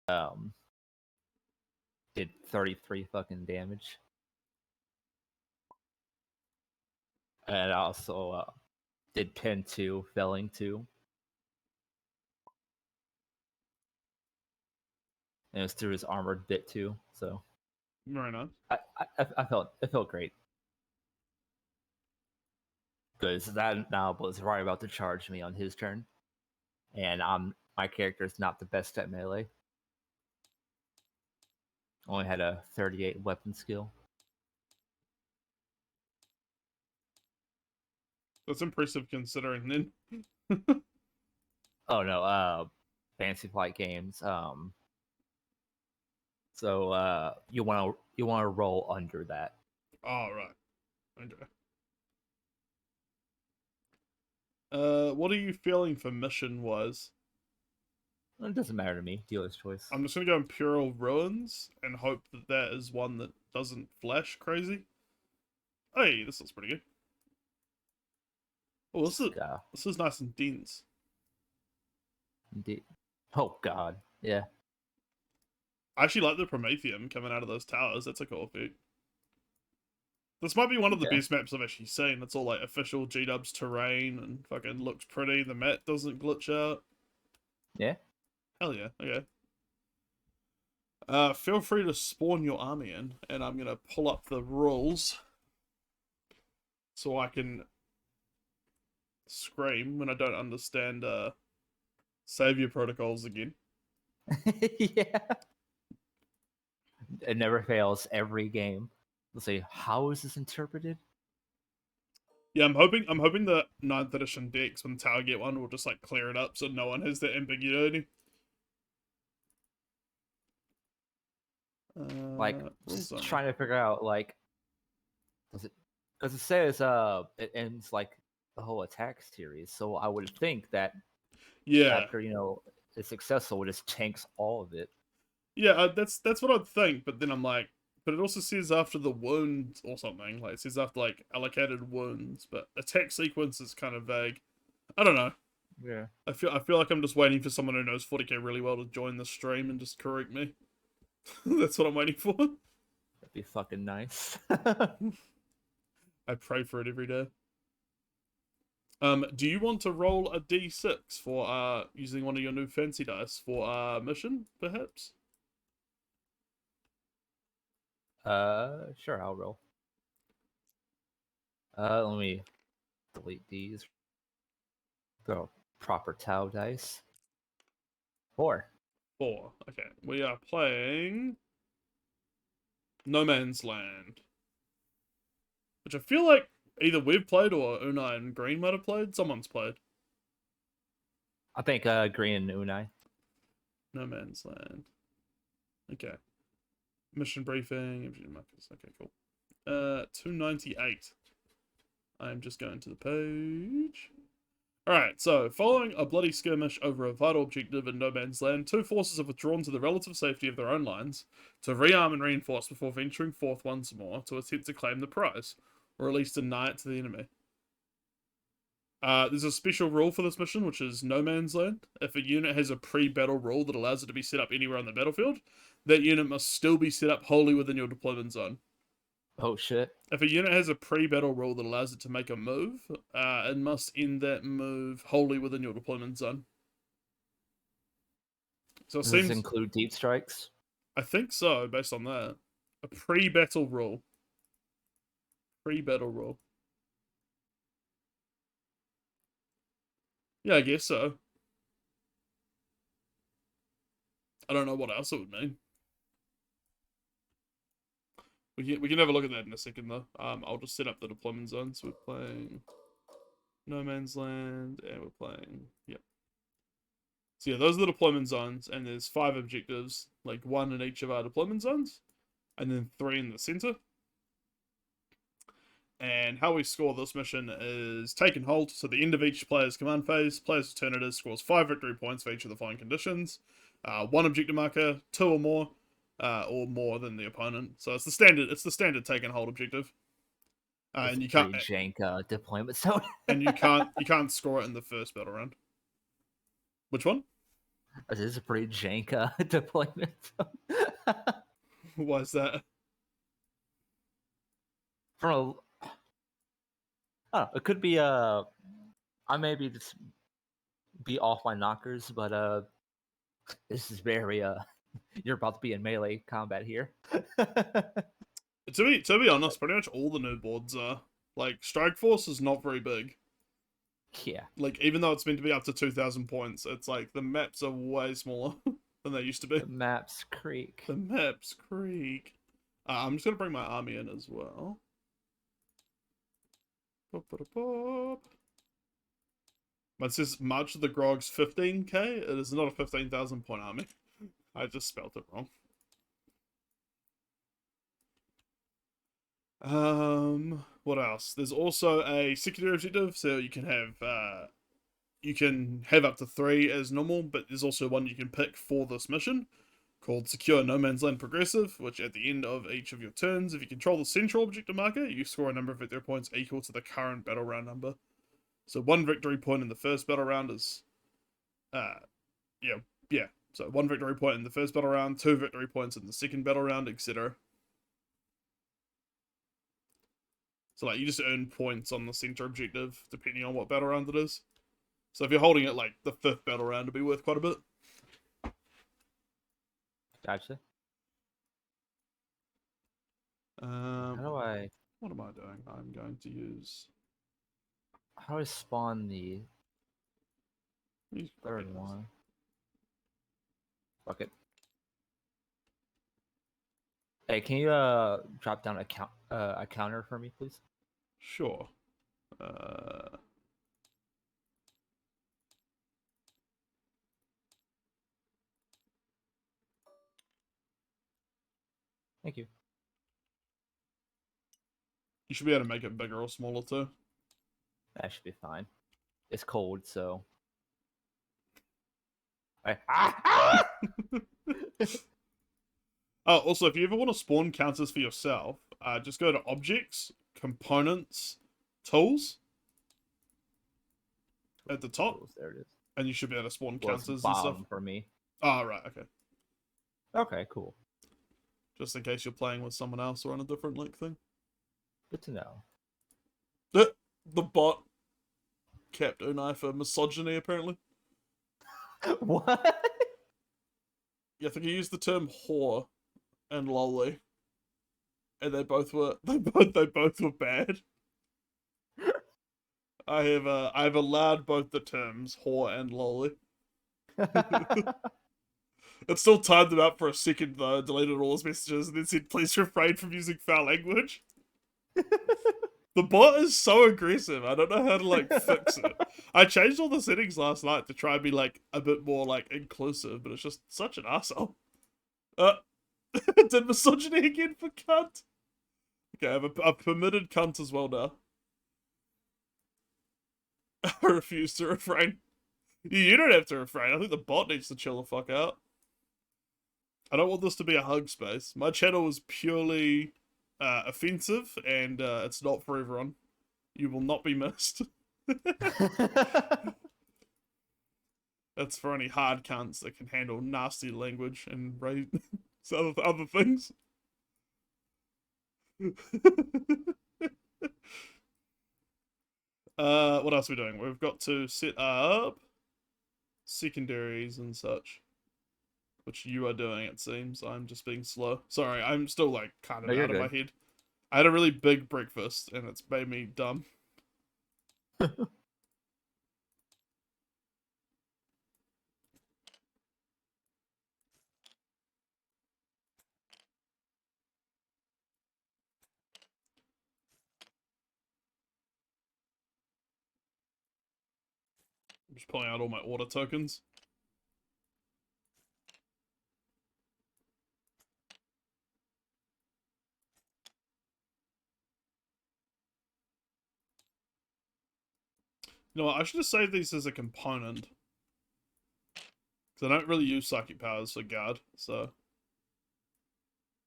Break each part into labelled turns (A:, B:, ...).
A: did 33 fucking damage. And I also did pin 2, felling 2. And it was through his armored bit too, so
B: Very nice.
A: I felt great. Because that now was right about to charge me on his turn. And my character is not the best at melee. Only had a 38 weapon skill.
B: That's impressive considering then.
A: Oh no, Fantasy Flight Games. So you wanna roll under that.
B: Oh right. Okay. What are you feeling for mission wise?
A: It doesn't matter to me. Dealer's choice.
B: I'm just gonna go Imperial Ruins and hope that that is one that doesn't flash crazy. Hey, this looks pretty good. Oh, this is nice and dense.
A: Indeed. Oh god, yeah.
B: I actually like the Prometheum coming out of those towers. That's a cool effect. This might be one of the best maps I've actually seen. It's all like official G-Dubs terrain and fucking looks pretty. The map doesn't glitch out.
A: Yeah.
B: Hell yeah. Okay. Feel free to spawn your army in, and I'm gonna pull up the rules so I can scream when I don't understand savior protocols again.
A: Yeah. It never fails every game. Let's say, how is this interpreted?
B: Yeah, I'm hoping the 9th edition decks when Tower get one will just like clear it up so no one has that ambiguity.
A: Like just trying to figure out like does it because it says it ends like the whole attack series, so I would think that after it's successful it just tanks all of it.
B: Yeah, that's what I'd think, but then I'm like, but it also says after the wound or something. Like it says after like allocated wounds, but attack sequence is kind of vague. I don't know.
A: Yeah.
B: I feel like I'm just waiting for someone who knows 40k really well to join the stream and just correct me. That's what I'm waiting for.
A: That'd be fucking nice.
B: I pray for it every day. Do you want to roll a d6 for using one of your new fancy dice for mission, perhaps?
A: Sure, I'll roll. Let me delete these. Go proper Tau dice. 4.
B: Okay, we are playing No Man's Land, which I feel like either we've played or Unai and Green might have played. Someone's played.
A: I think Green and Unai.
B: No Man's Land. Okay. Mission briefing. Okay, cool. 298. I'm just going to the page. Alright, so, following a bloody skirmish over a vital objective in No Man's Land, 2 forces have withdrawn to the relative safety of their own lines to rearm and reinforce before venturing forth once more to attempt to claim the prize, or at least deny it to the enemy. There's a special rule for this mission, which is No Man's Land. If a unit has a pre-battle rule that allows it to be set up anywhere on the battlefield, that unit must still be set up wholly within your deployment zone.
A: Oh shit.
B: If a unit has a pre-battle rule that allows it to make a move, it must end that move wholly within your deployment zone. So
A: Does this include deep strikes?
B: I think so, based on that. A pre-battle rule. Pre-battle rule. Yeah, I guess so. I don't know what else it would mean. We can have a look at that in a second, though. I'll just set up the deployment zone. So we're playing No Man's Land, and we're playing... Yep. So yeah, those are the deployment zones, and there's 5 objectives, like 1 in each of our deployment zones, and then 3 in the center. And how we score this mission is take and hold. So the end of each player's command phase, player's alternative scores 5 victory points for each of the following conditions. 1 objective marker, 2 or more than the opponent. So it's the standard take and hold objective. And you can't
A: jank deployment zone.
B: And you can't score it in the first battle round. Which one?
A: This is a pretty jank deployment.
B: Why is that?
A: From a, I don't know, it could be I maybe just be off my knockers, but this is very you're about to be in melee combat here.
B: To be honest, pretty much all the new boards are. Like, Strike Force is not very big.
A: Yeah.
B: Like, even though it's meant to be up to 2,000 points, it's like the maps are way smaller than they used to be.
A: The maps creak.
B: The maps creak. I'm just gonna bring my army in as well. But it says March of the Grog's 15k. It is not a 15,000 point army. I just spelled it wrong. What else? There's also a secondary objective, so you can have up to 3 as normal, but there's also one you can pick for this mission called Secure No Man's Land Progressive, which at the end of each of your turns, if you control the central objective marker, you score a number of victory points equal to the current battle round number. So 1 victory point in the first battle round is, So 1 victory point in the first battle round, 2 victory points in the second battle round, etc. So like you just earn points on the center objective depending on what battle round it is. So if you're holding it like the 5th battle round, it'll be worth quite a bit.
A: Gotcha.
B: How
A: do I?
B: What am I doing? I'm going to use.
A: How do I spawn the third one? Fuck it. Hey, can you drop down a counter for me, please?
B: Sure.
A: Thank you.
B: You should be able to make it bigger or smaller too.
A: That should be fine. It's cold, so.
B: Oh, also, if you ever want to spawn counters for yourself, just go to Objects, Components, Tools at the top.
A: Tools, there it is.
B: And you should be able to spawn counters and stuff.
A: For me.
B: Oh, right, okay.
A: Okay, cool.
B: Just in case you're playing with someone else or on a different link thing.
A: Good to know.
B: The bot capped Unai for misogyny, apparently.
A: What?
B: Yeah, I think he used the term whore and loli, and they both were bad. I have allowed both the terms whore and loli. It still timed them out for a second though, deleted all his messages, and then said, "Please refrain from using foul language." The bot is so aggressive. I don't know how to like fix it. I changed all the settings last night to try and be like a bit more like inclusive, but it's just such an asshole. Did misogyny again for cunt? Okay, I have a permitted cunt as well now. I refuse to refrain. You don't have to refrain. I think the bot needs to chill the fuck out. I don't want this to be a hug space. My channel is purely offensive, and it's not for everyone. You will not be missed. That's for any hard cunts that can handle nasty language and other things. What else are we doing? We've got to set up secondaries and such, which you are doing, it seems. I'm just being slow. Sorry, I'm still like kind of out of my head. I had a really big breakfast and it's made me dumb. I'm just pulling out all my order tokens. You know what, I should have saved these as a component. Because I don't really use psychic powers for guard, so.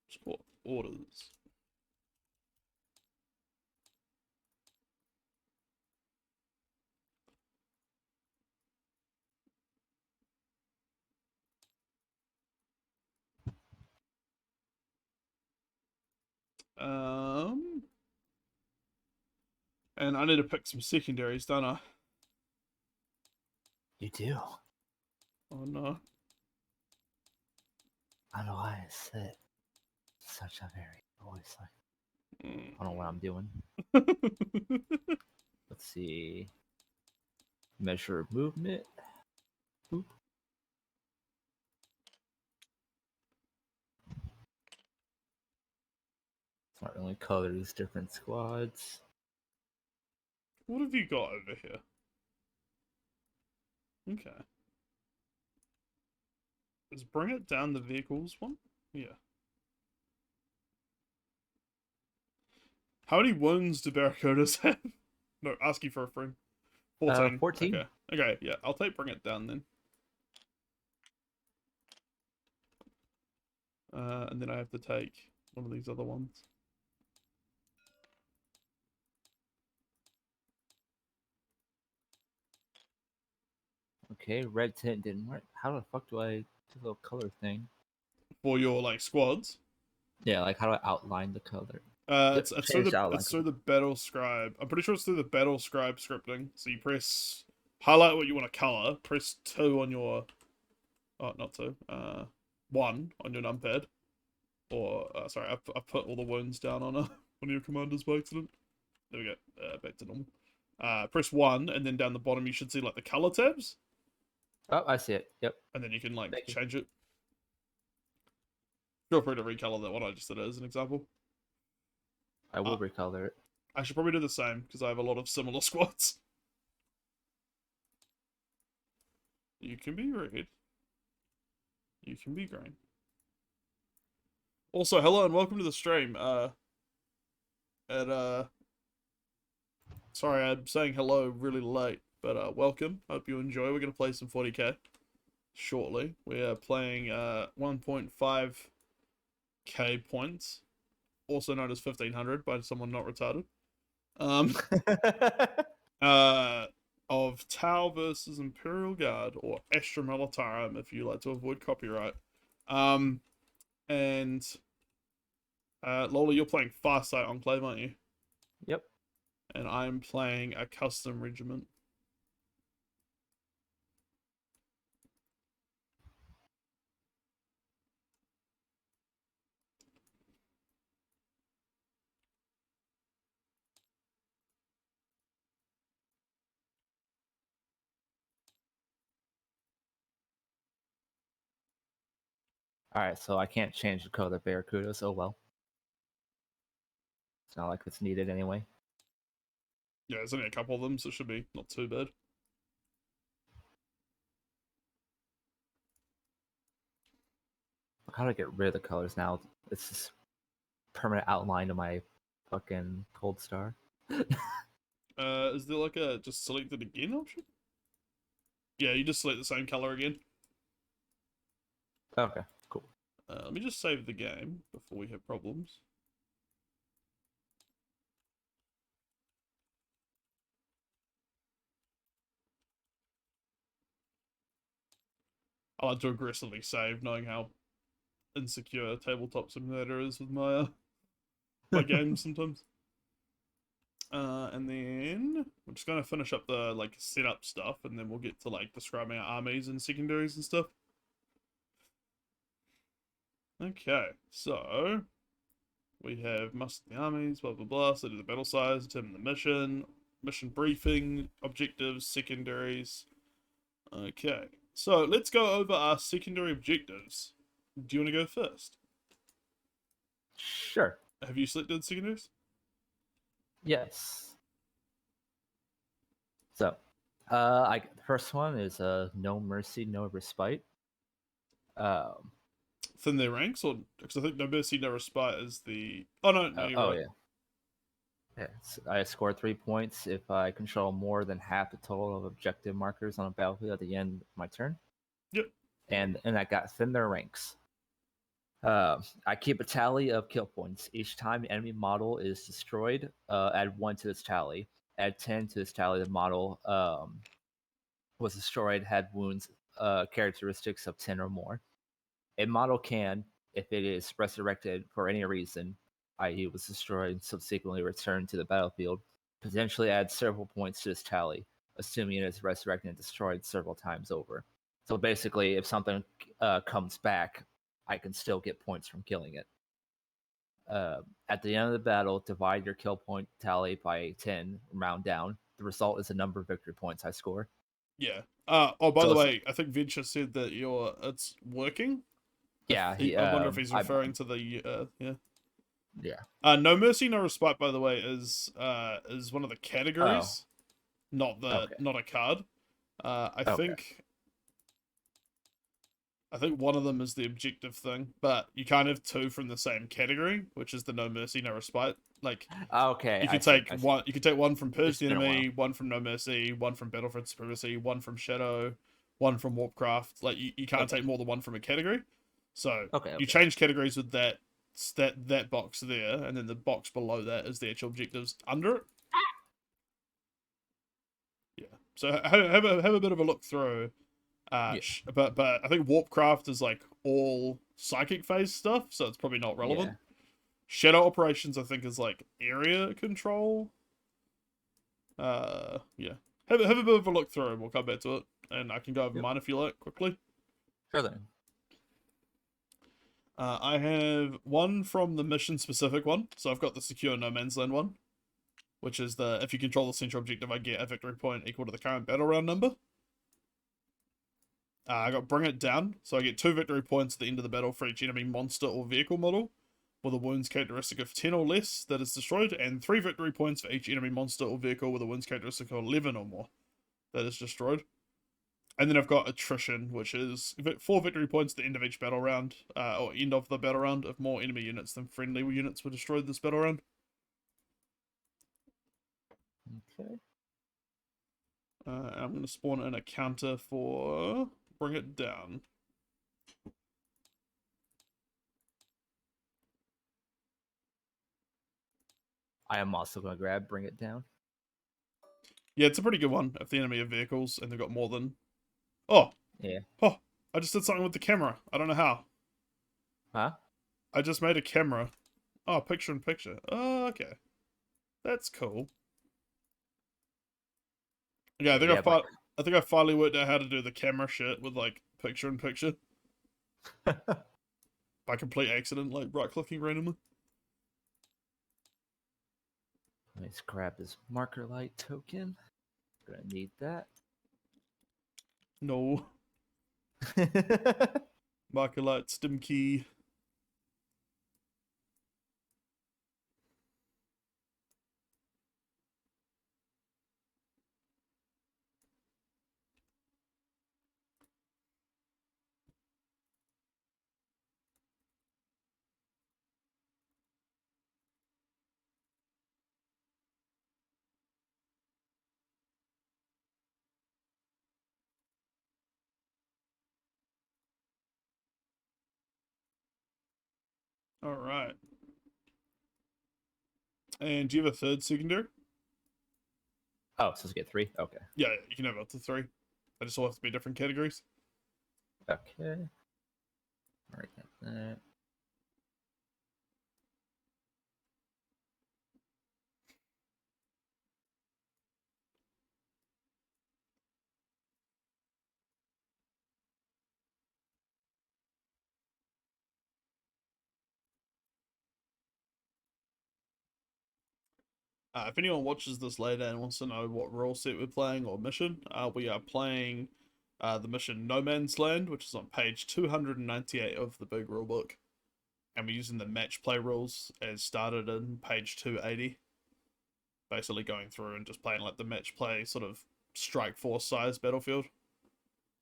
B: Just call it orders. And I need to pick some secondaries, don't I?
A: You do.
B: Oh no.
A: I don't know why I said such a very always like. I don't know what I'm doing. Let's see. Measure of movement. Boop. It's not really color these different squads.
B: What have you got over here? Okay. Is bring it down the vehicles one? Yeah. How many wounds do barracudas have? No, ask you for a friend. 14.
A: 14.
B: Okay. Okay, yeah. I'll take bring it down then. And then I have to take one of these other ones.
A: Okay, red tint didn't work. How the fuck do I do the little color thing?
B: For your like squads?
A: Yeah, like how do I outline the color?
B: It's through the battle scribe. I'm pretty sure it's through the battle scribe scripting. So you press highlight what you want to color, press 2 on your not 2, 1 on your numpad. Or sorry, I put all the wounds down on one of your commanders by accident. There we go. Back to normal. Press 1 and then down the bottom you should see like the color tabs.
A: Oh, I see it. Yep.
B: And then you can like change it. Feel free to recolor that one I just did as an example.
A: I will recolor it.
B: I should probably do the same because I have a lot of similar squads. You can be red. You can be green. Also, hello and welcome to the stream. Sorry, I'm saying hello really late, but welcome. Hope you enjoy. We're gonna play some 40k shortly. We are playing 1.5k points, also known as 1500 by someone not retarded. Of Tau versus Imperial Guard, or Astra Militarum if you like to avoid copyright. And Lola, you're playing Farsight Enclave, aren't you?
A: Yep.
B: And I'm playing a custom regiment.
A: Alright, so I can't change the color of barracudas. Oh well. It's not like it's needed anyway.
B: Yeah, there's only a couple of them, so it should be not too bad.
A: How do I get rid of the colors now? It's just permanent outline of my fucking cold star.
B: Is there like a just select it again option? Yeah, you just select the same color again.
A: Okay, cool.
B: Let me just save the game before we have problems. I like to aggressively save, knowing how insecure tabletop simulator is with my my games sometimes. And then we're just gonna finish up the like setup stuff, and then we'll get to like describing our armies and secondaries and stuff. Okay, so we have muster the armies, blah blah blah. So do the battle size, determine the mission briefing, objectives, secondaries. Okay, so let's go over our secondary objectives. Do you want to go first?
A: Sure.
B: Have you selected secondaries?
A: Yes. So, the first one is no mercy, no respite.
B: Thin their ranks, or because I think no mercy, no respite is the. Oh no, you're right.
A: Yeah. Yeah, I score 3 points if I control more than half the total of objective markers on a battlefield at the end of my turn.
B: Yep.
A: And I got thin their ranks. I keep a tally of kill points. Each time the enemy model is destroyed, add 1 to this tally. Add 10 to this tally. The model was destroyed, had wounds characteristics of 10 or more. A model can, if it is resurrected for any reason, i.e. was destroyed and subsequently returned to the battlefield, potentially adds several points to this tally, assuming it is resurrected and destroyed several times over. So basically, if something comes back, I can still get points from killing it. At the end of the battle, divide your kill point tally by 10, round down. The result is the number of victory points I score.
B: Yeah. By the way, I think Venture said that it's working.
A: Yeah.
B: I wonder if he's referring to the yeah.
A: Yeah.
B: No Mercy, No Respite, by the way, is one of the categories, not a card. I think one of them is the objective thing, but you can't have two from the same category, which is the No Mercy, No Respite. Like,
A: okay,
B: you can take one. You can take one from Purge the Enemy, one from No Mercy, one from Battlefield Supremacy, one from Shadow, one from Warpcraft. Like, you can't take more than one from a category. So you change categories with that box there, and then the box below that is the actual objectives under it. Yeah. So have a bit of a look through. But I think Warpcraft is like all psychic phase stuff, so it's probably not relevant. Yeah. Shadow Operations, I think, is like area control. Yeah. Have a bit of a look through, and we'll come back to it, and I can go over mine if you like quickly.
A: Sure thing.
B: I have one from the mission specific one, so I've got the Secure No Man's Land one, which is if you control the central objective, I get a victory point equal to the current battle round number. I got Bring It Down, so I get 2 victory points at the end of the battle for each enemy monster or vehicle model with a wounds characteristic of 10 or less that is destroyed, and 3 victory points for each enemy monster or vehicle with a wounds characteristic of 11 or more that is destroyed. And then I've got Attrition, which is 4 victory points at the end of each battle round, or end of the battle round, if more enemy units than friendly units were destroyed this battle round.
A: Okay.
B: I'm going to spawn in a counter for Bring It Down.
A: I am also going to grab Bring It Down.
B: Yeah, it's a pretty good one if the enemy have vehicles and they've got more than... Oh!
A: Yeah.
B: Oh, I just did something with the camera. I don't know how.
A: Huh?
B: I just made a camera. Oh, picture-in-picture. Oh, okay. That's cool. Yeah, I think I finally worked out how to do the camera shit with, like, picture-in-picture. By complete accident, like, right-clicking randomly.
A: Let's grab this marker light token. Gonna need that.
B: No. Marker light, stim key. Alright. And do you have a third secondary?
A: Oh, so to get 3? Okay.
B: Yeah, you can have up to 3. They just all have to be different categories.
A: Okay. Alright, got that.
B: If anyone watches this later and wants to know what rule set we're playing or mission, we are playing the mission No Man's Land, which is on page 298 of the big rulebook. And we're using the match play rules as started in page 280. Basically going through and just playing like the match play sort of strike force size battlefield,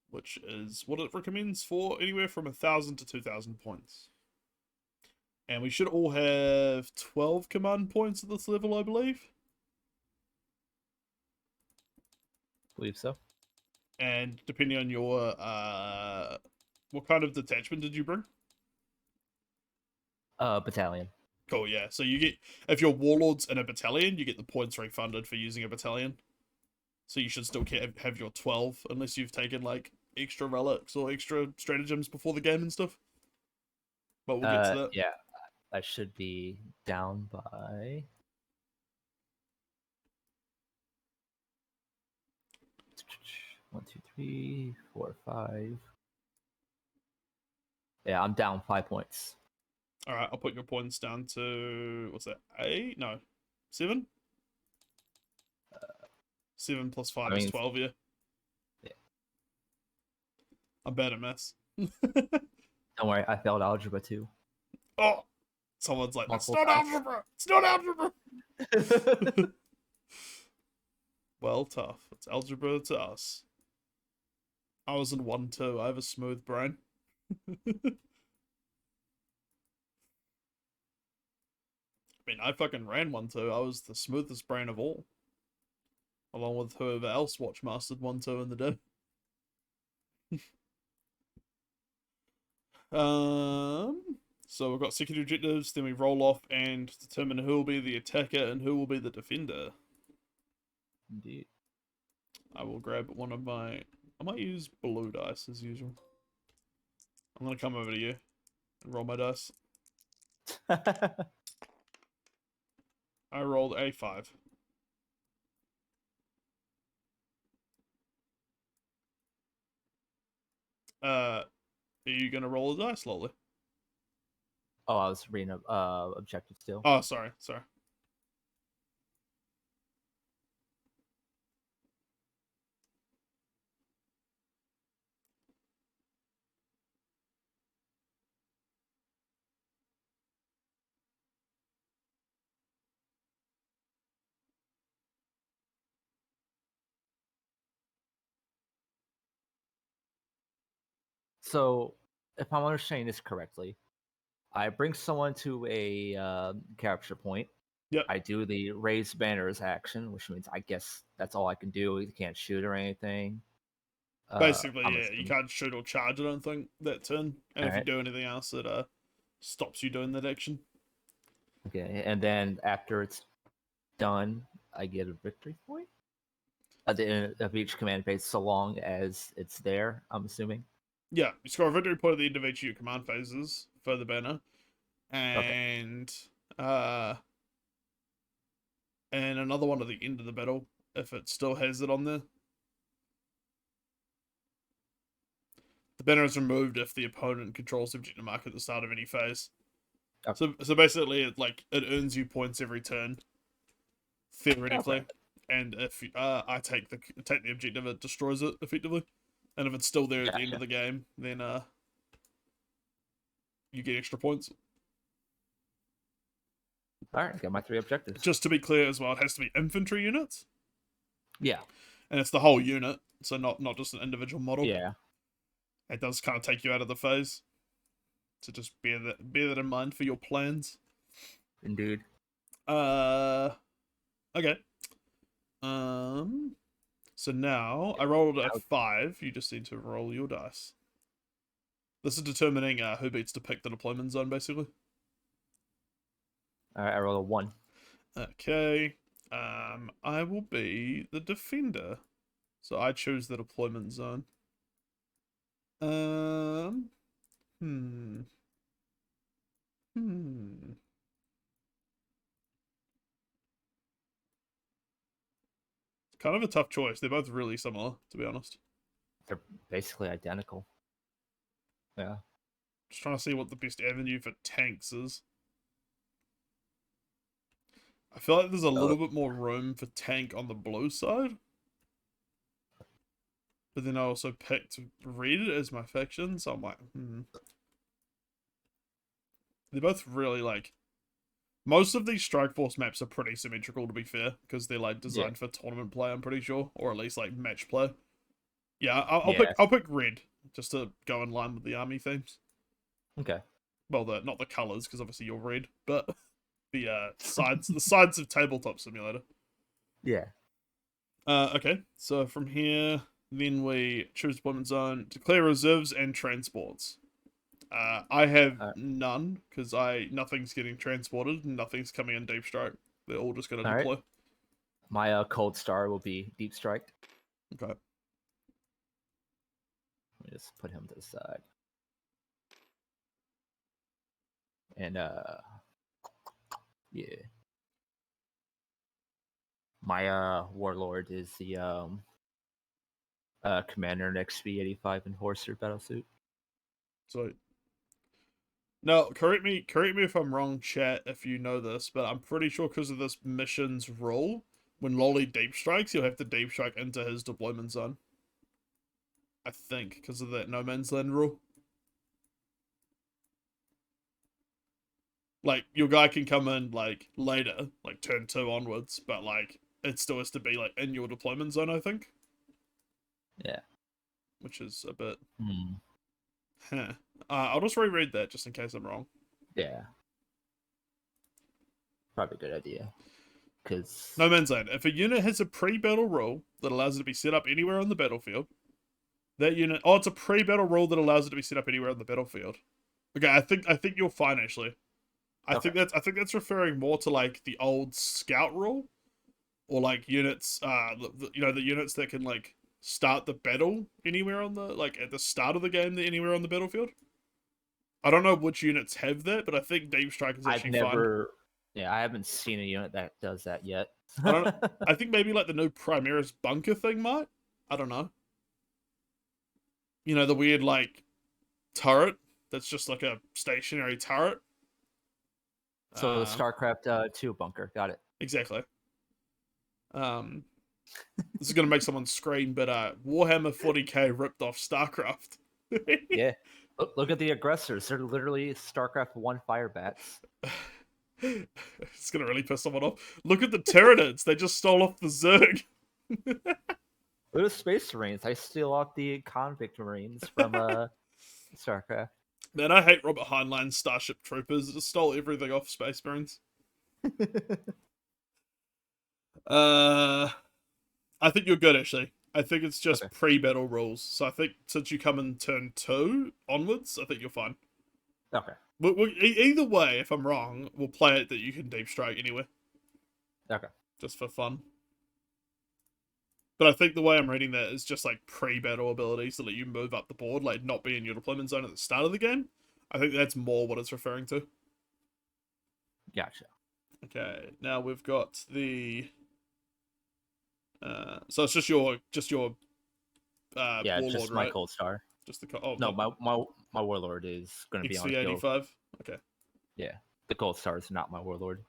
B: which is what it recommends for anywhere from 1,000 to 2,000 points. And we should all have 12 command points at this level, I believe.
A: Believe so.
B: And depending on your what kind of detachment did you bring?
A: Battalion.
B: Cool, yeah. So you get, if you're warlords in a battalion, you get the points refunded for using a battalion. So you should still have your 12, unless you've taken like extra relics or extra stratagems before the game and stuff. But we'll get to that.
A: Yeah. I should be down by 1, 2, 3, 4, 5. Yeah, I'm down 5 points.
B: All right, I'll put your points down to what's that? 8? No, 7. 7 plus 5 is 12. Yeah. I'm bad at maths.
A: Don't worry, I failed algebra too.
B: Oh, someone's like, it's not algebra. It's not algebra. Well, tough. It's algebra to us. I was in 1 too. I have a smooth brain. I mean, I fucking ran 1 too. I was the smoothest brain of all. Along with whoever else watchmastered 1 2 in the day. So we've got secondary objectives, then we roll off and determine who will be the attacker and who will be the defender.
A: Indeed.
B: I will grab one of my... I might use blue dice as usual. I'm going to come over to you and roll my dice. I rolled a 5. Are you going to roll a dice, Loli?
A: Oh, I was reading objective still.
B: Oh, sorry.
A: So, if I'm understanding this correctly, I bring someone to a capture point.
B: Yep.
A: I do the raise banners action, which means I guess that's all I can do. You can't shoot or anything.
B: Basically, yeah, you can't shoot or charge, I don't think, that turn. And
A: all
B: if
A: right.
B: you do anything else, it stops you doing that action.
A: Okay, and then after it's done, I get a victory point at the end of each command phase, so long as it's there, I'm assuming.
B: Yeah, you score a victory point at the end of each of your command phases for the banner. And and another one at the end of the battle, if it still has it on there. The banner is removed if the opponent controls the objective mark at the start of any phase. Okay. So basically, it earns you points every turn, theoretically. Okay. And if I take the objective, it destroys it effectively. And if it's still there at the end of the game, then you get extra points.
A: All right, got my 3 objectives.
B: Just to be clear as well, it has to be infantry units.
A: Yeah.
B: And it's the whole unit, so not just an individual model.
A: Yeah.
B: It does kind of take you out of the phase. So just bear that in mind for your plans.
A: Indeed.
B: Okay. So now I rolled a 5. You just need to roll your dice. This is determining who beats to pick the deployment zone, basically.
A: All right, I rolled a 1.
B: Okay. I will be the defender, so I choose the deployment zone. Kind of a tough choice. They're both really similar, to be honest.
A: They're basically identical. Yeah.
B: Just trying to see what the best avenue for tanks is. I feel like there's a little bit more room for tank on the blue side. But then I also picked red as my faction, so I'm like, They're both really, most of these Strike Force maps are pretty symmetrical, to be fair, because they're, designed for tournament play, I'm pretty sure. Or at least, match play. Yeah, I'll pick red, just to go in line with the army themes.
A: Okay.
B: Well, not the colours, because obviously you're red, but the sides of Tabletop Simulator.
A: Yeah.
B: Okay, so from here, then we choose deployment zone, declare reserves and transports. I have none, because nothing's getting transported, and nothing's coming in Deep Strike. They're all just going to deploy.
A: Right. My Cold Star will be Deep Strike.
B: Okay.
A: Let me just put him to the side. And Yeah. My warlord is the commander in XP85 Enforcer battlesuit.
B: So now, correct me if I'm wrong, chat, if you know this, but I'm pretty sure because of this mission's rule, when Loli deep strikes, you'll have to deep strike into his deployment zone. I think, because of that no man's land rule. Like, your guy can come in, like, later, like, turn 2 onwards, but, like, it still has to be, like, in your deployment zone, I think.
A: Yeah.
B: Which is a bit...
A: Huh.
B: I'll just reread that, just in case I'm wrong.
A: Yeah. Probably a good idea. Because...
B: No man's land. If a unit has a pre-battle rule that allows it to be set up anywhere on the battlefield, that unit... Oh, it's a pre-battle rule that allows it to be set up anywhere on the battlefield. Okay, I think you're fine, actually. I think that's referring more to, like, the old scout rule, or like units, the units that can, like, start the battle anywhere on the, like, at the start of the game, anywhere on the battlefield. I don't know which units have that, but I think Deep Strike is actually fine.
A: Yeah, I haven't seen a unit that does that yet.
B: I don't know. I think maybe like the new Primaris bunker thing might. I don't know. You know, the weird, like, turret that's just like a stationary turret.
A: So the StarCraft 2 bunker, got it.
B: Exactly. This is gonna make someone scream, but Warhammer 40k ripped off StarCraft.
A: Yeah. Look at the aggressors. They're literally StarCraft 1 fire bats.
B: It's gonna really piss someone off. Look at the Tyranids. They just stole off the Zerg.
A: Look at the Space Marines. I steal off the Convict Marines from StarCraft.
B: Man, I hate Robert Heinlein's Starship Troopers. It just stole everything off Space Marines. I think you're good, actually. I think it's just pre-battle rules. So I think since you come in turn 2 onwards, I think you're fine.
A: Okay.
B: Either way, if I'm wrong, we'll play it that you can deep strike anywhere.
A: Okay.
B: Just for fun. But I think the way I'm reading that is just like pre-battle abilities to let you move up the board, like not be in your deployment zone at the start of the game. I think that's more what it's referring to.
A: Gotcha.
B: Okay, now we've got the... so it's just your
A: yeah,
B: warlord,
A: just my
B: right?
A: Cold Star.
B: Just the
A: no, my warlord is going to be on
B: XV85. Okay.
A: Yeah, the Cold Star is not my warlord.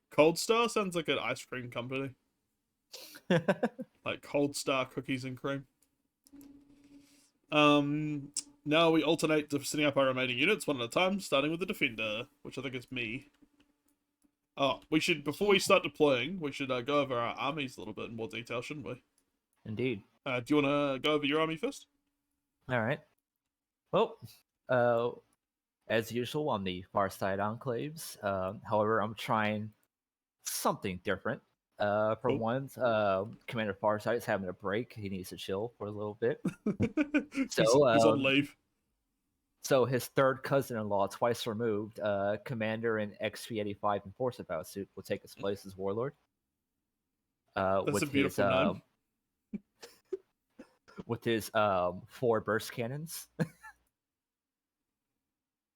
B: Cold Star sounds like an ice cream company. Like Cold Star cookies and cream. Now we alternate to setting up our remaining units one at a time, starting with the defender, which I think is me. Oh, we should, before we start deploying, we should go over our armies a little bit in more detail, shouldn't we?
A: Indeed.
B: Do you want to go over your army first?
A: All right. Well, as usual on the far side enclaves. However, I'm trying something different. For once, Commander Farsight is having a break. He needs to chill for a little bit.
B: So he's on leave.
A: So his third cousin-in-law, twice removed, Commander in XP85 Enforcer Battlesuit, will take his place as Warlord.
B: That's a beautiful name.
A: With his 4 burst cannons.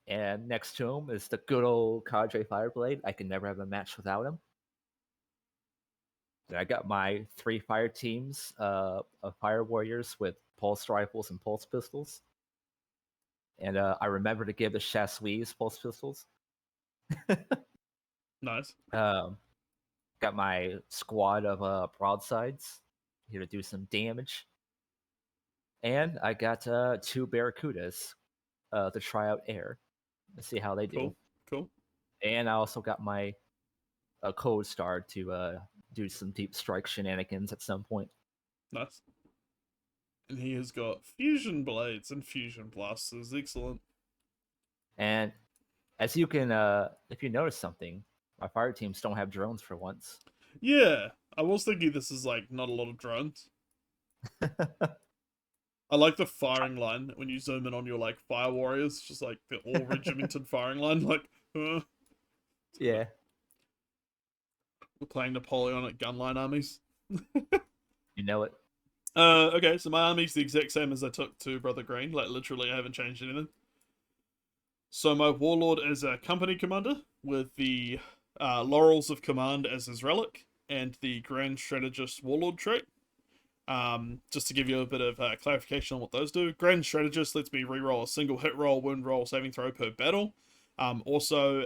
A: And next to him is the good old Cadre Fireblade. I can never have a match without him. Then I got my 3 fire teams of fire warriors with pulse rifles and pulse pistols. And I remember to give the Chasseuse pulse pistols.
B: Nice.
A: Got my squad of broadsides here to do some damage. And I got 2 Barracudas to try out air. Let's see how they do.
B: Cool.
A: And I also got my Cold Star to do some deep strike shenanigans at some point.
B: Nice. And he has got fusion blades and fusion blasters. Excellent.
A: And as you can, if you notice something, my fire teams don't have drones for once.
B: Yeah, I was thinking this is like not a lot of drones. I like the firing line when you zoom in on your like fire warriors, just like the all regimented firing line. Like,
A: yeah,
B: we're playing Napoleonic gunline armies.
A: You know it.
B: Okay, so my army's the exact same as I took to Brother Green. Like, literally, I haven't changed anything. So my warlord is a company commander with the laurels of command as his relic and the grand strategist warlord trait. Just to give you a bit of clarification on what those do. Grand strategist lets me reroll a single hit roll, wound roll, saving throw per battle. Also,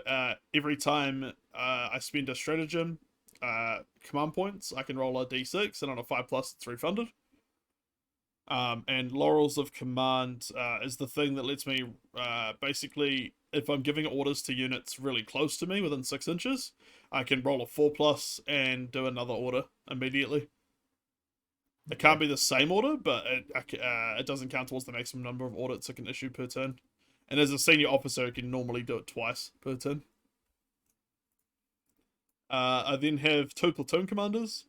B: every time I spend a stratagem command points, I can roll a d6, and on a 5+, it's refunded. And Laurels of Command is the thing that lets me basically, if I'm giving orders to units really close to me within 6 inches, I can roll a 4+ and do another order immediately. It can't be the same order, but it doesn't count towards the maximum number of audits it can issue per turn. And as a senior officer, it can normally do it twice per turn. I then have 2 platoon commanders,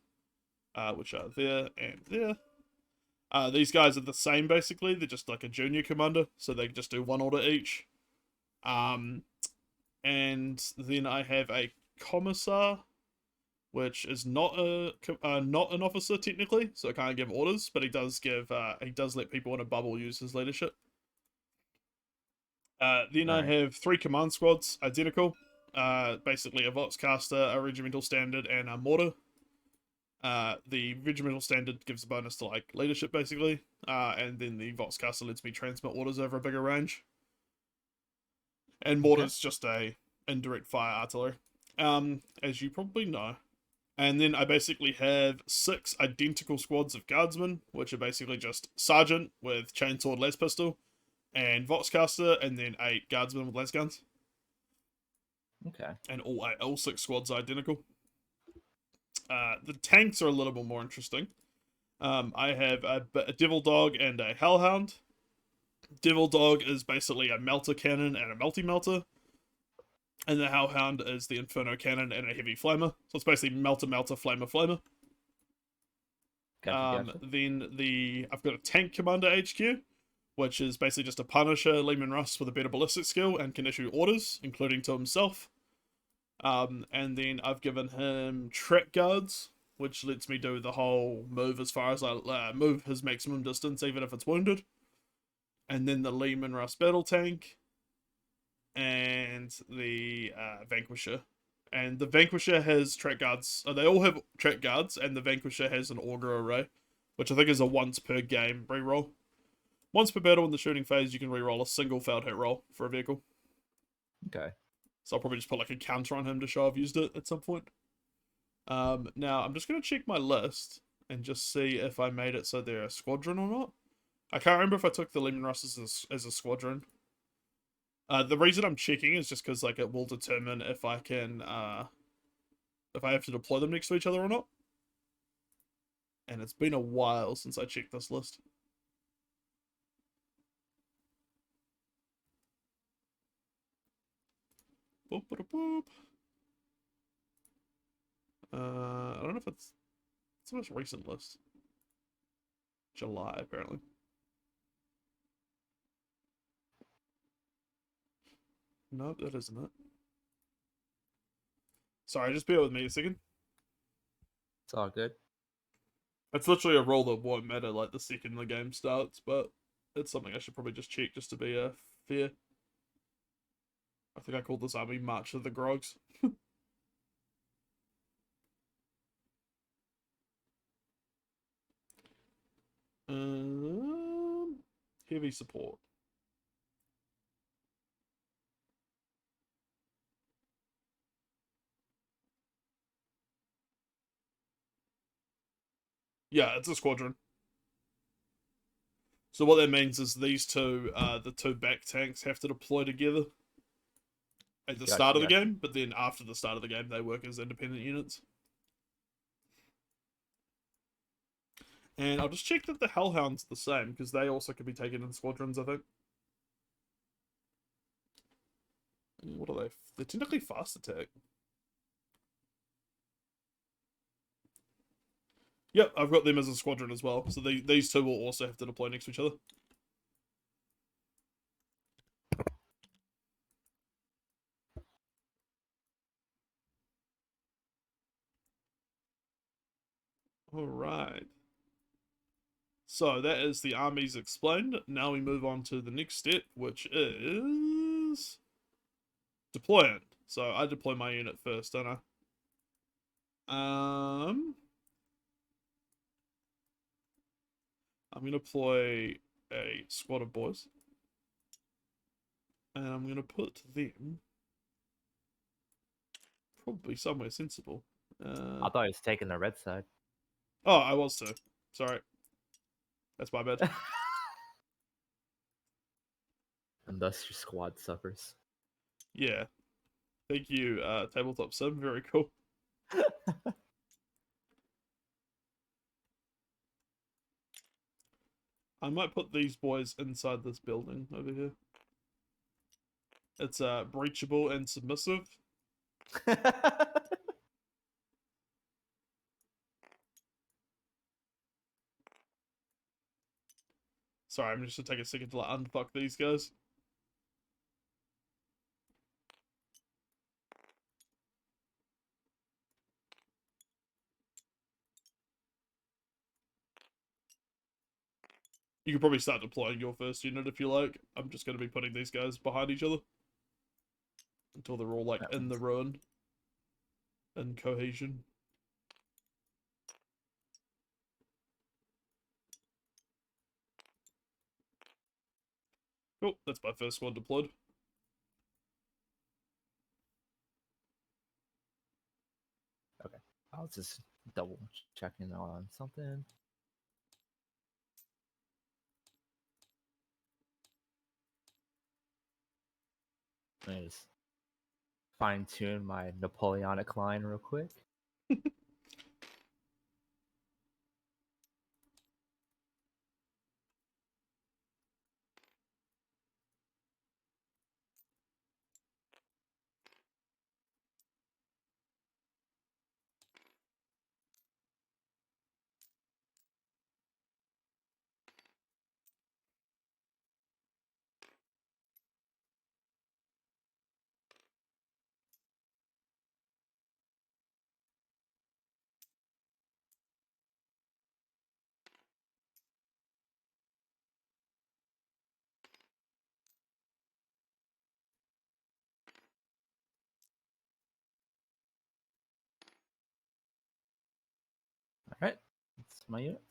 B: which are there and there. These guys are the same, basically. They're just like a junior commander, so they just do 1 order each. And then I have a commissar, which is not an officer technically, so I can't give orders, but he does let people in a bubble use his leadership. Then I have 3 command squads, identical. Basically a Voxcaster, a regimental standard, and a mortar. The regimental standard gives a bonus to like leadership basically, and then the Voxcaster lets me transmit orders over a bigger range. And mortar's just a indirect fire artillery, as you probably know. And then I basically have 6 identical squads of guardsmen, which are basically just sergeant with chainsword las pistol, and Voxcaster, and then 8 guardsmen with las guns.
A: Okay.
B: And all 6 squads are identical. The tanks are a little bit more interesting. I have a Devil Dog and a Hellhound. Devil Dog is basically a melter cannon and a multi-melter. And the Hellhound is the Inferno cannon and a heavy flamer. So it's basically melter, flamer, flamer.
A: Gotcha.
B: Then I've got a tank commander HQ, which is basically just a Punisher, Lehman Russ with a better ballistic skill and can issue orders, including to himself. And then I've given him track guards, which lets me do the whole move as far as I move his maximum distance, even if it's wounded. And then the Lehman Russ battle tank, and the Vanquisher. And the Vanquisher has track guards. They all have track guards, and the Vanquisher has an auger array, which I think is a once per game reroll. Once per battle in the shooting phase, you can reroll a single failed hit roll for a vehicle.
A: Okay.
B: So I'll probably just put like a counter on him to show I've used it at some point. Now, I'm just going to check my list and just see if I made it so they're a squadron or not. I can't remember if I took the Lehman Russ as a squadron. The reason I'm checking is just because like it will determine if I can if I have to deploy them next to each other or not. And it's been a while since I checked this list. Boop, boop, boop. I don't know if it's the most recent list. July, apparently. Nope, that isn't it. Sorry, just bear with me a second.
A: It's all good.
B: It's literally a roll that won't matter like the second the game starts, but it's something I should probably just check just to be fair. I think I called this army March of the Grogs. Heavy support. Yeah, it's a squadron. So what that means is these two, the 2 back tanks have to deploy together at the start of the game, but then after the start of the game, they work as independent units. And I'll just check that the Hellhound's the same, because they also can be taken in squadrons, I think. What are they? They're technically fast attack. Yep, I've got them as a squadron as well. So these 2 will also have to deploy next to each other. Alright. So that is the armies explained. Now we move on to the next step, which is deploy it. So I deploy my unit first, don't I? I'm gonna deploy a squad of boys, and I'm gonna put them probably somewhere sensible.
A: I thought he was taking the red side.
B: Oh, I was too. Sorry, that's my bad.
A: And thus your squad suffers.
B: Yeah, thank you, Tabletop Sim. Very cool. I might put these boys inside this building over here. It's breachable and submissive. Sorry, I'm just gonna take a second to like unfuck these guys. You can probably start deploying your first unit if you like. I'm just gonna be putting these guys behind each other until they're all like in the ruin and cohesion. Cool, that's my first squad deployed.
A: Okay, I was just double checking on something. Let me just fine tune my Napoleonic line real quick. Alright, that's my unit.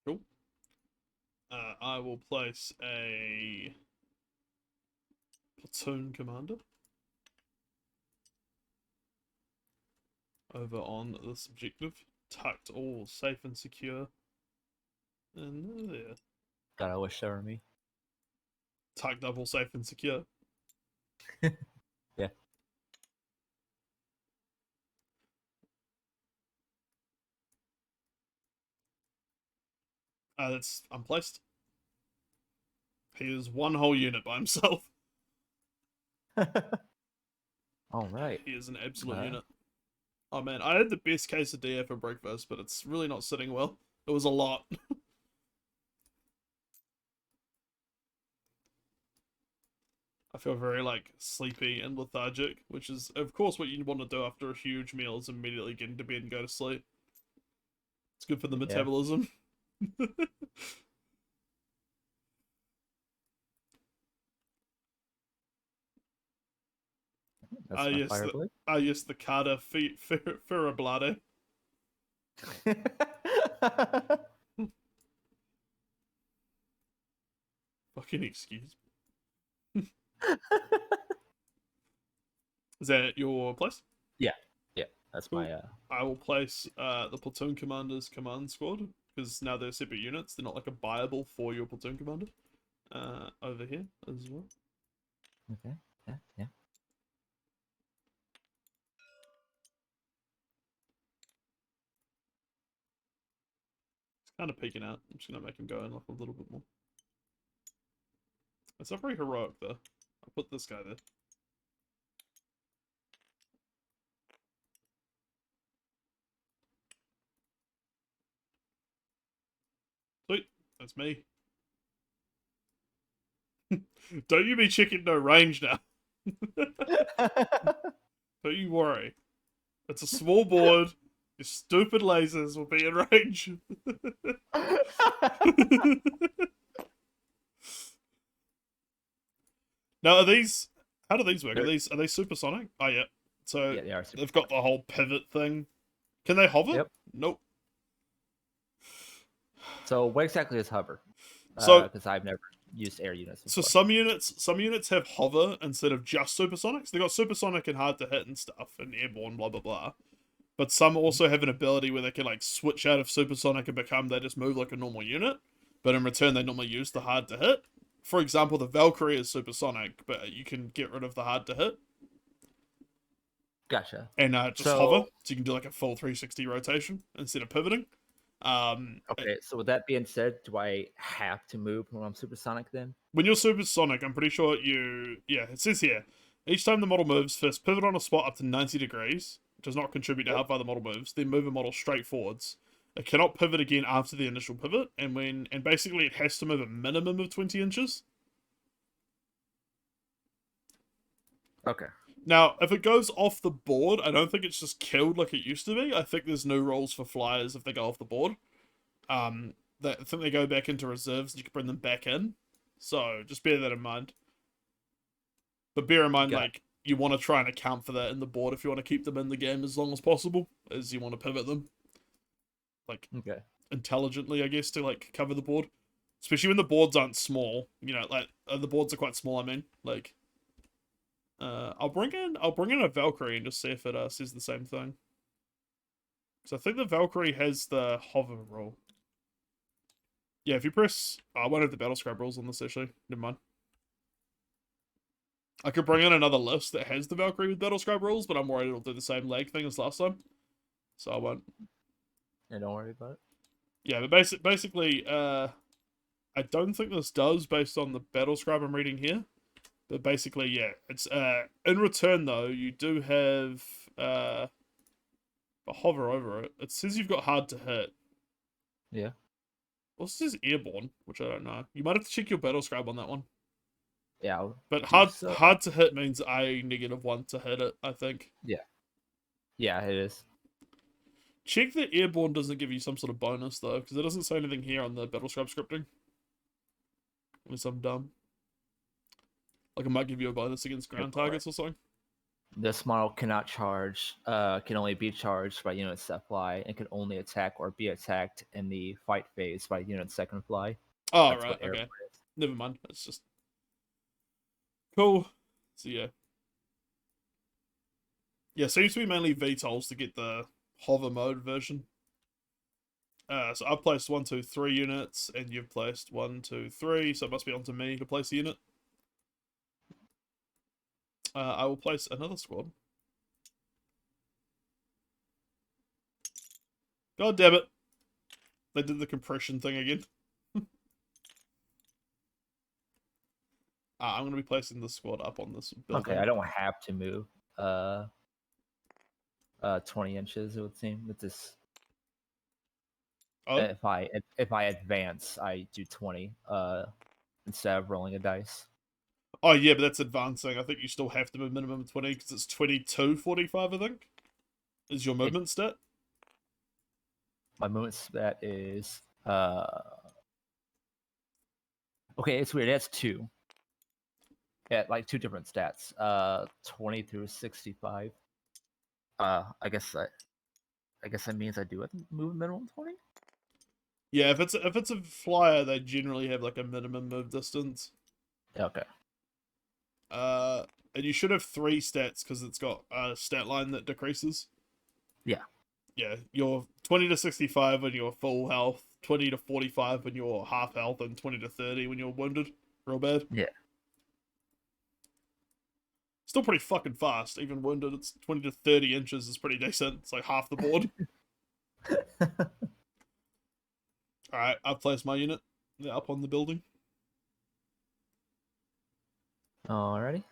B: Cool. I will place a platoon commander over on this objective. Tucked all safe and secure. And there.
A: God, I wish that were me.
B: Tucked up all safe and secure.
A: Yeah.
B: That's unplaced. He is one whole unit by himself.
A: All right.
B: He is an absolute unit. Oh man, I had the best quesadilla for breakfast, but it's really not sitting well. It was a lot. I feel very like sleepy and lethargic, which is of course what you want to do after a huge meal is immediately get into bed and go to sleep. It's good for the metabolism. Yeah. Yes, the Carter Ferrablade. Fucking excuse me. Is that your place?
A: Yeah, that's cool. My.
B: I will place the platoon commander's command squad because now they're separate units. They're not like a buyable for your platoon commander. Over here as well.
A: Okay. Yeah.
B: It's kind of peeking out. I'm just gonna make him go in like a little bit more. It's not very heroic though. I'll put this guy there. Sweet, that's me. Don't you be checking no range now. Don't you worry. It's a small board. Your stupid lasers will be in range. Now, are these How do these work? Are they supersonic? Oh yeah. So
A: yeah, they are
B: they've got the whole pivot thing. Can they hover?
A: Yep.
B: Nope.
A: So what exactly is hover?
B: So
A: because I've never used air units
B: so
A: before.
B: some units have hover instead of just supersonics. They got supersonic and hard to hit and stuff and airborne, blah blah blah. But some also have an ability where they can like switch out of supersonic and become they just move like a normal unit, but in return they normally use the hard to hit. For example, the Valkyrie is supersonic, but you can get rid of the hard to hit.
A: Gotcha.
B: And just hover, so you can do like a full 360 rotation instead of pivoting.
A: Okay, so with that being said, do I have to move when I'm supersonic then?
B: When you're supersonic, I'm pretty sure it says here, each time the model moves, first pivot on a spot up to 90 degrees, which does not contribute to how far the model moves, then move a model straight forwards. It cannot pivot again after the initial pivot, and basically it has to move a minimum of 20 inches.
A: Okay.
B: Now, if it goes off the board, I don't think it's just killed like it used to be. I think there's new rules for flyers if they go off the board. I think they go back into reserves and you can bring them back in. So, just bear that in mind. But bear in mind, like, you want to try and account for that in the board if you want to keep them in the game as long as possible, as you want to pivot them. Like, intelligently, I guess, to, like, cover the board. Especially when the boards aren't small. You know, like, the boards are quite small, I mean. Like, I'll bring in a Valkyrie and just see if it says the same thing. Because I think the Valkyrie has the hover rule. Yeah, if you press... I won't have the battle scribe rules on this, actually. Never mind. I could bring in another list that has the Valkyrie with battle scribe rules, but I'm worried it'll do the same lag thing as last time. So I won't.
A: Yeah, don't worry about it.
B: Yeah, but basically, I don't think this does based on the battle scribe I'm reading here. But basically, yeah, it's in return though, you do have a hover over it. It says you've got hard to hit.
A: Yeah.
B: Well, it says airborne, which I don't know. You might have to check your battle scribe on that one.
A: Yeah.
B: But hard to hit means -1 to hit it, I think.
A: Yeah. Yeah, it is.
B: Check that airborne doesn't give you some sort of bonus though, because it doesn't say anything here on the battle scribe scripting. Unless I'm dumb. Like it might give you a bonus against ground targets or something.
A: This model cannot charge, can only be charged by units that fly, and can only attack or be attacked in the fight phase by units that can fly.
B: Oh, right, okay. Never mind, it's just... Cool. So, yeah. Yeah, seems to be mainly VTOLs to get the hover mode version. So I've placed 1, 2, 3 units, and you've placed 1, 2, 3, so it must be on to me to place a unit. I will place another squad. God damn it. They did the compression thing again. I'm going to be placing this squad up on this building.
A: Okay, I don't have to move 20 inches, it would seem, with this. Oh? If I advance, I do 20 instead of rolling a dice.
B: Oh, yeah, but that's advancing. I think you still have to move minimum 20 because it's 22:45, I think, is your movement stat.
A: My movement stat is... Okay, it's weird. That's 2. Yeah, like 2 different stats. 20 through 65. I guess that means I do have to move minimum 20?
B: Yeah, if it's a flyer, they generally have like a minimum move distance.
A: Okay.
B: And you should have 3 stats because it's got a stat line that decreases.
A: Yeah.
B: Yeah, you're 20 to 65 when you're full health, 20 to 45 when you're half health, and 20 to 30 when you're wounded. Real bad.
A: Yeah.
B: Still pretty fucking fast. Even wounded, it's 20 to 30 inches is pretty decent. It's like half the board. Alright, I've placed my unit. They're up on the building.
A: Alrighty.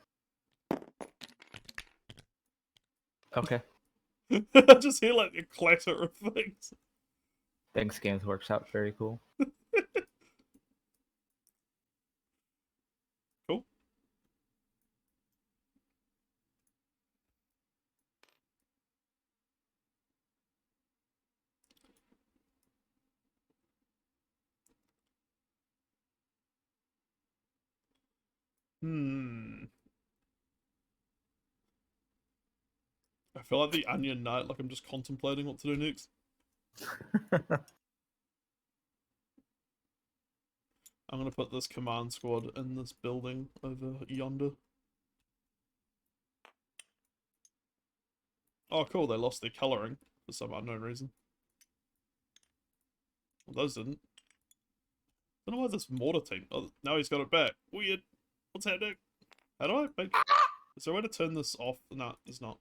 A: Okay.
B: I just hear like the clatter of things.
A: Thanks, Games Workshop. Very cool.
B: Cool. feel like the Onion Knight, like I'm just contemplating what to do next. I'm gonna put this command squad in this building over yonder. Oh, cool, they lost their colouring for some unknown reason. Well, those didn't. I don't know why this mortar team... Oh, now he's got it back. Weird. What's happening? How do I make... Is there a way to turn this off? No, there's not.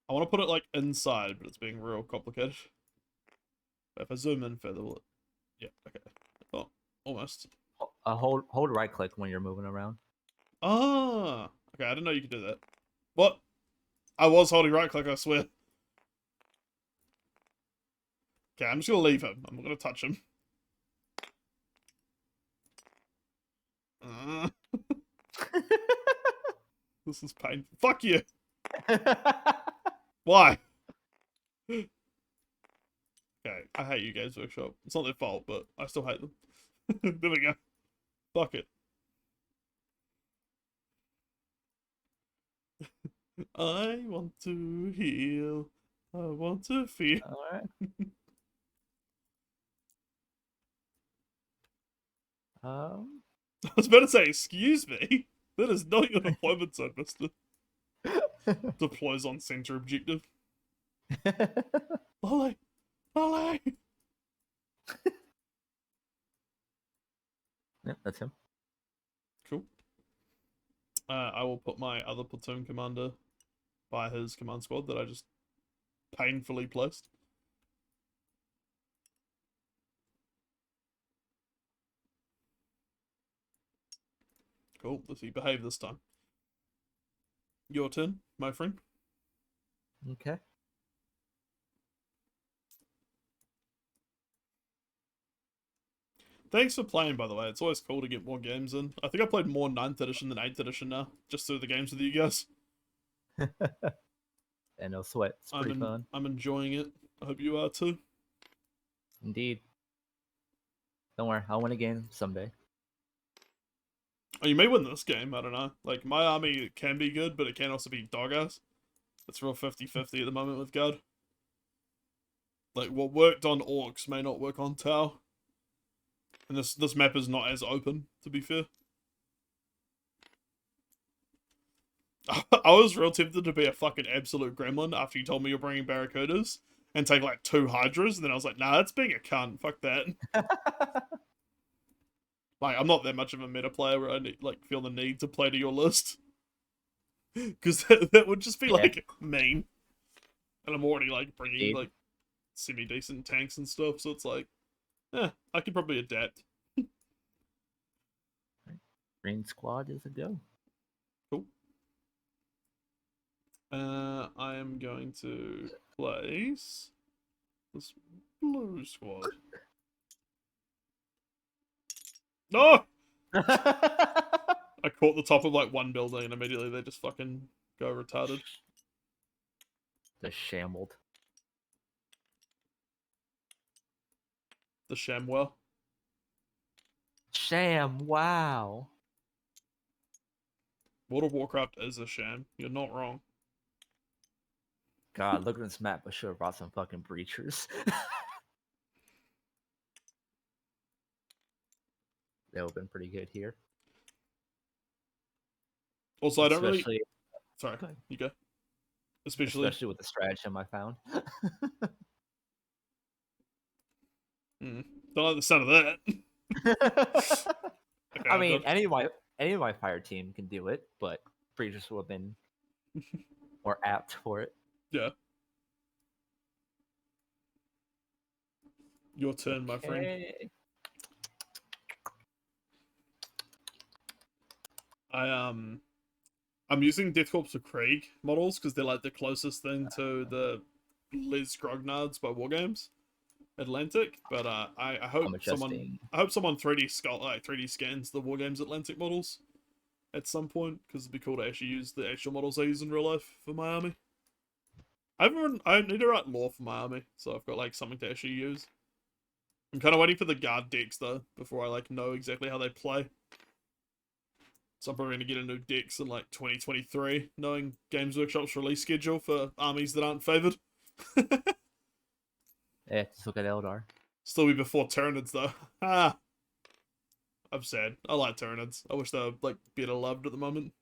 B: I want to put it, like, inside, but it's being real complicated. But if I zoom in further, will it... Yeah, okay. Oh, almost.
A: Hold right click when you're moving around.
B: Ah! Okay, I didn't know you could do that. What? I was holding right click, I swear. Okay, I'm just gonna leave him. I'm not gonna touch him. This is painful. Fuck you! Why? Okay, I hate you Games Workshop. It's not their fault, but I still hate them. There we go. Fuck it. I want to heal. I want to feel.
A: Alright.
B: I was about to say, excuse me. That is not your deployment zone, mister. Deploys on center objective. Loli! Loli!
A: Yeah, that's him.
B: Cool. I will put my other platoon commander by his command squad that I just painfully placed. Cool. Does he behave this time? Your turn, my friend.
A: Okay.
B: Thanks for playing, by the way. It's always cool to get more games in. I think I played more 9th edition than 8th edition now, just through the games with you guys.
A: And no sweat. It's pretty fun.
B: I'm enjoying it. I hope you are too.
A: Indeed. Don't worry, I'll win again someday.
B: Oh, you may win this game, I don't know. Like, my army can be good, but it can also be dog-ass. It's real 50-50 at the moment with God. Like, what worked on Orcs may not work on Tau. And this map is not as open, to be fair. I was real tempted to be a fucking absolute gremlin after you told me you're bringing Barracudas and take, like, 2 Hydras, and then I was like, nah, that's being a cunt. Fuck that. Like, I'm not that much of a meta player where I need, like, feel the need to play to your list. Because that would just be, like, mean. And I'm already, like, bringing, like, semi-decent tanks and stuff, so it's like, I could probably adapt.
A: Green squad is a go.
B: Cool. I am going to place this blue squad. No! I caught the top of, like, one building and immediately they just fucking go retarded.
A: The shambled.
B: The Shamwell.
A: Sham, wow.
B: World of Warcraft is a sham. You're not wrong.
A: God, look at this map. I should have brought some fucking breachers. That would have been pretty good here.
B: Also, I don't really... Sorry, you go. Especially
A: with the stratagem I found.
B: Don't like the sound of that. Okay,
A: I mean, any of my fire team can do it, but breachers would have been more apt for it.
B: Yeah. Your turn, my friend. I'm using Death Corps of Krieg models because they're like the closest thing to the Les Grognards by Wargames Atlantic. But I hope someone 3D scans the Wargames Atlantic models at some point because it'd be cool to actually use the actual models I use in real life for my army. I need to write lore for my army, so I've got like something to actually use. I'm kind of waiting for the guard decks though before I like know exactly how they play. So I'm probably going to get a new Dex in like 2023, knowing Games Workshop's release schedule for armies that aren't favoured.
A: Yeah, just look at Eldar.
B: Still be before Tyranids though. I'm sad. I like Tyranids. I wish they were like better loved at the moment.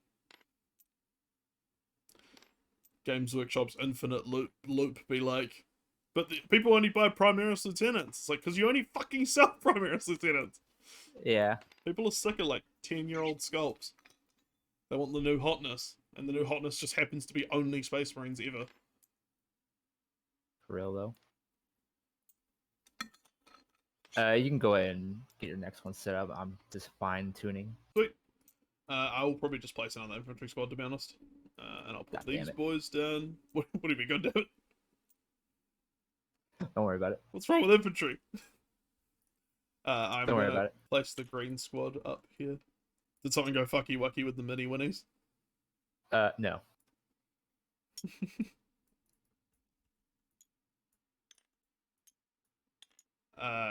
B: Games Workshop's infinite loop be like, but people only buy Primaris Lieutenants. It's like, because you only fucking sell Primaris Lieutenants.
A: Yeah.
B: People are sick of like 10-year-old sculpts. They want the new hotness, and the new hotness just happens to be only Space Marines ever.
A: For real though. You can go ahead and get your next one set up. I'm just fine tuning.
B: Sweet. I will probably just place another infantry squad, to be honest. And I'll put these boys down. What do you mean, god damn it?
A: Don't worry about it.
B: What's wrong with infantry? I'm
A: Don't worry about it.
B: Place the green squad up here. Did something go fucky wucky with the mini winnies?
A: No.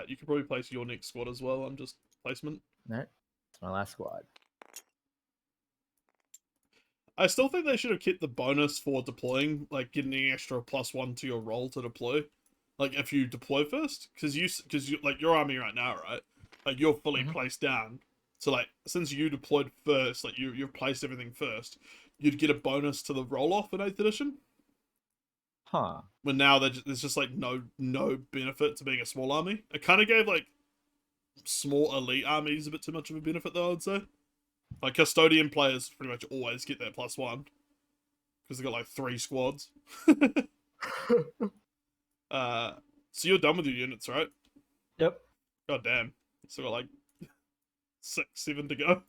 B: You could probably place your next squad as well. I'm just placement.
A: Alright. It's my last squad.
B: I still think they should have kept the bonus for deploying, like getting an extra +1 to your roll to deploy. Like if you deploy first, because you like your army right now, right? Like you're fully placed down. So like since you deployed first, like you've placed everything first, you'd get a bonus to the roll off in 8th edition.
A: Huh.
B: But now there's just like no benefit to being a small army. It kind of gave like small elite armies a bit too much of a benefit though, I'd say. Like custodian players pretty much always get that +1 because they got like 3 squads. So you're done with your units, right?
A: Yep.
B: God damn, still got like 6, 7 to go.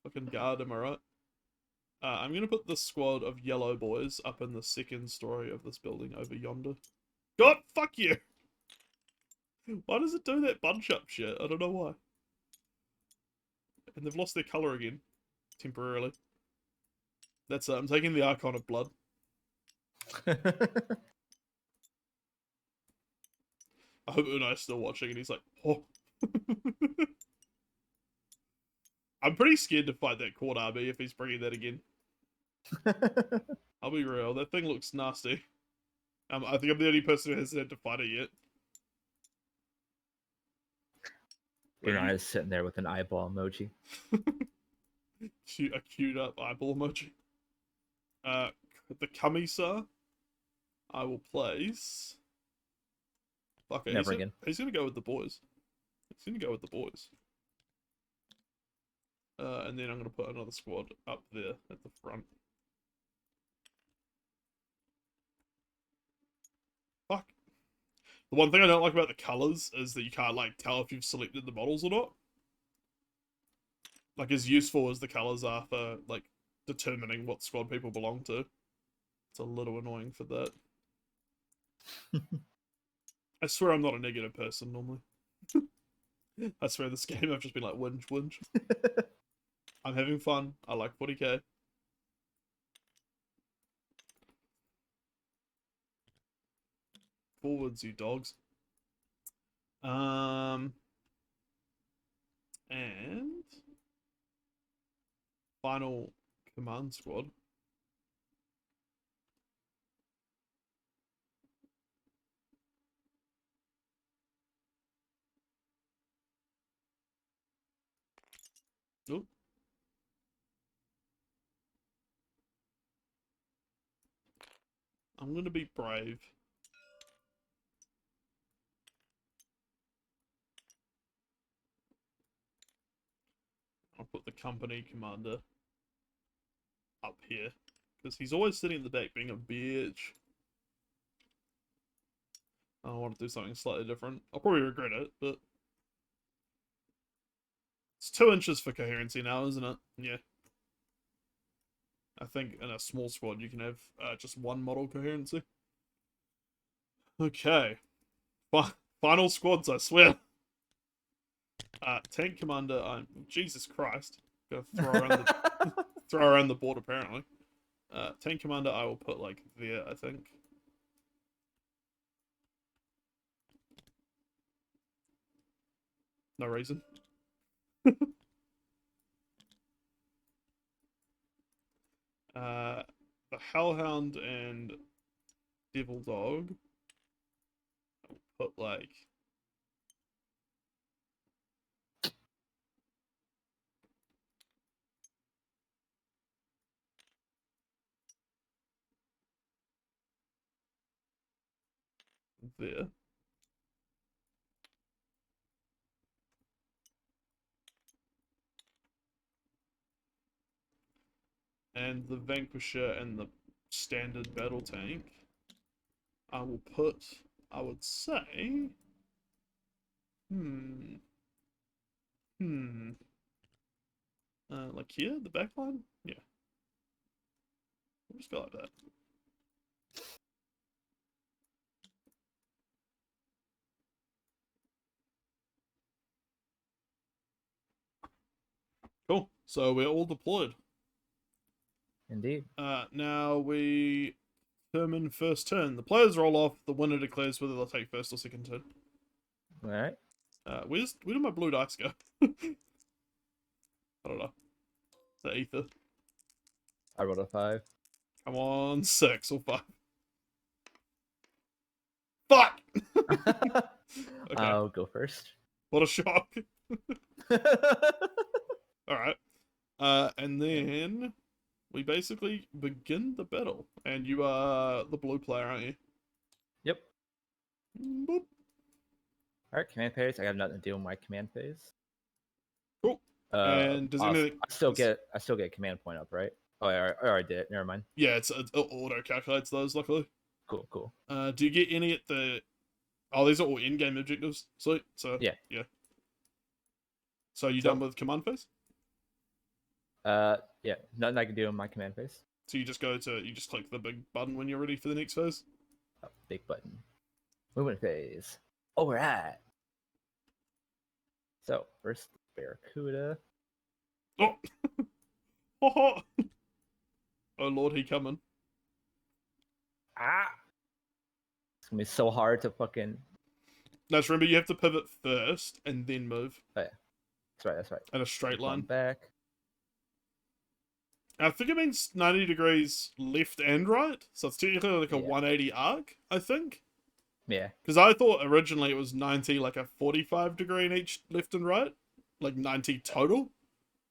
B: Fucking guard, am I right? I'm gonna put the squad of yellow boys up in the 2nd story of this building over yonder. God, fuck you! Why does it do that bunch up shit? I don't know why. And they've lost their colour again. Temporarily. That's it. I'm taking the Archon of Blood. I hope Unai's still watching and he's like, oh. I'm pretty scared to fight that Court army if he's bringing that again. I'll be real. That thing looks nasty. I think I'm the only person who hasn't had to fight it yet.
A: Unai is sitting there with an eyeball emoji.
B: A queued up eyeball emoji. The Kamisar, I will place. Fuck it.
A: Never again.
B: He's gonna go with the boys. He's gonna go with the boys. And then I'm gonna put another squad up there at the front. Fuck. The one thing I don't like about the colours is that you can't like tell if you've selected the models or not. Like as useful as the colours are for like determining what squad people belong to. It's a little annoying for that. I swear I'm not a negative person normally. I swear this game I've just been like whinge. I'm having fun. I like 40k. Forwards, you dogs. And final command squad. Oop. I'm gonna be brave. I'll put the company commander up here. Because he's always sitting in the back being a bitch. I want to do something slightly different. I'll probably regret it, but... It's 2 inches for coherency now, isn't it? Yeah. I think in a small squad you can have just 1 model coherency. Okay. Final squads, I swear. Tank commander, Jesus Christ. Gonna throw around the board apparently. Tank commander I will put like there, I think. No reason. The Hellhound and Devil Dog. I'll put like there. And the Vanquisher and the standard battle tank, I will put, I would say, like here, the back line? Yeah. We'll just go like that. Cool. So we're all deployed.
A: Indeed.
B: Now we determine first turn. The players roll off. The winner declares whether they'll take first or second turn.
A: All right.
B: Where did my blue dice go? I don't know. The ether.
A: I rolled a 5.
B: Come on, 6 or 5. Fuck!
A: Okay. I'll go first.
B: What a shock. Alright. And then we basically begin the battle. And you are the blue player, aren't you?
A: Yep.
B: Boop.
A: Alright, command phase. I got nothing to do with my command phase.
B: Cool. And does anything...
A: I still get a command point up, right? Oh, I already did it. Never mind.
B: Yeah, it auto calculates those, luckily.
A: Cool.
B: Do you get any at the... Oh, these are all in-game objectives. Sweet. So, yeah. So, you done with command phase?
A: Yeah. Nothing I can do in my command phase.
B: So you just click the big button when you're ready for the next phase?
A: Oh, big button. Movement phase. Alright. So, first, Barracuda.
B: Oh! Oh lord, he coming.
A: Ah! It's gonna be so hard to fucking...
B: No, just remember, you have to pivot first, and then move.
A: Oh, yeah. That's right.
B: In a straight line.
A: Back.
B: I think it means 90 degrees left and right, so it's technically like a 180 arc, I think.
A: Yeah.
B: Because I thought originally it was 90, like a 45 degree in each left and right. Like 90 total.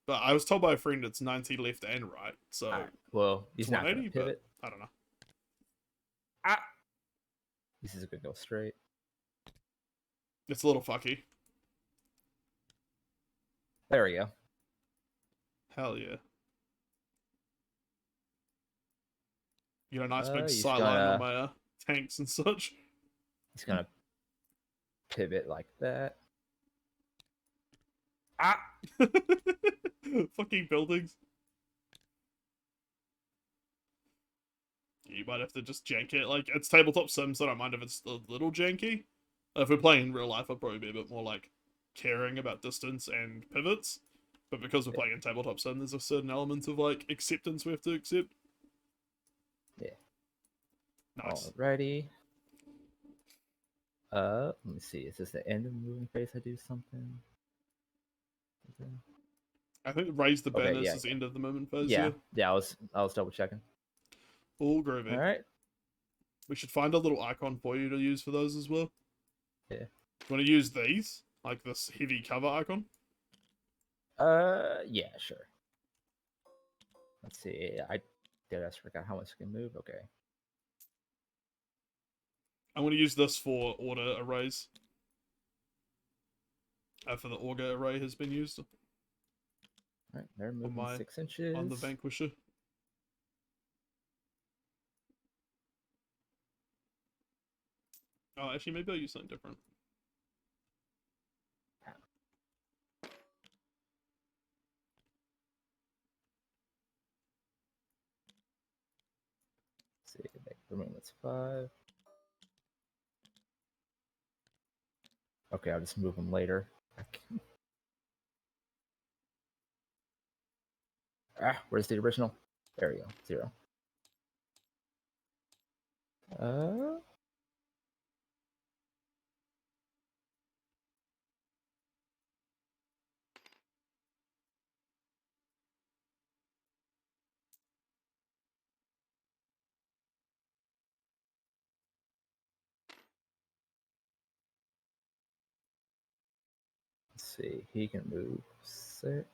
B: But I was told by a friend it's 90 left and right, so...
A: Well, he's not gonna pivot.
B: I don't know.
A: Ah! This is gonna go straight.
B: It's a little fucky.
A: There we go.
B: Hell yeah. You got a nice big sideline on my tanks and such.
A: He's gonna pivot like that. Ah!
B: Fucking buildings. You might have to just jank it. Like, it's tabletop sim, so I don't mind if it's a little janky. If we're playing in real life, I'd probably be a bit more, like, caring about distance and pivots. But because we're playing in tabletop sim, there's a certain element of, like, acceptance we have to accept.
A: Yeah.
B: Nice.
A: Alrighty. Let me see. Is this the end of the moving phase? I do something.
B: I think raise the banners is the end of the movement phase.
A: Yeah. I was double checking.
B: All groovy.
A: All right.
B: We should find a little icon for you to use for those as well.
A: Yeah.
B: Do you want to use these, like this heavy cover icon?
A: Yeah, sure. Let's see. I forgot how much I can move. Okay.
B: I'm going to use this for order arrays. For the auger array has been used.
A: Alright, they're moving 6 inches.
B: On the Vanquisher. Oh, actually, maybe I'll use something different.
A: Let's see, remember that's 5. Okay, I'll just move them later. Where's the original? There we go. 0. see. He can move 6.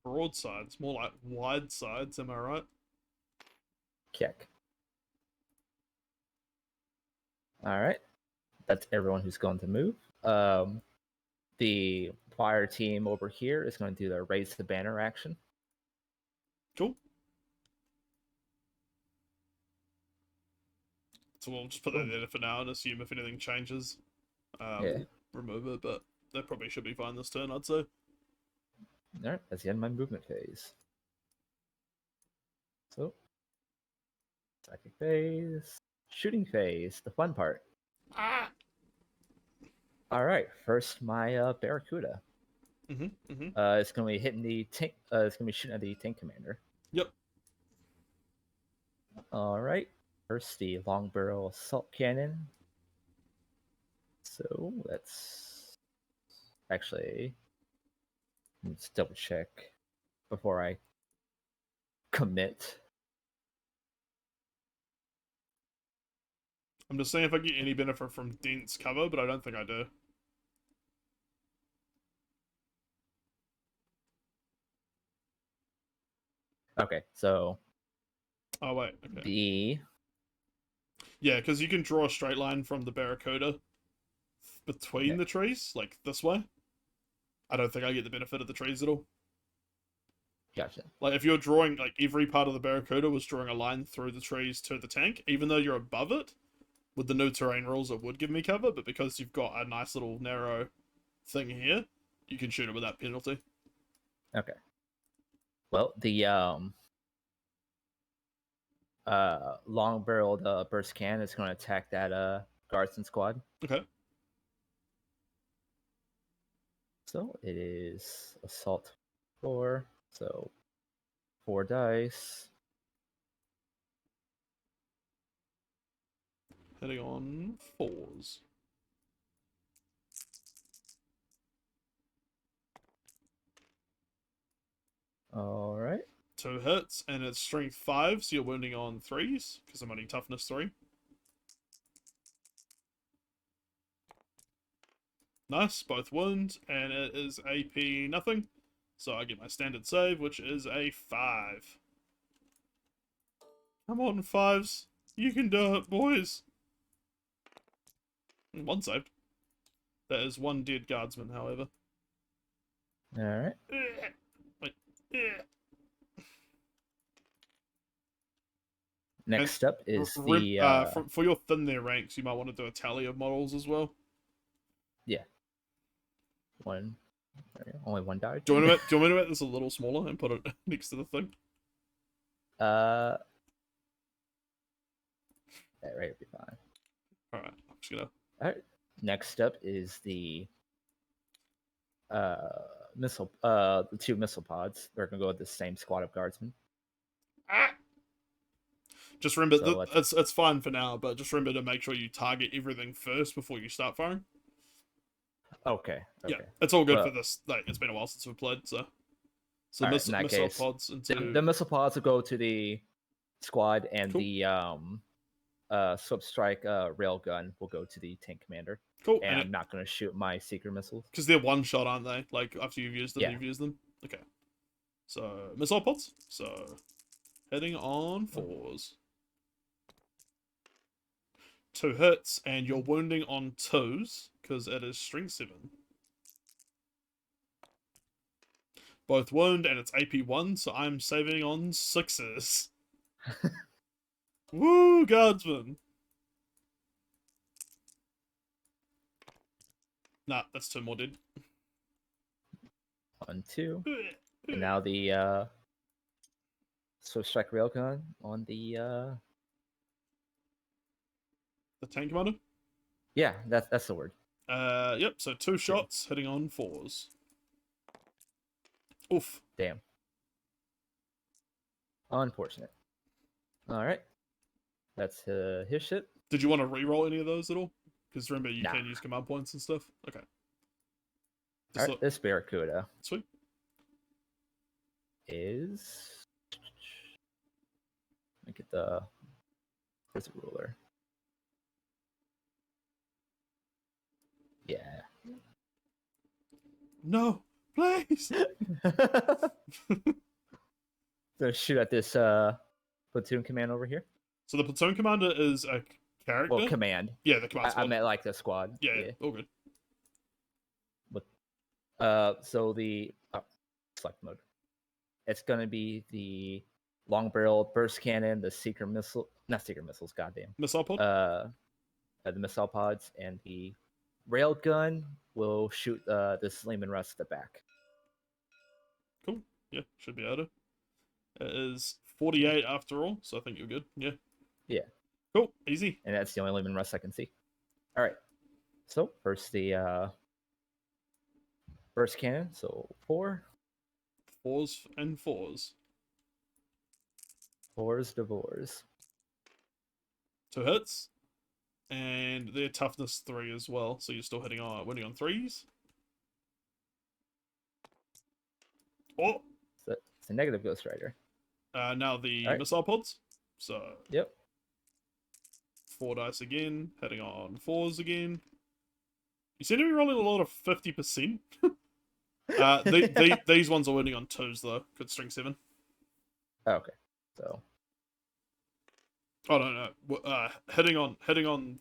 B: Broadsides, more like wide sides, am I right?
A: Kick. Alright. That's everyone who's going to move. The fire team over here is going to do their raise the banner action.
B: Cool. So we'll just put that there for now and assume if anything changes, we'll remove it, but that probably should be fine this turn, I'd say.
A: Alright, that's the end of my movement phase. So, psychic phase, shooting phase, the fun part. Alright, first my Barracuda. It's going to be hitting the tank. It's going to be shooting at the tank commander.
B: Yep.
A: Alright, first the long barrel assault cannon. So let's actually let's double check before I commit.
B: I'm just saying if I get any benefit from dense cover, but I don't think I do.
A: Okay, so
B: oh wait, okay. Yeah, because you can draw a straight line from the Barracuda between the trees, like this way. I don't think I get the benefit of the trees at all.
A: Gotcha.
B: Like if you're drawing, like every part of the Barracuda was drawing a line through the trees to the tank, even though you're above it, with the new terrain rules it would give me cover, but because you've got a nice little narrow thing here, you can shoot it without penalty.
A: Okay. Well, the long-barreled burst cannon is going to attack that guardsman squad.
B: Okay.
A: So it is assault 4, so 4 dice.
B: Hitting on 4s.
A: All right.
B: 2 hits, and it's strength 5, so you're wounding on 3s, because I'm only toughness 3. Nice, both wounds, and it is AP nothing, so I get my standard save, which is a 5. Come on, 5s. You can do it, boys. 1 saved. That is 1 dead guardsman, however.
A: Alright.
B: Wait.
A: Next up is the...
B: for your thin their ranks, you might want to do a tally of models as well.
A: Yeah. Only 1 died.
B: Do you want me to make this a little smaller and put it next to the thing?
A: That right would be fine.
B: Alright, I'm just gonna...
A: Alright. Next up is the missile, the 2 missile pods. They're gonna go with the same squad of guardsmen.
B: Just remember, so it's fine for now, but just remember to make sure you target everything first before you start firing.
A: Okay.
B: Yeah, it's all good for this. Like, it's been a while since we've played, so
A: right,
B: missile pods into...
A: the missile pods will go to the squad, and the swift strike railgun will go to the tank commander.
B: Cool.
A: And I'm not going to shoot my seeker missiles
B: because they're one shot, aren't they? Like after you've used them, you've used them. Okay. So missile pods. So heading on 4s. 2 hits, and you're wounding on 2s because it is strength 7. Both wound, and it's AP 1, so I'm saving on 6s. Woo, guardsman! Nah, that's 2 more dead.
A: 1, 2. And now the swift strike railgun on the
B: tank commander?
A: Yeah, that's the word.
B: Yep, so 2 shots hitting on 4s. Oof.
A: Damn. Unfortunate. Alright. That's his shit.
B: Did you want to re-roll any of those at all? Because remember, you can use command points and stuff. Okay.
A: Alright, this Barracuda.
B: Sweet.
A: Is... the ruler. Yeah.
B: No, please.
A: So shoot at this platoon command over here.
B: So the platoon commander is a character.
A: Well, command.
B: Yeah, the command squad.
A: I meant like the squad.
B: Yeah, all good.
A: So the select mode. It's gonna be the long barrel burst cannon, the seeker missile, not seeker missiles, goddamn.
B: Missile pod.
A: The missile pods and the rail gun will shoot this Lehman Russ at the back.
B: Cool. Yeah, should be able to. It is 48 after all, so I think you're good. Yeah.
A: Yeah.
B: Cool. Easy.
A: And that's the only Lehman Russ I can see. All right. So first the burst cannon. So 4.
B: 4s and 4s.
A: 4s divorce.
B: 2 hits. And their toughness 3 as well, so you're still winning on 3s. Oh!
A: So it's a negative Ghost Rider.
B: Now the missile pods. So.
A: Yep.
B: Fordyce again, hitting on 4s again. You seem to be rolling a lot of 50%. These ones are winning on 2s though. Good string 7.
A: Oh, okay. So.
B: Oh no. Hitting on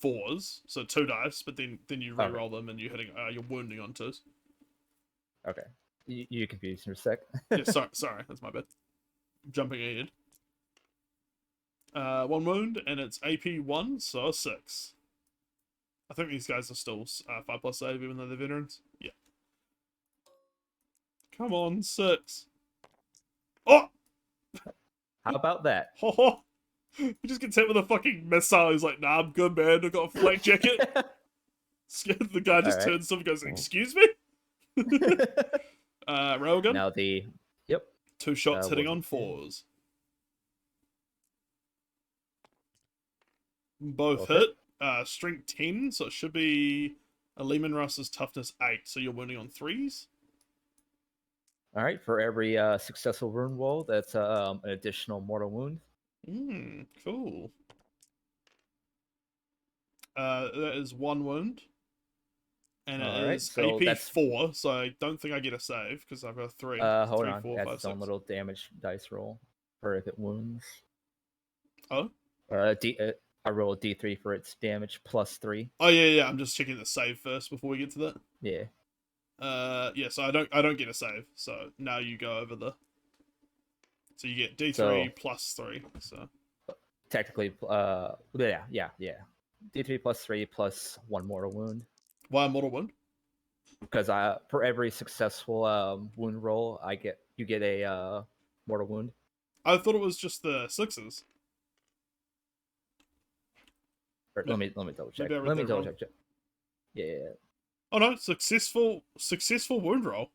B: 4s, so 2 dice, but then you re-roll them and you're wounding on 2s.
A: Okay. You confused for a sec.
B: Yeah, sorry, that's my bad. Jumping ahead. 1 wound, and it's AP 1, so 6. I think these guys are still 5+ save, even though they're veterans. Yeah. Come on, 6. Oh!
A: How about that?
B: He just gets hit with a fucking missile. He's like, nah, I'm good, man. I got a flak jacket. The guy just turns to him and goes, excuse me? Railgun.
A: Now the... Yep.
B: 2 shots hitting on 4s. Both hit. Strength 10, so it should be a Lehman Russ's toughness 8, so you're winning on 3s.
A: All right, for every successful wound roll, that's an additional mortal wound.
B: Cool. That is 1 wound. And it is so AP 4, so I don't think I get a save, because I've got a 3.
A: Hold
B: 3,
A: on,
B: 4,
A: that's
B: 5,
A: its own little damage dice roll for if it wounds.
B: Oh?
A: I roll a D3 for its damage plus 3.
B: Oh yeah, I'm just checking the save first before we get to that.
A: Yeah.
B: Yeah, so I don't get a save, so now you go over the... So you get D3 plus 3, so...
A: Technically, yeah. D3 plus 3 plus 1 mortal wound.
B: Why a mortal wound?
A: Because for every successful wound roll, you get a mortal wound.
B: I thought it was just the 6s.
A: Let me double check. Let me double check. Yeah.
B: Oh no, successful wound roll.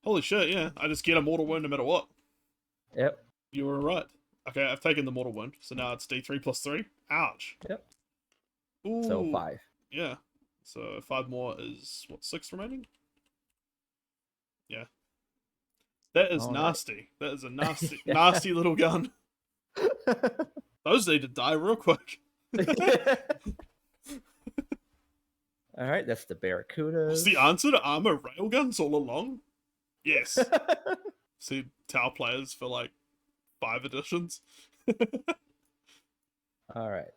B: Holy shit, yeah. I just get a mortal wound no matter what.
A: Yep.
B: You were right. Okay, I've taken the mortal wound, so now it's D3 plus 3. Ouch.
A: Yep.
B: Ooh.
A: So 5.
B: Yeah. So 5 more is, what, 6 remaining? Yeah. That is nasty. Right. That is a nasty, nasty little gun. Those need to die real quick.
A: Alright, that's the Barracuda.
B: What's the answer to armor railguns all along? Yes. See, Tau players for like 5 editions.
A: Alright.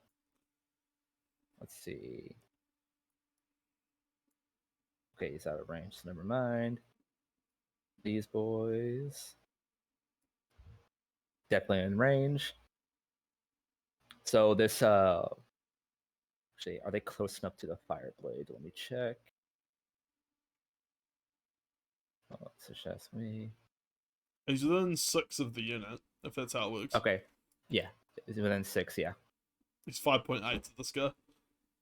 A: Let's see. Okay, he's out of range, so never mind. These boys. Definitely in range. So this actually, are they close enough to the fire blade? Let me check. Oh, so just me.
B: He's within 6 of the unit, if that's how it works.
A: Okay. Yeah. He's within 6, yeah.
B: He's 5.8 to this guy.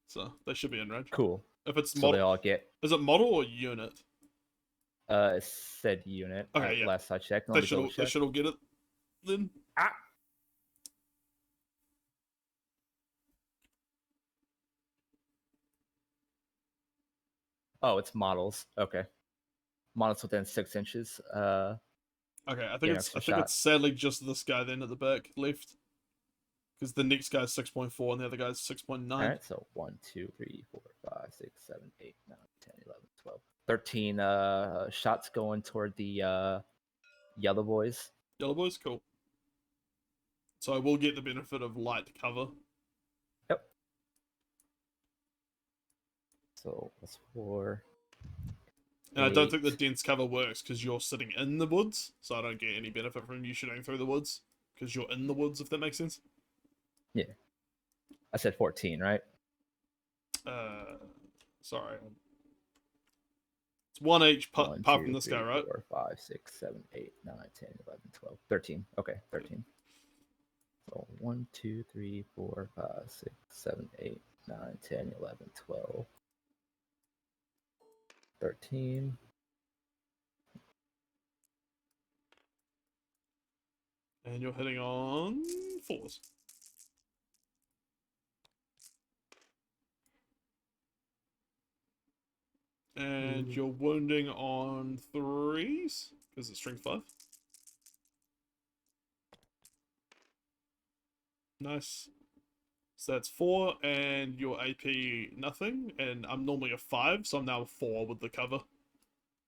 B: So they should be in range.
A: Cool.
B: If it's
A: model, so they all get.
B: Is it model or unit?
A: It said unit.
B: Okay, yeah.
A: Last I checked.
B: They should all get it then.
A: Ah! Oh, it's models. Okay. Models within 6 inches.
B: Okay, I think it's sadly just this guy then at the back left. Because the next guy's 6.4 and the other guy's 6.9.
A: All right, so 1, 2, 3, 4, 5, 6, 7, 8, 9, 10, 11, 12, 13 shots going toward the yellow boys.
B: Yellow boys, cool. So I will get the benefit of light cover.
A: Yep. So that's 4.
B: And I don't think the dense cover works because you're sitting in the woods, so I don't get any benefit from you shooting through the woods because you're in the woods, if that makes sense.
A: Yeah. I said 14, right?
B: Sorry. It's 1 each,
A: 1,
B: apart
A: 2,
B: from this
A: 3,
B: guy, right?
A: 4, 5, 6, 7, 8, 9, 10, 11, 12, 13. Okay, 13. So 1, 2, 3, 4, 5, 6, 7, 8, 9, 10, 11, 12, 13.
B: And you're hitting on 4s. And you're wounding on 3s, because it's strength 5. Nice. So that's 4, and your AP nothing, and I'm normally a 5, so I'm now a 4 with the cover.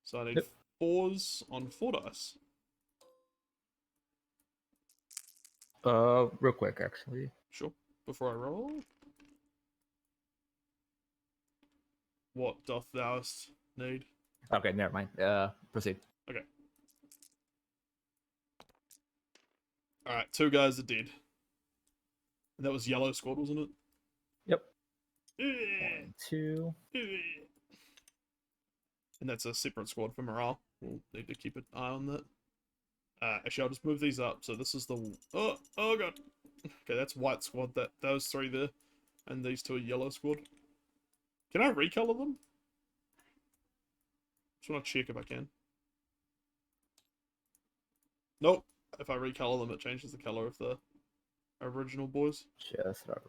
B: So I need 4s on Fordyce.
A: Real quick, actually.
B: Sure. Before I roll. What doth thou'st need?
A: Okay, never mind. Proceed.
B: Okay. Alright, 2 guys are dead. And that was yellow squad, wasn't it?
A: Yep. 1, 2.
B: And that's a separate squad for morale. We'll need to keep an eye on that. Actually, I'll just move these up. So this is the... Oh god. Okay, that's white squad. Those 3 there. And these 2 are yellow squad. Can I recolor them? Just want to check if I can. Nope. If I recolor them, it changes the color of the original boys.
A: Just alright.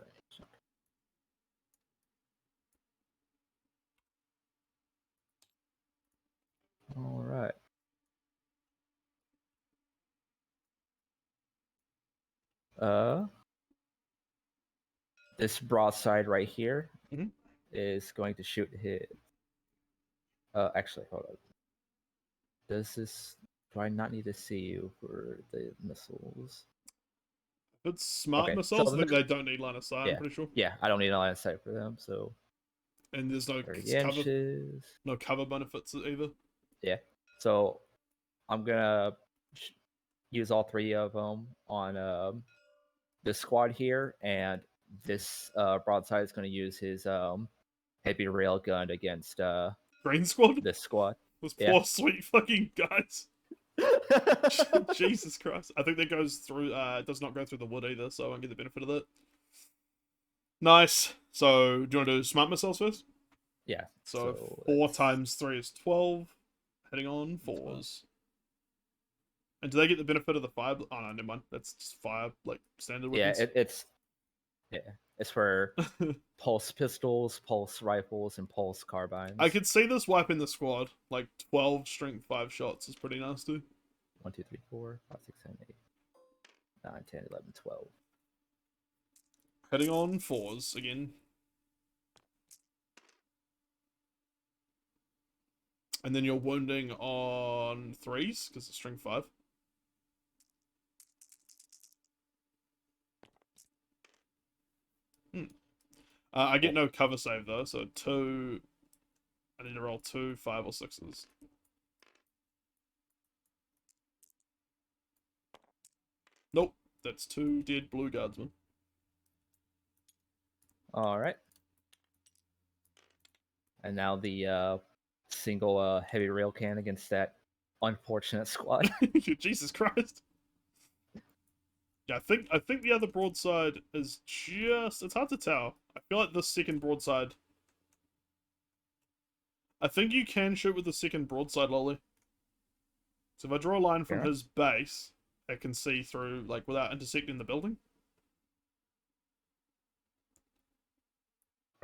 A: Alright. This broadside right here is going to shoot his. Actually, hold on. Do I not need to see you for the missiles?
B: If it's smart missiles, I think they don't need line of sight, I'm pretty sure.
A: Yeah, I don't need a line of sight for them, so.
B: And there's no cover benefits either.
A: Yeah, so I'm gonna use all 3 of them on this squad here, and this broadside is going to use his heavy rail gun against
B: green squad.
A: This squad.
B: Those poor sweet fucking guys. Jesus Christ! I think that goes through. Does not go through the wood either, so I won't get the benefit of that. Nice. So, do you want to do smart missiles first?
A: Yeah.
B: So 4 times 3 is 12. Hitting on 4s. And do they get the benefit of the fire? Oh no, never mind. That's just fire, like standard weapons.
A: Yeah, it's for pulse pistols, pulse rifles, and pulse carbines.
B: I could see this wiping the squad. Like 12 strength 5 shots is pretty nasty.
A: 1, 2, 3, 4, 5, 6, 7, 8, 9, 10, 11, 12.
B: Heading on 4s again. And then you're wounding on 3s because it's strength 5. I get no cover save though, so 2. I need to roll 2, 5, or 6s. Nope, that's 2 dead blue guardsmen.
A: All right. And now the single heavy rail can against that unfortunate squad.
B: Jesus Christ. Yeah, I think the other broadside is just... It's hard to tell. I feel like the second broadside... I think you can shoot with the second broadside, Loli. So if I draw a line from his base, I can see through, like, without intersecting the building.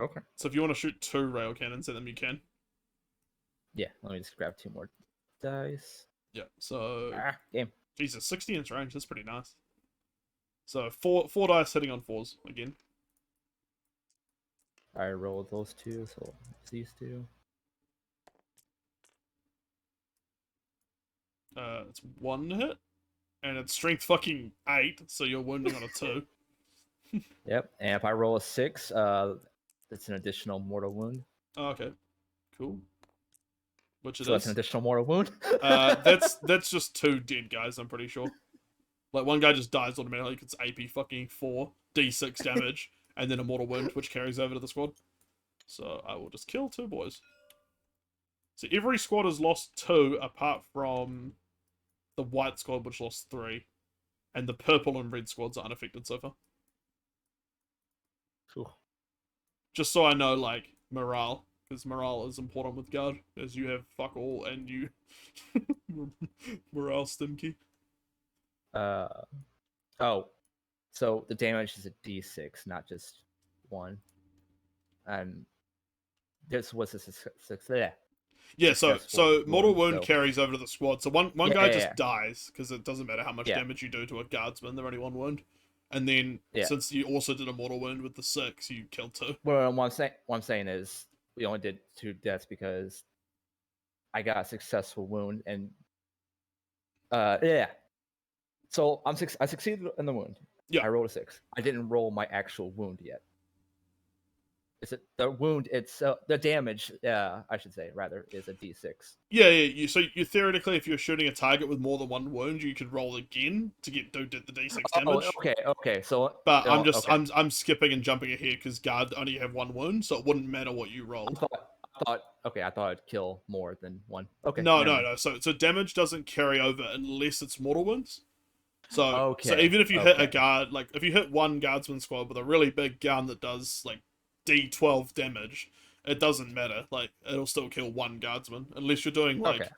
A: Okay.
B: So if you want to shoot 2 rail cannons at them, you can.
A: Yeah, let me just grab 2 more dice.
B: Yeah, so...
A: Game.
B: Jesus, 60-inch range, that's pretty nice. So four dice hitting on 4s again.
A: I rolled those 2, so it's these 2.
B: It's 1 hit, and it's strength fucking 8, so you're wounding on a 2.
A: Yep, and if I roll a 6, it's an additional mortal wound.
B: Oh, okay, cool. Which it
A: so
B: is.
A: That's an additional mortal wound.
B: That's just 2 dead guys. I'm pretty sure. Like one guy just dies automatically. It's AP fucking 4 D6 damage, and then a mortal wound, which carries over to the squad. So I will just kill 2 boys. So every squad has lost 2, apart from the white squad, which lost 3, and the purple and red squads are unaffected so far.
A: Cool.
B: Just so I know, like, morale, because morale is important with guard, as you have fuck all and you morale stimkey.
A: Oh, so the damage is a D6, not just 1, and this was a success.
B: Yeah, so mortal wound carries over to the squad. So one guy just dies because it doesn't matter how much damage you do to a guardsman; they're only 1 wound. And then since you also did a mortal wound with the 6, you killed 2.
A: Well, what I'm saying is we only did 2 deaths because I got a successful wound, and So I succeeded in the wound.
B: Yeah,
A: I rolled a 6. I didn't roll my actual wound yet. Is it the wound? It's the damage. I should say rather is a D6.
B: Yeah. So you theoretically, if you're shooting a target with more than 1 wound, you could roll again to get the D6 damage.
A: Okay. So,
B: but I'm skipping and jumping ahead because guard only have 1 wound, so it wouldn't matter what you rolled.
A: I thought I'd kill more than 1. Okay.
B: No. So damage doesn't carry over unless it's mortal wounds. So even if you hit a guard, like if you hit 1 guardsman squad with a really big gun that does like D12 damage, it doesn't matter. Like it'll still kill 1 guardsman unless you're doing like.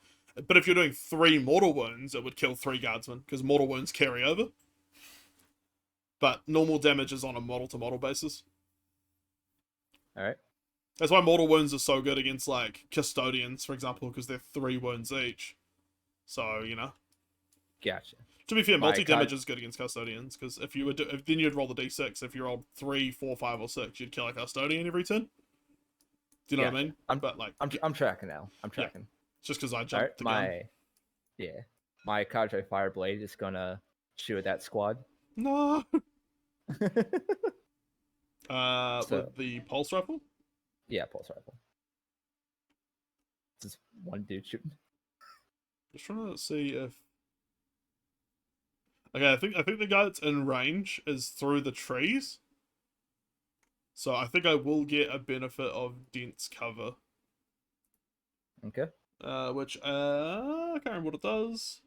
B: But if you're doing 3 mortal wounds, it would kill 3 guardsmen because mortal wounds carry over. But normal damage is on a model to model basis.
A: All right.
B: That's why mortal wounds are so good against like custodians, for example, because they're 3 wounds each. So you know.
A: Gotcha.
B: To be fair, multi-damage is good against custodians, because if you would then you'd roll the D6. If you rolled 3, 4, 5, or 6, you'd kill a custodian every turn. Do you know what I mean?
A: I'm tracking now. I'm tracking.
B: Yeah. Just because I jumped the gun.
A: My cadre fire blade is gonna shoot at that squad.
B: No. With the pulse rifle.
A: Yeah, pulse rifle. Just 1 dude shooting.
B: Just trying to see if. Okay, I think the guy that's in range is through the trees. So I think I will get a benefit of dense cover.
A: Okay.
B: Which I can't remember what it does.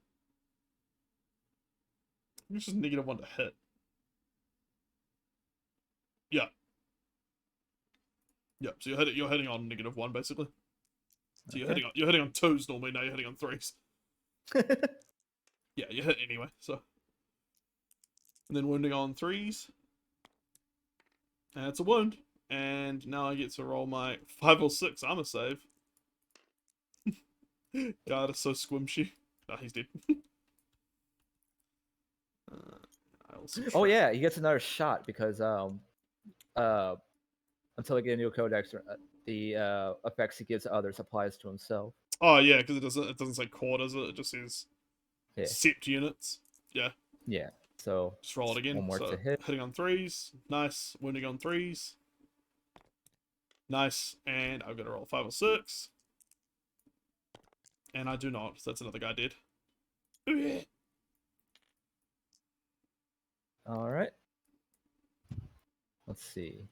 B: I think it's just -1 to hit. Yeah. Yeah. So you're hitting on -1 basically. So you're hitting on 2s normally. Now you're hitting on 3s. Yeah, you hit anyway. So. And then wounding on 3s. And it's a wound. And now I get to roll my 5 or 6 armor save. God, it's so squishy. Ah, he's dead.
A: Oh yeah, he gets another shot because until I get a new codex, the effects he gives to others applies to himself.
B: Oh yeah, because it doesn't say core, does it? It just says sept units. Yeah.
A: Yeah. So
B: just roll it again.
A: 1 more to hit.
B: Hitting on 3s. Nice. Wounding on 3s. Nice. And I've got to roll 5 or 6. And I do not. So that's another guy dead.
A: All right. Let's see.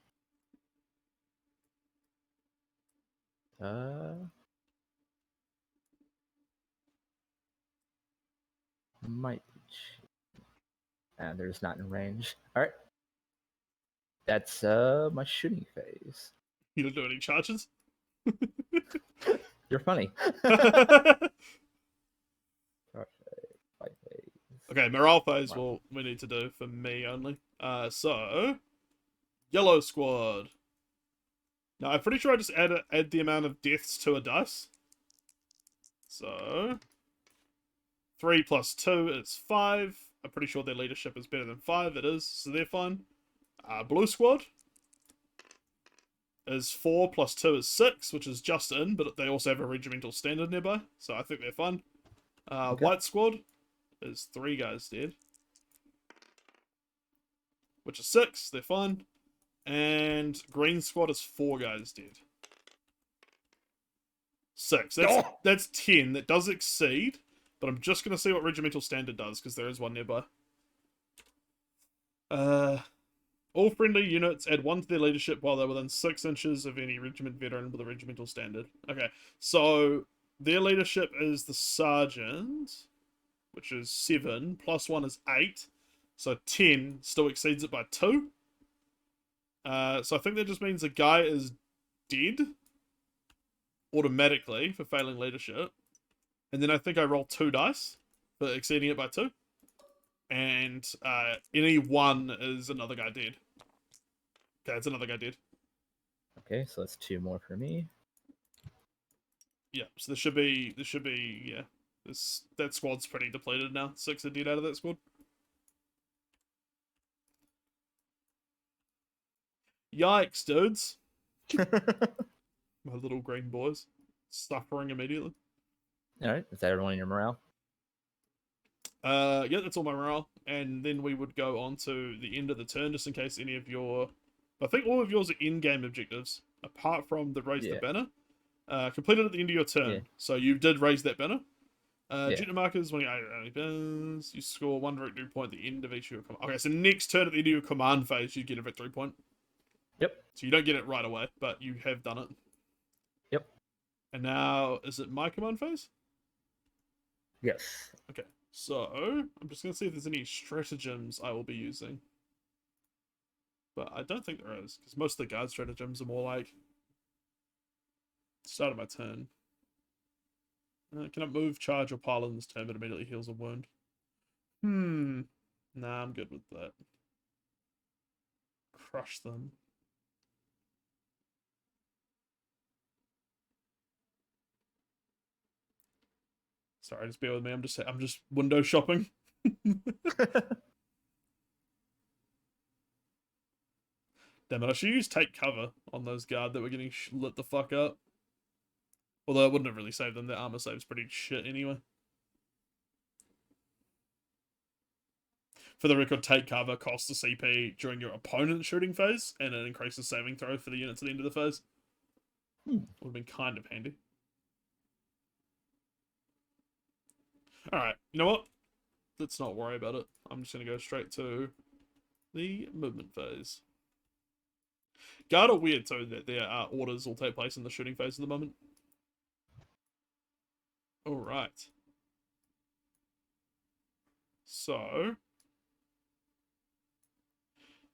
A: Might be. And there's not in range. All right. That's my shooting phase.
B: You don't do any charges?
A: You're funny.
B: Okay, morale phase we need to do for me only. So yellow squad. Now I'm pretty sure I just add the amount of deaths to a dice. So 3 + 2 is 5. I'm pretty sure their leadership is better than 5. It is, so they're fine. Blue squad is 4 plus 2 is 6, which is just in, but they also have a regimental standard nearby, so I think they're fine. Okay. White squad is 3 guys dead, which is 6, they're fine. And green squad is 4 guys dead. 6. That's 10. That does exceed, but I'm just going to see what regimental standard does, because there is one nearby. All friendly units add 1 to their leadership while they're within 6 inches of any regiment veteran with a regimental standard. Okay, so their leadership is the sergeant, which is 7, plus 1 is 8, so 10 still exceeds it by 2. So I think that just means the guy is dead automatically for failing leadership. And then I think I roll 2 dice for exceeding it by 2. And any 1 is another guy dead. Okay, it's another guy dead.
A: Okay, so that's 2 more for me.
B: Yeah, so there should be, yeah. That squad's pretty depleted now. 6 are dead out of that squad. Yikes, dudes. My little green boys. Suffering immediately.
A: Alright, is that everyone in your morale?
B: Yeah, that's all my morale. And then we would go on to the end of the turn, just in case any of your... I think all of yours are in-game objectives, apart from the raise the banner. Completed at the end of your turn. Yeah. So you did raise that banner. Objective markers, when you score 1 victory point at the end of each of your command. Okay, so next turn at the end of your command phase, you get a victory point.
A: Yep. So
B: you don't get it right away, but you have done it.
A: Yep.
B: And now, is it my command phase?
A: Yes.
B: Okay, so I'm just going to see if there's any stratagems I will be using. But I don't think there is, because most of the guard stratagems are more like... Start of my turn. Can I move, charge, or pile in this turn that immediately heals a wound? Nah, I'm good with that. Crush them. Sorry, just bear with me. I'm just window shopping. Damn it! I should use take cover on those guard that were getting lit the fuck up. Although it wouldn't have really saved them. Their armor save's pretty shit anyway. For the record, take cover costs the CP during your opponent's shooting phase, and it increases saving throw for the units at the end of the phase. Would have been kind of handy. Alright, you know what? Let's not worry about it. I'm just going to go straight to the movement phase. Guard are weird, so that their orders will take place in the shooting phase at the moment. Alright. So...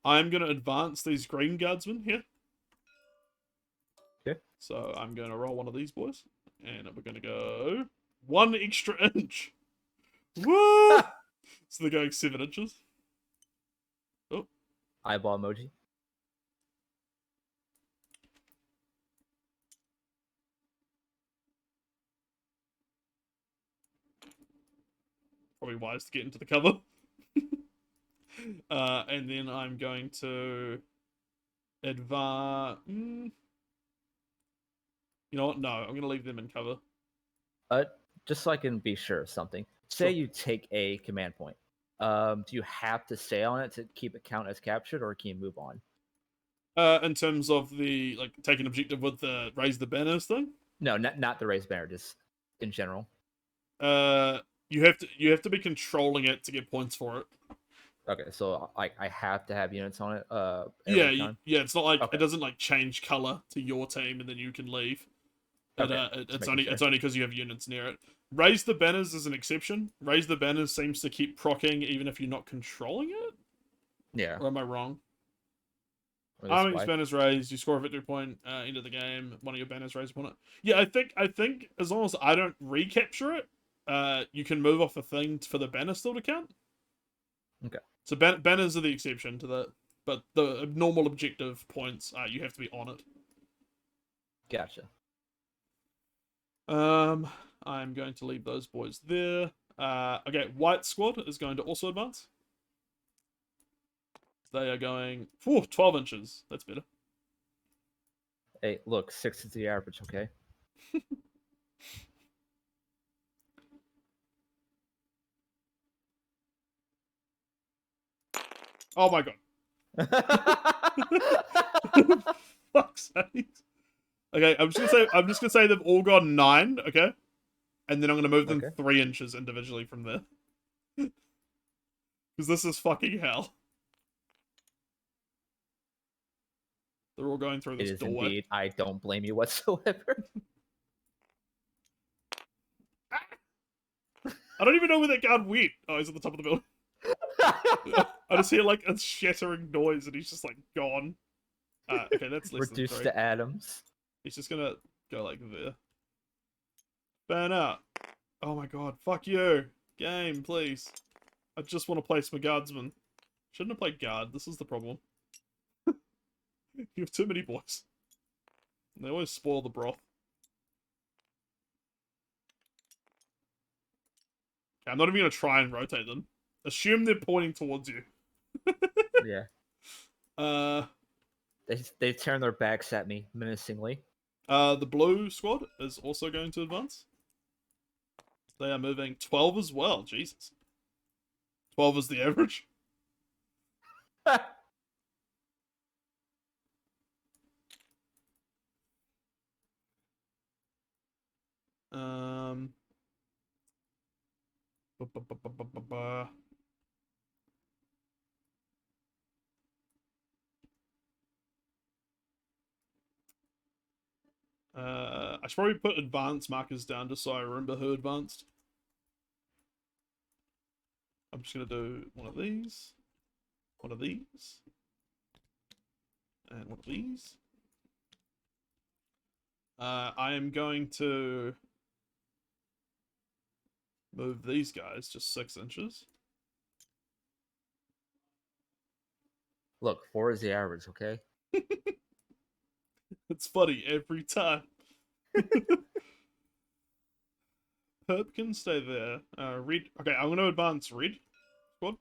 B: I'm going to advance these green guardsmen here.
A: Okay.
B: So I'm going to roll one of these boys. And we're going to go 1 extra inch. Woo! So they're going 7 inches. Oh.
A: Eyeball emoji.
B: Probably wise to get into the cover. And then I'm going to advance. You know what? No, I'm going to leave them in cover.
A: Just so I can be sure of something. Say you take a command point. Do you have to stay on it to keep it count as captured, or can you move on?
B: In terms of the take an objective with the raise the banners thing?
A: No, not the raise banner, just in general.
B: You have to be controlling it to get points for it.
A: Okay, so I have to have units on it.
B: Yeah. It's not like it doesn't change color to your team and then you can leave. It's only because you have units near it. Raise the banners is an exception. Raise the banners seems to keep proccing even if you're not controlling it.
A: Yeah.
B: Or am I wrong? Army's banners raised. You score a victory point. End of the game. One of your banners raised upon it. Yeah, I think as long as I don't recapture it, you can move off a thing for the banner still to count.
A: Okay.
B: So banners are the exception to that, but the normal objective points, you have to be on it.
A: Gotcha.
B: I'm going to leave those boys there. Okay, white squad is going to also advance. They are going 12 inches. That's better.
A: Hey, look, 6 is the average, okay?
B: Oh my god. Fuck's sake. Okay, I'm just gonna say they've all got 9, okay? And then I'm gonna move them 3 inches individually from there. Because this is fucking hell. They're all going through this doorway.
A: Indeed. I don't blame you whatsoever.
B: I don't even know where that guard went. Oh, he's at the top of the building. I just hear like a shattering noise and he's just like gone. Okay, that's less
A: reduced
B: than 3.
A: to atoms.
B: He's just gonna go like there. Burn out. Oh my god, fuck you. Game, please. I just want to place my guardsman. Shouldn't have played guard, this is the problem. You have too many boys. They always spoil the broth. Okay, I'm not even gonna try and rotate them. Assume they're pointing towards you.
A: Yeah. They turn their backs at me menacingly.
B: The blue squad is also going to advance. They are moving 12 as well. Jesus. 12 is the average. I should probably put advanced markers down just so I remember who advanced. I'm just going to do one of these, and one of these. I am going to move these guys just 6 inches.
A: Look, 4 is the average, okay?
B: It's funny every time. Herb can stay there. Red. Okay, I'm going to advance red squad.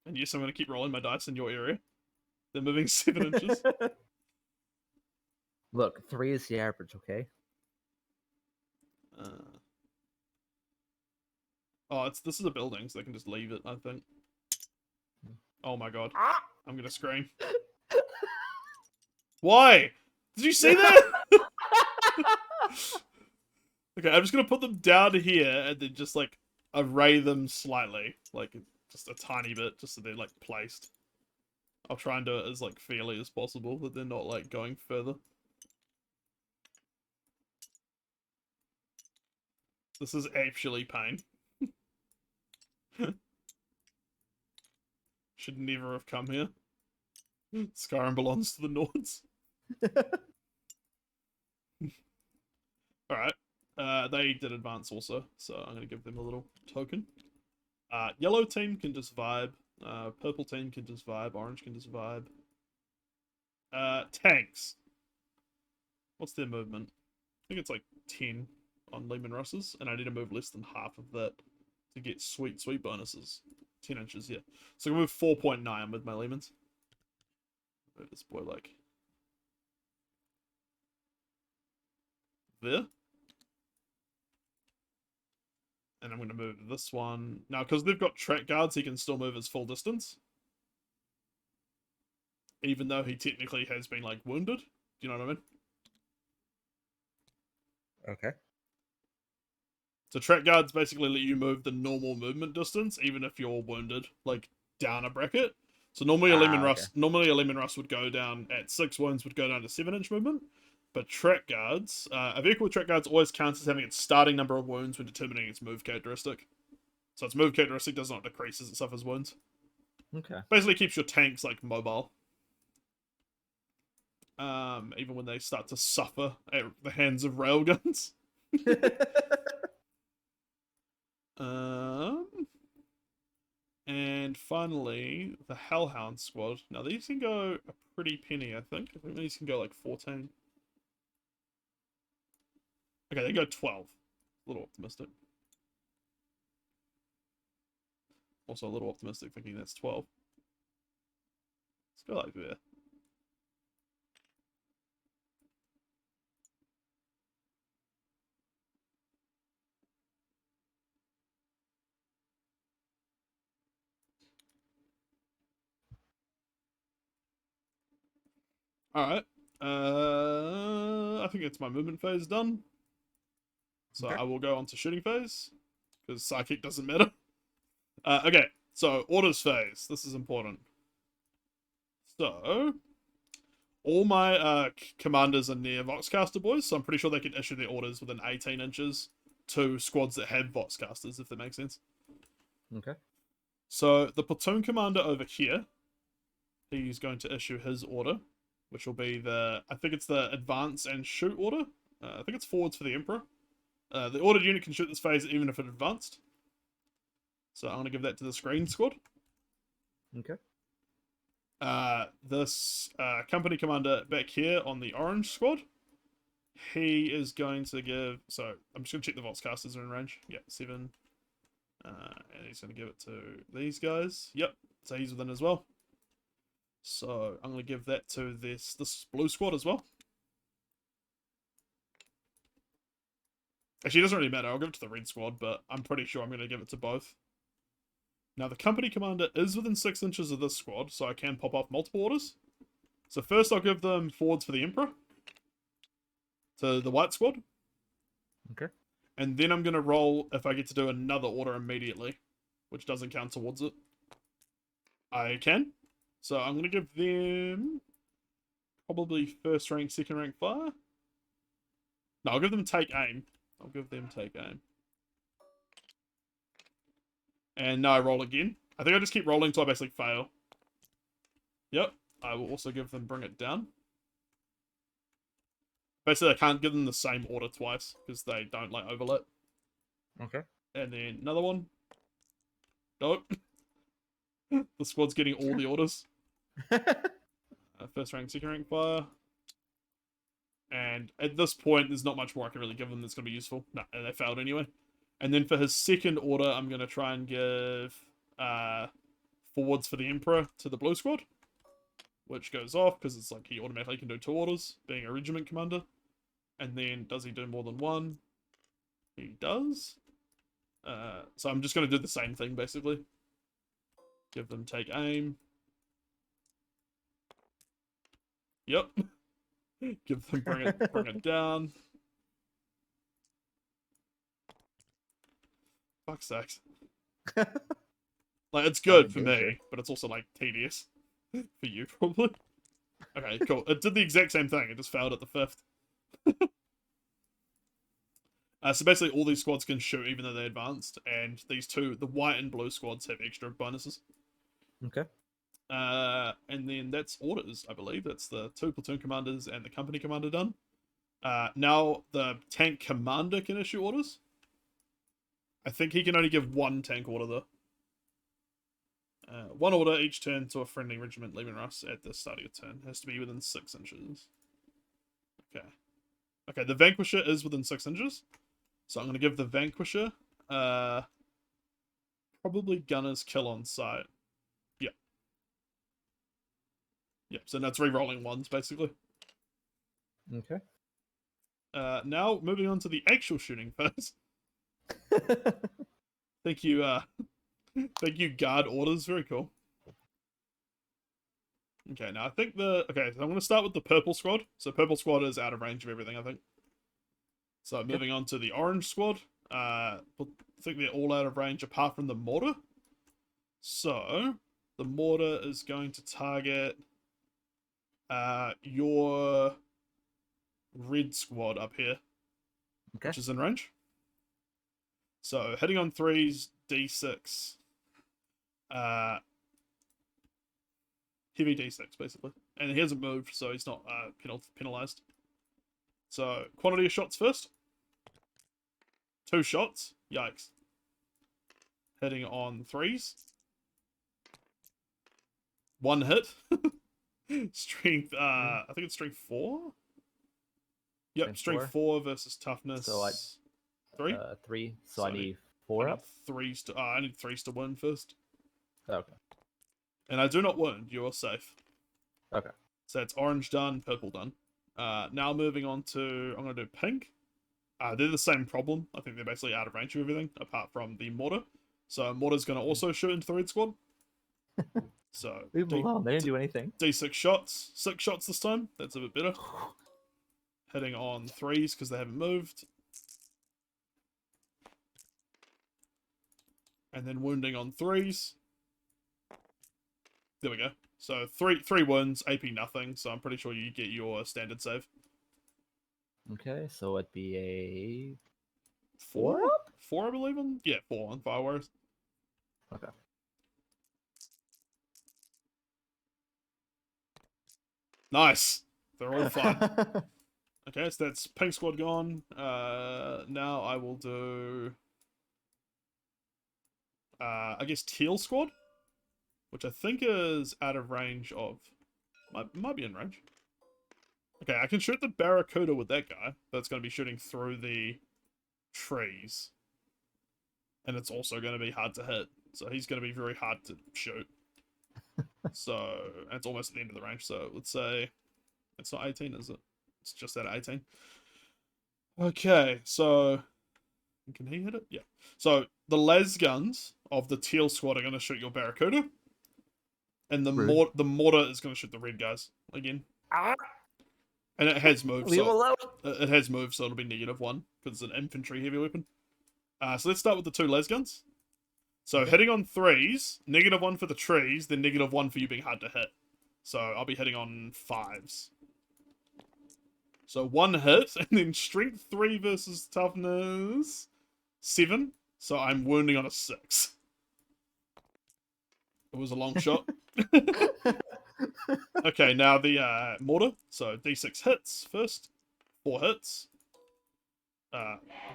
B: And yes, I'm going to keep rolling my dice in your area. They're moving 7 inches.
A: Look, 3 is the average, okay?
B: This is a building, so they can just leave it, I think. Oh my god. I'm going to scream. Why? Did you see that? Okay, I'm just going to put them down here and then just, like, array them slightly. Like, just a tiny bit, just so they're, like, placed. I'll try and do it as, like, fairly as possible, that they're not, like, going further. This is actually pain. Should never have come here. Skyrim belongs to the Nords. Alright. They did advance also, so I'm going to give them a little token. Yellow team can just vibe. Purple team can just vibe. Orange can just vibe. Tanks. What's their movement? I think it's like 10 on Lehman Russes, and I need to move less than half of that to get sweet bonuses. 10 inches, yeah. So I can move 4.9 with my Lehmans. Move this boy like there. And I'm going to move this one. Now, because they've got track guards, he can still move his full distance. Even though he technically has been, like, wounded. Do you know what I mean?
A: Okay.
B: So track guards basically let you move the normal movement distance, even if you're wounded, like, down a bracket. So normally a Lehman Russ would go down at 6 wounds, would go down to 7-inch movement. But track guards, a vehicle with track guards always counts as having its starting number of wounds when determining its move characteristic. So its move characteristic does not decrease as it suffers wounds.
A: Okay.
B: Basically keeps your tanks, like, mobile. Even when they start to suffer at the hands of railguns. And finally, the Hellhound squad. Now these can go a pretty penny, I think. I think these can go like 14. Okay, they go 12. A little optimistic. Also a little optimistic, thinking that's 12. Let's go like there. Alright. I think it's my movement phase done. So okay. I will go on to shooting phase, because psychic doesn't matter. Okay, so orders phase. This is important. So, all my commanders are near Voxcaster boys, so I'm pretty sure they can issue their orders within 18 inches to squads that have Voxcasters, if that makes sense.
A: Okay.
B: So, the platoon commander over here, he's going to issue his order, which will be the, I think it's the advance and shoot order. I think it's forwards for the Emperor. The ordered unit can shoot this phase even if it advanced. So I'm going to give that to the screen squad.
A: Okay.
B: This company commander back here on the orange squad, he is going to give... So I'm just going to check the Voxcasters are in range. Yep, 7. And he's going to give it to these guys. Yep, so he's within as well. So I'm going to give that to this blue squad as well. Actually, it doesn't really matter. I'll give it to the red squad, but I'm pretty sure I'm going to give it to both. Now, the company commander is within 6 inches of this squad, so I can pop off multiple orders. So first I'll give them forwards for the Emperor to the white squad.
A: Okay.
B: And then I'm going to roll if I get to do another order immediately, which doesn't count towards it. I can. So I'm going to give them probably first rank, second rank fire. No, I'll give them take aim. I'll give them take aim. And now I roll again. I think I just keep rolling until I basically fail. Yep. I will also give them bring it down. Basically, I can't give them the same order twice because they don't like overlap.
A: Okay.
B: And then another one. Nope. The squad's getting all the orders. First rank, second rank fire. And at this point, there's not much more I can really give them that's going to be useful. No, they failed anyway. And then for his second order, I'm going to try and give forwards for the Emperor to the blue squad. Which goes off, because it's like he automatically can do 2 orders, being a regiment commander. And then, does he do more than 1? He does. So I'm just going to do the same thing, basically. Give them take aim. Yep. Give them bring it down. Fuck sakes. Like, it's good for me, but it's also, like, tedious. For you, probably. Okay, cool. It did the exact same thing. It just failed at the 5th. So basically, all these squads can shoot even though they advanced, and these two, the white and blue squads, have extra bonuses.
A: Okay.
B: And then that's orders, I believe. That's the 2 platoon commanders and the company commander done. Now the tank commander can issue orders. I think he can only give 1 tank order, though. 1 order each turn to a friendly regiment leaving Russ at the start of your turn. Has to be within 6 inches. Okay. Okay, the Vanquisher is within 6 inches. So I'm going to give the Vanquisher probably Gunner's kill on sight. Yep. Yep, so that's re-rolling 1s, basically.
A: Okay.
B: Now, moving on to the actual shooting phase. Thank you, thank you, guard orders. Very cool. Okay, now I think okay, so I'm going to start with the purple squad. So purple squad is out of range of everything, I think. So moving on to the orange squad. I think they're all out of range apart from the mortar. So the mortar is going to target your red squad up here, which is in range. So hitting on 3s, D6. Heavy D6, basically. And he hasn't moved, so he's not penalized. So, quantity of shots first. 2 shots. Yikes. Hitting on 3s. 1 hit. Strength, I think it's strength 4? Yep, strength 4 versus toughness.
A: So
B: 3?
A: 3. So I need 4 up?
B: I need 3s to win first.
A: Okay.
B: And I do not wound. You are safe.
A: Okay.
B: So it's orange done, purple done. Now moving on to... I'm going to do pink. They're the same problem. I think they're basically out of range of everything, apart from the mortar. So mortar's going to also shoot into the red squad. So
A: leave them alone. They didn't do anything.
B: D6 shots. 6 shots this time. That's a bit better. Hitting on 3s because they haven't moved. And then wounding on 3s. There we go. So three wounds, AP nothing. So I'm pretty sure you get your standard save.
A: Okay, so it'd be a
B: 4? 4, I believe. Yeah, 4 on Fire Warriors.
A: Okay.
B: Nice. They're all fine. Okay, so that's pink squad gone. Now I will do... I guess teal squad? Which I think is out of range of... Might be in range. Okay, I can shoot the Barracuda with that guy. That's going to be shooting through the trees. And it's also going to be hard to hit. So he's going to be very hard to shoot. So, it's almost at the end of the range. So, let's say... It's not 18, is it? It's just at 18. Okay, so... Can he hit it? Yeah. So, the las guns of the teal squad are going to shoot your Barracuda. And the mortar is going to shoot the red guys again. And it has moved.
A: Leave alone.
B: It has moved, so it'll be -1 because it's an infantry heavy weapon. So let's start with the 2 las guns. So hitting on 3s, -1 for the trees, then -1 for you being hard to hit. So I'll be hitting on 5s. So 1 hit, and then strength 3 versus toughness 7. So I'm wounding on a 6. It was a long shot. Okay, now the mortar. So D6 hits first. 4 hits.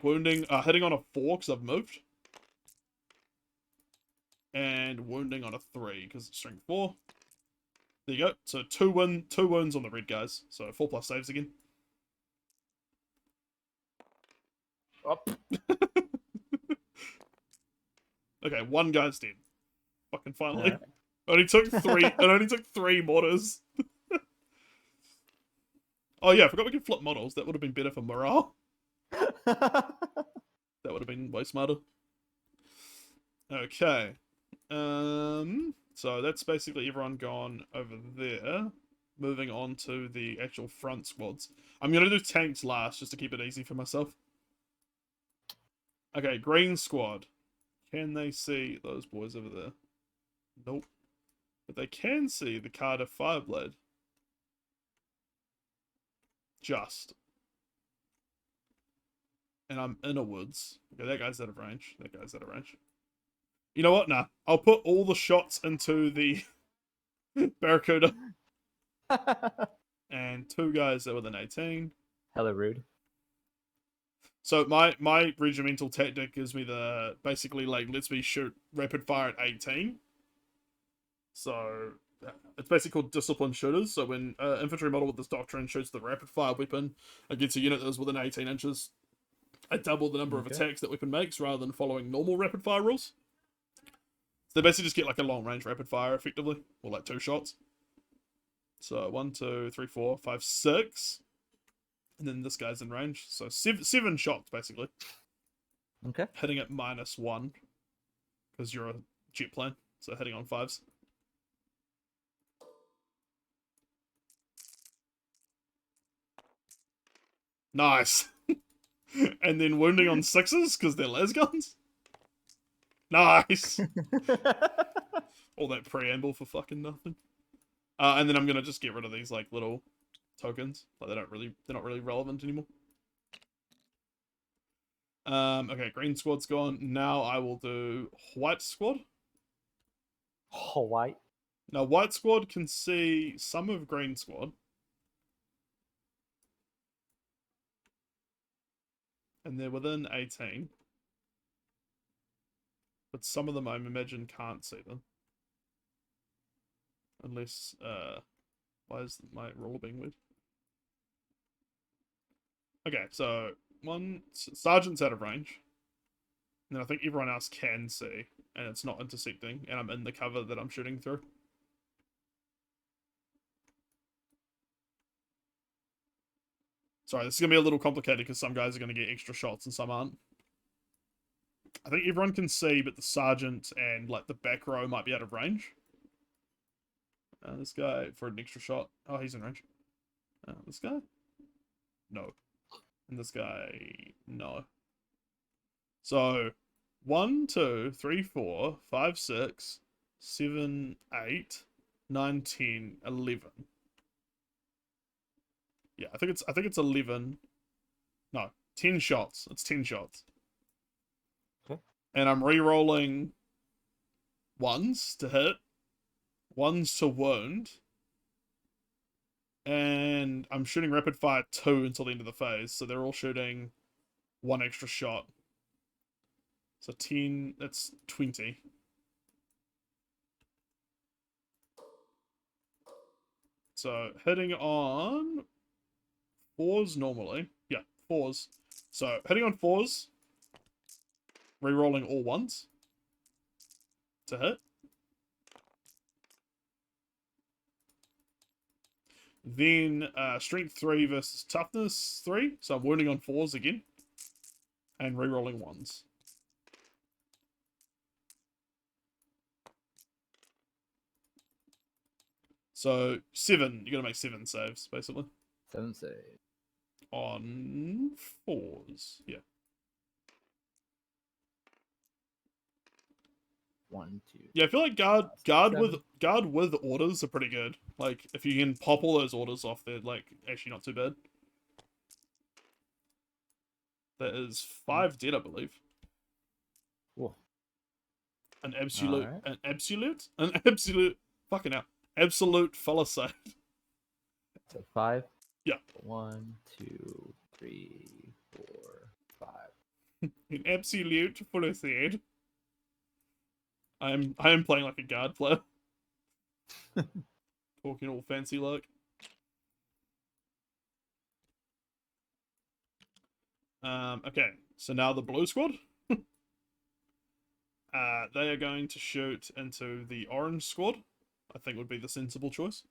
B: Wounding, hitting on a 4 because I've moved. And wounding on a 3 because it's strength 4. There you go. So 2 wounds on the red guys. So 4+ saves again.
A: Up.
B: Okay, 1 guy's dead. Fucking finally. Right. Only took 3. It only took 3 mortars. Oh yeah, I forgot we could flip models. That would have been better for morale. That would have been way smarter. Okay. So that's basically everyone gone over there. Moving on to the actual front squads. I'm gonna do tanks last just to keep it easy for myself. Okay, green squad. Can they see those boys over there? Nope. But they can see the Carter Fireblade. Just. And I'm in a woods. Okay, that guy's out of range. That guy's out of range. You know what? Nah. I'll put all the shots into the Barracuda. And 2 guys that were an 18.
A: Hella rude.
B: So my regimental tactic gives me the basically like lets me shoot rapid fire at 18. So it's basically called discipline shooters. So when infantry model with this doctrine shoots the rapid fire weapon against a unit that is within 18 inches, I double the number of attacks that weapon makes rather than following normal rapid fire rules. So they basically just get like a long range rapid fire effectively, or like 2 shots. So 1, 2, 3, 4, 5, 6. And then this guy's in range. So 7 shots, basically.
A: Okay.
B: Hitting at -1. Because you're a jet plane. So hitting on 5s. Nice. And then wounding on 6s, because they're las guns. Nice. All that preamble for fucking nothing. And then I'm going to just get rid of these, like, little... tokens, like they're not really relevant anymore. Okay, green squad's gone. Now I will do white squad.
A: White.
B: Now white squad can see some of green squad, and they're within 18. But some of them, I imagine, can't see them, unless why is my roller being weird? Okay, so sergeant's out of range. And then I think everyone else can see. and it's not intercepting, and I'm in the cover that I'm shooting through. Sorry, this is going to be a little complicated because some guys are going to get extra shots and some aren't. I think everyone can see, but the sergeant and like the back row might be out of range. This guy for an extra shot. Oh, he's in range. This guy? No. And this guy? No. So, 1, 2, 3, 4, 5, 6, 7, 8, 9, 10, 11. Yeah, I think it's 11. No, 10 shots. It's 10 shots.
A: Okay.
B: And I'm re-rolling 1s to hit, 1s to wound, and I'm shooting rapid fire 2 until the end of the phase. So they're all shooting 1 extra shot. So 10, that's 20. So hitting on 4s normally. Yeah, 4s. So hitting on 4s, re-rolling all 1s to hit. Then strength 3 versus toughness 3. So I'm wounding on 4s again. And re-rolling 1s. So 7. You're going to make 7 saves, basically.
A: 7 saves.
B: On 4s. Yeah.
A: 1, 2.
B: Yeah, I feel like guard with orders are pretty good. Like if you can pop all those orders off, they're like actually not too bad. That is 5 dead, I believe.
A: Whoa.
B: An absolute fucking hell. Absolute fallacy.
A: So 5?
B: Yeah.
A: 1, 2, 3, 4, 5.
B: An absolute fallacy. I am playing like a guard player. Talking all fancy like. Okay, so now the blue squad. They are going to shoot into the orange squad. I think would be the sensible choice.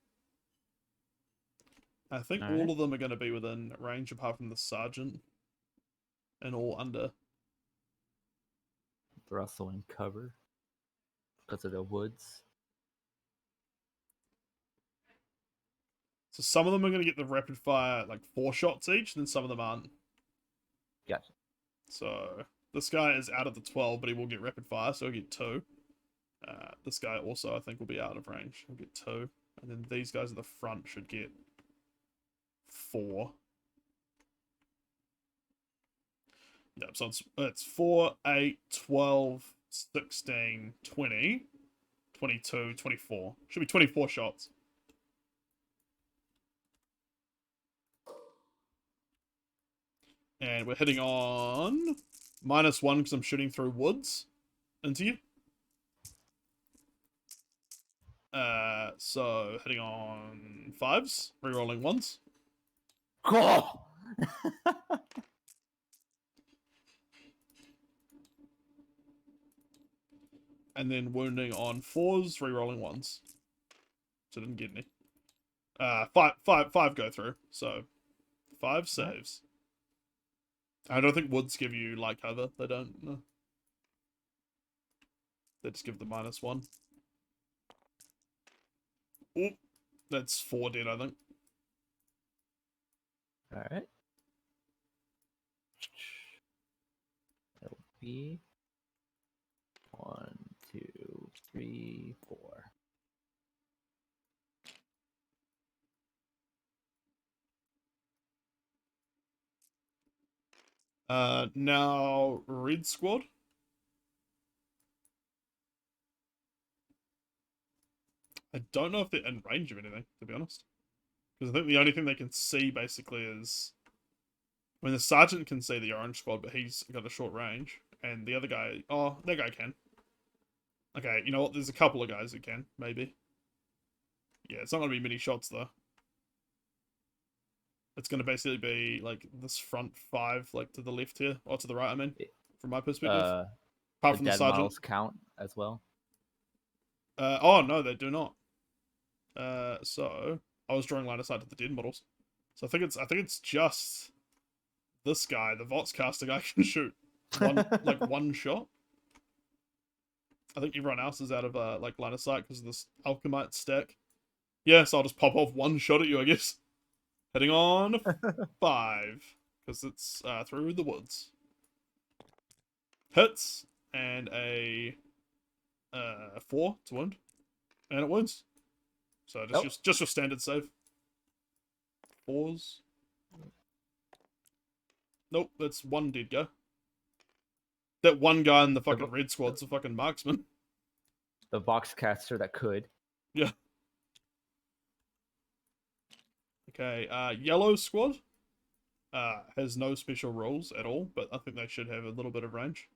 B: I think all of them are going to be within range apart from the sergeant. And all under.
A: They're also in cover because of the woods.
B: So some of them are going to get the rapid fire, like 4 shots each, and then some of them aren't.
A: Gotcha.
B: So this guy is out of the 12, but he will get rapid fire, so he'll get 2. This guy also, I think, will be out of range. He'll get 2. And then these guys at the front should get 4. Yep, so it's 4, 8, 12, 16, 20, 22, 24. Should be 24 shots. And we're hitting on -1 because I'm shooting through woods into you. So hitting on 5s, rerolling 1s.
A: Oh!
B: And then wounding on 4s, rerolling 1s. So didn't get any. 5 go through. So 5 saves. I don't think woods give you light cover. They don't. No. They just give the -1. Oh, that's 4 dead, I think.
A: Alright. That'll be 1, 2, 3, 4.
B: Now red squad. I don't know if they're in range of anything, to be honest. Because I think the only thing they can see, basically, is... I mean, the sergeant can see the orange squad, but he's got a short range. And the other guy... Oh, that guy can. Okay, you know what? There's a couple of guys who can, maybe. Yeah, it's not going to be many shots, though. It's going to basically be, like, this front 5, like, to the left here. Or to the right, I mean. From my perspective. Apart from the sergeant.
A: Count? as well?
B: Oh no, they do not. So I was drawing line of sight to the dead models. So I think it's just this guy, the Vox caster guy, can shoot one shot. I think everyone else is out of like line of sight because of this alchemite stack. Yeah, so I'll just pop off one shot at you, I guess. Hitting on 5 because it's through the woods. Hits and a 4 to wound, and it wounds. So just your standard save. 4s. Nope, that's one dead guy. That one guy in the fucking red squad's a fucking marksman.
A: The box caster that could.
B: Yeah. Okay, yellow squad has no special rules at all, but I think they should have a little bit of range.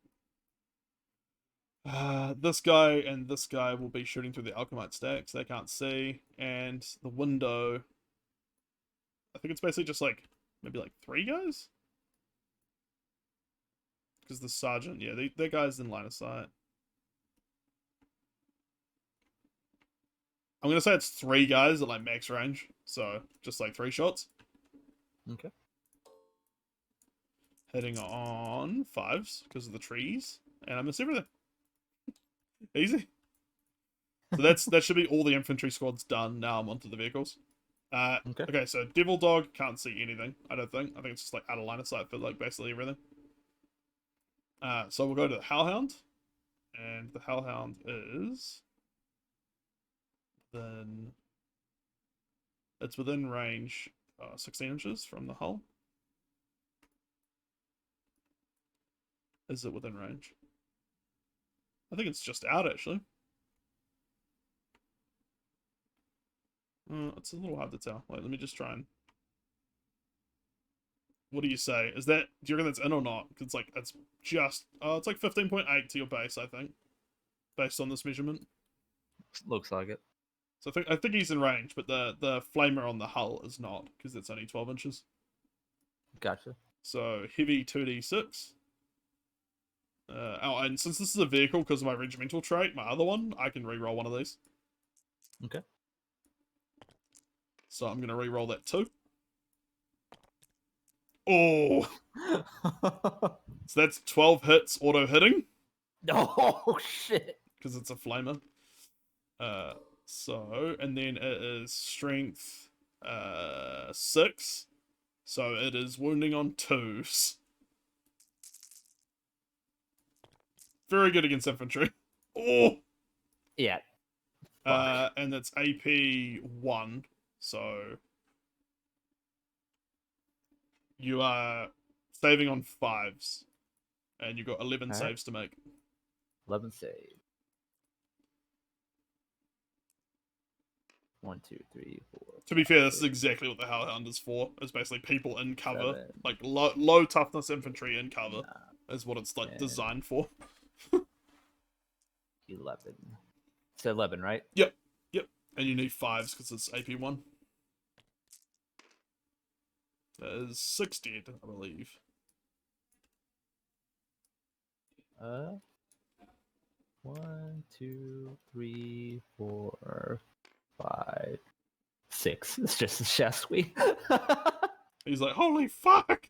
B: This guy and this guy will be shooting through the alchemite stacks. They can't see, and the window. I think it's basically just like maybe like 3 guys. Because the sergeant, yeah, that guy's in line of sight. I'm gonna say it's 3 guys at like max range, so just like 3 shots.
A: Okay.
B: Hitting on 5s because of the trees, and I miss everything. Easy. So that should be all the infantry squads done. Now I'm onto the vehicles. Okay, so Devil Dog can't see anything, I don't think. I think it's just like out of line of sight for like basically everything. So we'll go to the Hellhound. And the Hellhound is then it's within range 16 inches from the hull. Is it within range? I think it's just out, actually. It's a little hard to tell. Wait, let me just try and... What do you say? Do you reckon that's in or not? Because it's just... it's like 15.8 to your base, I think. Based on this measurement.
A: Looks like it.
B: So I think he's in range, but the flamer on the hull is not, because it's only 12 inches.
A: Gotcha.
B: So, heavy 2d6. And since this is a vehicle, because of my regimental trait, my other one, I can reroll one of these.
A: Okay.
B: So I'm going to reroll that too. Oh! So that's 12 hits auto-hitting.
A: Oh, shit.
B: Because it's a flamer. And then it is strength 6. So it is wounding on 2s. Very good against infantry. Oh!
A: Yeah.
B: And that's AP 1. So you are saving on 5s. And you've got 11 saves to make.
A: 11 saves. 1, 2, 3, 4.
B: To be fair, this is exactly what the Hellhound is for. It's basically people in cover. 7, like low toughness infantry in cover is what it's like 10, designed for.
A: 11. It's 11, right?
B: Yep. And you need 5s because it's AP 1. That is 6 dead, I believe.
A: 1, 2, 3, 4, 5, 6. It's just a chassis.
B: He's like, holy fuck!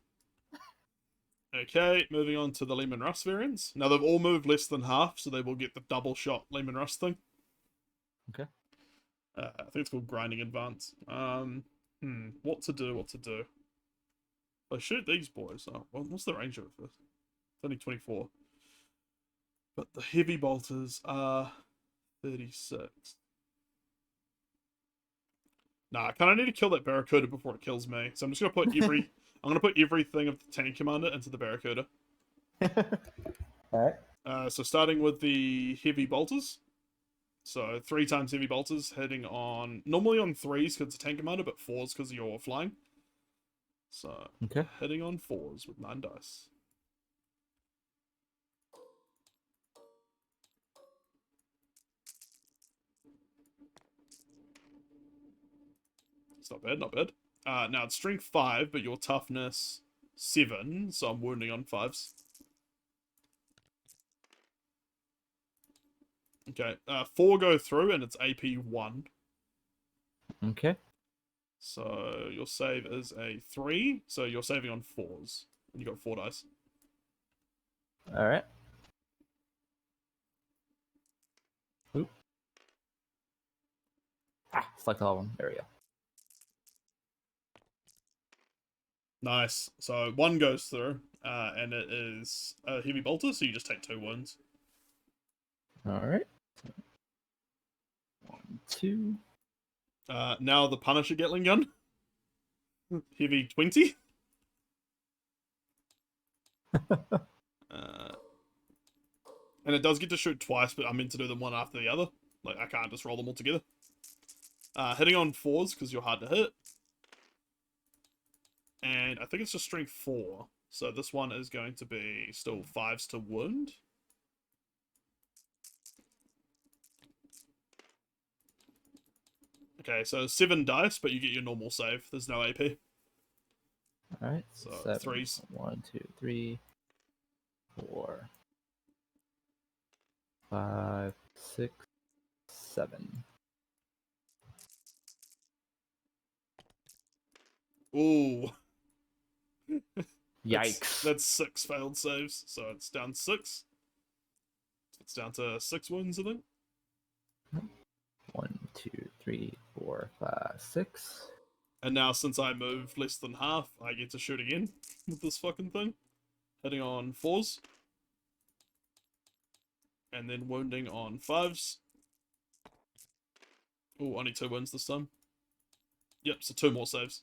B: Okay, moving on to the Lehman Russ variants. Now they've all moved less than half, so they will get the double shot Lehman Russ thing.
A: Okay.
B: I think it's called Grinding Advance. What to do? If I shoot these boys, what's the range of it first? It's only 24. But the heavy bolters are 36. Nah, I kind of need to kill that Barracuda before it kills me. So I'm just gonna put everything of the tank commander into the Barracuda.
A: Alright.
B: So starting with the heavy bolters. So 3 times heavy bolters, hitting on normally on 3s because it's a tank commander, but 4s because you're flying. So hitting on 4s with 9 dice. It's not bad, not bad. Now it's strength 5, but your toughness 7, so I'm wounding on 5s. Okay. 4 go through, and it's AP 1.
A: Okay.
B: So your save is a 3. So you're saving on 4s. And you got 4 dice.
A: All right. Oop. Select all of them. There we go.
B: Nice. So 1 goes through, and it is a heavy bolter, so you just take 2 wounds.
A: All right. 1, 2.
B: Now the Punisher Gatling gun. Heavy 20. And it does get to shoot twice, but I'm meant to do them one after the other. Like, I can't just roll them all together. Hitting on 4s, because you're hard to hit. And I think it's just strength 4. So this one is going to be still 5s to wound. Okay, so 7 dice, but you get your normal save. There's no AP.
A: Alright.
B: So
A: 7.
B: 3s.
A: 1, 2, 3, 4, 5, 6, 7.
B: Ooh.
A: Yikes.
B: That's 6 failed saves, so it's down 6. It's down to 6 wounds, I think.
A: 1, 2, 3, 4, 5, 6.
B: And now, since I moved less than half, I get to shoot again with this fucking thing. Hitting on 4s. And then wounding on 5s. Oh, only 2 wounds this time. Yep, so 2 more saves.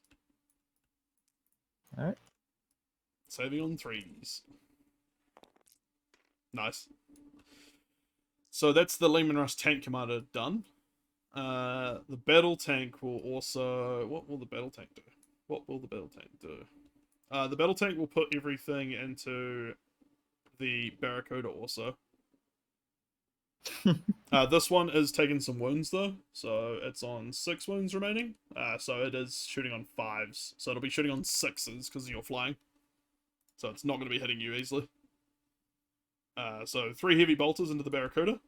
A: Alright.
B: Saving on 3s. Nice. So that's the Lehman Russ Tank Commander done. The Battle Tank will also... What will the Battle Tank do? What will the Battle Tank do? The Battle Tank will put everything into the Barracuda also. This one is taking some wounds though, so it's on 6 wounds remaining. So it is shooting on 5s, so it'll be shooting on 6s because you're flying. So it's not going to be hitting you easily. So 3 heavy bolters into the Barracuda.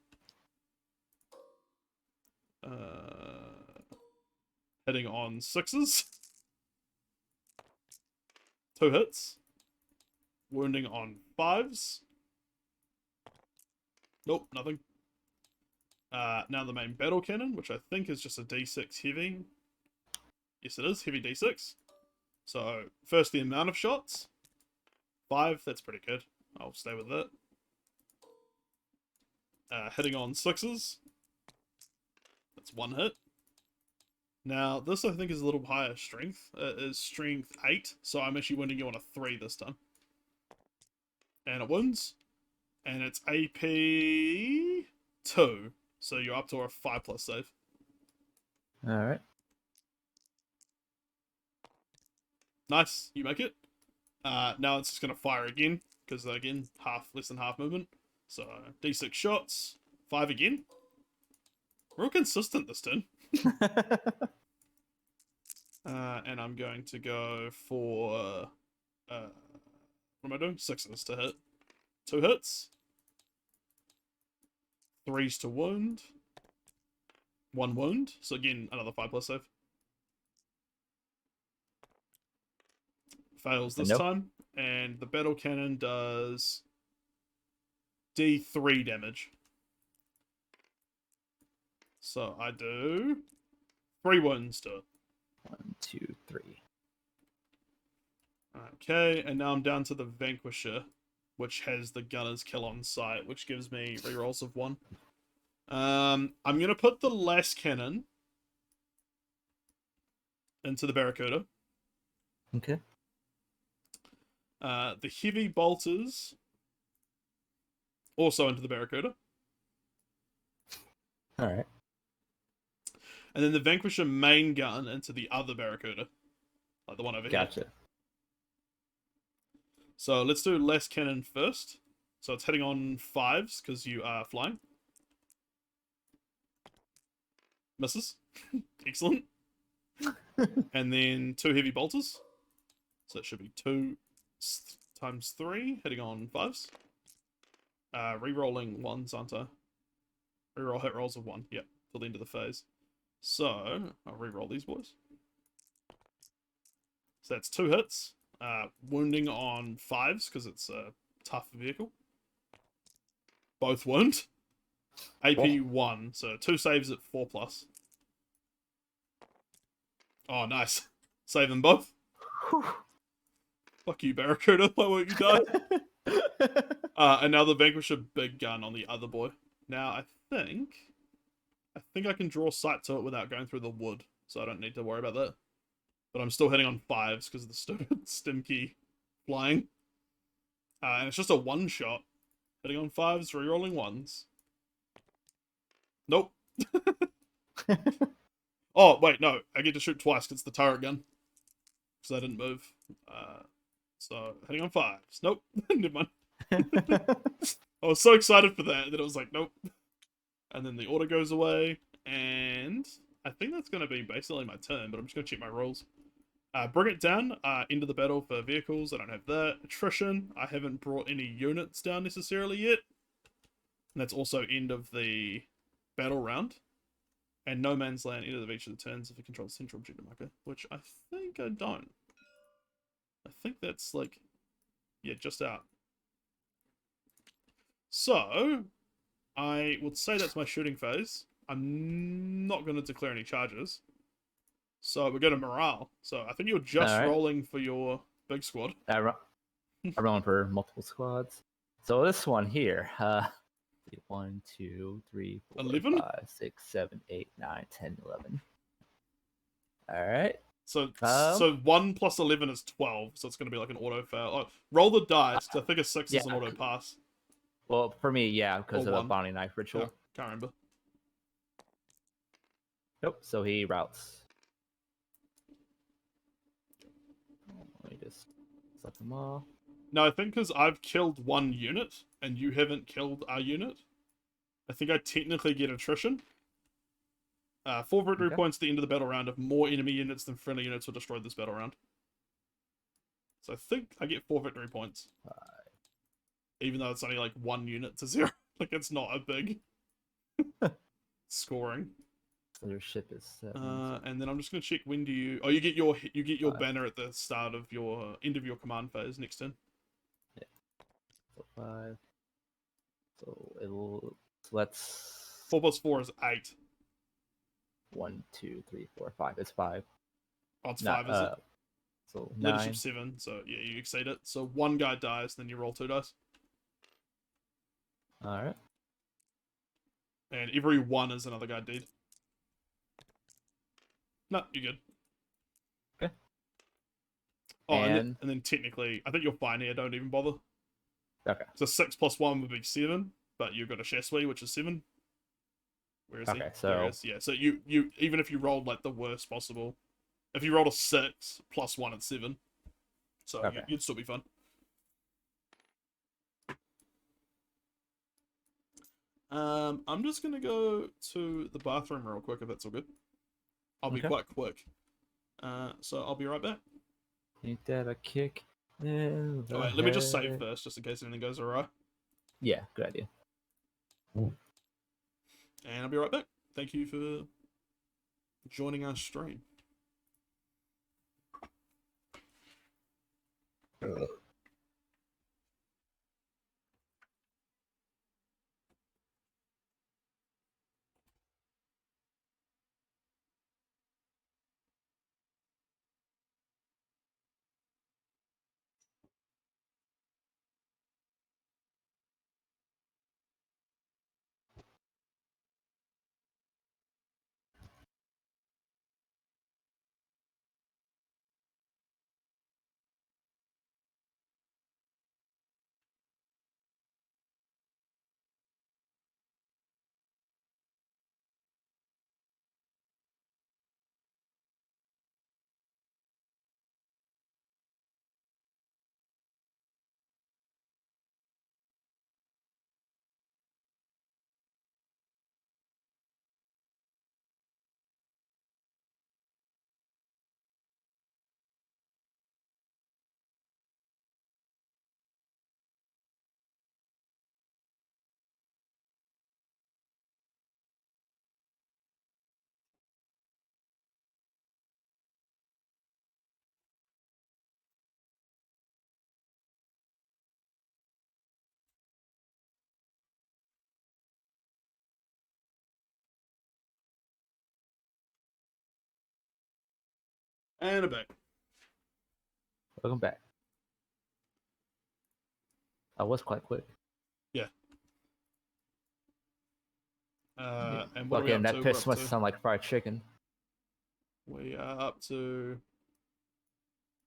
B: Hitting on 6s. 2 hits. Wounding on 5s. Nope, nothing. Now the main battle cannon, which I think is just a D6 heavy. Yes, it is. Heavy D6. So, first the amount of shots. 5, that's pretty good. I'll stay with that. Hitting on 6s. That's 1 hit. Now, this I think is a little higher strength. It is strength 8, so I'm actually wounding you on a 3 this time. And it wins. And it's AP 2. So you're up to a 5+ save.
A: Alright.
B: Nice, you make it. Now it's just going to fire again, because again, less than half movement. So, D6 shots, 5 again. Real consistent this turn. And I'm going to go for, what am I doing? 6s to hit. 2 hits. 3s to wound. 1 wound. So again, another 5+ save. Fails this time. And the battle cannon does D3 damage. So I do 3 wounds to it.
A: 1, 2, 3.
B: Okay, and now I'm down to the Vanquisher, which has the Gunner's Kill on sight, which gives me rerolls of 1. I'm going to put the Las Cannon into the Barracuda.
A: Okay.
B: The Heavy Bolters also into the Barracuda.
A: Alright.
B: And then the Vanquisher main gun into the other Barracuda. Like the one over here.
A: Gotcha.
B: So let's do Las Cannon first. So it's hitting on 5s because you are flying. Misses. Excellent. And then 2 heavy bolters. So it should be 2 times 3, hitting on 5s. Rerolling 1s, aren't I? Reroll hit rolls of 1. Yep, till the end of the phase. So, I'll reroll these boys. So that's 2 hits. Wounding on 5s, because it's a tough vehicle. Both wound. AP 1, so 2 saves at 4+. Oh, nice. Save them both. Fuck you, Barracuda. Why won't you die? And now the Vanquisher big gun on the other boy. Now, I think I can draw sight to it without going through the wood, so I don't need to worry about that. But I'm still hitting on 5s because of the stupid stim key flying. And it's just a one-shot. Hitting on 5s, rerolling 1s. Nope. Oh, wait, no. I get to shoot twice because it's the turret gun. Because I didn't move. So, hitting on 5s. Nope. Never mind. I was so excited for that it was like, nope. And then the order goes away. And I think that's going to be basically my turn, but I'm just going to check my rolls. Bring it down into the battle for vehicles. I don't have that. Attrition. I haven't brought any units down necessarily yet. And that's also end of the battle round. And No Man's Land, end of each of the turns if it controls central objective marker, which I think I don't. I think that's like, yeah, just out. So, I would say that's my shooting phase. I'm not going to declare any charges. So we're going to morale. So I think you're just rolling for your big squad.
A: I'm rolling for multiple squads. So this one here, 1, 2, 3, 4,
B: 11?
A: 5, 6, 7, 8, 9, 10, 11. All right.
B: So 1 plus 11 is 12. So it's going to be like an auto fail. Oh, roll the dice. I think a 6 is an auto pass.
A: Well, for me, yeah, because of a bounty knife ritual.
B: Oh, can't remember.
A: Nope. So he routes. Let me just select them all.
B: No, I think because I've killed 1 unit and you haven't killed our unit, I think I technically get attrition. 4 victory points at the end of the battle round if more enemy units than friendly units were destroyed this battle round. So I think I get 4 victory points.
A: 5.
B: Even though it's only like 1 unit to 0. Like, it's not a big scoring.
A: So your ship is 7.
B: And then I'm just gonna check when do you... Oh, you get your banner at the start of your... end of your command phase next turn.
A: Yeah. So 5. So let's...
B: 4 plus 4 is 8.
A: 1, 2, 3, 4, 5. It's 5.
B: Oh, it's 5, is it?
A: So 9.
B: Leadership 7, so yeah, you exceed it. So 1 guy dies, then you roll 2 dice.
A: Alright.
B: And every 1 is another guy dead. No, you're good.
A: Okay.
B: Oh, and then technically, I think you're fine here, don't even bother.
A: Okay.
B: So 6 plus 1 would be 7, but you've got a Shasui, which is 7. Where is he?
A: So...
B: Yeah, so you even if you rolled like the worst possible, if you rolled a 6, plus 1 and 7. So you'd still be fine. I'm just going to go to the bathroom real quick, if that's all good. I'll be quite quick. So I'll be right back.
A: Ain't that a kick?
B: Oh, wait, let me just save first, just in case anything goes awry.
A: Yeah, good idea.
B: And I'll be right back. Thank you for joining our stream. And a back.
A: Welcome back. I was quite quick.
B: Yeah. And
A: what okay, that piss must sound like fried chicken.
B: We are up to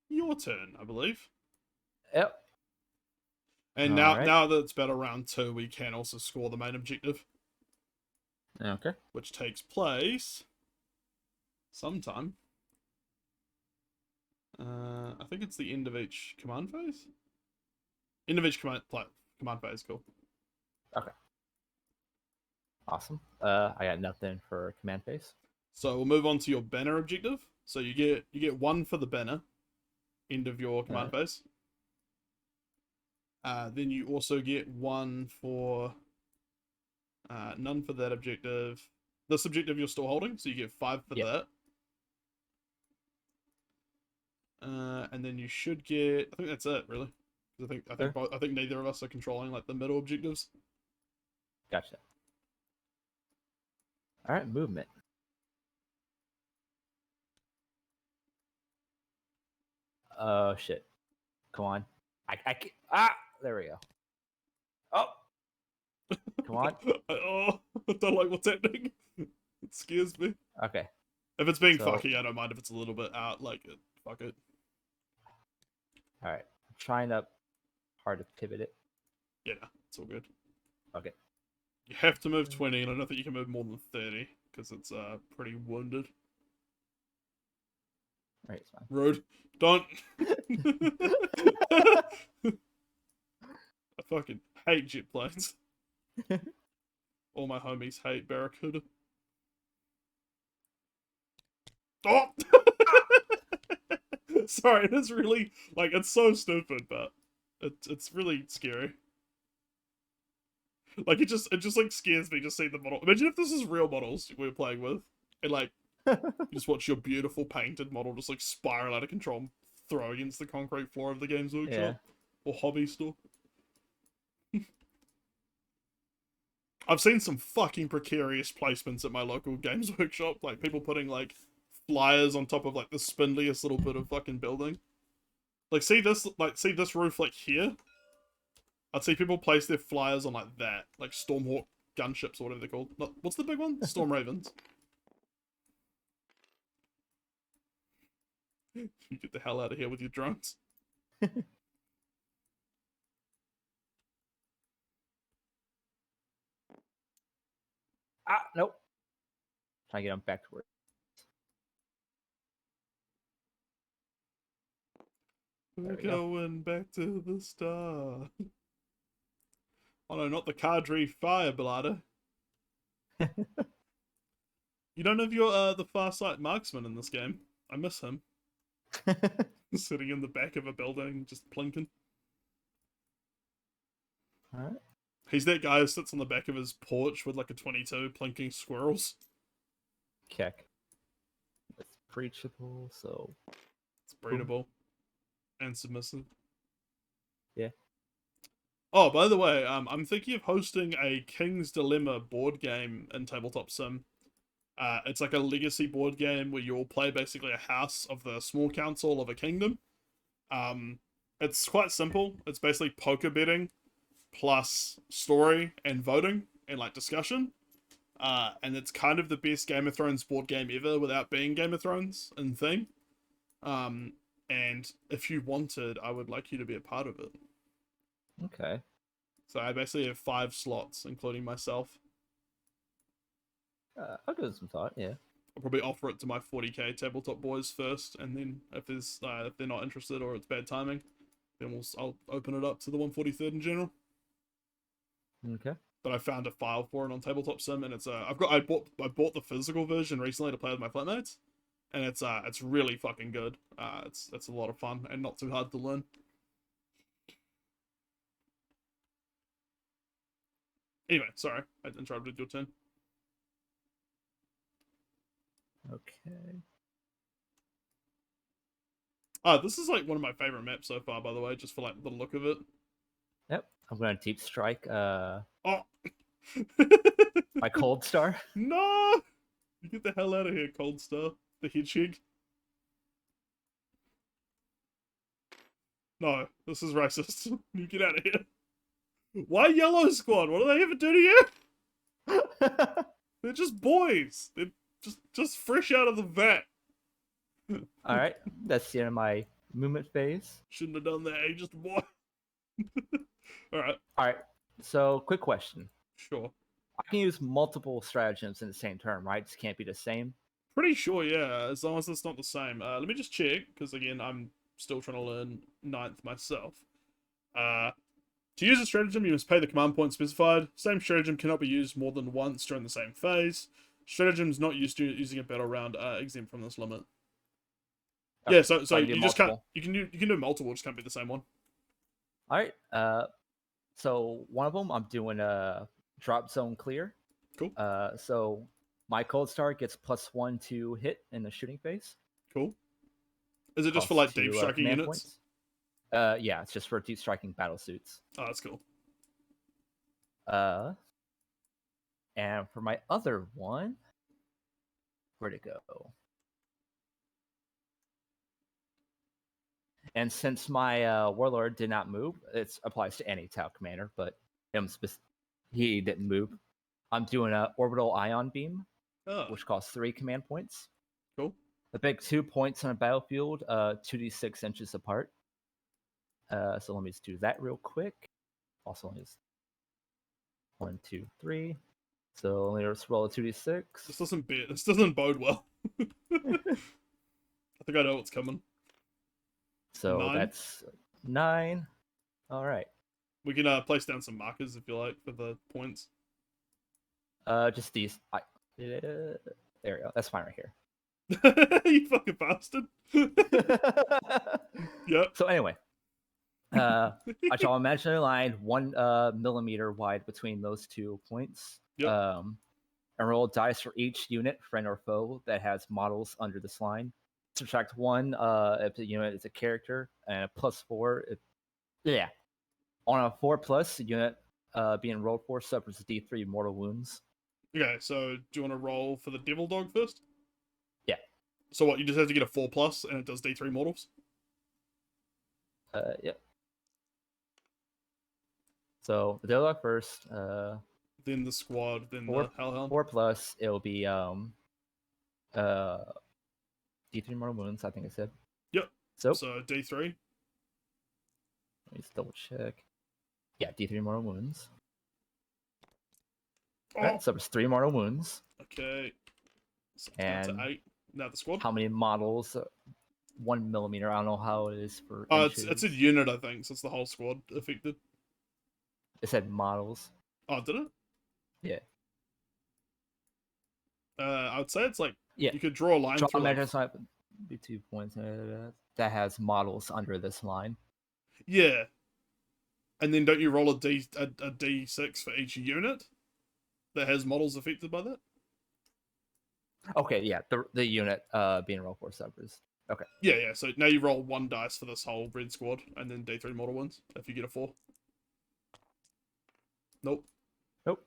B: your turn, I believe.
A: Yep.
B: And now that it's battle round 2, we can also score the main objective.
A: Okay.
B: Which takes place sometime. I think it's the end of each command phase. End of each command phase, cool.
A: Okay. Awesome. I got nothing for command phase.
B: So we'll move on to your banner objective. So you get 1 for the banner, end of your command phase. Then you also get 1 for none for that objective. This objective you're still holding, so you get 5 for that. And then you should get. I think that's it, really. I think neither of us are controlling like the middle objectives.
A: Gotcha. All right, movement. Oh shit! Come on. I can't. There we go. Oh. Come on.
B: Oh, I don't like what's happening. It scares me.
A: Okay.
B: If it's being fucky, I don't mind if it's a little bit out. Like it. Fuck it.
A: All right. I'm trying hard to pivot it.
B: Yeah, it's all good.
A: Okay.
B: You have to move 20, and I don't think you can move more than 30 because it's pretty wounded.
A: All right, it's fine.
B: Rude. Don't. I fucking hate jet planes. All my homies hate Barracuda. Oh! Sorry, it is really, like, it's so stupid, but it's really scary. Like, it just like scares me just seeing the model. Imagine if this is real models we were playing with, and like, you just watch your beautiful painted model just like spiral out of control and throw against the concrete floor of the Games Workshop or hobby store. I've seen some fucking precarious placements at my local Games Workshop, like people putting like flyers on top of like the spindliest little bit of fucking building. Like see this roof like here? I'd see people place their flyers on like that, like Stormhawk gunships or whatever they're called. What's the big one? Storm Ravens. You get the hell out of here with your drones.
A: Nope. Trying to get them back to work.
B: We're going back to the start. Oh no, not the Cadre Fire Bladder. You don't have your the Farsight Marksman in this game. I miss him. Sitting in the back of a building, just plinking.
A: Alright.
B: He's that guy who sits on the back of his porch with like a 22 plinking squirrels.
A: Keck. It's breachable, so...
B: It's breedable. And submissive.
A: Yeah.
B: Oh, by the way, I'm thinking of hosting a King's Dilemma board game in Tabletop Sim. It's like a legacy board game where you all play basically a house of the small council of a kingdom. It's quite simple. It's basically poker betting plus story and voting and like discussion. And it's kind of the best Game of Thrones board game ever without being Game of Thrones in theme. And if you wanted, I would like you to be a part of it.
A: Okay.
B: So I basically have 5 slots, including myself.
A: I'll give it some thought, yeah.
B: I'll probably offer it to my 40k tabletop boys first, and then if they're not interested or it's bad timing, then I'll open it up to the 143rd in general.
A: Okay.
B: But I found a file for it on Tabletop Sim, and it's I bought the physical version recently to play with my flatmates, and it's really fucking good. It's a lot of fun and not too hard to learn. Anyway, sorry, I interrupted your turn.
A: Okay.
B: This is like one of my favorite maps so far, by the way, just for like the look of it.
A: Yep, I'm gonna deep strike.
B: Oh,
A: my Cold Star.
B: No, you get the hell out of here, Cold Star, the hedgehog. No, this is racist. You get out of here. Why yellow squad? What do they ever do to you? They're just boys. They're just fresh out of the vat.
A: All right, that's the end of my movement phase.
B: Shouldn't have done that. He just a boy. All right.
A: All right. So, quick question.
B: Sure.
A: I can use multiple stratagems in the same turn, right? Just can't be the same.
B: Pretty sure, yeah. As long as it's not the same. Let me just check because again, I'm still trying to learn 9th myself. To use a stratagem, you must pay the command point specified. Same stratagem cannot be used more than once during the same phase. Stratagems not used to using a battle round are exempt from this limit. Okay. Yeah, so you just multiple. Can't. You can do multiple, just can't be the same one.
A: All right. So one of them I'm doing a drop zone clear.
B: Cool.
A: So my cold star gets +1 to hit in the shooting phase.
B: Cool. Is it just for like deep striking units? Points.
A: Yeah, it's just for deep striking battle suits.
B: Oh, that's cool.
A: And for my other one, where'd it go? And since my warlord did not move, it applies to any Tau commander, but he didn't move. I'm doing an orbital ion beam, which costs 3 command points.
B: Cool.
A: The big 2 points on a battlefield, 2d6 inches apart. So let me just do that real quick. Also, let me just 1, 2, 3. So let me just roll a 2d6.
B: This doesn't bode well. I think I know what's coming.
A: So 9. That's 9. All right.
B: We can place down some markers if you like for the points.
A: Just these. There we go. That's fine right here.
B: You fucking bastard. Yep.
A: So anyway, I draw an imaginary line 1 millimeter wide between those 2 points.
B: Yep.
A: And roll dice for each unit, friend or foe, that has models under this line. Subtract 1 if the unit is a character, and +4 if on a 4+ unit being rolled for suffers D3 mortal wounds.
B: Okay, so do you want to roll for the devil dog first?
A: Yeah.
B: So what? You just have to get a 4+ and it does D3 mortals.
A: Yep. So the devil dog first.
B: Then the squad. Then the hellhound.
A: 4+. It'll be D3 mortal wounds, I think I said.
B: Yep.
A: So
B: D3.
A: Let me just double check. Yeah, D3 mortal wounds.
B: Oh.
A: Alright, so it's 3 mortal wounds.
B: Okay. So
A: and
B: to 8. Now the squad.
A: How many models? 1 millimeter. I don't know how it is for.
B: It's a unit, I think. So it's the whole squad affected.
A: It said models.
B: Oh, did it?
A: Yeah.
B: I would say it's like you could draw a line through.
A: Like, be 2 points that has models under this line.
B: Yeah. And then don't you roll a D6 for each unit that has models affected by that?
A: Okay, yeah, the unit being rolled for suffers. Okay.
B: Yeah. So now you roll 1 dice for this whole red squad, and then D3 mortal wounds if you get a 4. Nope.
A: So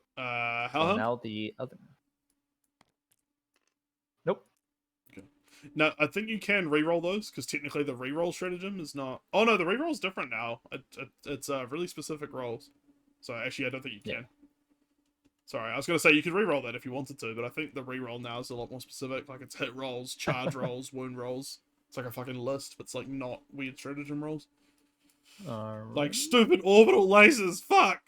A: now the other. Nope.
B: Okay. Now I think you can re-roll those because technically the re-roll stratagem is not. Oh no, the re-roll's different now. It's really specific rolls. So actually, I don't think you can. Sorry, I was gonna say you could re-roll that if you wanted to, but I think the re-roll now is a lot more specific. Like it's hit rolls, charge rolls, wound rolls. It's like a fucking list, but it's like not weird stratagem rolls. Like stupid orbital lasers. Fuck.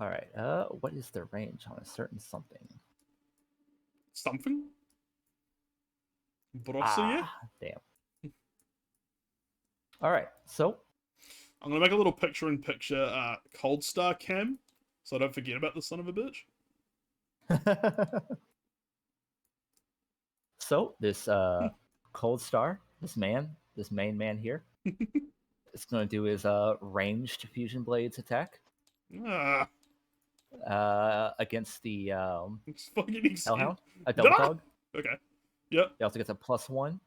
A: All right. What is the range on a certain something?
B: Something? Brossia?
A: Damn. All right. So
B: I'm gonna make a little picture-in-picture cold star cam, so I don't forget about this son of a bitch.
A: So this cold star, this main man here, is going to do his ranged fusion blades attack against the hellhound, a double dog.
B: Okay. Yep.
A: He also gets a +1.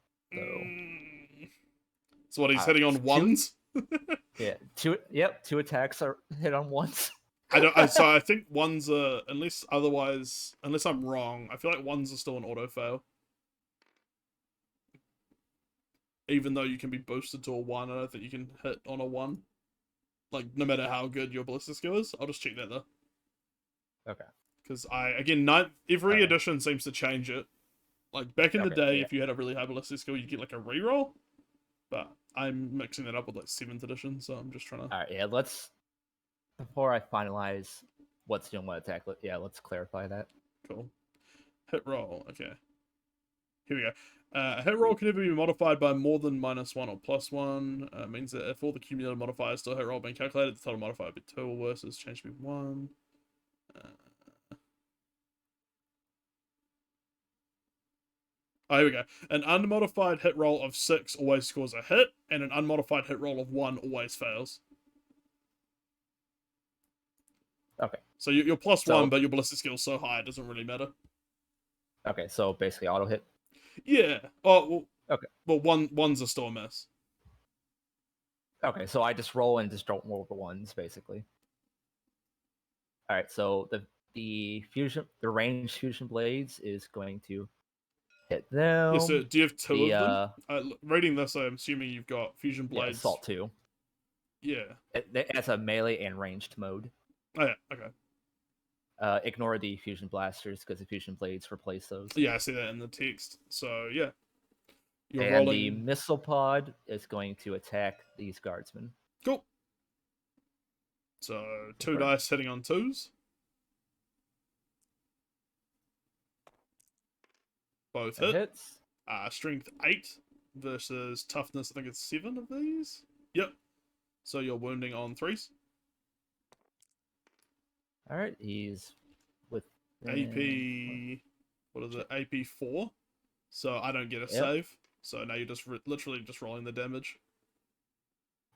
B: So what? He's hitting on 1s.
A: Yeah. 2 attacks are hit on 1s.
B: So I think 1s are unless I'm wrong. I feel like 1s are still an auto fail. even though you can be boosted to a 1, I don't think you can hit on a 1. Like, no matter how good your ballistic skill is. I'll just check that, though.
A: Okay.
B: Because every edition seems to change it. Like, back in the day, if you had a really high ballistic skill, you'd get, like, a reroll. But I'm mixing that up with, like, 7th edition, so I'm just trying to...
A: Alright, yeah, let's... Before I finalize what's doing what attack, let's clarify that.
B: Cool. Hit roll, okay. Here we go. A hit roll can never be modified by more than -1 or +1. Means that if all the cumulative modifiers to a hit roll have been calculated, the total modifier would be 2 or worse, is changed to be 1. Oh, here we go. An unmodified hit roll of 6 always scores a hit, and an unmodified hit roll of 1 always fails.
A: Okay.
B: So you're +1, but your ballistic skill is so high, it doesn't really matter.
A: Okay, so basically auto hit?
B: Yeah. Oh, well,
A: okay.
B: Well, one's a still a miss.
A: Okay, so I just roll and just don't roll the ones, basically. Alright, so the ranged fusion blades is going to hit them.
B: Yeah, so do you have 2 of them? Reading this, I'm assuming you've got fusion blades.
A: Yeah, assault 2.
B: Yeah.
A: It has a melee and ranged mode.
B: Oh, yeah, okay.
A: Ignore the fusion blasters because the fusion blades replace those.
B: Yeah, I see that in the text. So, yeah.
A: You're rolling... the missile pod is going to attack these guardsmen.
B: Cool. So, 2 dice hitting on 2s. Both hits. Strength 8 versus toughness, I think it's 7 of these. Yep. So you're wounding on 3s.
A: Alright, he's with...
B: AP... What is it? AP 4. So I don't get a save. So now you're just literally just rolling the damage.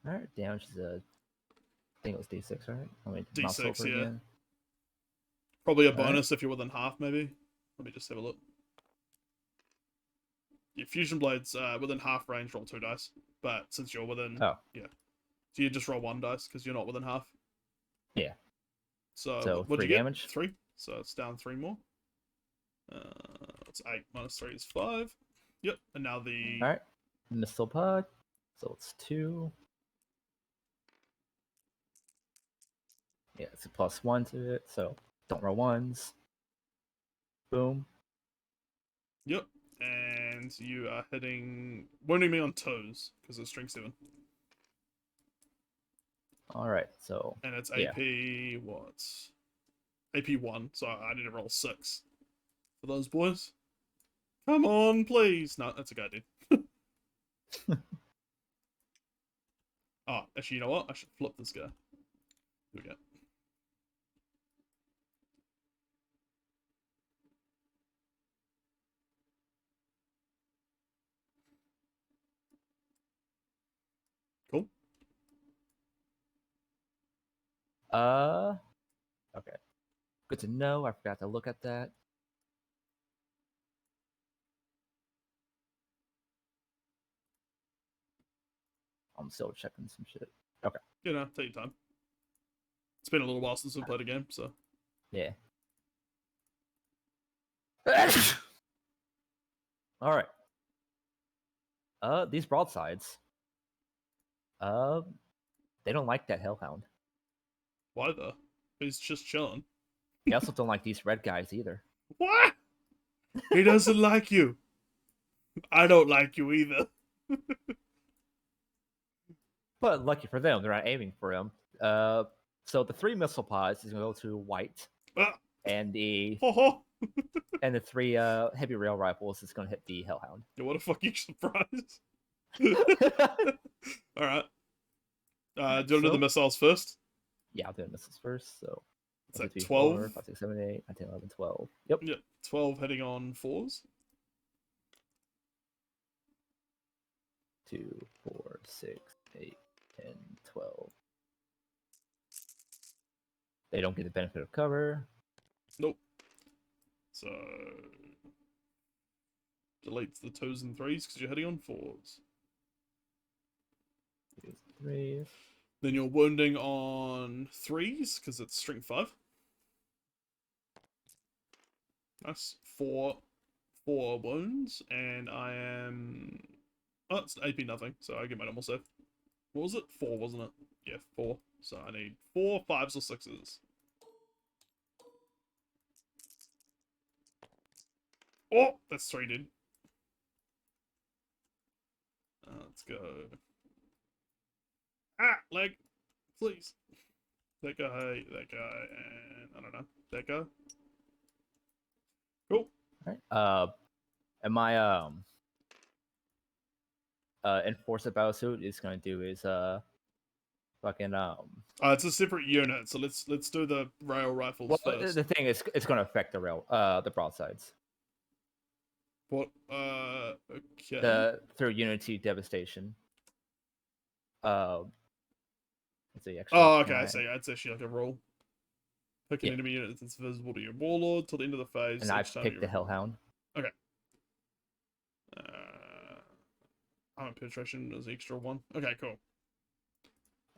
A: Alright, damage is I think it was D6, right?
B: D6, yeah. Again. Probably a bonus if you're within half, maybe. Let me just have a look. Your fusion blades within half range, roll 2 dice. But since you're within...
A: Oh.
B: Yeah. So you just roll 1 dice because you're not within half.
A: Yeah.
B: So what'd
A: 3
B: you get?
A: damage?
B: 3. So it's down 3 more. It's 8 minus 3 is 5. Yep. And now the...
A: Alright. Missile pod. So it's 2. Yeah, it's a +1 to it, so don't roll 1s. Boom.
B: Yep. And you are wounding me on 2s because it's strength 7.
A: Alright, so...
B: And it's AP, what? AP 1, so I need to roll 6 for those boys. Come on, please! No, that's a good idea. Oh, actually, you know what? I should flip this guy. Here we go. Cool.
A: Okay. Good to know. I forgot to look at that. I'm still checking some shit. Okay.
B: You know, take your time. It's been a little while since we played a game, so.
A: Yeah. Alright. These broadsides. They don't like that hellhound.
B: Why though? He's just chilling.
A: They also don't like these red guys either.
B: What? He doesn't like you. I don't like you either.
A: But lucky for them, they're not aiming for him. So the 3 missile pods is going to go to white. And the and the 3 heavy rail rifles is going to hit the hellhound.
B: Yeah, what a fucking surprise. Alright. Do you want to do the missiles first?
A: Yeah, I'll do the missiles first. So
B: it's like 12?
A: 4, 5, 6, 7, 8, 9, 10, 11, 12. Yep.
B: 12 hitting on 4s.
A: 2, 4, 6, 8, 10, 12. They don't get the benefit of cover.
B: Nope. So deletes the 2s and 3s because you're hitting on 4s.
A: 2, 3.
B: Then you're wounding on 3s because it's strength 5. Nice. 4 wounds, and I am Oh, it's AP nothing, so I get my normal save. What was it? 4, wasn't it? Yeah, 4. So I need 4 5s or 6s. Oh, that's 3, dude. Let's go. Ah, leg. Please. That guy, and I don't know. That guy. Cool.
A: Alright. And my enforcer battlesuit is gonna do is fucking
B: it's a separate unit, so let's do the rail rifles first.
A: The thing is, it's gonna affect the broadsides.
B: What? Okay.
A: Through Unity Devastation. Let's see. Actually,
B: oh, okay. I see. It's actually like a rule. Pick an enemy unit that's visible to your warlord till the end of the phase.
A: And I've picked the Hellhound.
B: Okay. Armor penetration is extra 1. Okay, cool.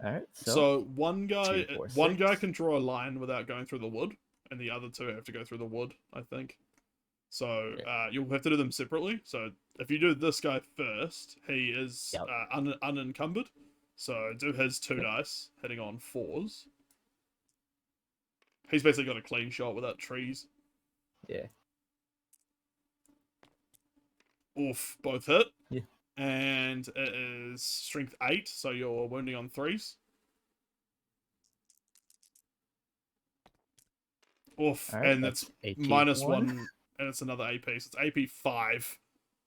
A: Alright,
B: so one guy can draw a line without going through the wood, and the other 2 have to go through the wood, I think. So you'll have to do them separately. So if you do this guy first, he is unencumbered. So do his 2 dice, hitting on 4s. He's basically got a clean shot without trees.
A: Yeah.
B: Oof, both hit.
A: Yeah.
B: And it is strength 8, so you're wounding on 3s. Oof, right, and that's -1, and it's another AP, so it's AP 5,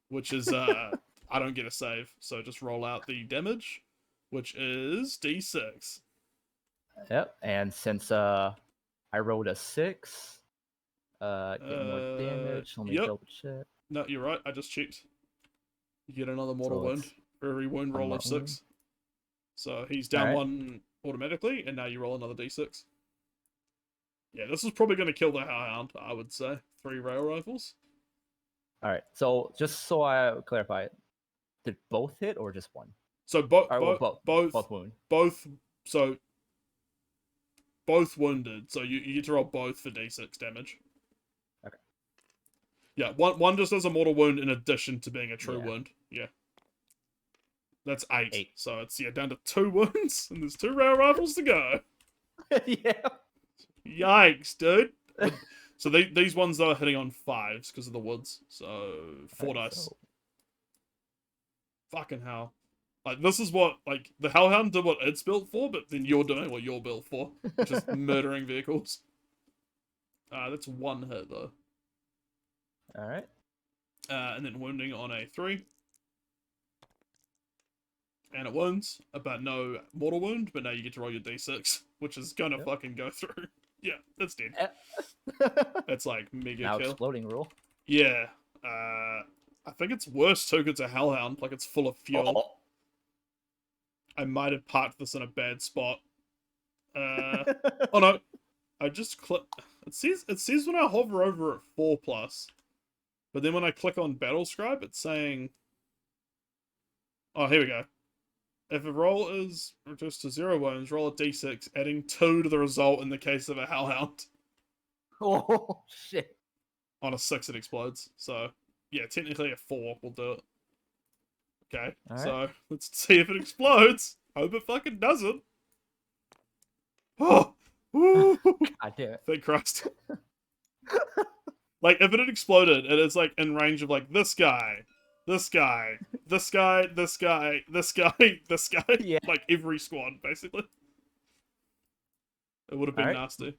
B: which is, I don't get a save, so just roll out the damage, which is D6.
A: Yep, and since I rolled a 6, get more damage, let me double check.
B: No, you're right, I just checked. You get another mortal wound for every wound roll of 6. So he's down 1 automatically, and now you roll another D6. Yeah, this is probably going to kill the Hellhound, I would say. 3 rail rifles.
A: Alright, so just so I clarify, did both hit or just 1?
B: So both wound. Both wounded, so you get to roll both for D6 damage.
A: Okay.
B: Yeah, one just has a mortal wound in addition to being a true wound. Yeah. That's 8. So it's down to 2 wounds, and there's 2 rail rifles to go.
A: Yeah.
B: Yikes, dude. So these ones though are hitting on 5s because of the woods. So 4 dice. So... Fucking hell. Like, this is what, like, the Hellhound did what it's built for, but then you're doing what you're built for. Which is murdering vehicles. That's 1 hit though.
A: Alright.
B: And then wounding on a 3. And it wounds, but no mortal wound, but now you get to roll your D6, which is gonna fucking go through. Yeah, that's dead. That's like mega
A: now
B: kill.
A: Exploding rule.
B: Yeah. I think it's worse too, 'cause it's a Hellhound, like it's full of fuel. I might have parked this in a bad spot. Oh no. I just click. It says when I hover over at 4+, but then when I click on Battle Scribe, it's saying, oh, here we go. If a roll is reduced to 0 wounds, roll a d6, adding 2 to the result in the case of a Hellhound.
A: Oh, shit.
B: On a 6, it explodes. So, yeah, technically a 4 will do it. Okay, so let's see if it explodes. Hope it fucking doesn't. Oh! Woo!
A: God damn it.
B: Thank Christ. Like, if it had exploded, and it's like in range of like this guy, this guy, this guy, this guy, this guy, this guy. Yeah. Like every squad, basically. It would have been nasty.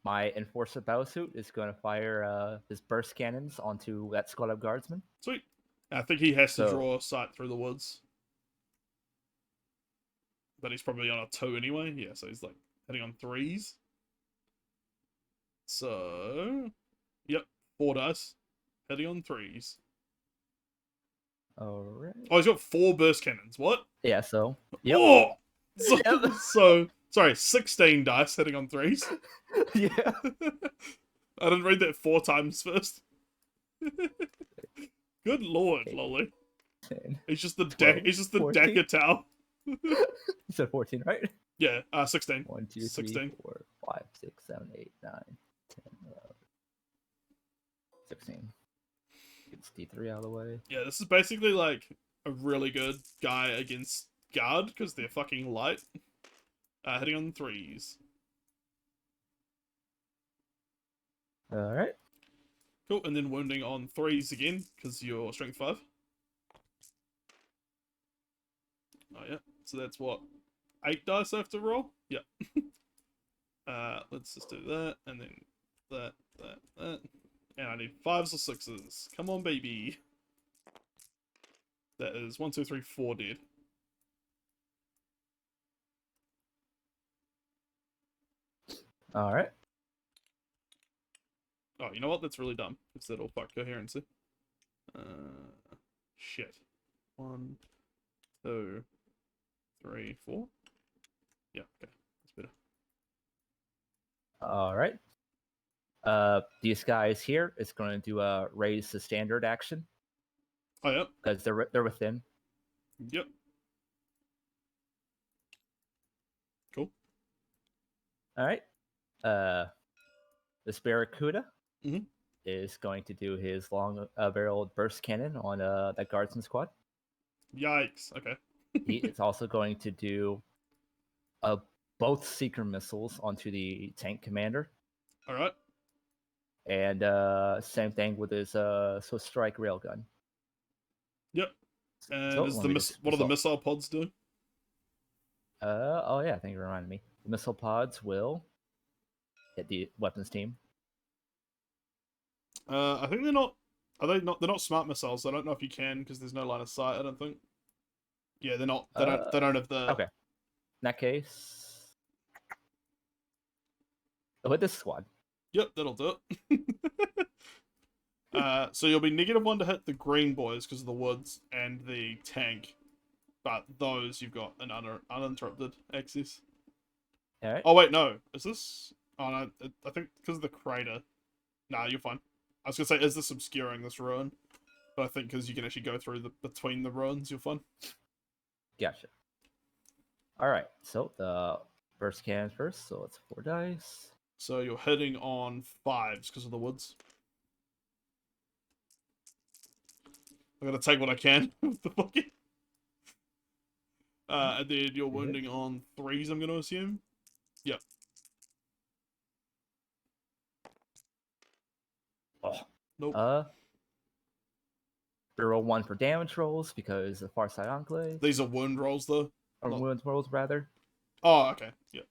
A: My Enforcer battlesuit is going to fire his burst cannons onto that squad of guardsmen.
B: Sweet. I think he has to draw a sight through the woods. But he's probably on a 2 anyway. Yeah, so he's like hitting on 3s. So, yep, 4 dice. Hitting on 3s.
A: Alright.
B: Oh, he's got 4 burst cannons. What?
A: Yeah, so. Yep.
B: Oh! So, sorry, 16 dice hitting on 3s.
A: Yeah.
B: I didn't read that 4 times first. Good lord, Loli.
A: 10,
B: he's just the Decker Tau.
A: You said 14, right?
B: Yeah, 16.
A: 1, 2, 3,
B: 16.
A: 4, 5, 6, 7, 8, 9, 10, 11, 16. Get this D3 out of the way.
B: Yeah, this is basically like a really good guy against guard because they're fucking light. Hitting on 3s.
A: Alright.
B: Cool, and then wounding on 3s again because you're strength 5. Oh yeah, so that's what, 8 dice I have to roll? Yep. Let's just do that, and then that. And I need 5s or 6s. Come on, baby. That is 1, 2, 3, 4 dead.
A: Alright.
B: Oh, you know what? That's really dumb. Because that'll fuck coherency. Shit. 1, 2, 3, 4. Yeah, okay. That's better.
A: Alright. These guys here is going to do a raise the standard action.
B: Oh, yep.
A: Because they're within.
B: Yep. Cool.
A: Alright. This Barracuda is going to do his long barreled burst cannon on that guardsman squad.
B: Yikes. Okay.
A: He is also going to do both seeker missiles onto the tank commander.
B: Alright.
A: And same thing with his Swift Strike railgun.
B: Yep. And so, what are the missile pods doing?
A: Oh yeah, I think you reminded me. The missile pods will hit the weapons team.
B: I think they're not. Are they not? They're not smart missiles. I don't know if you can because there's no line of sight. I don't think. Yeah, they're not. They don't have the.
A: Okay. In that case, I'll hit this squad.
B: Yep, that'll do it. So you'll be -1 to hit the green boys because of the woods and the tank, but those you've got an uninterrupted access.
A: All right.
B: Oh wait, no. Is this? Oh no, I think because of the crater. Nah, you're fine. I was gonna say, is this obscuring this ruin? But I think because you can actually go through between the ruins, you're fine.
A: Gotcha. All right, so the burst cannon first. So it's 4 dice.
B: So you're hitting on 5s because of the woods. I'm gonna take what I can with the fucking. And then you're wounding on 3s. I'm gonna assume. Yep.
A: Oh.
B: Nope.
A: Roll 1 for damage rolls because the far side enclave.
B: These are wound rolls though.
A: Or wound rolls rather.
B: Oh, okay. Yep.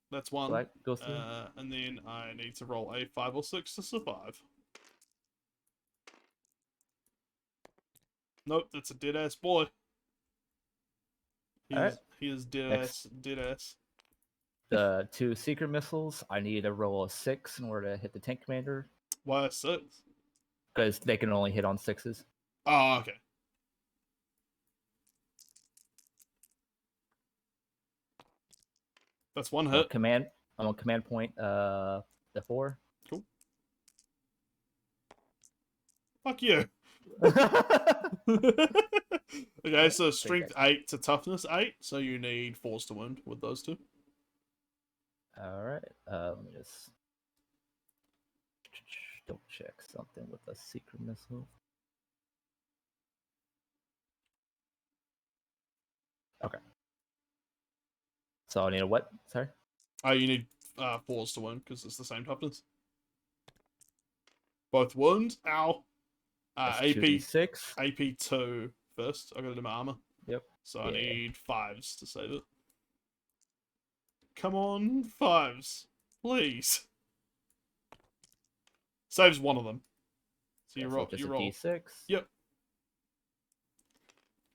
B: That's 1.
A: So that goes through.
B: And then I need to roll a 5 or 6 to survive. Nope, that's a dead ass boy. He is dead ass.
A: The 2 secret missiles, I need to roll a 6 in order to hit the tank commander.
B: Why 6?
A: Because they can only hit on 6s.
B: Oh, okay. That's 1 hit.
A: I'm on command point. The 4.
B: Cool. Fuck you. Okay, so strength 8 to toughness 8, so you need 4s to wound with those 2.
A: All right. Let me just double check something with the secret missile. Okay. So I need a what? Sorry.
B: Oh, you need 4s to wound because it's the same toughness. Both wounds. Ow. AP
A: 6.
B: AP 2 first. I got to do my armor.
A: Yep.
B: So I need 5s to save it. Come on, 5s, please. Saves 1 of them. So you roll.
A: So
B: you roll.
A: D6.
B: Yep.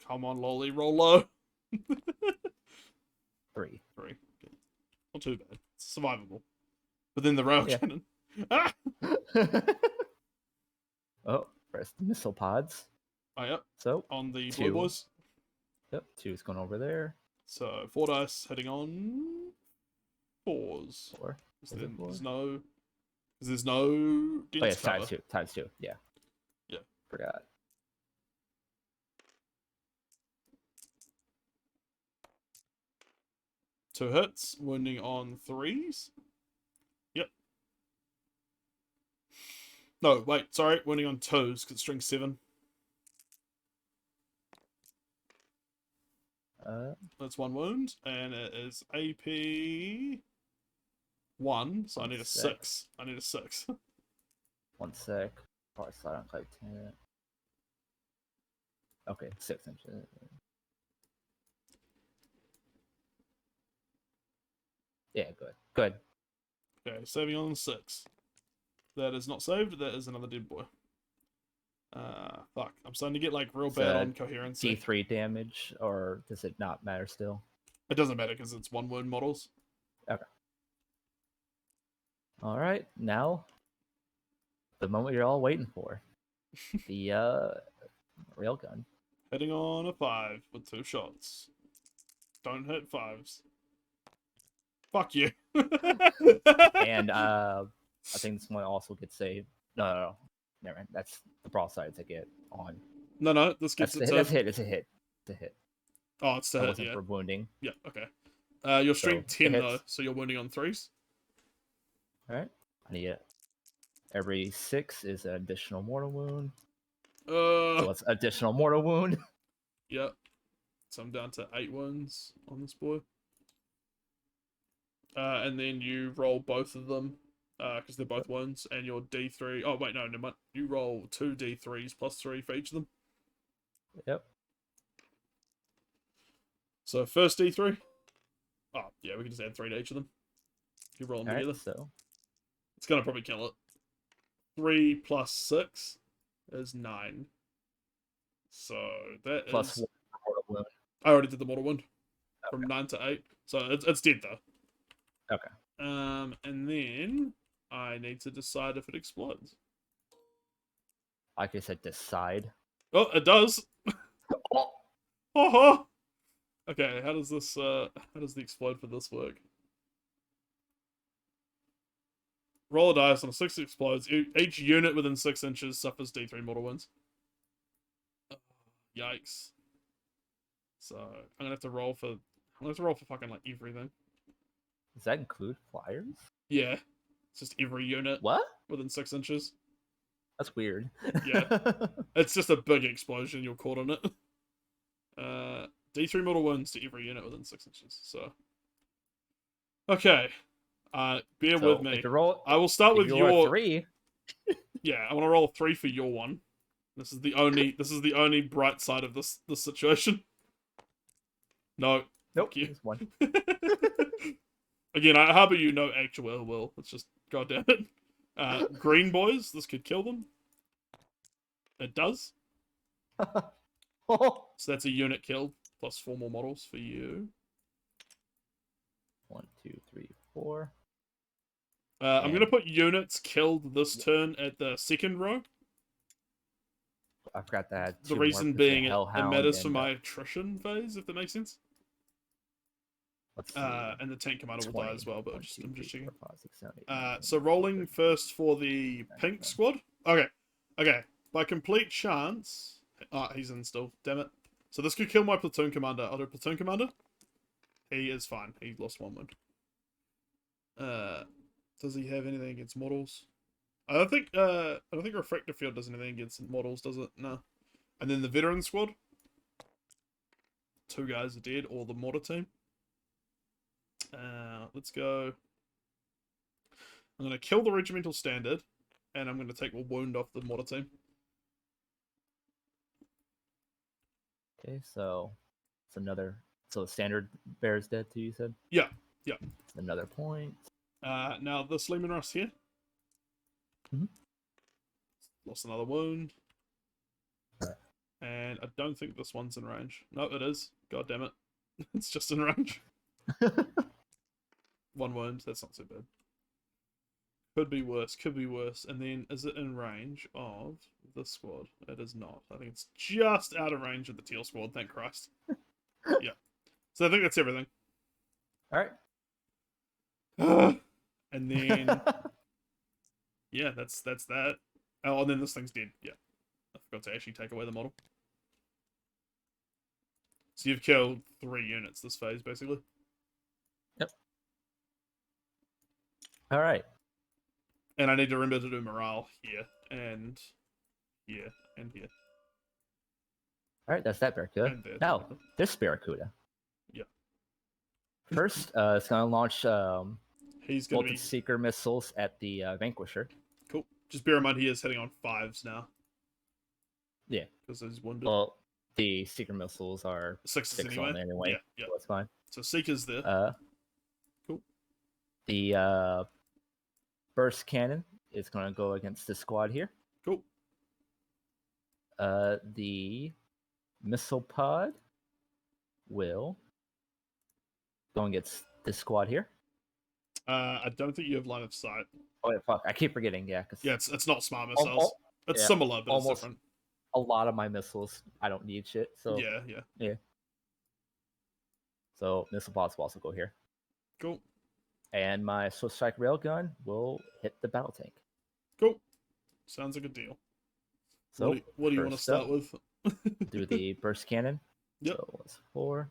B: Come on, Loli, roll low.
A: 3.
B: 3. Okay. Not too bad. It's survivable. But then the rail cannon. Ah!
A: Oh, press the missile pods.
B: Oh, yep.
A: So
B: on the
A: 2.
B: blue boys.
A: Yep, 2 is going over there.
B: So Fordyce hitting on 4s.
A: 4.
B: There's no. Dense
A: oh, yes,
B: cover.
A: times 2. Yeah.
B: Yeah.
A: Forgot.
B: Two hits, wounding on 3s. Yep. No, wait, sorry, wounding on 2s because strength 7. That's 1 wound, and it is AP 1, so I need a 6. I need a 6.
A: 1 sec. Probably slide on type 10. Okay, 6 inches. Yeah, good. Good.
B: Okay, saving on 6. That is not saved. That is another dead boy. Fuck. I'm starting to get like real bad on coherency.
A: D3 damage, or does it not matter still?
B: It doesn't matter because it's 1 wound models.
A: Okay. All right, now the moment you're all waiting for. The railgun.
B: Hitting on a 5 with 2 shots. Don't hit 5s. Fuck you.
A: And I think this one also gets saved. No. Never mind. That's the broadside to get on.
B: No, this gets
A: That's a hit. It's a hit.
B: Oh, it's a hit, yeah.
A: For wounding.
B: Yeah, okay. Your strength 10 though, so you're wounding on 3s.
A: Alright. I need it. Every 6 is an additional mortal wound.
B: So
A: it's additional mortal wound.
B: Yep. So I'm down to 8 wounds on this boy. And then you roll both of them, because they're both wounds, and your D3... Oh, wait, no, never mind. You roll 2 D3s plus 3 for each of them.
A: Yep.
B: So first D3. Oh, yeah, we can just add 3 to each of them. You roll them together.
A: So
B: it's going to probably kill it. 3 plus 6 is 9. So that
A: plus
B: is...
A: 1 mortal wound.
B: I already did the mortal wound. Okay. From 9 to 8. So it's dead, though.
A: Okay.
B: And then I need to decide if it explodes.
A: Like I said, decide.
B: Oh, it does. Oh. Okay, how does the explode for this work? Roll a dice on a 6 explodes. Each unit within 6 inches suffers D3 mortal wounds. Yikes. So I'm gonna have to roll for fucking like everything.
A: Does that include flyers?
B: Yeah. It's just every unit.
A: What?
B: Within 6 inches.
A: That's weird.
B: Yeah. It's just a big explosion, you're caught on it. D3 mortal wounds to every unit within 6 inches, so. Okay. Bear with me. I will start with your
A: 3.
B: Yeah, I want to roll a 3 for your one. This is the only bright side of this situation. No.
A: Nope.
B: You.
A: 1.
B: Again, I harbor you no actual ill will. It's just, goddamn it. Green boys, this could kill them. It does. So that's a unit killed, plus 4 more models for you.
A: 1, 2, 3, 4.
B: I'm going to put units killed this turn at the 2nd row.
A: I forgot that.
B: The reason being it matters for my attrition phase, if that makes sense.
A: Let's see.
B: And the tank commander will die as well, but I'm just checking.
A: 4, 5, 6, 7, 8, 9,
B: So rolling first for the pink squad. Okay. By complete chance... he's in still. Damn it. So this could kill my platoon commander. I'll do platoon commander. He is fine. He lost 1 wound. Does he have anything against models? I don't think Refractor Field does anything against models, does it? No. And then the veteran squad. 2 guys are dead, or the mortar team. Let's go. I'm going to kill the regimental standard, and I'm going to take a wound off the mortar team.
A: Okay, so it's another. So the standard bear is dead too. You said.
B: Yeah.
A: Another point.
B: Now this Lehman Russ here. Lost another wound. And I don't think this one's in range. No, it is. God damn it. It's just in range. 1 wound. That's not so bad. Could be worse. And then, is it in range of this squad? It is not. I think it's just out of range of the teal squad. Thank Christ. Yeah. So I think that's everything.
A: All
B: right. And then... yeah, that's that. Oh, and then this thing's dead. Yeah. I forgot to actually take away the model. So you've killed 3 units this phase, basically.
A: Yep. All right.
B: And I need to remember to do morale here, and here, and here.
A: All right, that's that Barracuda. Now, this Barracuda. First, it's gonna launch
B: He's gonna be
A: seeker missiles at the Vanquisher.
B: Cool. Just bear in mind he is heading on 5s now.
A: Yeah,
B: because he's wounded.
A: Well, the seeker missiles are
B: 6s
A: anyway.
B: Yeah, yeah.
A: So that's fine.
B: So seeker's there. Cool.
A: The burst cannon is gonna go against the squad here.
B: Cool.
A: The missile pod will go against this squad here.
B: I don't think you have line of sight.
A: Oh yeah, fuck! I keep forgetting. Yeah,
B: it's not smart missiles. It's similar, but it's different.
A: A lot of my missiles, I don't need shit. So
B: yeah.
A: So missile pods will also go here.
B: Cool.
A: And my Swift Strike Railgun will hit the battle tank.
B: Cool. Sounds like a deal. So what do you want to start with?
A: Do the burst cannon.
B: Yep.
A: So it's 4.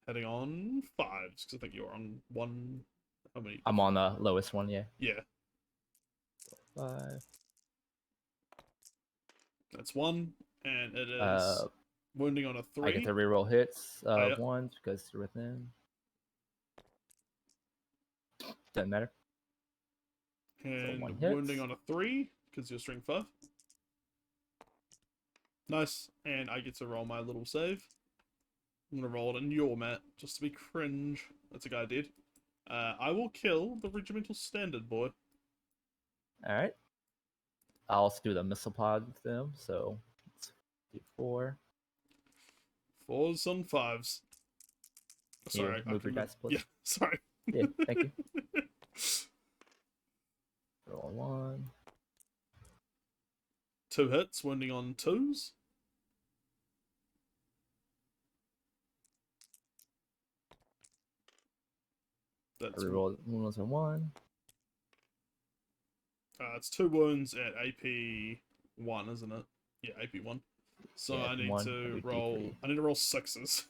B: Heading on 5s, because I think you're on 1. How many?
A: I'm on the lowest one, yeah.
B: Yeah.
A: 5.
B: That's 1, and it is wounding on a 3.
A: I get to reroll hits ones because they're within. Doesn't matter.
B: And so wounding on a 3 because you're strength 5. Nice, and I get to roll my little save. I'm gonna roll it in your mat just to be cringe. That's a guy I did. I will kill the regimental standard boy.
A: All right. I'll also do the missile pod with them, so let's do 4.
B: 4s on 5s. Sorry,
A: move your dice, please.
B: Yeah, sorry.
A: Yeah, thank you. Roll 1.
B: 2 hits, wounding on 2s.
A: That's reroll wounds on 1.
B: It's 2 wounds at AP 1, isn't it? Yeah, AP 1. So I need to roll. D3. I need to roll 6s.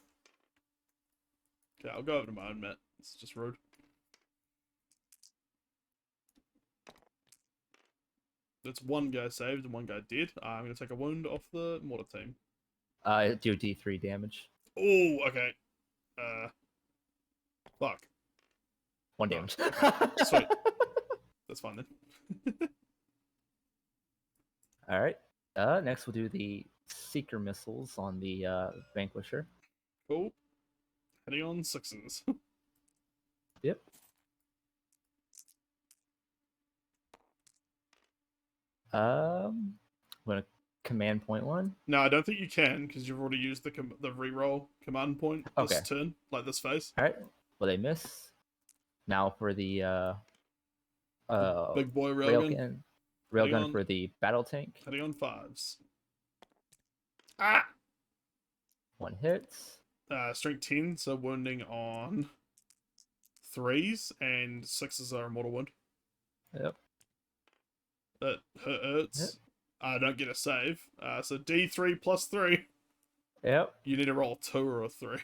B: Okay, I'll go over to my own mat. It's just rude. That's 1 guy saved and 1 guy dead. I'm gonna take a wound off the mortar team.
A: Do D3 damage.
B: Oh, okay. Fuck.
A: 1 damage.
B: Sweet. That's fine then.
A: All right. Next we'll do the seeker missiles on the Vanquisher.
B: Cool. Heading on 6s.
A: Yep. I'm gonna command point 1.
B: No, I don't think you can because you've already used the reroll command point this turn, like this phase.
A: All right. Well, they miss. Now for the
B: big boy railgun.
A: Railgun for the battle tank.
B: Heading on 5s. Ah!
A: 1 hits.
B: Strength 10, so wounding on 3s, and 6s are a mortal wound.
A: Yep.
B: That hurts. Yep. I don't get a save. So D3 plus 3.
A: Yep.
B: You need to roll a 2 or a 3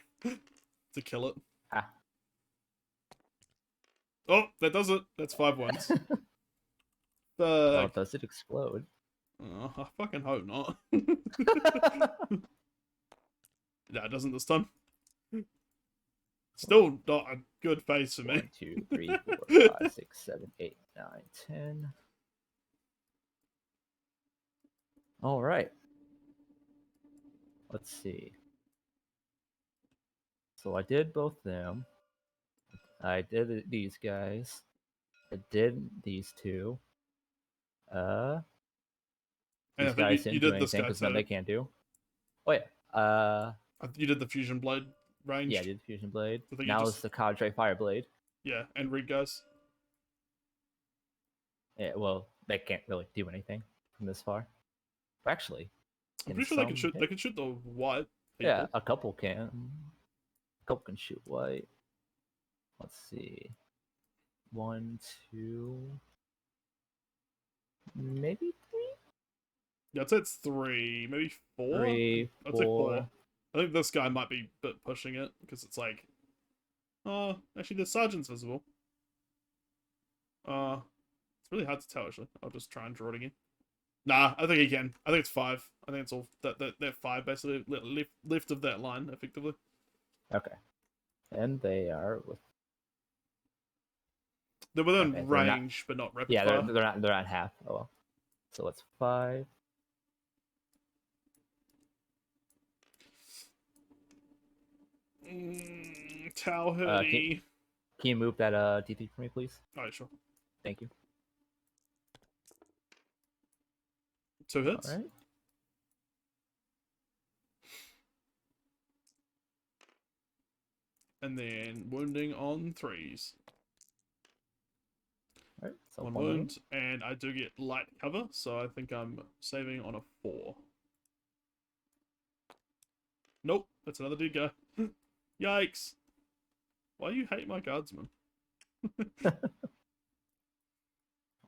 B: to kill it.
A: Ah.
B: Oh, that does it. That's 5 wounds.
A: Oh, does it explode?
B: Oh, I fucking hope not. No, it doesn't this time. Still not a good phase for me.
A: 1, 2, 3, 4, 5, 6, 7, 8, 9, 10. All right. Let's see. So I did both them. I did these guys. I did these 2. These guys didn't do anything because they can't do. Oh yeah.
B: You did the fusion blade range.
A: Yeah, I did the fusion blade. Now it's the cadre fire blade.
B: Yeah, and read guys.
A: Yeah, well, they can't really do anything from this far. Actually,
B: I'm pretty sure they can shoot. They can shoot the white people.
A: Yeah, a couple can. A couple can shoot white. Let's see. 1, 2, maybe 3.
B: Yeah, I'd say it's 3, maybe 4.
A: 3, 4.
B: I'd say 4. I think this guy might be a bit pushing it because it's like, oh, actually the sergeant's visible. It's really hard to tell actually. I'll just try and draw it again. Nah, I think he can. I think it's 5. I think it's all that 5 basically left of that line effectively.
A: Okay. And they are with.
B: They're within range, but not rapid
A: fire.
B: Yeah,
A: they're not half. Oh well. So it's 5.
B: Tau Hurdy.
A: Can you move that D3 for me, please?
B: Alright, sure.
A: Thank you.
B: 2 hits.
A: All right.
B: And then wounding on 3s.
A: All right, so
B: 1 wound, and I do get light cover, so I think I'm saving on a 4. Nope, that's another dude guy. Yikes! Why you hate my guardsman?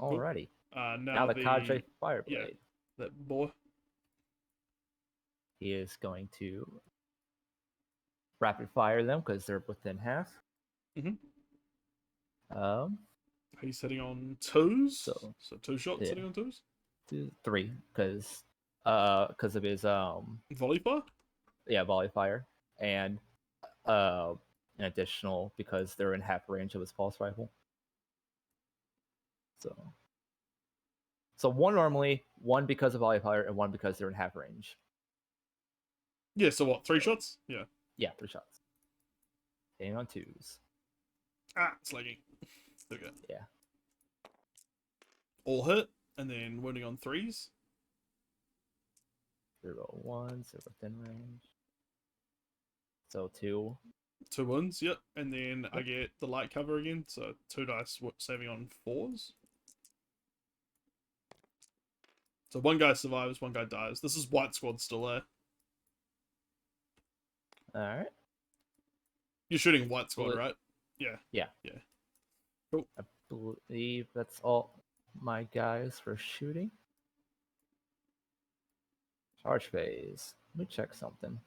A: Alrighty.
B: Now
A: the cadre fireblade.
B: Yeah, that boy.
A: He is going to rapid fire them because they're within half.
B: He's hitting on 2s. So 2 shots hitting on 2s.
A: 3 because of his
B: volley fire.
A: Yeah, volley fire, and an additional because they're in half range of his pulse rifle. So 1 normally, 1 because of volley fire, and 1 because they're in half range.
B: Yeah. So what? 3 shots? Yeah.
A: Yeah, 3 shots. Hitting on 2s.
B: It's lagging. There we go.
A: Yeah.
B: All hit, and then wounding on 3s.
A: 0 1s, they're within range. So 2.
B: 2 wounds, yep. And then I get the light cover again, so 2 dice saving on 4s. So 1 guy survives, 1 guy dies. This is white squad still there.
A: Alright.
B: You're shooting white squad, right? Yeah.
A: Yeah.
B: Cool.
A: I believe that's all my guys for shooting. Charge phase. Let me check something.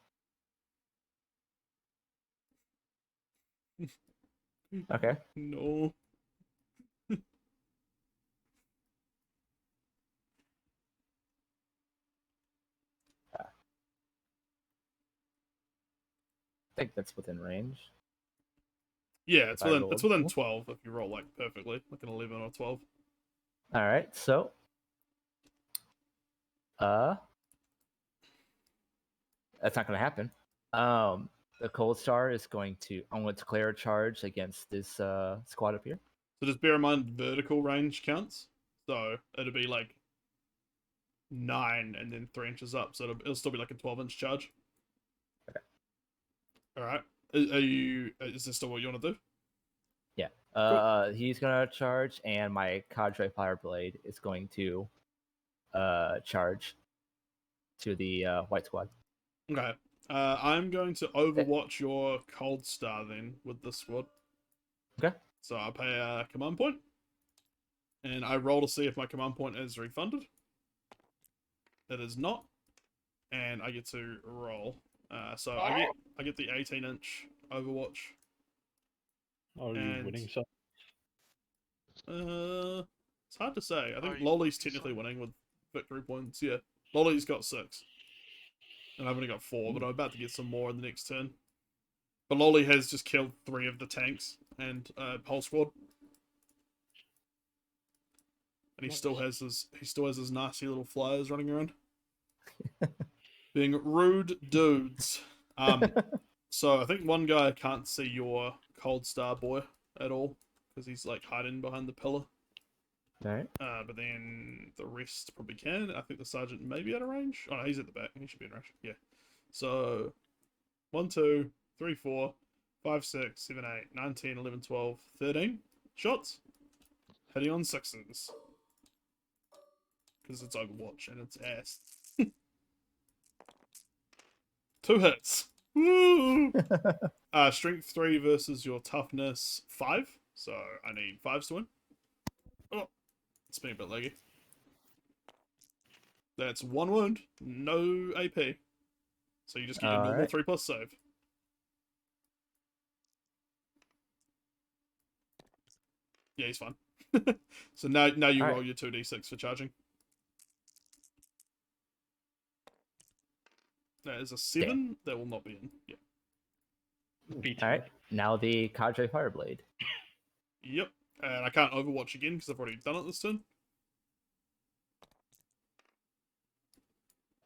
A: Okay.
B: No.
A: I think that's within range.
B: Yeah, it's within 12 if you roll like perfectly, like an 11 or 12.
A: All right, so that's not going to happen. The Cold Star is going to. I'm going to declare a charge against this squad up here.
B: So just bear in mind vertical range counts. So it'll be like 9 and then 3 inches up. So it'll still be like a 12-inch charge.
A: Okay.
B: All right. Is this still what you want to do?
A: Yeah.
B: Cool.
A: He's gonna charge, and my cadre fireblade is going to charge to the white squad.
B: Okay. I'm going to overwatch your Cold Star then with this squad.
A: Okay.
B: So I pay a command point, and I roll to see if my command point is refunded. It is not, and I get to roll. So I get the 18-inch Overwatch.
C: Are you winning some?
B: It's hard to say. I think Loli's technically winning with victory points. Yeah, Loli's got 6, and I've only got 4, but I'm about to get some more in the next turn. But Loli has just killed 3 of the tanks and whole squad, and he still has his nasty little flyers running around. Being rude dudes. So I think 1 guy can't see your Cold Star boy at all because he's like hiding behind the pillar.
A: Alright.
B: But then the rest probably can. I think the sergeant may be out of range. Oh no, he's at the back. He should be in range. Yeah. So 1, 2, 3, 4, 5, 6, 7, 8, 9, 10, 11, 12, 13 shots. Hitting on 6s. Because it's Overwatch and it's ass. 2 hits. Woo! Strength 3 versus your toughness 5. So I need 5s to win. Oh, it's been a bit laggy. That's 1 wound, no AP. So you just get a normal 3+ save. Yeah, he's fine. So now you roll your 2d6 for charging. That is a 7. That will not be in. Yeah.
A: All right, now the Cadre Fireblade.
B: Yep, and I can't Overwatch again because I've already done it this turn.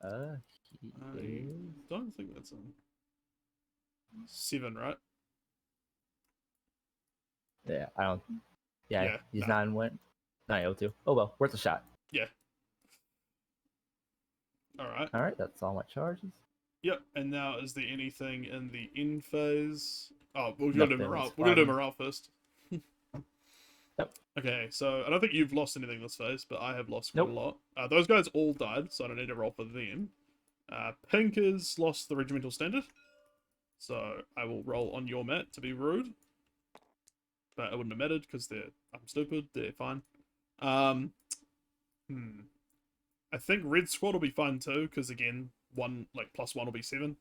B: I don't think that's a 7, right?
A: Yeah, I don't. Yeah, he's not able to. Oh well, worth a shot.
B: Yeah. All right.
A: All right, that's all my charges.
B: Yep, and now is there anything in the end phase? Oh, we're gonna do morale. We're gonna do morale first.
A: Yep.
B: Okay, so I don't think you've lost anything this phase, but I have lost quite a lot. Those guys all died, so I don't need to roll for them. Pink has lost the regimental standard, so I will roll on your mat to be rude. But it wouldn't have mattered because I'm stupid. They're fine. I think red squad will be fine too, because again, +1 will be 7.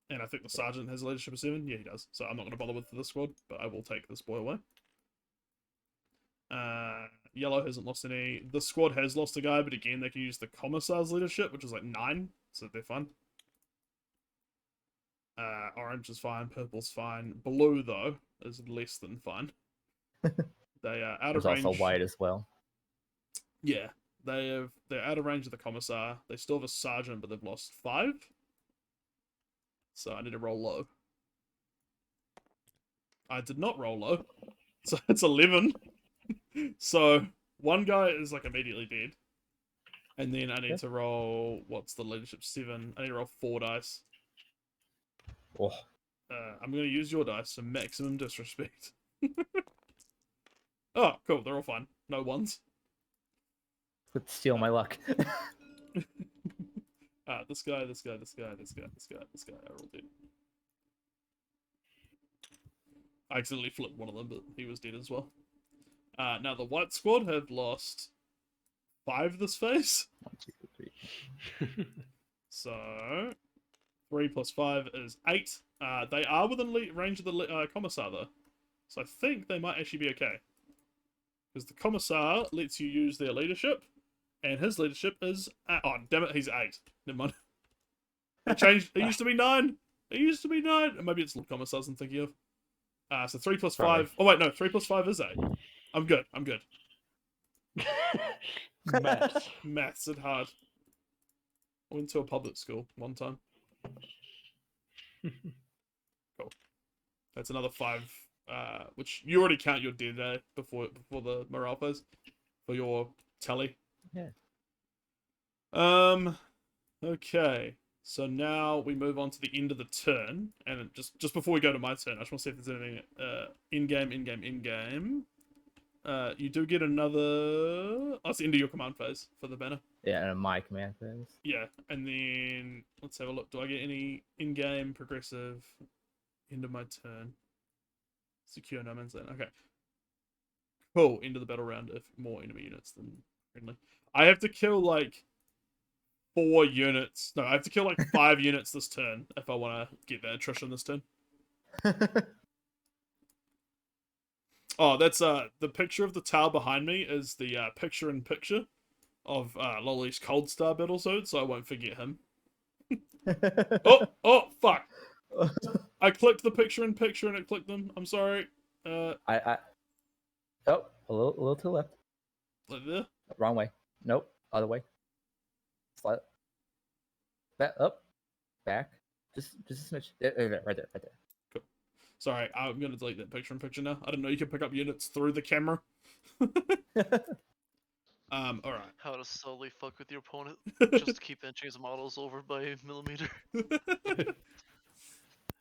B: And I think the sergeant has a leadership of 7. Yeah, he does. So I'm not going to bother with this squad, but I will take this boy away. Yellow hasn't lost any. This squad has lost a guy, but again, they can use the commissar's leadership, which is 9, so they're fine. Orange is fine. Purple's fine. Blue, though, is less than fine. They are out of range.
A: There's also white as well.
B: Yeah, they're out of range of the commissar. They still have a sergeant, but they've lost 5. So I need to roll low. I did not roll low, so it's 11. So one guy is immediately dead, and then I need to roll. What's the leadership 7? I need to roll 4 dice.
A: Oh.
B: I'm going to use your dice, so maximum disrespect. Oh, cool. They're all fine. No ones.
A: Could steal my luck.
B: This guy. Are all dead. I accidentally flipped one of them, but he was dead as well. Now the white squad have lost 5 this phase.
A: 1, 2, 3.
B: So 3 plus 5 is 8. They are within range of the commissar though, so I think they might actually be okay. Because the commissar lets you use their leadership, and his leadership is oh damn it, he's 8. Never mind. It changed. It used to be 9. It used to be 9. Maybe it's the commissars I'm thinking of. So 3 plus 5. Oh wait, no, 3 plus 5 is 8. I'm good. Maths is hard. I went to a public school one time. Cool. That's another 5. Which you already count your dead before the morale phase for your tally.
A: Yeah.
B: Okay. So now we move on to the end of the turn, and just before we go to my turn, I just want to see if there's anything in game. You do get another. That's the end of your command phase for the banner.
A: Yeah, and my command phase.
B: Yeah, and then let's have a look. Do I get any in-game progressive? End of my turn. Secure no man's land. Okay. Cool. End of the battle round if more enemy units than friendly. I have to kill 4 units. No, I have to kill 5 units this turn if I want to get that attrition this turn. Oh, that's the picture of the tower behind me is the picture-in-picture of Loli's Cold Star battlesuit, so I won't forget him. Oh, fuck. I clicked the picture-in-picture and it clicked them. I'm sorry.
A: Oh, a little to the left.
B: Like there?
A: Wrong way. Nope, other way. Slide. Back up. Back. Just a smidge. Right there.
B: Cool. Sorry, I'm gonna delete that picture-in-picture now. I didn't know you could pick up units through the camera. Alright.
D: How to slowly fuck with your opponent. Just to keep inching his models over by a millimeter.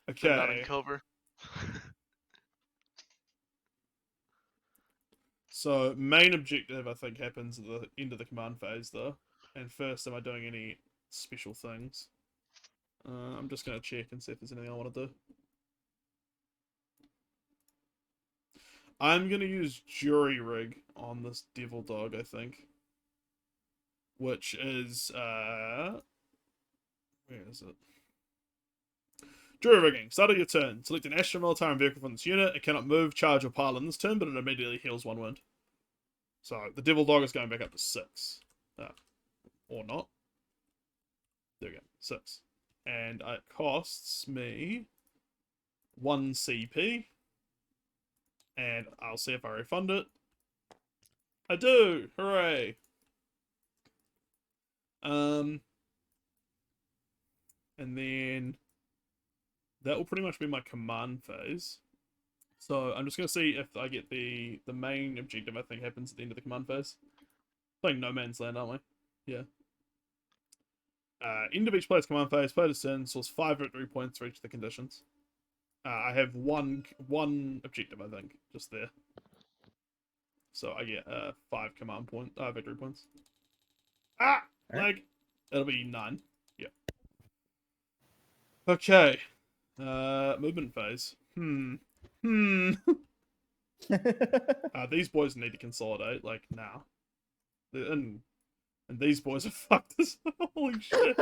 B: Okay.
D: They're not in cover.
B: So, main objective, I think, happens at the end of the command phase, though. And first, am I doing any special things? I'm just going to check and see if there's anything I want to do. I'm going to use Jury Rig on this Devil Dog, I think. Which is, where is it? Jury Rigging. Start of your turn. Select an Astro Military vehicle from this unit. It cannot move, charge, or pile in this turn, but it immediately heals 1 wound. So, the Devil Dog is going back up to 6. Or not. There we go. 6. And it costs me 1 CP. And I'll see if I refund it. I do! Hooray! And then that will pretty much be my command phase. So I'm just going to see if I get the main objective, I think, happens at the end of the command phase. Playing No Man's Land, aren't we? Yeah. End of each player's command phase, player descends, source 5 victory points for each of the conditions. I have one objective, I think, just there. So I get 5 victory points. Ah! Lag! It'll be 9. Yeah. Okay. Movement phase. These boys need to consolidate, like, now. And these boys are fucked as holy shit.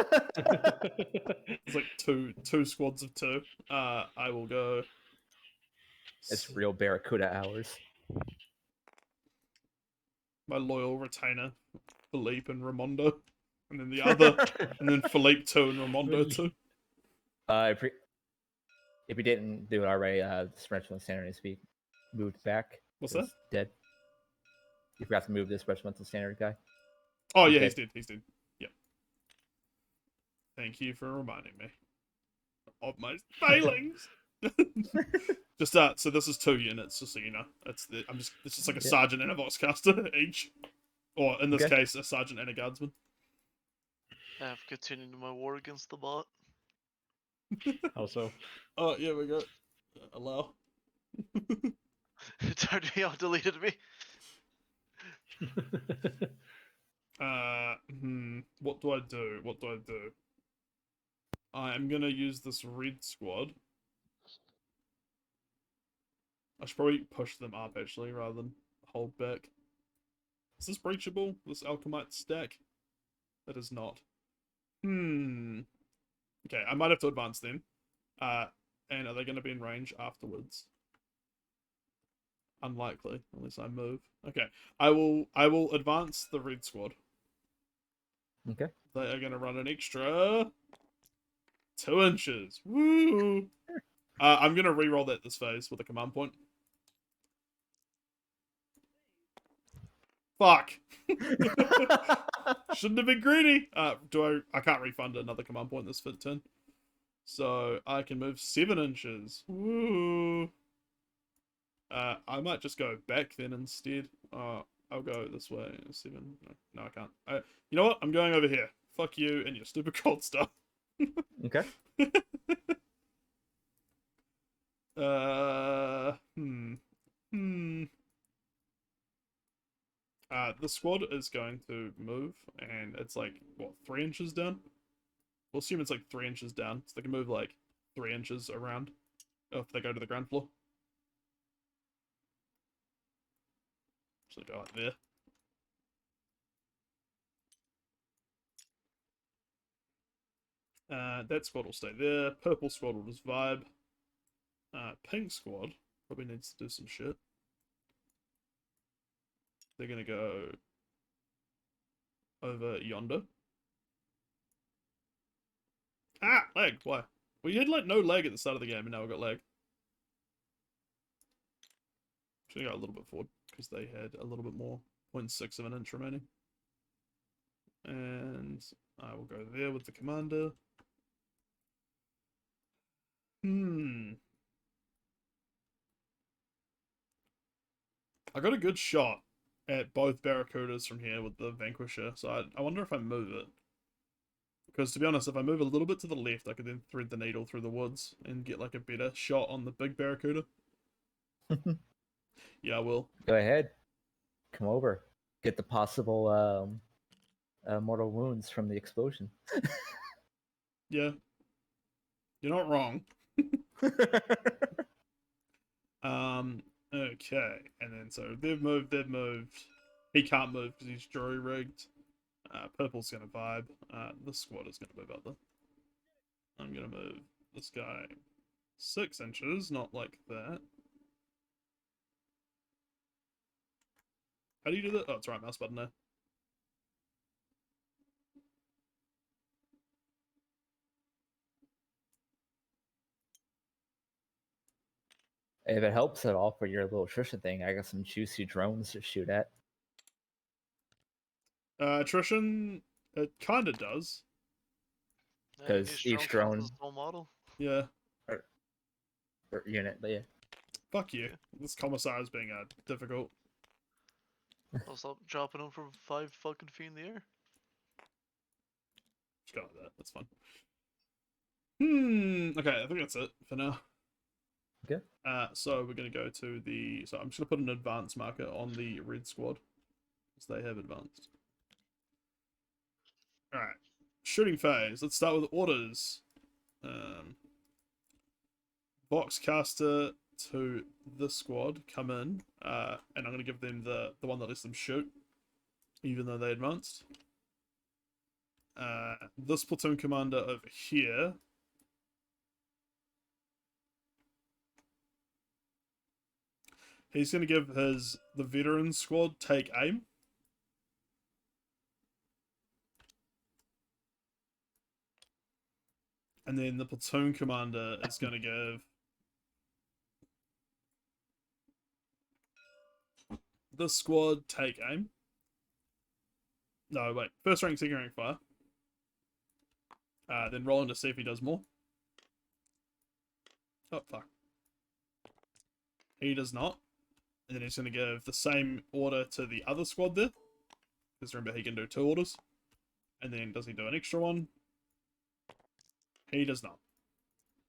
B: It's like two squads of 2. I will go.
A: It's real Barracuda hours.
B: My loyal retainer, Philippe and Ramondo. And then the other, and then Philippe 2 and Ramondo 2.
A: If you didn't do it already, the Special Standard needs to be moved back.
B: What's that?
A: Dead. You forgot to move this Special Standard guy.
B: Oh, yeah, he's dead. He's dead. Yep. Thank you for reminding me of my failings. Just so this is 2 units, just so you know. It's just like a sergeant and a voxcaster each, or in this case, a sergeant and a guardsman.
D: I've continued my war against the bot.
C: Also.
B: Oh yeah, we got allow.
D: It turned me off, deleted me.
B: What do I do? I'm gonna use this red squad. I should probably push them up, actually, rather than hold back. Is this breachable? This alchemite stack? It is not. Okay, I might have to advance then. And are they going to be in range afterwards? Unlikely, unless I move. Okay, I will advance the red squad.
A: Okay.
B: They are going to run an extra 2 inches. Woo! I'm going to re-roll that this phase with a command point. Fuck. Shouldn't have been greedy. I can't refund another command point this turn. So I can move 7 inches. Woo. I might just go back then instead. I'll go this way. 7. No, I can't. You know what? I'm going over here. Fuck you and your stupid cold stuff.
A: Okay.
B: The squad is going to move, and it's like, what, 3 inches down? We'll assume it's like 3 inches down, so they can move like 3 inches around if they go to the ground floor. So go like there. That squad will stay there. Purple squad will just vibe. Pink squad probably needs to do some shit. They're gonna go over yonder. Ah, lag. Why? We had like no lag at the start of the game, and now we've got lag. Should have got a little bit forward because they had a little bit more. 0.6 of an inch remaining. And I will go there with the commander. I got a good shot at both Barracudas from here with the Vanquisher, so I wonder if I move it. Because to be honest, if I move a little bit to the left, I could then thread the needle through the woods and get like a better shot on the big Barracuda. Yeah, I will.
A: Go ahead. Come over. Get the possible mortal wounds from the explosion.
B: Yeah. You're not wrong. Okay. And then so they've moved. He can't move because he's jury-rigged. Purple's going to vibe. This squad is going to move up there. I'm going to move this guy 6 inches, not like that. How do you do that? Oh, it's right mouse button there.
A: If it helps at all for your little attrition thing, I got some juicy drones to shoot at.
B: Attrition, it kind of does.
A: Because each drone...
D: model.
B: Yeah.
A: Or unit, but yeah.
B: Fuck you. This commissar is being difficult.
D: I'll stop dropping them from 5 fucking feet in the air.
B: Just go like that. That's fine. Okay, I think that's it for now.
A: Okay.
B: So we're gonna go to the. So I'm just gonna put an advance marker on the red squad, because they have advanced. All right, shooting phase. Let's start with orders. Boxcaster to this squad come in, and I'm gonna give them the one that lets them shoot, even though they advanced. This platoon commander over here. He's going to give the veteran squad take aim. And then the platoon commander is going to give this squad take aim. No, wait. First rank, second rank fire. Then roll in to see if he does more. Oh, fuck. He does not. And then he's going to give the same order to the other squad there. Because remember, he can do 2 orders. And then does he do an extra one? He does not.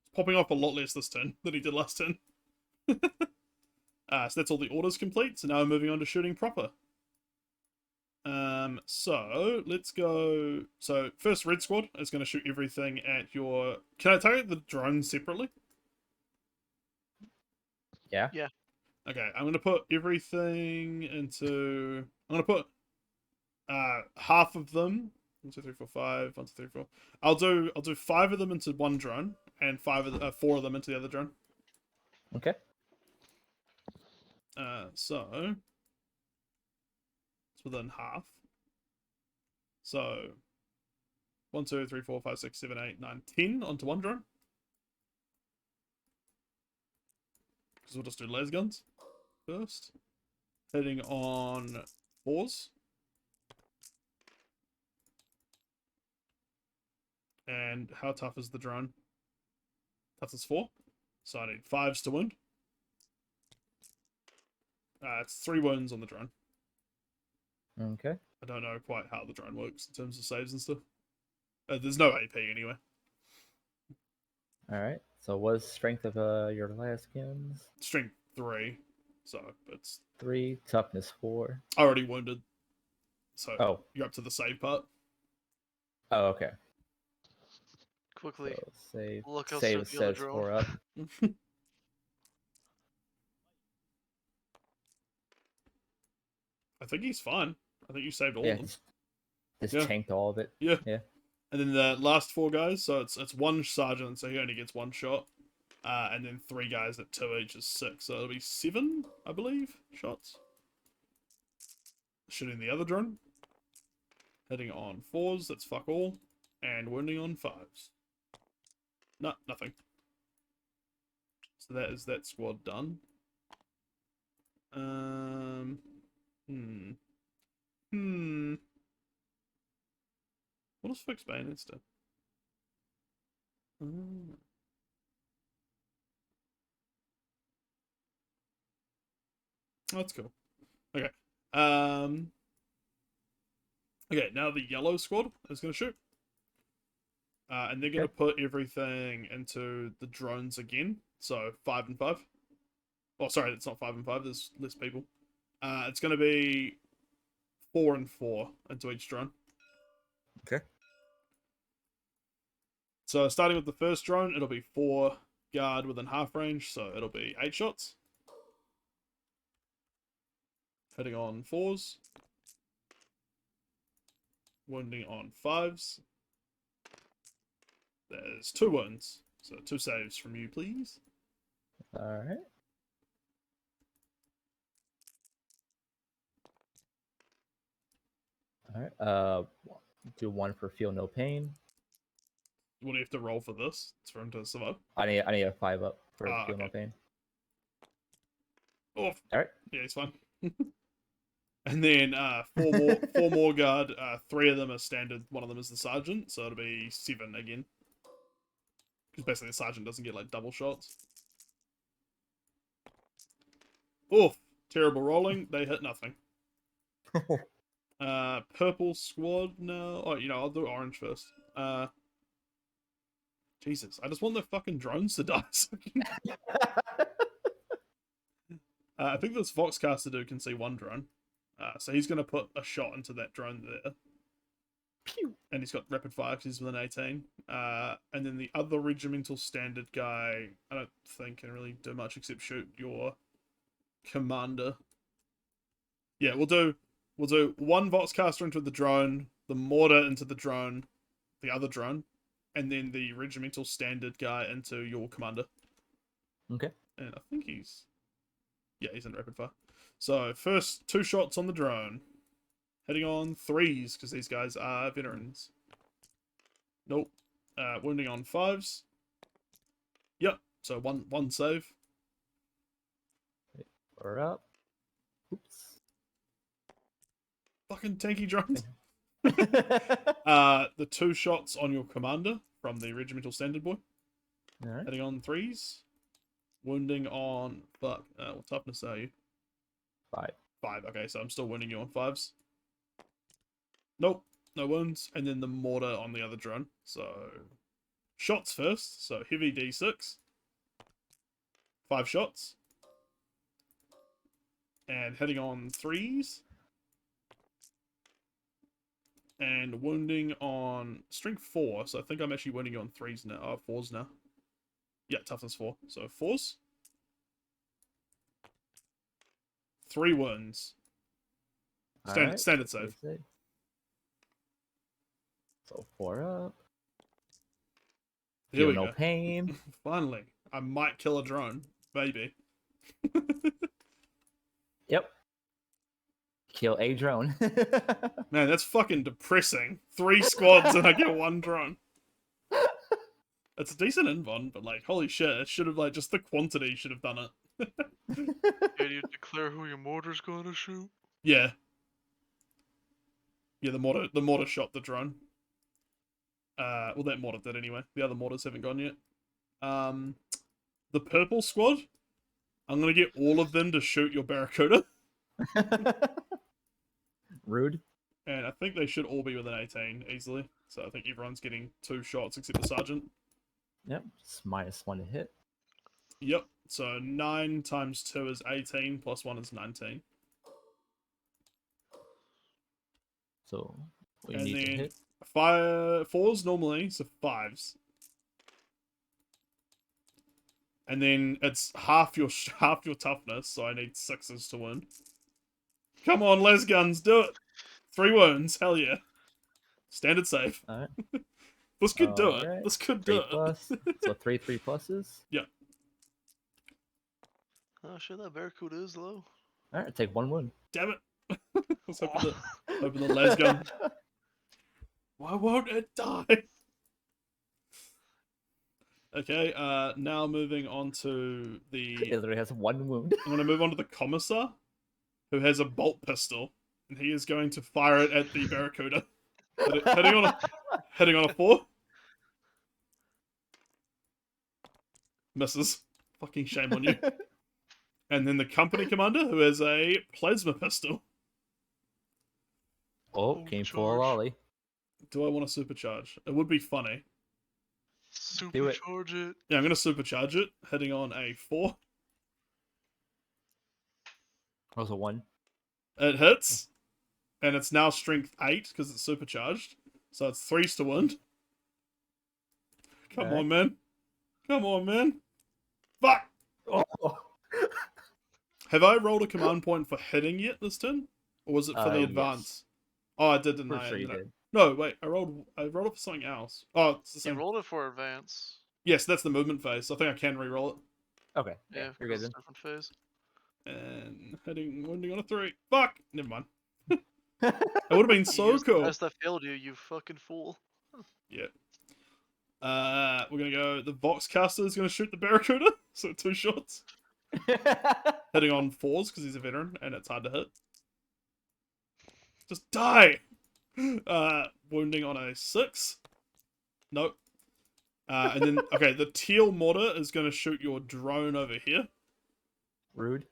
B: He's popping off a lot less this turn than he did last turn. So that's all the orders complete. So now we're moving on to shooting proper. So let's go. So first red squad is going to shoot everything at your... Can I target the drone separately?
A: Yeah.
D: Yeah.
B: Okay, I'm going to put everything into... I'm going to put half of them. 1, 2, 3, 4, 5. 1, 2, 3, 4. I'll do 5 of them into one drone and 4 of them into the other drone.
A: Okay.
B: So it's within half. So 1, 2, 3, 4, 5, 6, 7, 8, 9, 10 onto one drone. Because we'll just do laser guns first. Hitting on 4s. And how tough is the drone? Toughness 4. So I need 5s to wound. It's 3 wounds on the drone.
A: Okay.
B: I don't know quite how the drone works in terms of saves and stuff. There's no AP anyway.
A: Alright. So what's strength of your last skins?
B: Strength 3. So it's
A: 3. Toughness 4.
B: already wounded. So
A: Oh.
B: you're up to the save part.
A: Oh, okay.
D: Quickly.
A: So save.
D: Look how
A: Save
D: strong the other
A: says
D: drone.
A: 4 up.
B: I think he's fine. I think you saved all of them.
A: Just tanked all of it.
B: Yeah.
A: Yeah.
B: And then the last 4 guys, so it's 1 sergeant, so he only gets 1 shot. And then 3 guys at 2 each is 6. So it'll be 7, I believe, shots. Shooting the other drone. Hitting on 4s, that's fuck all. And wounding on 5s. No, nothing. So that is that squad done. What does fixed bayonets do? Oh, that's cool. Okay. Okay, now the yellow squad is going to shoot. And they're going to put everything into the drones again. So 5 and 5. Oh, sorry, it's not 5 and 5. There's less people. It's going to be 4 and 4 into each drone.
A: Okay.
B: So starting with the first drone, it'll be 4 guard within half range. So it'll be 8 shots. Hitting on 4s. Wounding on 5s. There's 2 wounds. So 2 saves from you, please.
A: Alright. Alright. Do 1 for feel no pain.
B: What do you have to roll for this? It's for him to survive.
A: I need a 5 up for feel
B: okay.
A: no pain.
B: Off.
A: All right.
B: Yeah, he's fine. And then four more guard. 3 of them are standard. 1 of them is the sergeant, so it'll be 7 again. Because basically the sergeant doesn't get like double shots. Oof. Terrible rolling. They hit nothing. Purple squad now. Oh, I'll do orange first. Jesus, I just want the fucking drones to die. I think this Voxcaster dude can see 1 drone. So he's going to put a shot into that drone there.
A: Pew.
B: And he's got rapid fire because he's within 18. And then the other regimental standard guy, I don't think can really do much except shoot your commander. Yeah, we'll do 1 Voxcaster into the drone, the mortar into the drone, the other drone, and then the regimental standard guy into your commander.
A: Okay.
B: And I think he's in rapid fire. So first 2 shots on the drone, hitting on 3s because these guys are veterans. Nope. Wounding on 5s. Yep. So one save.
A: We're up. Oops.
B: Fucking tanky drones. The 2 shots on your commander from the regimental standard boy.
A: All right.
B: Hitting on 3s. Wounding on what toughness are you?
A: 5.
B: 5. Okay, so I'm still wounding you on 5s. Nope, no wounds. And then the mortar on the other drone. So shots first. So heavy D6. 5 shots. And hitting on 3s. And wounding on strength 4. So I think I'm actually wounding you on 3s now. 4s now. Yeah, toughness 4. So 4s. 3 wounds. Standard save.
A: So 4 up.
B: Here we
A: no
B: go.
A: pain.
B: Finally. I might kill a drone. Maybe.
A: Yep. Kill a drone.
B: Man, that's fucking depressing. 3 squads and I get 1 drone. It's a decent invon, but like, holy shit, it should have like just the quantity should have done it.
D: Yeah, you declare who your mortar's going to shoot.
B: Yeah. Yeah, the mortar shot the drone. Well, that mortar did anyway. The other mortars haven't gone yet. The purple squad, I'm gonna get all of them to shoot your barracuda.
A: Rude.
B: And I think they should all be within 18 easily. So I think everyone's getting 2 shots except the sergeant.
A: Yep, it's -1 to hit.
B: Yep, so 9 times 2 is 18, plus 1 is 19.
A: So we
B: And
A: need to
B: then
A: hit
B: 4s normally, so 5s. And then it's half your toughness, so I need 6s to win. Come on, les guns, do it! 3 wounds, hell yeah. Standard save.
A: Alright.
B: This could do it.
A: Alright.
B: This could
A: 3
B: do
A: plus.
B: it.
A: So 3 pluses.
B: Yeah.
D: Oh shit, that barracuda is low.
A: Alright, take 1 wound.
B: Damn it. Let's open the les gun. Why won't it die? Okay, now moving on to the...
A: It literally has 1 wound.
B: I'm going to move on to the commissar, who has a bolt pistol, and he is going to fire it at the barracuda. Hitting on a 4. Misses. Fucking shame on you. And then the company commander, who has a plasma pistol.
A: Oh, came for a lolly.
B: Do I want to supercharge? It would be funny.
D: Supercharge it.
B: Yeah, I'm going to supercharge it, hitting on a 4.
A: That was a 1.
B: It hits, and it's now strength 8 because it's supercharged. So it's 3s to win. Come on, man. Come on, man. Fuck!
A: Oh.
B: Have I rolled a command point for hitting yet this turn? Or was it for the advance?
A: Yes.
B: Oh, I did, didn't
A: Pretty
B: I?
A: sure you did.
B: No, wait, I rolled it for something else. Oh, it's the
D: You
B: same.
D: rolled it for advance.
B: Yes, that's the movement phase. I think I can re-roll it.
A: Okay.
D: Yeah,
A: You're good
D: it's
A: then.
D: a different phase.
B: And wounding on a 3. Fuck! Never mind. It would have been so cool.
D: As that failed you, you fucking fool.
B: Yeah. We're gonna go. The Voxcaster is gonna shoot the barracuda. So 2 shots. hitting on 4s because he's a veteran and it's hard to hit. Just die! Wounding on a 6. Nope. And then, okay, the teal mortar is going to shoot your drone over here.
A: Rude.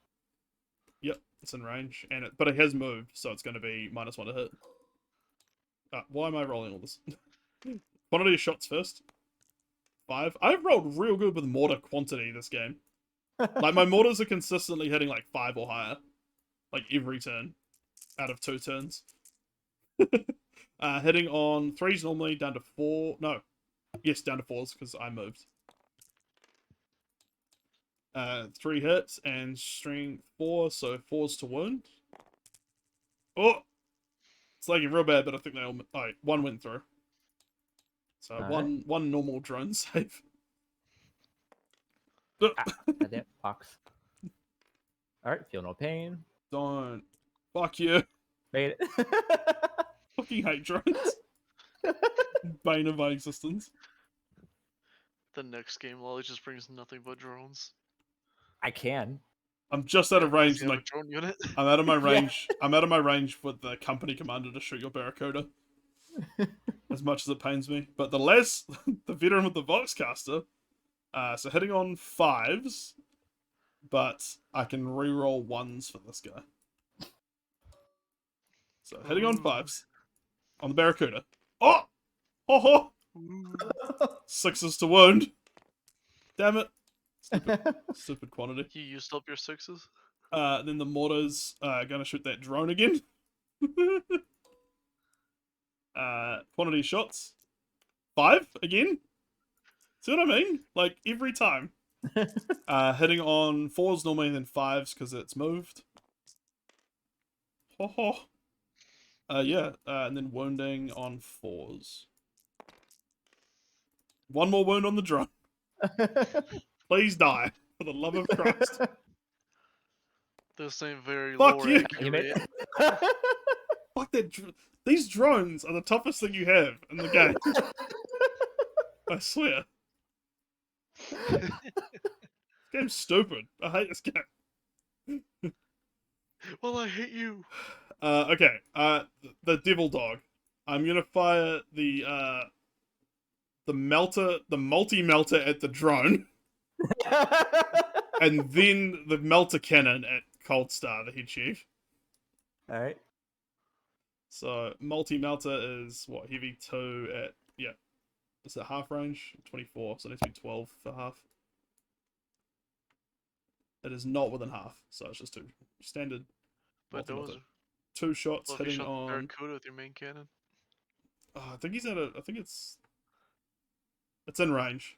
B: Yep, it's in range, but it has moved, so it's going to be -1 to hit. Why am I rolling all this? Quantity of shots first. 5. I've rolled real good with mortar quantity this game. Like, my mortars are consistently hitting like 5 or higher. Like, every turn. Out of 2 turns. Hitting on 3s normally, down to 4. No. Yes, down to 4s, because I moved. 3 hits, and strength 4, so 4s to wound. Oh! It's lagging real bad, but I think they all... Oh, 1 went through. So one normal drone save.
A: That box. Alright, feel no pain.
B: Don't. Fuck you.
A: Made it.
B: Fucking hate drones. Bane of my existence.
D: The next game, Lolly just brings nothing but drones.
A: I can.
B: I'm just out of range. Like,
D: drone unit.
B: I'm out of my range. Yeah. I'm out of my range with the company commander to shoot your Barracuda. As much as it pains me. But the veteran with the Voxcaster, so hitting on 5s, but I can reroll 1s for this guy. So hitting on 5s. On the Barracuda. Oh! Ho ho! 6s to wound. Damn it. Stupid quantity.
D: You used up your 6s?
B: Then the mortar's gonna shoot that drone again. Quantity shots. 5 again. See what I mean? Like, every time. Hitting on 4s normally, then 5s because it's moved. Ho ho. Yeah, and then wounding on 4s. 1 more wound on the drone. Please die, for the love of Christ.
D: This ain't very
B: Fuck
D: low
B: you.
D: accurate.
B: Fuck that. These drones are the toughest thing you have in the game. I swear. This game's stupid. I hate this game.
D: Well, I hate you.
B: Okay. The devil dog. I'm gonna fire the multi-melter at the drone. And then the melter cannon at Cold Star, the head chief.
A: Alright.
B: So, multi-melter is, what, heavy 2 at, yeah. Is it half range? 24, so it needs to be 12 for half. It is not within half, so it's just 2. Standard.
D: But those
B: 2 shots hitting
D: shot
B: on...
D: Barracuda with your main cannon.
B: I think he's at a... I think it's in range.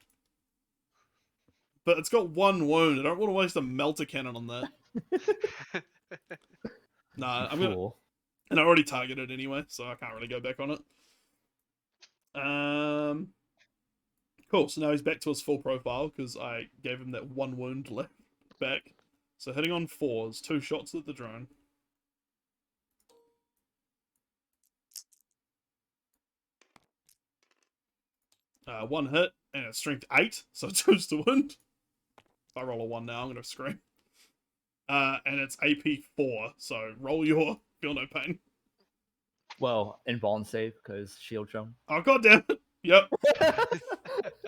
B: But it's got 1 wound. I don't want to waste a melter cannon on that. Nah, I'm gonna... And I already targeted anyway, so I can't really go back on it. Cool, so now he's back to his full profile, because I gave him that 1 wound left back. So hitting on 4s, 2 shots at the drone. One hit, and it's strength 8, so 2's to wound. If I roll a 1 now, I'm going to scream. And it's AP 4, so roll your feel no pain.
A: Well, invuln save, because shield drum.
B: Oh, goddamn it. Yep.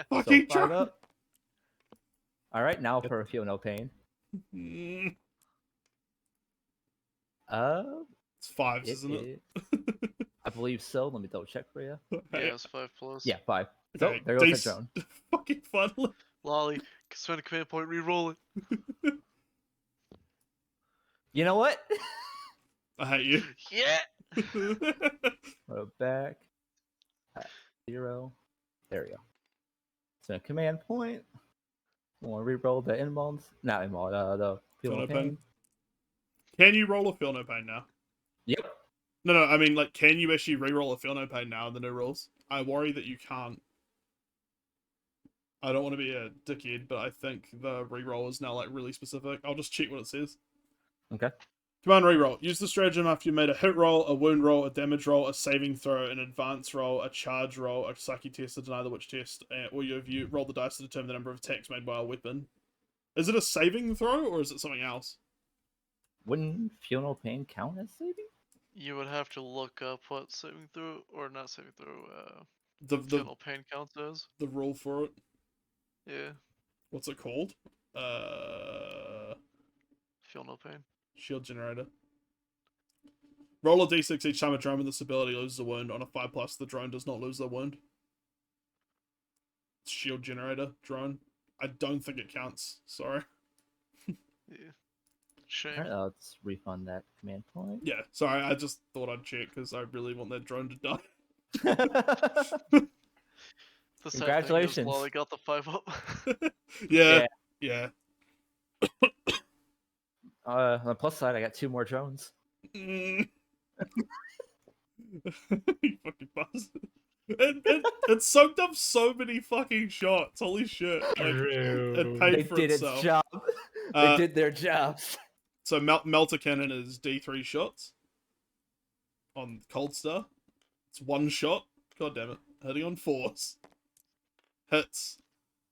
B: Fucking
A: so up. Alright, now for a feel no pain.
B: It's 5s, isn't it?
A: I believe so. Let me double check for you.
D: Yeah, it's 5+.
A: Yeah, 5.
B: Okay,
A: So, there goes the drone.
B: Fucking fun.
D: Lolly, spend a command point, re-roll it.
A: You know what?
B: I hate you.
D: Yeah!
A: Go back. 0. There we go. So command point. Want to re-roll the invulns? Not invuln, the feel no pain.
B: Can you roll a feel no pain now?
A: Yep.
B: No, I mean, like, can you actually re-roll a feel no pain now in the new rules? I worry that you can't. I don't want to be a dickhead, but I think the re-roll is now, like, really specific. I'll just check what it says.
A: Okay.
B: Command re-roll. Use the stratagem after you made a hit roll, a wound roll, a damage roll, a saving throw, an advance roll, a charge roll, a psyche test to deny the witch test, or you roll the dice to determine the number of attacks made by a weapon. Is it a saving throw, or is it something else?
A: Wouldn't feel no pain count as saving?
D: You would have to look up what saving throw, or not saving throw,
B: The
D: feel no pain counts as.
B: the rule for it.
D: Yeah.
B: What's it called?
D: Feel no pain.
B: Shield generator. Roll a d6 each time a drone with this ability loses a wound. On a 5+, the drone does not lose their wound. Shield generator drone. I don't think it counts. Sorry.
D: Yeah. Shame.
A: Alright, let's refund that command point.
B: Yeah, sorry. I just thought I'd check because I really want that drone to die.
D: The
A: Congratulations.
D: sad thing is Loli got the 5 up.
B: Yeah.
A: On the plus side, I got 2 more drones.
B: You fucking bastard. It soaked up so many fucking shots. Holy shit. Like, it paid
A: They
B: for
A: did
B: itself.
A: its job. They did their jobs.
B: So Melter Cannon is D3 shots on Cold Star. It's 1 shot. God damn it. Hitting on 4s. Hits.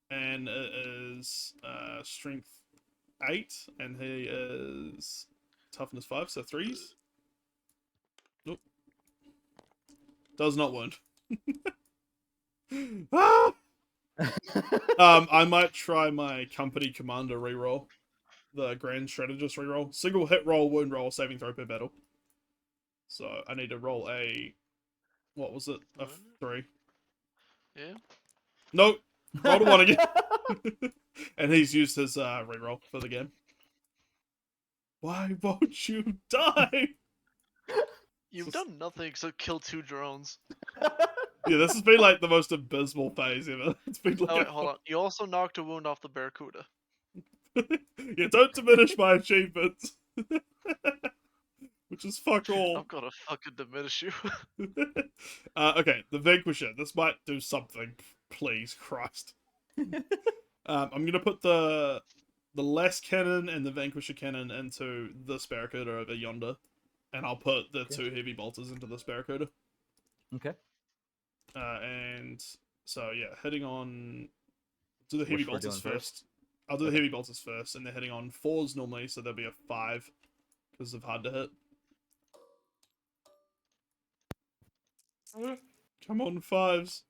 B: And it is strength 8. And he is toughness 5, so 3s. Nope. Does not wound. Ah! I might try my company commander reroll. The grand strategist reroll. Single hit roll, wound roll, saving throw per battle. So I need to roll a... What was it? A 3.
D: Yeah.
B: Nope. Rolled a 1 again. And he's used his reroll for the game. Why won't you die?
D: You've done nothing except kill 2 drones.
B: Yeah, this has been like the most abysmal phase ever. It's been like...
D: Oh wait, hold on. You also knocked a wound off the Barracuda.
B: Yeah, don't diminish my achievements. Which is fuck all.
D: I'm gonna fucking diminish you.
B: Okay, the Vanquisher. This might do something. Please, Christ. I'm gonna put the Lass Cannon and the Vanquisher Cannon into this Barracuda over yonder. And I'll put the 2 heavy bolters into this Barracuda.
A: Okay.
B: And so, yeah, hitting on... Do the heavy
A: Which we're
B: bolters
A: doing
B: first. I'll do the heavy bolters first, and they're hitting on 4s normally, so there'll be a 5 because of hard to hit. Come on, 5s.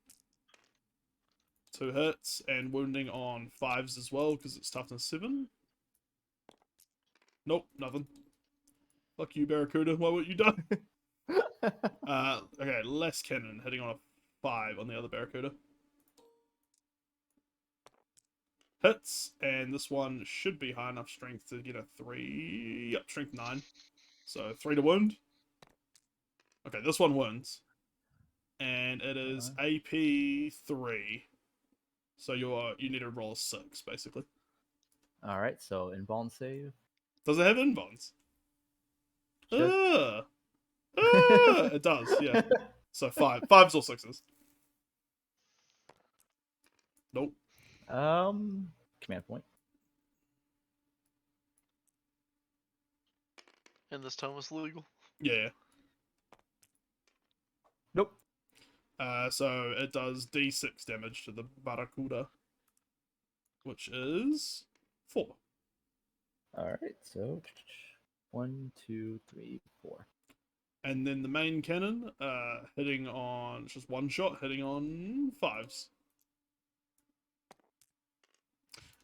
B: 2 hits, and wounding on 5s as well, because it's toughness 7. Nope, nothing. Fuck you, Barracuda, why won't you die? Okay, Lass Cannon, hitting on a 5 on the other Barracuda. Hits, and this one should be high enough strength to get a 3. Yep, strength 9. So 3 to wound. Okay, this one wounds. And it is AP 3. So you need to roll a 6, basically.
A: Alright, so invuln save.
B: Does it have invulns? It does, yeah. So 5. 5s or 6s. Nope.
A: Command point.
D: And this time was legal.
B: Yeah.
A: Nope.
B: So it does D6 damage to the Barracuda, which is 4.
A: Alright, so 1, 2, 3, 4.
B: And then the main cannon, hitting on just 1 shot, hitting on 5s.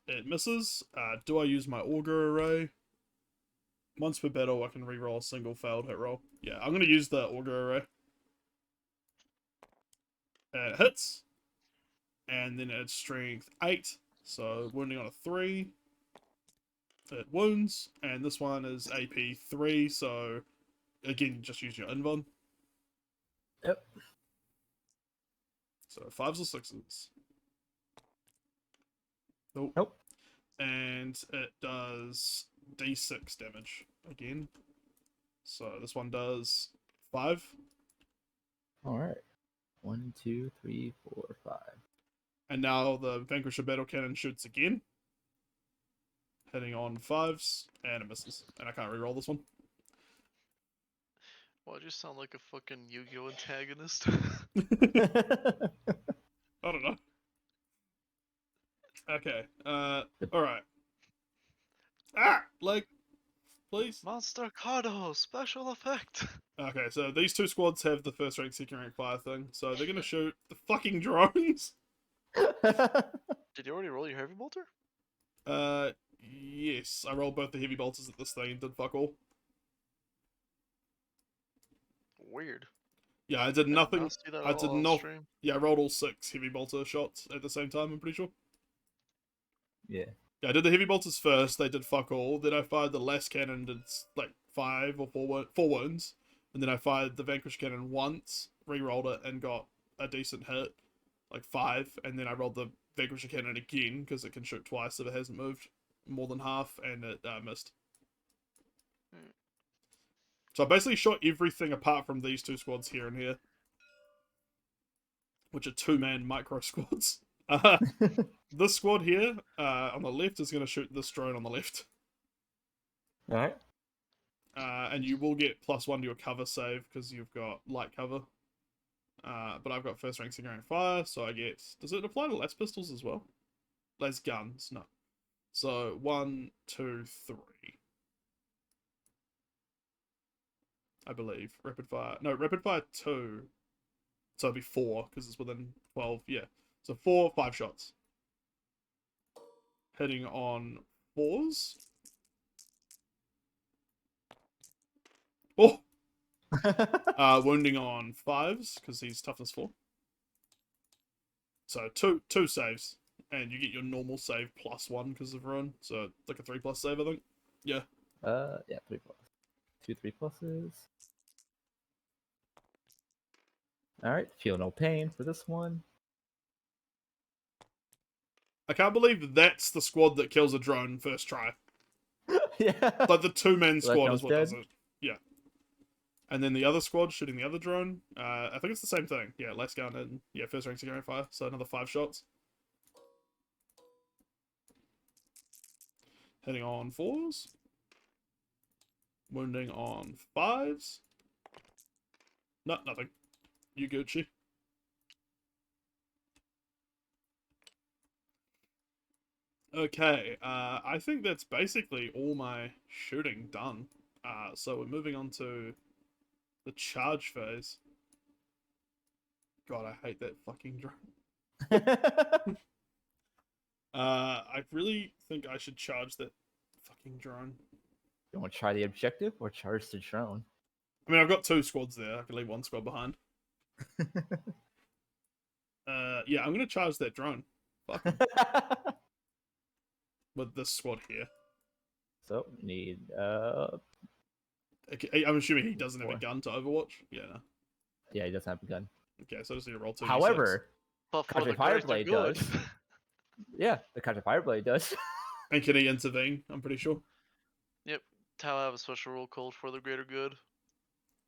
B: It misses. Do I use my auger array? Once per battle, I can reroll a single failed hit roll. Yeah, I'm going to use the auger array. It hits. And then it's strength 8. So wounding on a 3. It wounds. And this one is AP 3. So again, just use your invuln.
A: Yep.
B: So 5s or 6s. Nope.
A: Nope.
B: And it does D6 damage again. So this one does 5.
A: Alright. 1, 2, 3, 4, 5.
B: And now the Vanquisher Battle Cannon shoots again. Hitting on 5s, and it misses. And I can't reroll this one.
D: Why'd you sound like a fucking Yu-Gi-Oh antagonist?
B: I don't know. Okay, alright. Ah! Like, please.
D: Monster Kado special effect.
B: Okay, so these two squads have the first rank, second rank fire thing, so they're gonna shoot the fucking drones.
D: Did you already roll your heavy bolter?
B: Yes, I rolled both the heavy bolters at this thing and did fuck all.
D: Weird.
B: Yeah, I did nothing. I did not.
D: Stream.
B: Yeah, I rolled all 6 heavy bolter shots at the same time. I'm pretty sure.
A: Yeah.
B: Yeah, I did the heavy bolters first. They did fuck all. Then I fired the last cannon. Did like 5 or 4 wounds. And then I fired the vanquish cannon once, re-rolled it, and got a decent hit, like 5. And then I rolled the vanquish cannon again because it can shoot twice if it hasn't moved more than half, and it missed. So I basically shot everything apart from these 2 squads here and here, which are 2-man micro squads. This squad here on the left is going to shoot this drone on the left.
A: Alright.
B: And you will get +1 to your cover save because you've got light cover. But I've got first rank, second rank fire, so I get... Does it apply to las pistols as well? Las guns, no. So 1, 2, 3. I believe. Rapid fire. No, rapid fire 2. So it'd be 4, because it's within 12. Yeah. So 4, 5 shots. Hitting on 4s. Oh! Wounding on 5s, because he's toughness 4. So 2 saves. And you get your normal save +1 because of ruin. So like a 3+ save, I think. Yeah.
A: Yeah, 3+. 2 3+. Alright, feel no pain for this one.
B: I can't believe that's the squad that kills a drone first try.
A: Yeah.
B: Like the 2-man squad is what
A: dead?
B: does it. Yeah. And then the other squad shooting the other drone. I think it's the same thing. Yeah, last gun and yeah, first rank, second rank fire. So another 5 shots. Hitting on 4s. Wounding on 5s. No, nothing. You Gucci. Okay, I think that's basically all my shooting done. So we're moving on to the charge phase. God, I hate that fucking drone. I really think I should charge that fucking drone.
A: You want to try the objective or charge the drone?
B: I mean, I've got 2 squads there. I can leave 1 squad behind. Yeah, I'm gonna charge that drone. Fuck him. With this squad here.
A: So, need,
B: Okay, I'm assuming he doesn't have a gun to Overwatch? Yeah, no.
A: Yeah, he doesn't have a gun.
B: Okay, so I just need to roll 2
A: However,
D: But for the
A: Kaja
D: guys that
A: Fireblade does. Yeah, the Kaja Fireblade does.
B: And can he intervene? I'm pretty sure.
D: Yep, Tau have a special rule code for the greater good.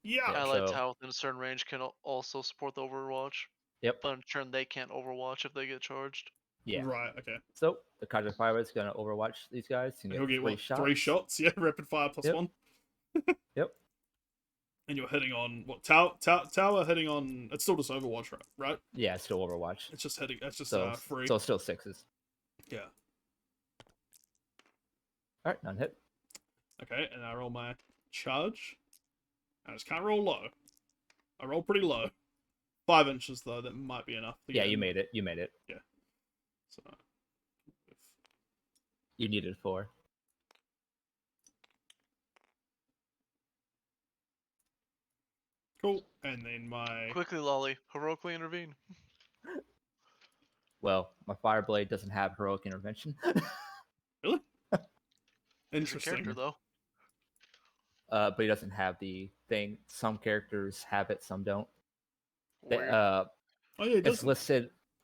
B: Yeah.
D: Allied Tau within a certain range can also support the Overwatch.
A: Yep.
D: But in turn, they can't Overwatch if they get charged.
A: Yeah.
B: Right, okay.
A: So, the Kaja Fireblade is going to overwatch these guys.
B: He'll get what, 3 shots? Yeah, rapid fire +1.
A: Yep.
B: And you're hitting on what? Tower hitting on. It's still just Overwatch, right?
A: Yeah, it's still Overwatch.
B: It's just hitting. It's just
A: so,
B: 3.
A: So still 6s.
B: Yeah.
A: All right, none hit.
B: Okay, and I roll my charge. I just can't roll low. I roll pretty low. 5 inches though. That might be enough.
A: Yeah, you made it. You made it.
B: Yeah. So.
A: You needed 4.
B: Cool. And then my...
D: Quickly, Lolly. Heroically intervene.
A: Well, my Fireblade doesn't have heroic intervention.
B: Really?
D: He's a
B: Interesting.
D: character, though.
A: But he doesn't have the thing. Some characters have it, some don't.
D: Weird.
B: Oh yeah, it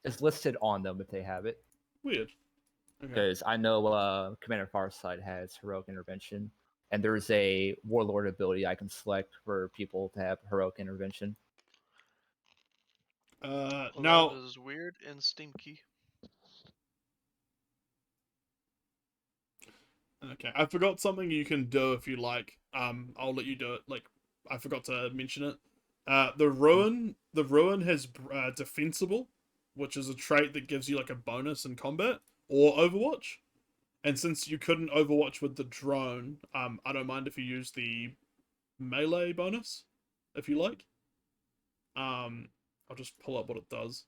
A: It's listed on them if they have it.
B: Weird. Okay.
A: Because I know Commander Farsight has heroic intervention, and there's a Warlord ability I can select for people to have heroic intervention.
D: Well,
B: now
D: that is weird and stinky.
B: Okay, I forgot something you can do if you like. I'll let you do it. Like, I forgot to mention it. The ruin has defensible, which is a trait that gives you like a bonus in combat or Overwatch, And since you couldn't Overwatch with the drone, I don't mind if you use the melee bonus, if you like. I'll just pull up what it does.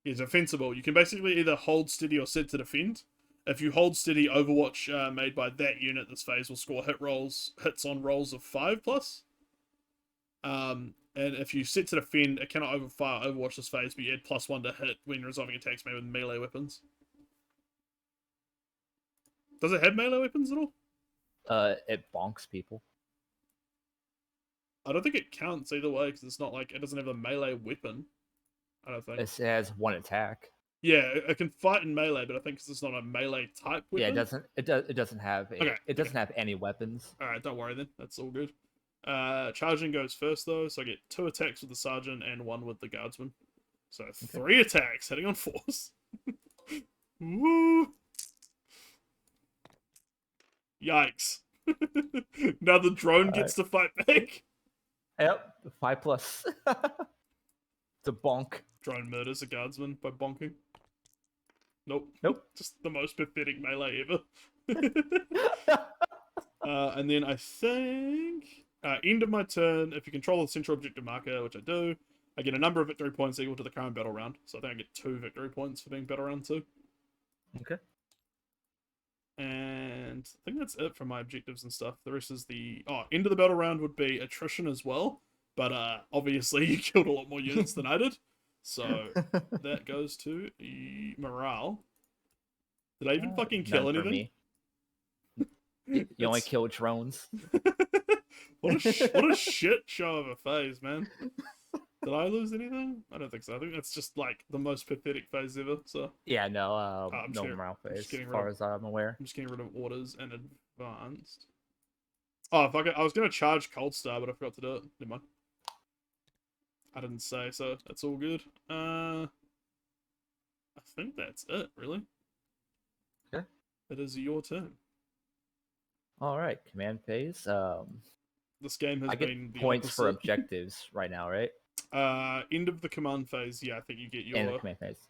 B: It's defensible. You can basically either hold steady or set to defend. If you hold steady, Overwatch made by that unit this phase will score hits on rolls of 5+. And if you set to defend, it cannot overfire Overwatch this phase, but you add +1 to hit when resolving attacks made with melee weapons. Does it have melee weapons at all?
A: It bonks people.
B: I don't think it counts either way, because it's not like, it doesn't have a melee weapon. I don't think.
A: It has one attack.
B: Yeah, it can fight in melee, but I think because it's not a melee type weapon.
A: Yeah, it doesn't have have any weapons.
B: Alright, don't worry then. That's all good. Charging goes first though, so I get 2 attacks with the sergeant and 1 with the guardsman. So 3 attacks hitting on 4s. Woo! Yikes. Now the drone gets to fight back.
A: Yep, 5+. It's a bonk.
B: Drone murders a guardsman by bonking. Nope. Just the most pathetic melee ever. And then I think... end of my turn, if you control the central objective marker, which I do, I get a number of victory points equal to the current battle round. So I think I get 2 victory points for being battle round 2.
A: Okay.
B: And I think that's it for my objectives and stuff. The rest is the... Oh, end of the battle round would be attrition as well. But obviously you killed a lot more units than I did. So that goes to morale. Did I even fucking kill anything?
A: You only kill drones.
B: What a shit show of a phase, man. Did I lose anything? I don't think so. I think that's just like the most pathetic phase ever. So
A: yeah, no morale phase as far as I'm aware.
B: I'm just getting rid of orders and advanced. Oh fuck it! I was gonna charge Cold Star, but I forgot to do it. Never mind. I didn't say, so that's all good. I think that's it, really.
A: Okay.
B: It is your turn.
A: All right, command phase.
B: This game has been the
A: points
B: opposite.
A: for objectives right now, right?
B: End of the command phase. Yeah, I think you get your
A: end of the command phase.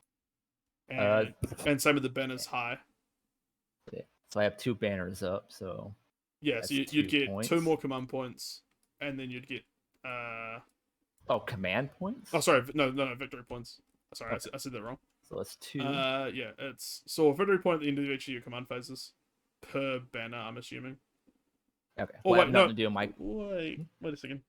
B: And same with the banners high.
A: Yeah. So I have 2 banners up. So
B: yeah, so you'd get points. 2 more command points, and then you'd get
A: Oh, command points?
B: Oh, sorry, no, victory points. Sorry, okay. I said that wrong.
A: So that's 2.
B: Yeah, it's so a victory point at the end of each of your command phases per banner, I'm assuming.
A: Okay. Oh, wait, no. To do
B: wait a second.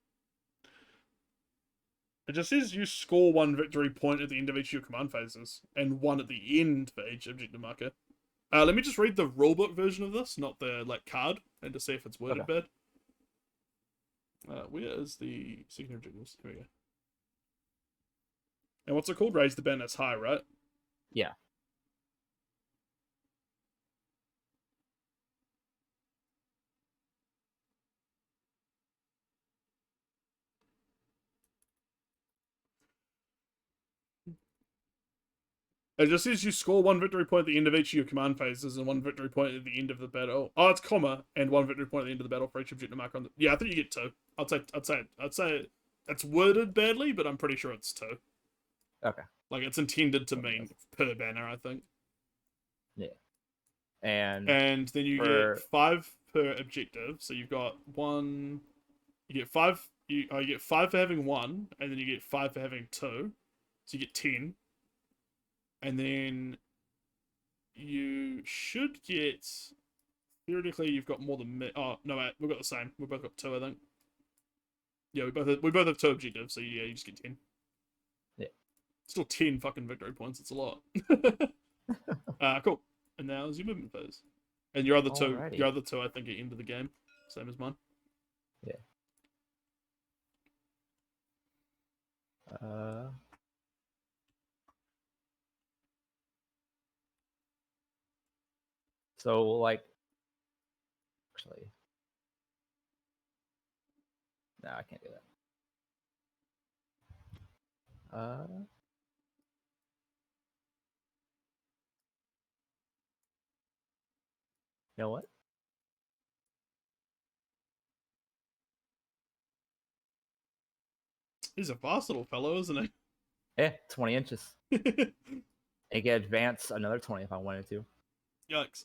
B: It just says you score 1 victory point at the end of each of your command phases, and 1 at the end for each objective marker. Let me just read the rulebook version of this, not the card, and to see if it's worded bad. Where is the second objectives? Here we go. And what's it called? Raise the banners high, right?
A: Yeah.
B: It just says you score 1 victory point at the end of each of your command phases and 1 victory point at the end of the battle. Oh, it's comma and 1 victory point at the end of the battle for each objective marker on the... Yeah, I think you get 2. I'd say it's worded badly, but I'm pretty sure it's 2.
A: Okay.
B: Like it's intended to mean per banner, I think.
A: Yeah. And
B: then you get 5 per objective. So you've got 1. You get 5. You get 5 for having 1, and then you get 5 for having 2. So you get 10. And then you should get... Theoretically, you've got more than me. Oh, no, wait, we've got the same. We've both got 2, I think. Yeah, we both have 2 objectives, so yeah, you just get 10.
A: Yeah.
B: Still 10 fucking victory points. It's a lot. Cool. And now is your movement phase. And your other two, I think, are into the game. Same as mine.
A: Yeah. So, like, actually, no, I can't do that. You know what?
B: He's a fast little fellow, isn't he?
A: Yeah, 20 inches. I get advance another 20 if I wanted to.
B: Yikes.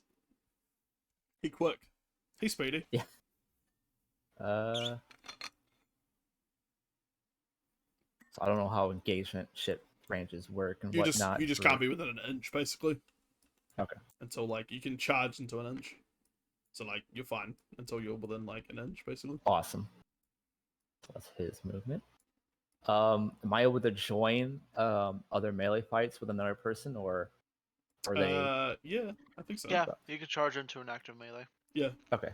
B: He quick. He's speedy.
A: Yeah. So I don't know how engagement ship ranges work and whatnot.
B: You just can't be within an inch, basically.
A: Okay.
B: Until, like, you can charge into an inch. So, like, you're fine until you're within, like, an inch, basically.
A: Awesome. So that's his movement. Am I able to join other melee fights with another person, or are they?
B: Yeah, I think so.
D: Yeah, you can charge into an active melee.
B: Yeah.
A: Okay.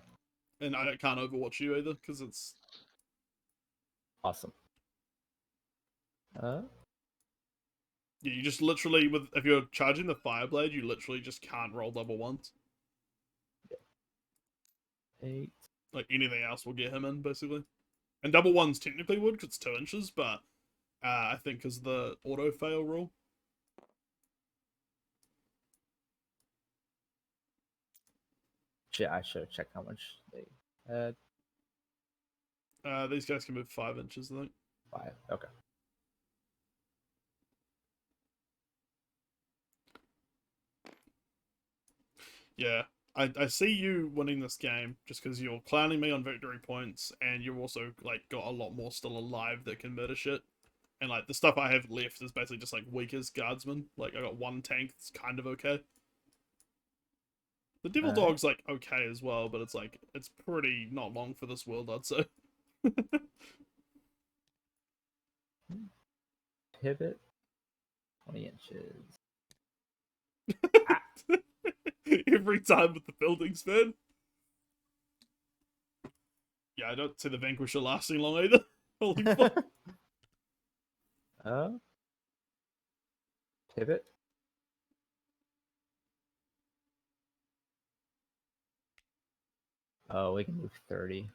B: And I can't overwatch you either, because it's...
A: Awesome.
B: Yeah, you just literally, if you're charging the Fireblade, you literally just can't roll double ones.
A: 8.
B: Like, anything else will get him in, basically. And double ones technically would, because it's 2 inches, but I think because the auto-fail rule.
A: Shit, I should have checked how much they had.
B: These guys can move 5 inches, I think.
A: 5. Okay.
B: Yeah, I see you winning this game just because you're clowning me on victory points, and you've also like got a lot more still alive that can murder shit. And like the stuff I have left is basically just like weak as guardsmen. Like I got 1 tank that's kind of okay. The Devil Dog's like okay as well, but it's like it's pretty not long for this world, I'd say.
A: Pivot 20 inches.
B: Every time with the buildings, man. Yeah, I don't see the Vanquisher lasting long either. Holy fuck.
A: Pivot. Oh, we can move 30.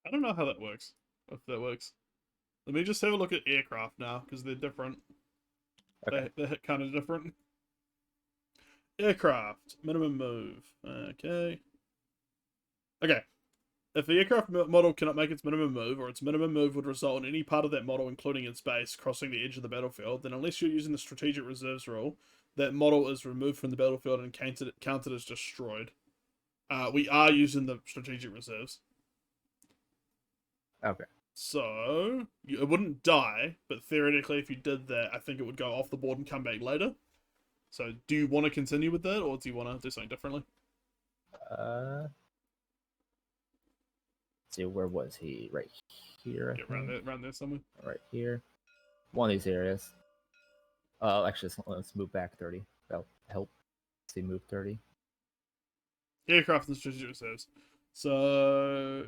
B: I don't know how that works. If that works. Let me just have a look at aircraft now, because they're different.
A: Okay.
B: They're kind of different. Aircraft. Minimum move. Okay. Okay. If the aircraft model cannot make its minimum move, or its minimum move would result in any part of that model, including its base, crossing the edge of the battlefield, then unless you're using the strategic reserves rule, that model is removed from the battlefield and counted as destroyed. We are using the strategic reserves.
A: Okay.
B: So, it wouldn't die, but theoretically, if you did that, I think it would go off the board and come back later. So, do you want to continue with that, or do you want to do something differently?
A: Let's see, where was he? Right here.
B: Yeah, around there somewhere.
A: Right here. One of these areas. Actually, let's move back 30. That'll help. See, move 30.
B: Aircraft and strategic reserves. So,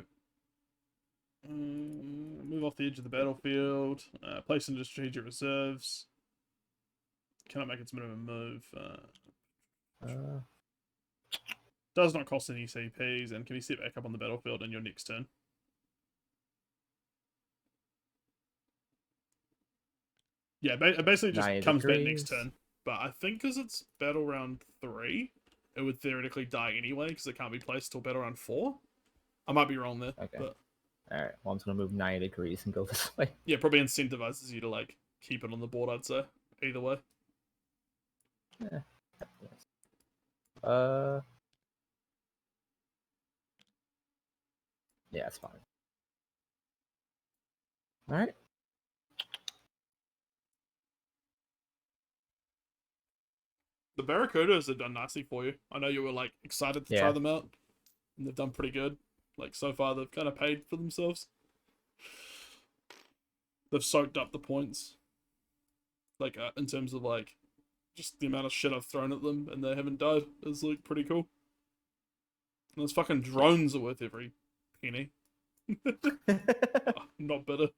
B: move off the edge of the battlefield. Place into strategic reserves. Cannot make its minimum move. Does not cost any CPs and can be set back up on the battlefield in your next turn. Yeah, it basically just comes back next turn. But I think because it's battle round 3, it would theoretically die anyway because it can't be placed till battle round 4. I might be wrong there.
A: Okay.
B: But...
A: Alright, well, I'm just going to move 90 degrees and go this way.
B: Yeah, probably incentivizes you to, like, keep it on the board, I'd say. Either way.
A: Yeah. Yeah, it's fine. Alright.
B: The Barracudas have done nicely for you. I know you were, like, excited to try them out. And they've done pretty good. Like, so far, they've kind of paid for themselves. They've soaked up the points. Like, in terms of, like, just the amount of shit I've thrown at them and they haven't died is, like, pretty cool. And those fucking drones are worth every penny. Oh, not bitter.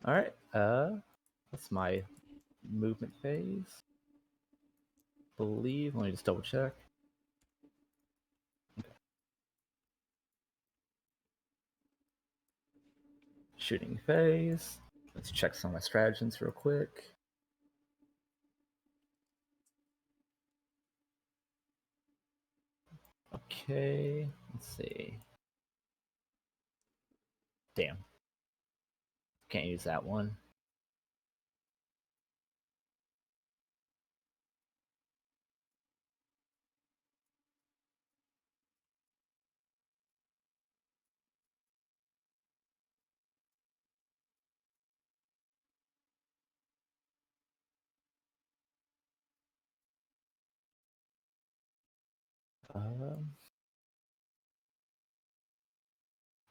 A: Alright, that's my movement phase. Believe, let me just double check. Okay. Shooting phase. Let's check some of my stratagems real quick. Okay, let's see. Damn. Can't use that one.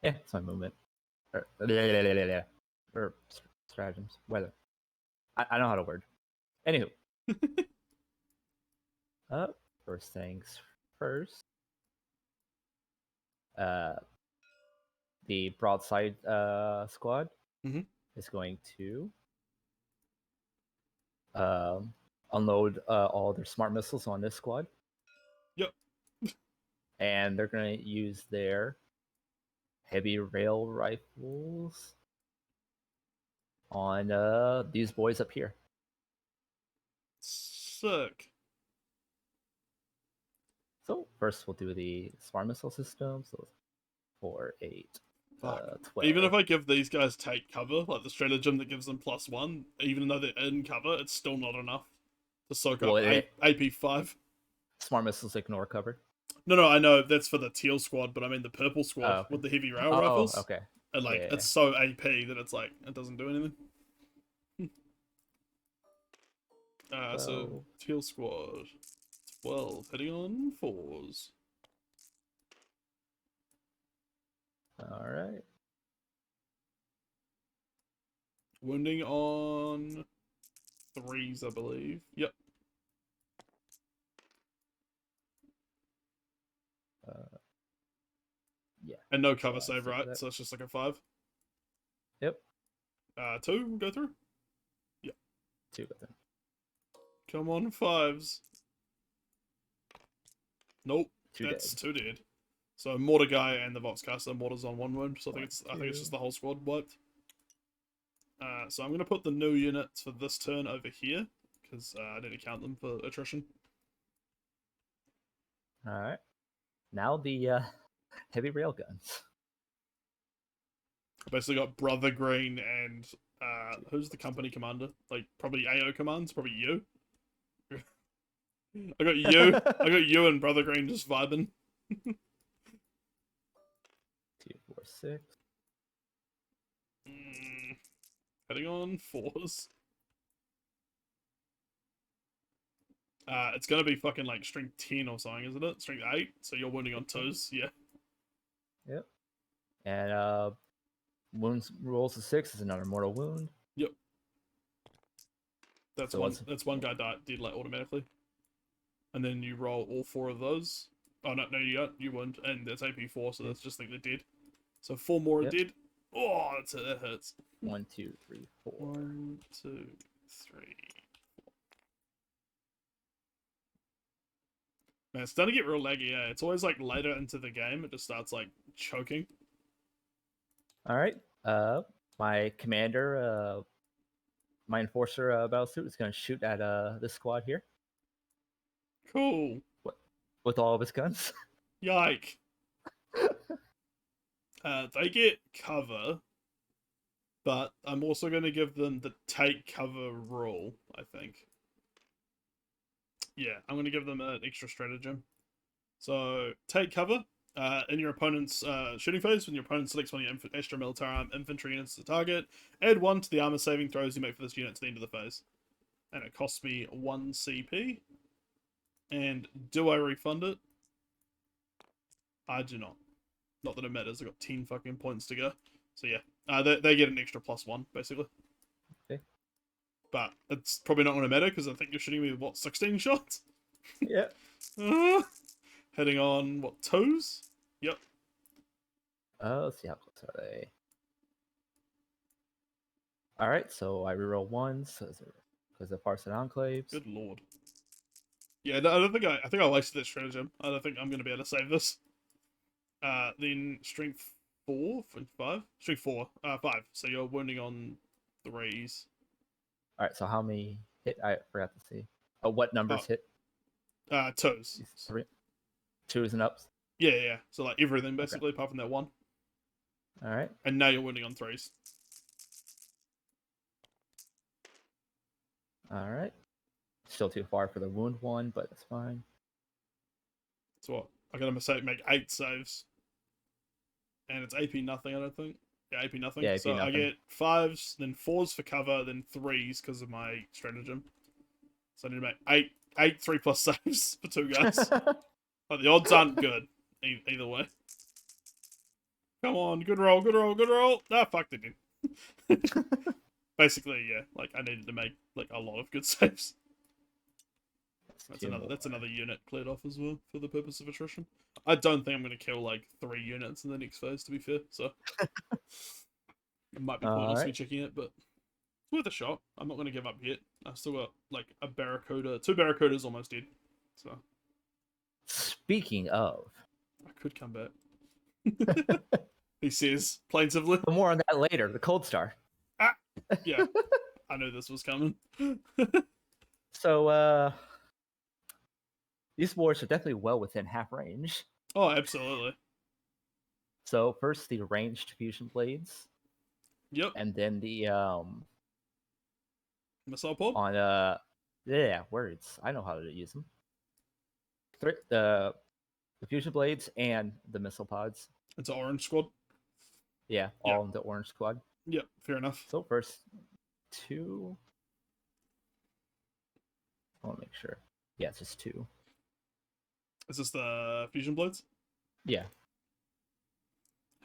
A: Yeah, it's my movement. Or stratagems. Weather. I know how to word. Anywho. First things first. The broadside squad is going to unload all their smart missiles on this squad.
B: Yep.
A: And they're going to use their heavy rail rifles on these boys up here.
B: Sick.
A: So first we'll do the smart missile system. So 4, 8, 12.
B: Even if I give these guys take cover, like the stratagem that gives them +1, even though they're in cover, it's still not enough to soak up AP5.
A: Smart missiles ignore cover.
B: No, I know that's for the teal squad, but I mean the purple squad with the heavy rail rifles.
A: Oh, okay.
B: And like it's so AP that it's like it doesn't do anything. So teal squad 12 hitting on 4s.
A: All right.
B: Wounding on 3s, I believe. Yep.
A: Yeah.
B: And no cover save, right? So it's just like a 5.
A: Yep.
B: 2 go through. Yep.
A: 2 go through.
B: Come on, 5s. Nope.
A: 2
B: that's
A: dead.
B: 2 dead. So Mortar guy and the Voxcaster Mortar's on 1 wound. So I think it's just the whole squad wiped. So I'm gonna put the new units for this turn over here because I need to count them for attrition.
A: All right. Now the heavy rail guns.
B: I basically got Brother Green and who's the company commander? Like probably AO commands, probably you. I got you and Brother Green just vibing.
A: 2, 4, 6.
B: Heading on 4s. It's gonna be fucking like strength 10 or something, isn't it? Strength 8, so you're wounding on 2s, yeah.
A: Yep. And wounds rolls a 6 is another mortal wound.
B: Yep. That's one guy did like automatically. And then you roll all 4 of those. Oh no, you wound, and that's AP4, so that's just like they're dead. So 4 more are dead. Oh, that hurts.
A: 1, 2, 3, 4.
B: 1, 2, 3, 4. Man, it's starting to get real laggy, yeah. It's always like later into the game, it just starts like choking.
A: Alright. My commander, my enforcer battlesuit is gonna shoot at this squad here.
B: Cool.
A: With all of his guns.
B: Yike. They get cover, but I'm also going to give them the take cover rule, I think. Yeah, I'm going to give them an extra stratagem. So, take cover in your opponent's shooting phase. When your opponent selects one of your extra military arm infantry units to target, add 1 to the armor saving throws you make for this unit to the end of the phase. And it costs me 1 CP. And do I refund it? I do not. Not that it matters, I've got 10 fucking points to go. So yeah, they get an extra +1, basically.
A: Okay.
B: But it's probably not going to matter, because I think you're shooting me with, what, 16 shots?
A: Yeah.
B: Heading on, what, 2s? Yep.
A: Let's see how close are they. Alright, so I reroll 1s, because of Parson Enclaves.
B: Good lord. Yeah, no, I think I wasted that stratagem. I don't think I'm going to be able to save this. Then strength 4, 5? Strength 4, 5. So you're wounding on 3s.
A: Alright, so how many hit? I forgot to see. Oh, what numbers hit?
B: 2s.
A: 3. 2s and ups?
B: Yeah. So like everything basically, apart from that 1.
A: Alright.
B: And now you're wounding on 3s.
A: Alright. Still too far for the wound 1, but it's fine.
B: So what? I got to make 8 saves. And it's AP nothing, I don't think. Yeah, AP nothing.
A: Yeah, AP
B: so
A: nothing.
B: I get 5s, then 4s for cover, then 3s because of my stratagem. So I need to make 8 3+ saves for 2 guys. But the odds aren't good either way. Come on, good roll, good roll, good roll. Ah, fuck, they did. Basically, yeah, like I needed to make like a lot of good saves. That's another unit cleared off as well for the purpose of attrition. I don't think I'm gonna kill like 3 units in the next phase, to be fair. So it might be pointless me checking it, but it's worth a shot. I'm not gonna give up yet. I've still got like a Barracuda, 2 Barracudas almost dead. So
A: speaking of,
B: I could come back. He says plaintively.
A: But more on that later. The Cold Star.
B: Ah, yeah, I knew this was coming.
A: So, these wars are definitely well within half range.
B: Oh, absolutely.
A: So first the ranged fusion blades.
B: Yep.
A: And then the
B: missile pod.
A: On yeah, words. I know how to use them. The fusion blades and the missile pods.
B: It's an orange squad.
A: Yeah, all in the orange squad.
B: Yep, fair enough.
A: So first 2. I want to make sure. Yeah, it's just 2.
B: Is this the fusion blades?
A: Yeah.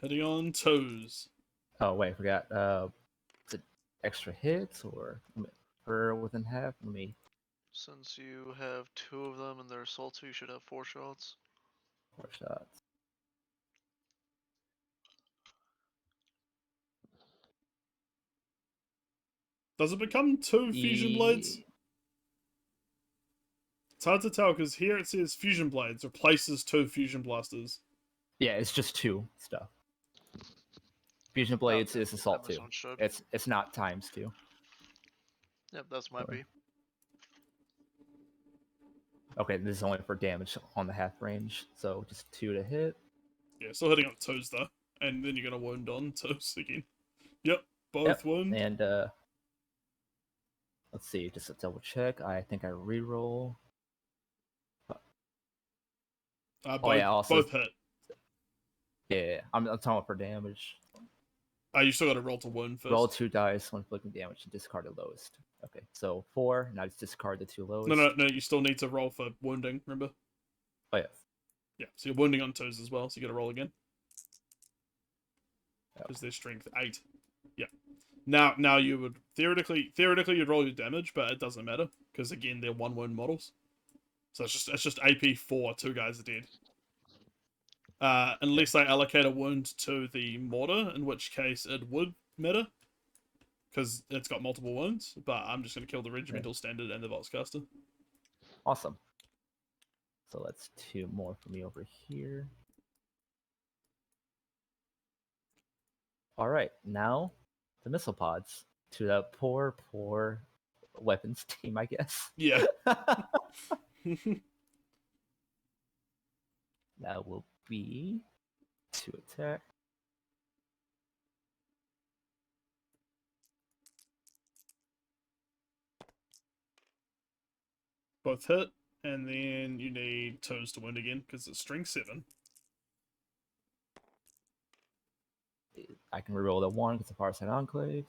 B: Heading on toes.
A: Oh wait, I forgot. Is it extra hits or within half? Let me.
D: Since you have 2 of them and they're assault 2, you should have 4 shots.
A: 4 shots.
B: Does it become 2 fusion blades? It's hard to tell because here it says fusion blades replaces 2 fusion blasters.
A: Yeah, it's just 2 stuff. Fusion blades is assault 2. It's not times 2.
D: Yep, that's might be.
A: Okay, this is only for damage on the half range, so just 2 to hit.
B: Yeah, still hitting on toes though, and then you're gonna wound on toes again. Yep, both wound.
A: And let's see, just a double check. I think I reroll.
B: Both hit.
A: Yeah, I'm talking for damage.
B: You still got to roll to wound first.
A: Roll 2 dice when inflicting damage and discard the lowest. Okay, so 4. Now just discard the 2 lowest.
B: No. You still need to roll for wounding. Remember?
A: Oh yeah.
B: Yeah. So you're wounding on toes as well. So you got to roll again. Because their strength 8. Yeah. Now you would theoretically you'd roll your damage, but it doesn't matter because again they're 1 wound models. So it's just AP 4. 2 guys are dead. Unless they allocate a wound to the mortar, in which case it would matter, because it's got multiple wounds, but I'm just going to kill the regimental standard and the Volkscaster.
A: Awesome. So that's 2 more for me over here. Alright, now the missile pods to the poor weapons team, I guess.
B: Yeah.
A: That will be 2 attack.
B: Both hit, and then you need toes to wound again, because it's strength 7.
A: I can reroll the 1 because of Farsight Enclave.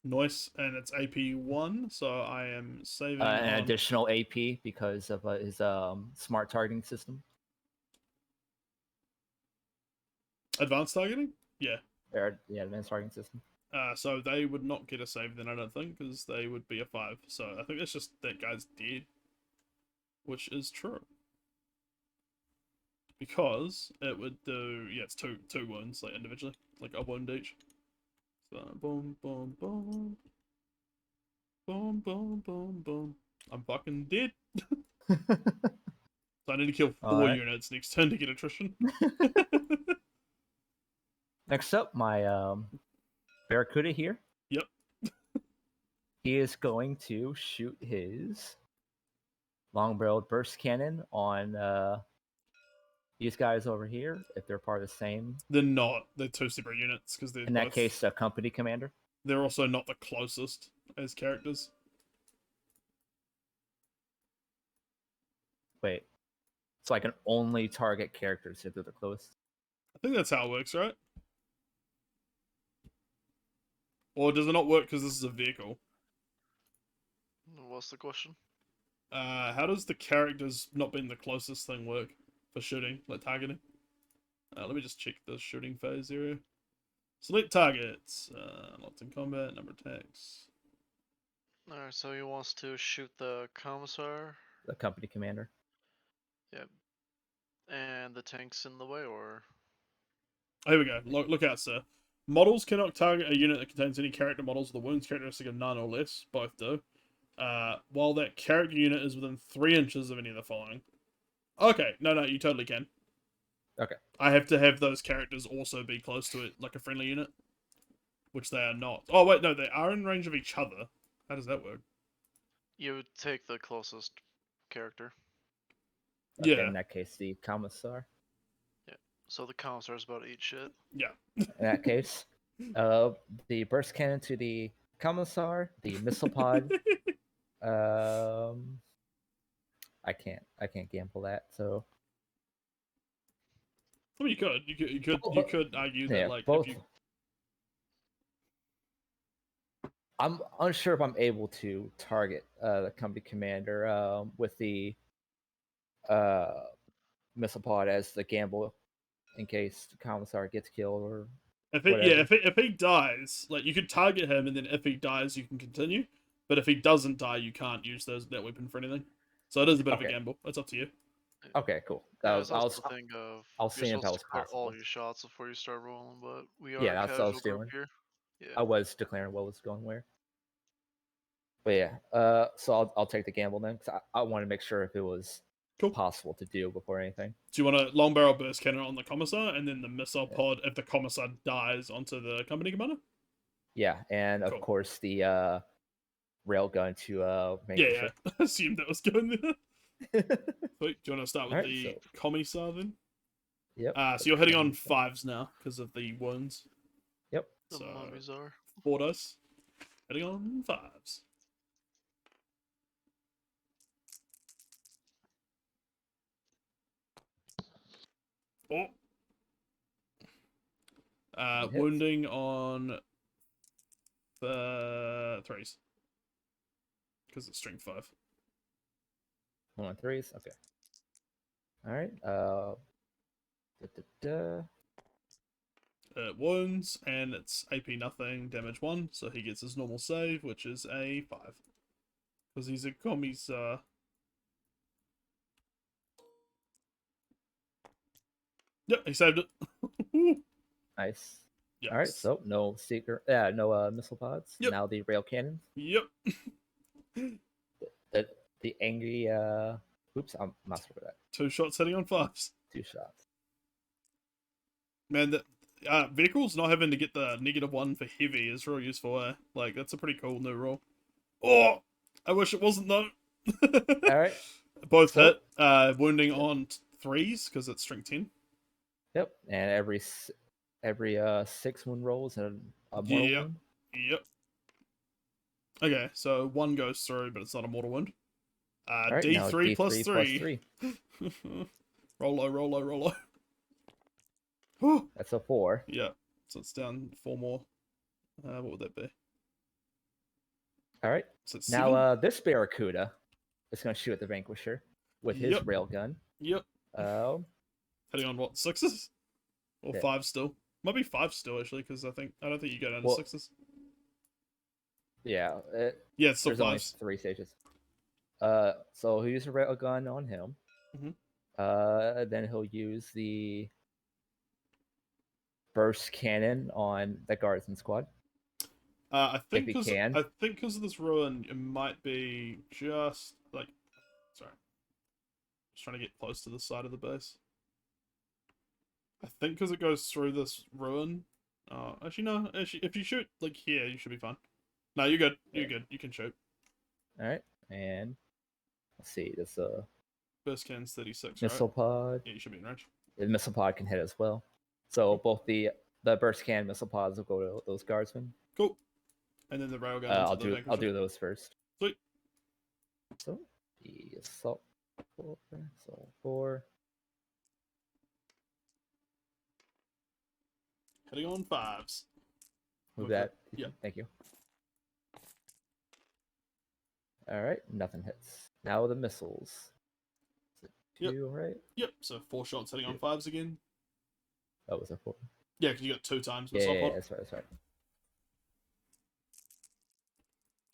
B: Nice, and it's AP 1, so I am saving
A: an additional AP because of his smart targeting system.
B: Advanced targeting? Yeah.
A: Yeah, advanced targeting system.
B: So they would not get a save then, I don't think, because they would be a 5. So I think that's just that guy's dead, which is true. Because it would do, yeah, it's two wounds, like individually, like a wound each. So boom, boom, boom, boom, boom, boom, boom. I'm fucking dead. So I need to kill 4 units next turn to get attrition.
A: Next up, my Barracuda here.
B: Yep.
A: He is going to shoot his long-barreled burst cannon on these guys over here, if they're part of the same.
B: They're not. They're 2 separate units because they're
A: in that case a company commander.
B: They're also not the closest as characters.
A: Wait, so I can only target characters if they're the closest.
B: I think that's how it works, right? Or does it not work because this is a vehicle?
D: What's the question?
B: How does the characters not being the closest thing work for shooting, like targeting? Let me just check the shooting phase area. Select targets. Locked in combat. Number of attacks.
D: Alright, so he wants to shoot the commissar.
A: The company commander.
D: Yep. And the tank's in the way, or?
B: Here we go. Look out, sir. Models cannot target a unit that contains any character models with a wounds characteristic of 9 or less. Both do. While that character unit is within 3 inches of any of the following. Okay, no, you totally can.
A: Okay.
B: I have to have those characters also be close to it, like a friendly unit. Which they are not. Oh, wait, no, they are in range of each other. How does that work?
D: You would take the closest character.
A: Okay,
B: Yeah.
A: in that case, the commissar.
D: Yeah. So the commissar's about to eat shit.
B: Yeah.
A: In that case, the burst cannon to the commissar, the missile pod. I can't gamble that. So.
B: I mean, you could argue that, like,
A: both.
B: if you...
A: I'm unsure if I'm able to target the company commander with the missile pod as the gamble in case the commissar gets killed or
B: if he dies, like, you could target him, and then if he dies, you can continue. But if he doesn't die, you can't use that weapon for anything. So it is a bit of a gamble. It's up to you.
A: Okay, cool.
D: I'll see
A: if that was
D: declare
A: possible.
D: all your shots before you start rolling, but we are
A: that's what I was
D: casual group
A: doing.
D: here. Yeah.
A: I was declaring what was going where. But yeah, so I'll take the gamble then, because I want to make sure if it was possible to do before anything.
B: Do you want a long barrel burst cannon on the commissar, and then the missile pod if the commissar dies onto the company commander?
A: Yeah, and of course the railgun to make
B: sure. I assumed that was going there. Wait, do you want to start with the commissar then?
A: Yep.
B: So you're hitting on 5s now because of the wounds.
A: Yep.
D: The mummies are.
B: Fordyce. Hitting on 5s. Wounding on 3s. Because it's strength 5.
A: On 3s? Okay. Alright.
B: Wounds, and it's AP nothing, damage 1, so he gets his normal save, which is a 5. Because he's a commissar. Yep, he saved it.
A: Nice.
B: Yes.
A: All right, so no missile pods.
B: Yep.
A: Now the rail cannons.
B: Yep.
A: the angry. Oops, I'm not sure of that.
B: 2 shots hitting on 5s.
A: 2 shots.
B: Man, the vehicles not having to get the -1 for heavy is real useful. Like, that's a pretty cool new rule. Oh, I wish it wasn't though.
A: All right.
B: Both hit. Wounding on 3s because it's strength 10.
A: Yep, and every 6 wound rolls and a mortal wound.
B: Yep. Okay, so 1 goes through, but it's not a mortal wound.
A: Right,
B: D3 plus 3. Roll low.
A: That's a 4.
B: Yeah, so it's down 4 more. What would that be?
A: All right.
B: So
A: now this Barracuda is going to shoot at the Vanquisher with his railgun.
B: Yep. Heading on what, 6s? Or 5 still? Might be 5 still actually, because I don't think you go down to 6s.
A: Yeah.
B: It's still
A: there's
B: 5s.
A: only 3 stages. So he'll use a railgun on him.
B: Mm-hmm.
A: Then he'll use the burst cannon on the Guardian squad.
B: I think because of this ruin, it might be just like, sorry, just trying to get close to the side of the base. I think because it goes through this ruin. Actually no. Actually, if you shoot like here, you should be fine. No, you're good. You're good. You can shoot.
A: All right, and let's see. This
B: burst cannon's 36.
A: Missile pod.
B: Yeah, you should be in range.
A: The missile pod can hit as well. So both the burst cannon missile pods will go to those guardsmen.
B: Cool. And then the railgun.
A: I'll do those first.
B: Sweet.
A: So the assault 4.
B: Heading on 5s.
A: Move that.
B: Yeah.
A: Thank you. All right, nothing hits. Now the missiles. Is it 2, right?
B: Yep, so 4 shots hitting on 5s again.
A: Oh, was it 4?
B: Yeah, because you got 2 times with
A: Yeah,
B: softball.
A: that's right, that's right.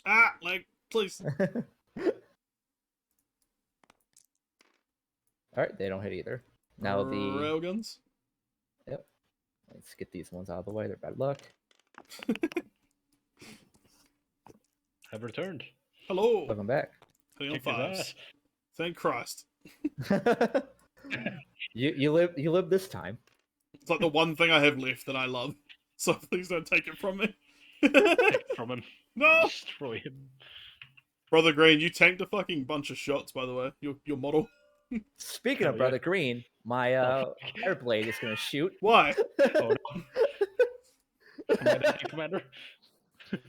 B: Ah, leg, please.
A: Alright, they don't hit either. Now the
B: railguns.
A: Yep. Let's get these ones out of the way. They're bad luck.
C: Have returned.
B: Hello.
A: Welcome back.
B: Hitting on 5s. Thank Christ.
A: you live this time.
B: It's like the one thing I have left that I love. So please don't take it from me.
C: Take it from him.
B: No!
C: Destroy him.
B: Brother Green, you tanked a fucking bunch of shots, by the way. Your model.
A: Speaking of Brother Green, my fire blade is going to shoot.
B: Why?
C: Oh, no. Commander.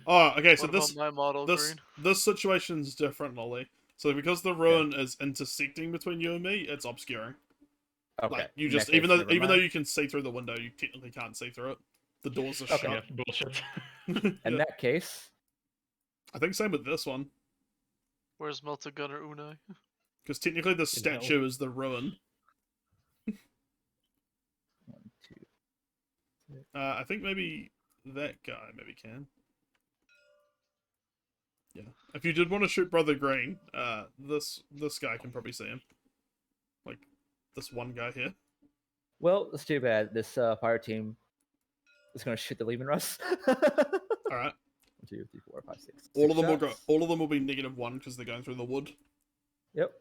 B: Oh, okay, so
D: What about my model, Green?
B: this situation's different, Lolly. So because the ruin is intersecting between you and me, it's obscuring.
A: Okay.
B: Like, you just even though you can see through the window, you technically can't see through it. The doors are shut.
C: Yeah, bullshit.
A: In that case,
B: I think same with this one.
D: Where's Melta Gunner Unai?
B: Because technically the statue is the ruin.
A: 1, 2.
B: I think maybe that guy maybe can. Yeah. If you did want to shoot Brother Green, this guy can probably see him. Like this one guy here.
A: Well, it's too bad. This fire team is going to shoot the Lehman Russ.
B: All right.
A: 1, 2, 3, 4, 5, 6.
B: All of them
A: shots.
B: will go. All of them will be -1 because they're going through the wood.
A: Yep.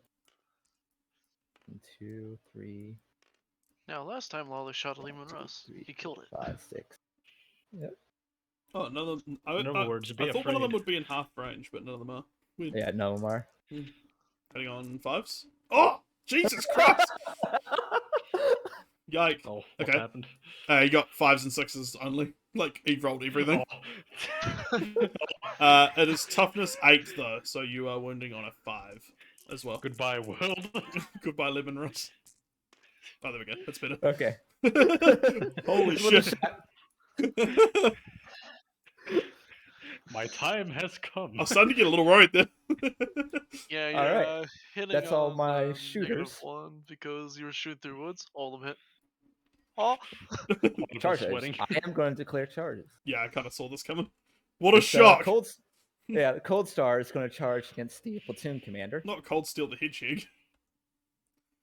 A: 1, 2, 3.
D: Now, last time Lolly shot a Lehman Russ, he killed it.
A: 5, 6. Yep.
B: Oh, none of them.
C: In other words, be
B: I thought one of them
C: afraid.
B: would be in half range, but none of them are. Weird.
A: Yeah, none of them are.
B: Heading on 5s. Oh, Jesus Christ! Yike.
C: Oh, what
B: Okay.
C: happened?
B: You got 5s and 6s only. Like, he rolled everything.
C: Oh.
B: It is toughness 8, though, so you are wounding on a 5 as well.
C: Goodbye, world.
B: Goodbye, Lemon Russ. Oh, there we go. That's better.
A: Okay.
B: Holy shit.
C: My time has come.
B: I was starting to get a little worried there.
D: Yeah,
A: All
D: you're
A: right.
D: hitting
A: That's all
D: on,
A: my shooters.
D: -1 because you were shooting through woods. All of them hit. Oh!
C: Wonderful
A: Charges.
C: sweating.
A: I am going to declare charges.
B: Yeah, I kind of saw this coming. What a
A: It's,
B: shock!
A: the Cold Star is going to charge against the platoon commander.
B: Not Cold Steel the Hedgehog.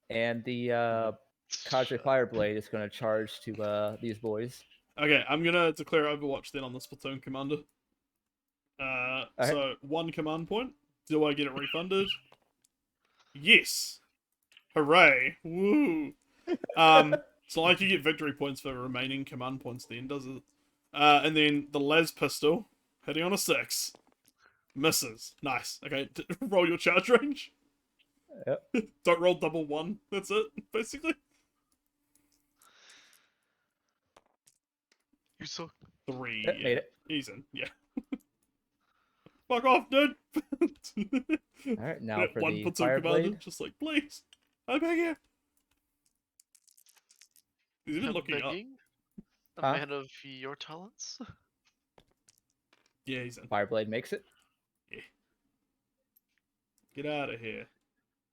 A: And the Cadre Fireblade is going to charge to these boys.
B: Okay, I'm gonna declare Overwatch then on this platoon commander. So 1 command point. Do I get it refunded? Yes. Hooray! Woo! It's not like you get victory points for remaining command points then, does it? And then the las pistol hitting on a 6. Misses. Nice. Okay, roll your charge range.
A: Yep.
B: Don't roll double 1. That's it, basically.
D: You suck.
B: 3.
A: Yep, made it.
B: He's in. Yeah. Fuck off, dude.
A: All right, now for
B: one
A: the
B: platoon commander,
A: Fireblade.
B: just like, please, I'm back here. He's even
D: I'm
B: looking up.
D: begging a
A: Huh?
D: man of your talents.
B: Yeah, he's in.
A: Fireblade makes it.
B: Get out of here.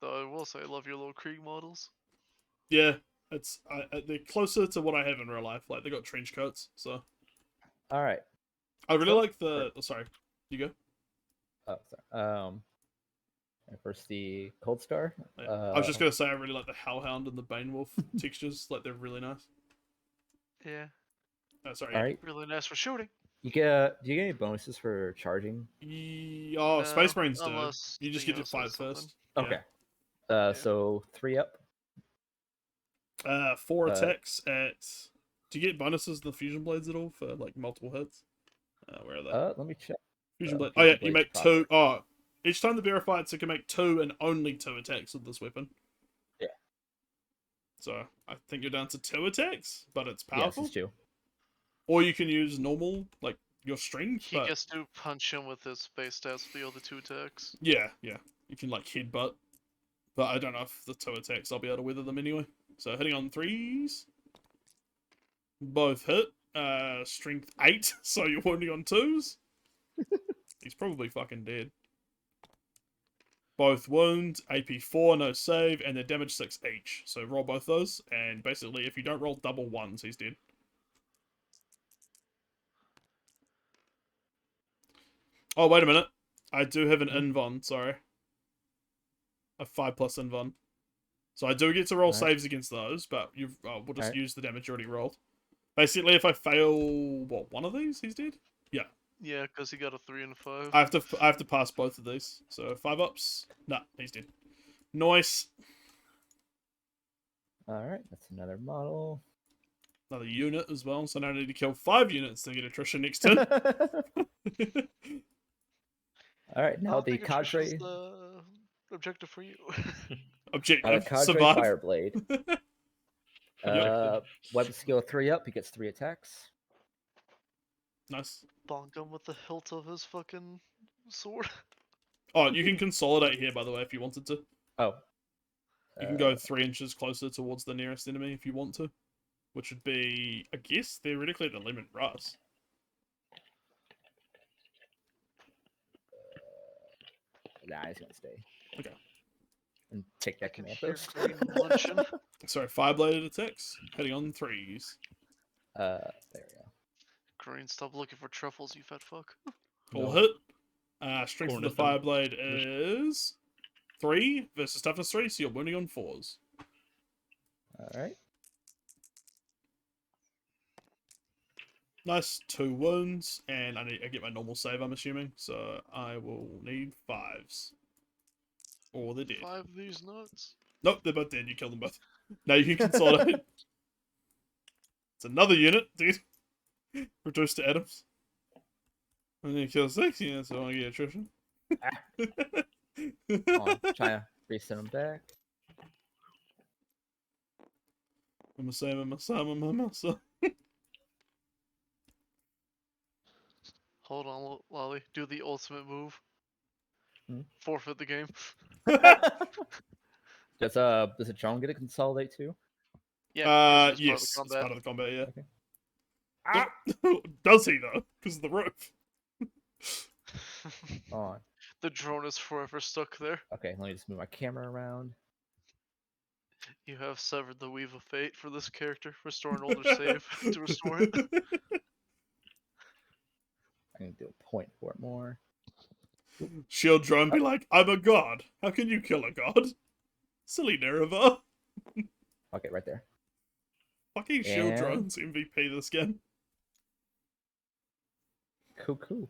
D: Though I will say, I love your little Krieg models.
B: Yeah, they're closer to what I have in real life. Like, they got trench coats, so.
A: All right.
B: I really like the. Oh, sorry, you go.
A: Oh, sorry. And first the Cold Star.
B: I was just gonna say I really like the Hellhound and the Banewolf textures. Like, they're really nice.
D: Yeah.
B: Sorry.
A: All right.
D: Really nice for shooting.
A: Do you get any bonuses for charging?
B: Oh, Space
D: No,
B: Marines do.
D: unless
B: You just get to
D: Theo
B: fight
D: says something.
B: first.
A: Okay.
B: Yeah.
A: So 3 up.
B: 4 attacks at. Do you get bonuses in the fusion blades at all for like multiple hits? Where are they?
A: Let me check.
B: Fusion blade.
A: Fusion
B: Oh yeah, you
A: blades
B: make 2. Oh, each time the bearer fights, it can make 2 and only 2 attacks with this weapon.
A: Yeah.
B: So I think you're down to 2 attacks, but it's
A: Yes,
B: powerful.
A: it's 2.
B: Or you can use normal, like your strength.
D: He
B: But
D: gets to punch him with his base stats for the other 2 attacks.
B: yeah, you can like headbutt. But I don't know if the 2 attacks I'll be able to weather them anyway. So hitting on 3s. Both hit. Strength 8, so you're wounding on 2s. He's probably fucking dead. Both wound, AP 4, no save, and they're damage 6 each. So roll both those, and basically if you don't roll double ones, he's dead. Oh, wait a minute. I do have an invuln, sorry. A 5+ invuln. So I do get to roll saves against those, but we'll just use the damage you already rolled. Basically, if I fail, what, one of these, he's dead? Yeah.
D: Yeah, because he got a 3 and a 5.
B: I have to pass both of these. So 5 ups. Nah, he's dead. Nice.
A: Alright, that's another model.
B: Another unit as well, so now I need to kill 5 units to get attrition next turn.
A: Alright, now the cadre.
D: The objective for you.
B: Objective.
A: Cadre
B: Survive.
A: Fireblade. Weapon skill 3 up, he gets 3 attacks.
B: Nice.
D: Bonk him with the hilt of his fucking sword.
B: Oh, you can consolidate here, by the way, if you wanted to.
A: Oh.
B: You can go 3 inches closer towards the nearest enemy if you want to. Which would be, I guess, theoretically the limit Russ.
A: Nah, he's gonna stay.
B: Okay.
A: And take that command
D: Hear
A: post.
D: Green munching.
B: Sorry, 5-bladed attacks. Heading on 3s.
A: There we go.
D: Green, stop looking for truffles, you fat fuck.
B: All
A: No.
B: hit. Strength of the
C: Cornet them.
B: Fireblade is 3 versus toughness 3, so you're wounding on 4s.
A: Alright.
B: Nice, 2 wounds, and I get my normal save, I'm assuming, so I will need 5s. Or they're dead.
D: 5 of these nuts.
B: Nope, they're both dead, you killed them both. Now you can consolidate. It's another unit, dude. Reduced to atoms. I'm gonna kill 6 units, so I want to get attrition.
A: Oh, I'm trying to reset him back.
B: I'm a son.
D: Hold on, Lolly. Do the ultimate move.
A: Hmm?
D: Forfeit the game.
A: Does a drone get to consolidate too?
D: Yeah.
B: Yes, it's part of the combat, yeah.
A: Okay.
B: Ah! Does he, though? Because of the roof.
A: On.
D: The drone is forever stuck there.
A: Okay, let me just move my camera around.
D: You have severed the weave of fate for this character. Restore an older save to restore it.
A: I can do a point for it more.
B: Shield drone be like, I'm a god. How can you kill a god? Silly Nereva.
A: Okay, right there.
B: Fucking shield drones MVP this game.
A: Cool.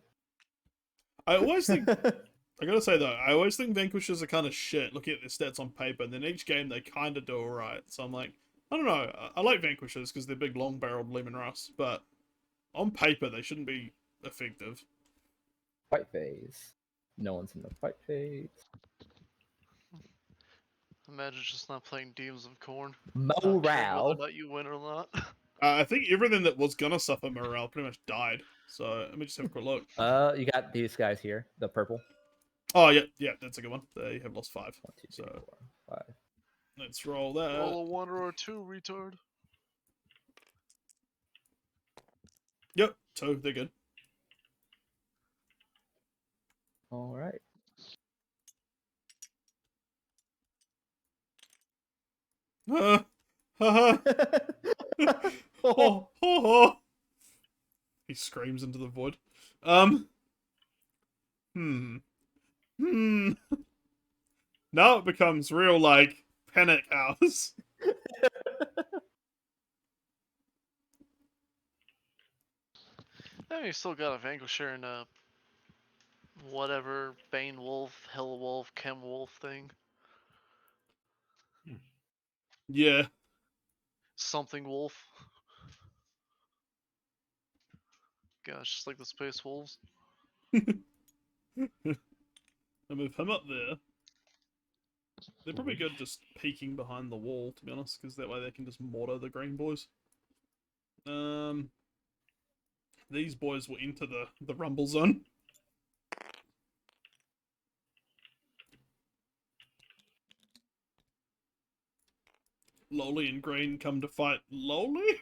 B: I always think, I gotta say though, I always think Vanquishers are kind of shit looking at their stats on paper, and then each game they kind of do alright. So I'm like, I don't know, I like Vanquishers because they're big long-barreled Lemon Russ, but on paper they shouldn't be effective.
A: Fight phase. No one's in the fight phase.
D: Imagine just not playing Demons of Corn.
A: Morale.
D: Whether or not you win or not.
B: I think everything that was gonna suffer morale pretty much died. So let me just have a quick look.
A: You got these guys here, the purple.
B: Oh yeah, that's a good one. They have lost 5.
A: 1, 2, 3, 4, 5.
B: Let's roll that.
D: Roll a 1 or a 2, retard.
B: Yep, 2. They're good.
A: All right.
B: He screams into the void. Now it becomes real, like, panic hours.
D: You still got a Vanquisher and a whatever Bane Wolf, Hell Wolf, Chem Wolf thing.
B: Yeah.
D: Something Wolf. Gosh, just like the Space Wolves.
B: I move him up there. They're probably good just peeking behind the wall, to be honest, because that way they can just mortar the green boys. These boys will enter the rumble zone. Loli and Green come to fight Loli?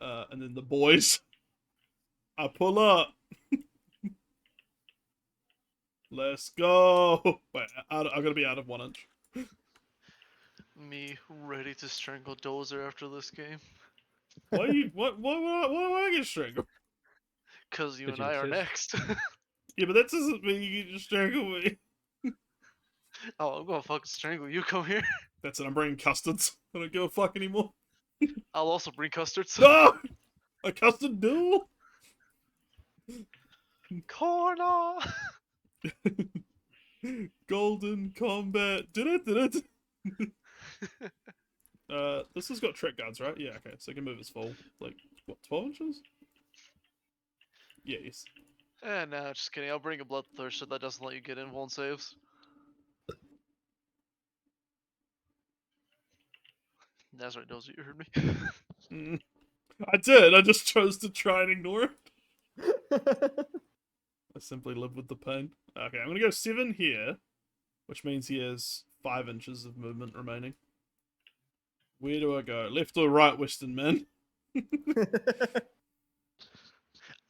B: And then the boys, I pull up. Let's go. Wait, I'm gonna be out of 1 inch.
D: Me ready to strangle Dozer after this game.
B: Why you? What? Why do I get strangled?
D: Cause you
A: Did
D: and
A: you
D: I are
A: choose?
D: next.
B: Yeah, but that doesn't mean you can just strangle me.
D: Oh, I'm gonna fucking strangle you. Come here.
B: That's it. I'm bringing custards. I don't give a fuck anymore.
D: I'll also bring custards.
B: No, a custard duel.
D: Corner.
B: Golden combat. Did it? This has got trick guards, right? Yeah, okay. So I can move its full, like, what, 12 inches? Yeah, yes.
D: Nah, just kidding. I'll bring a bloodthirster that doesn't let you get in vuln saves. That's right, Dozer, you heard me.
B: I did. I just chose to try and ignore it. I simply live with the pain. Okay, I'm gonna go 7 here, which means he has 5 inches of movement remaining. Where do I go? Left or right, Western man?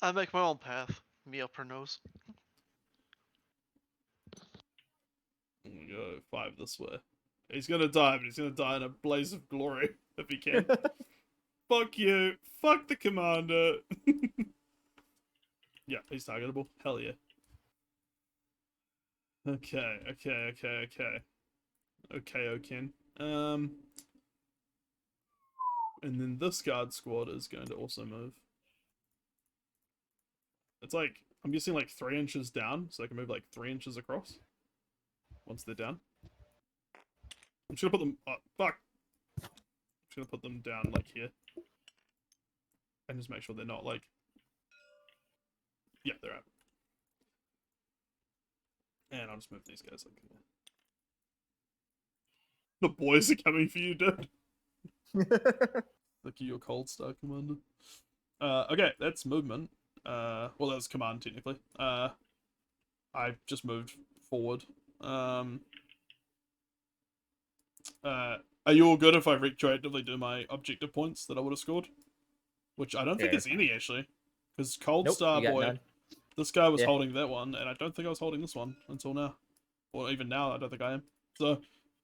D: I make my own path. Me up her nose.
B: I'm gonna go 5 this way. He's gonna die, but he's gonna die in a blaze of glory if he can. Fuck you. Fuck the commander. Yeah, he's targetable. Hell yeah. Okay. Okay, Ken. And then this guard squad is going to also move. It's like, I'm guessing like 3 inches down, so I can move like 3 inches across. Once they're down. I'm just gonna put them, oh, fuck. I'm just gonna put them down like here. And just make sure they're not like, yeah, they're out. And I'll just move these guys like here. The boys are coming for you, dude. Look at your cold star commander. Okay, that's movement. Well, that's command technically. I've just moved forward. Are you all good if I retroactively do my objective points that I would have scored? Which I don't think it's any actually, because Cold Star boy, none. This guy was holding that one, and I don't think I was holding this one until now, or even now I don't think I am. So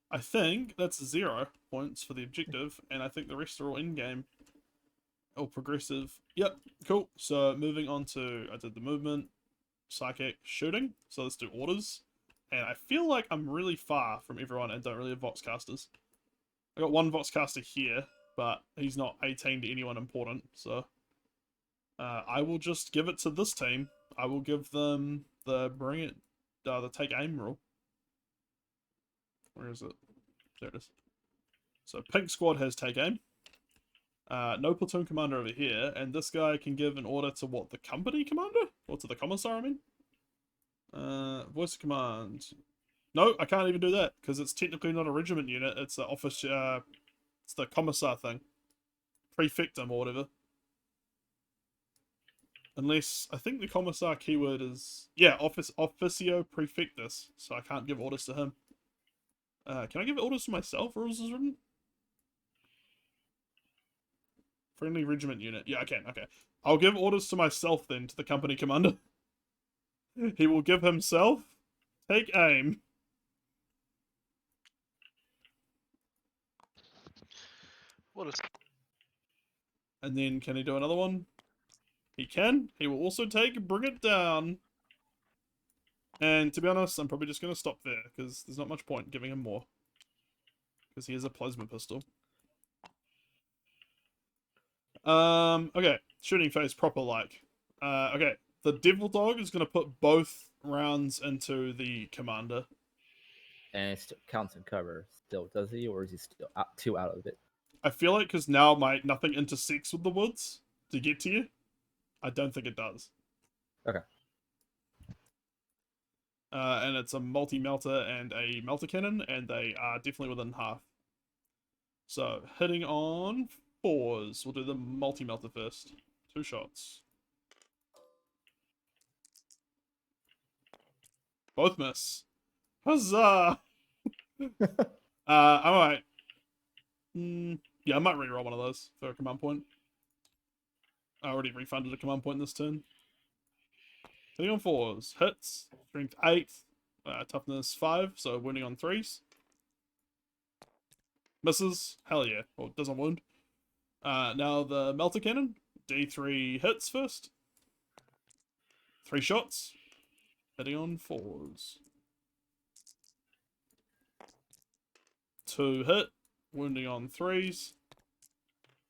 B: I think that's 0 points for the objective, and I think the rest are all in-game. All progressive. Yep, cool. So moving on to, I did the movement, psychic, shooting. So let's do orders. And I feel like I'm really far from everyone and don't really have Vox casters. I got 1 Vox caster here, but he's not 18 to anyone important, so I will just give it to this team. I will give them the the take aim rule. Where is it? There it is. So pink squad has take aim. No platoon commander over here, and this guy can give an order to what, the company commander? Or to the commissar, I mean? Voice of command. No, I can't even do that, because it's technically not a regiment unit, it's the office, it's the commissar thing. Prefectum or whatever. Unless, I think the commissar keyword is, yeah, officio prefectus, so I can't give orders to him. Can I give orders to myself, rules is written? Friendly regiment unit. Yeah, I can. Okay. I'll give orders to myself then, to the company commander. He will give himself take aim.
D: What is...
B: And then can he do another one? He can. He will also take bring it down. And to be honest, I'm probably just going to stop there, because there's not much point giving him more. Because he has a plasma pistol. Okay. Shooting phase proper like. Okay. The Devil Dog is going to put both rounds into the commander.
A: And it still counts in cover still, does he? Or is he still too out of it?
B: I feel like because now nothing intersects with the woods to get to you. I don't think it does.
A: Okay.
B: And it's a multi-melter and a melter cannon, and they are definitely within half. So, hitting on 4s. We'll do the multi-melter first. 2 shots. Both miss. Huzzah! Alright. Yeah, I might reroll one of those for a command point. I already refunded a command point this turn. Hitting on 4s. Hits. Strength 8. Toughness 5, so wounding on 3s. Misses. Hell yeah. Or doesn't wound. Now the Melter Cannon. D3 hits first. 3 shots. Hitting on 4s. 2 hit. Wounding on 3s.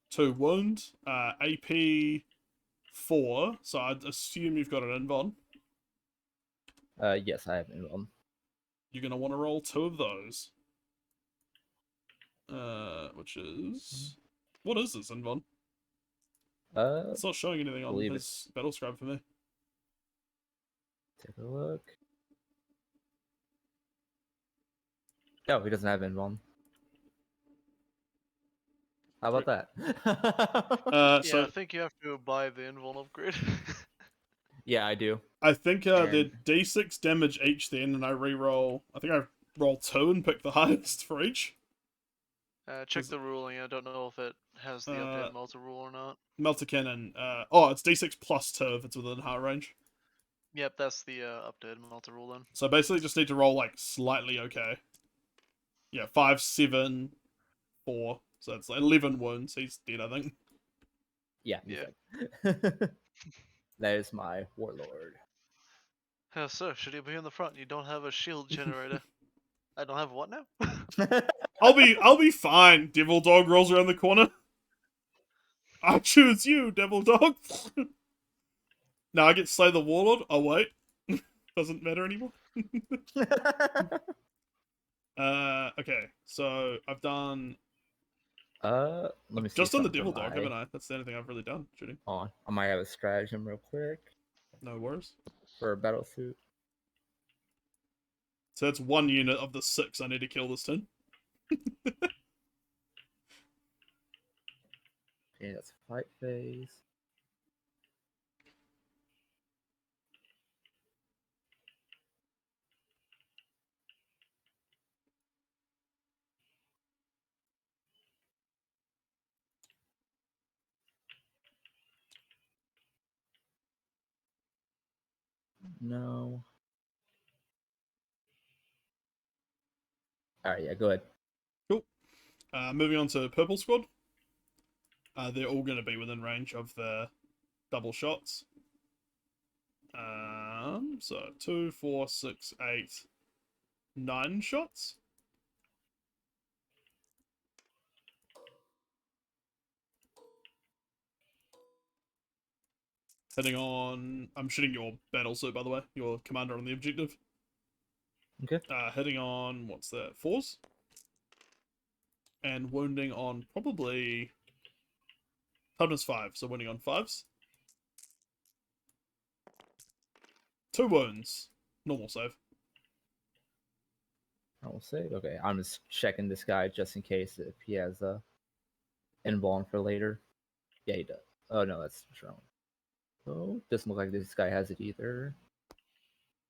B: 2 wound. AP 4. So I'd assume you've got an invuln.
A: Yes, I have invuln.
B: You're going to want to roll 2 of those. Which is... What is this invuln? It's not showing anything on his battle scribe for me.
A: Take a look. Oh, he doesn't have invuln. How about that?
D: Yeah, I think you have to buy the invuln upgrade.
A: Yeah, I do.
B: I think they're D6 damage each then, and I re-roll... I think I roll 2 and pick the highest for each.
D: Check the ruling. I don't know if it has the updated Melter rule or not.
B: Melter Cannon. It's D6 plus 2 if it's within heart range.
D: Yep, that's the updated Melter rule then.
B: So basically just need to roll, like, slightly okay. Yeah, 5, 7, 4. So it's 11 wounds. He's dead, I think.
A: Yeah. That is my warlord.
D: Sir, should you be in the front? You don't have a shield generator. I don't have what now?
B: I'll be fine. Devil Dog rolls around the corner. I choose you, Devil Dog. Now I get to slay the warlord. Oh wait, doesn't matter anymore. Okay, so I've done.
A: Let me see.
B: Just on the Devil Dog, haven't I? That's the only thing I've really done. Shooting.
A: Oh, I might have a stratagem real quick.
B: No worries.
A: For a battle suit.
B: So that's 1 unit of the 6 I need to kill this turn.
A: Okay, that's fight phase. No. Alright, yeah, go ahead.
B: Cool. Moving on to Purple Squad. They're all going to be within range of the double shots. So 2, 4, 6, 8, 9 shots. Hitting on... I'm shooting your battle suit, by the way. Your commander on the objective.
A: Okay.
B: Hitting on... What's that? 4s? And wounding on probably... Toughness 5, so wounding on 5s. 2 wounds. Normal save.
A: Normal save? Okay, I'm just checking this guy just in case if he has a invuln for later. Yeah, he does. Oh no, that's wrong. Oh, doesn't look like this guy has it either.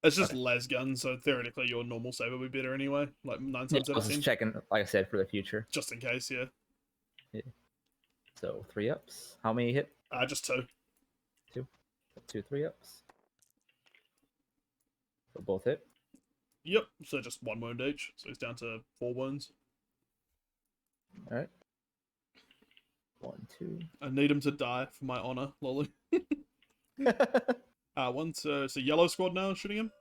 B: It's just las gun, so theoretically your normal save will be better anyway. Like 9 times out of 10.
A: I was just checking, like I said, for the future.
B: Just in case, yeah.
A: So 3 ups. How many hit?
B: Just 2.
A: 2 3 ups. So both hit.
B: Yep. So just 1 wound each. So he's down to 4 wounds.
A: All right. 1 2.
B: I need him to die for my honor, Loli. So yellow squad now shooting him.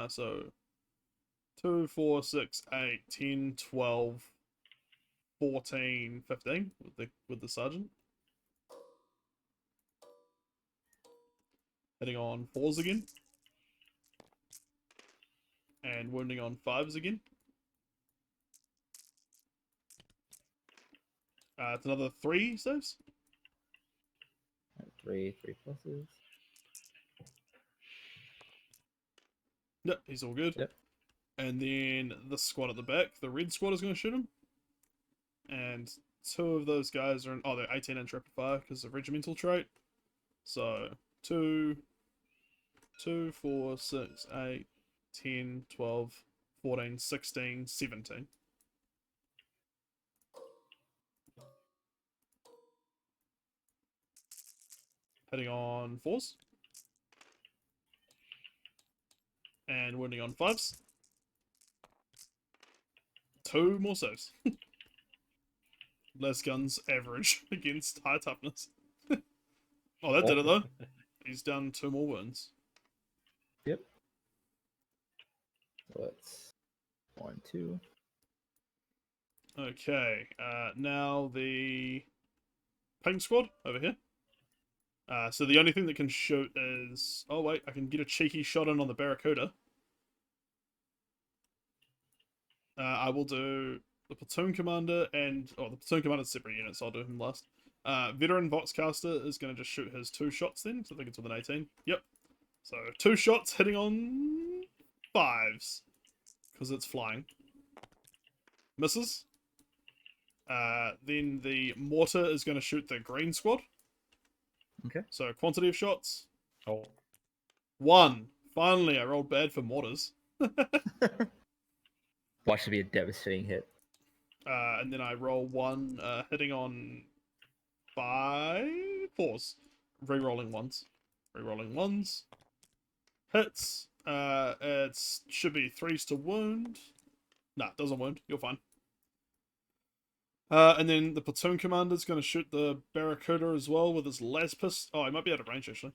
B: So 2, 4, 6, 8, 10, 12, 14, 15 with the sergeant. Hitting on 4s again. And wounding on 5s again. It's another 3 saves.
A: 3 pluses.
B: Yep, he's all good.
A: Yep.
B: And then the squad at the back, the red squad is going to shoot him. And 2 of those guys are in... Oh, they're 18-inch rapid fire because of regimental trait. So, 2, 4, 6, 8, 10, 12, 14, 16, 17. Hitting on 4s. And wounding on 5s. 2 more saves. Less guns average against high toughness. Oh, that did it though. He's done 2 more wounds.
A: Yep. Let's 1, 2.
B: Okay, now the pink squad over here. So the only thing that can shoot is... Oh wait, I can get a cheeky shot in on the Barracuda. I will do the platoon commander and... Oh, the platoon commander's separate units, so I'll do him last. Veteran Voxcaster is going to just shoot his 2 shots then, so I think it's with an 18. Yep. So 2 shots hitting on 5s, because it's flying. Misses. Then the mortar is going to shoot the green squad.
A: Okay.
B: So quantity of shots.
C: Oh.
B: 1. Finally, I rolled bad for mortars.
A: Watch it be a devastating hit.
B: And then I roll 1, hitting on 5 4s. Rerolling 1s. Rerolling 1s. Hits. It should be 3s to wound. Nah, it doesn't wound. You're fine. And then the platoon commander is going to shoot the Barracuda as well with his las pistol. Oh, he might be out of range, actually.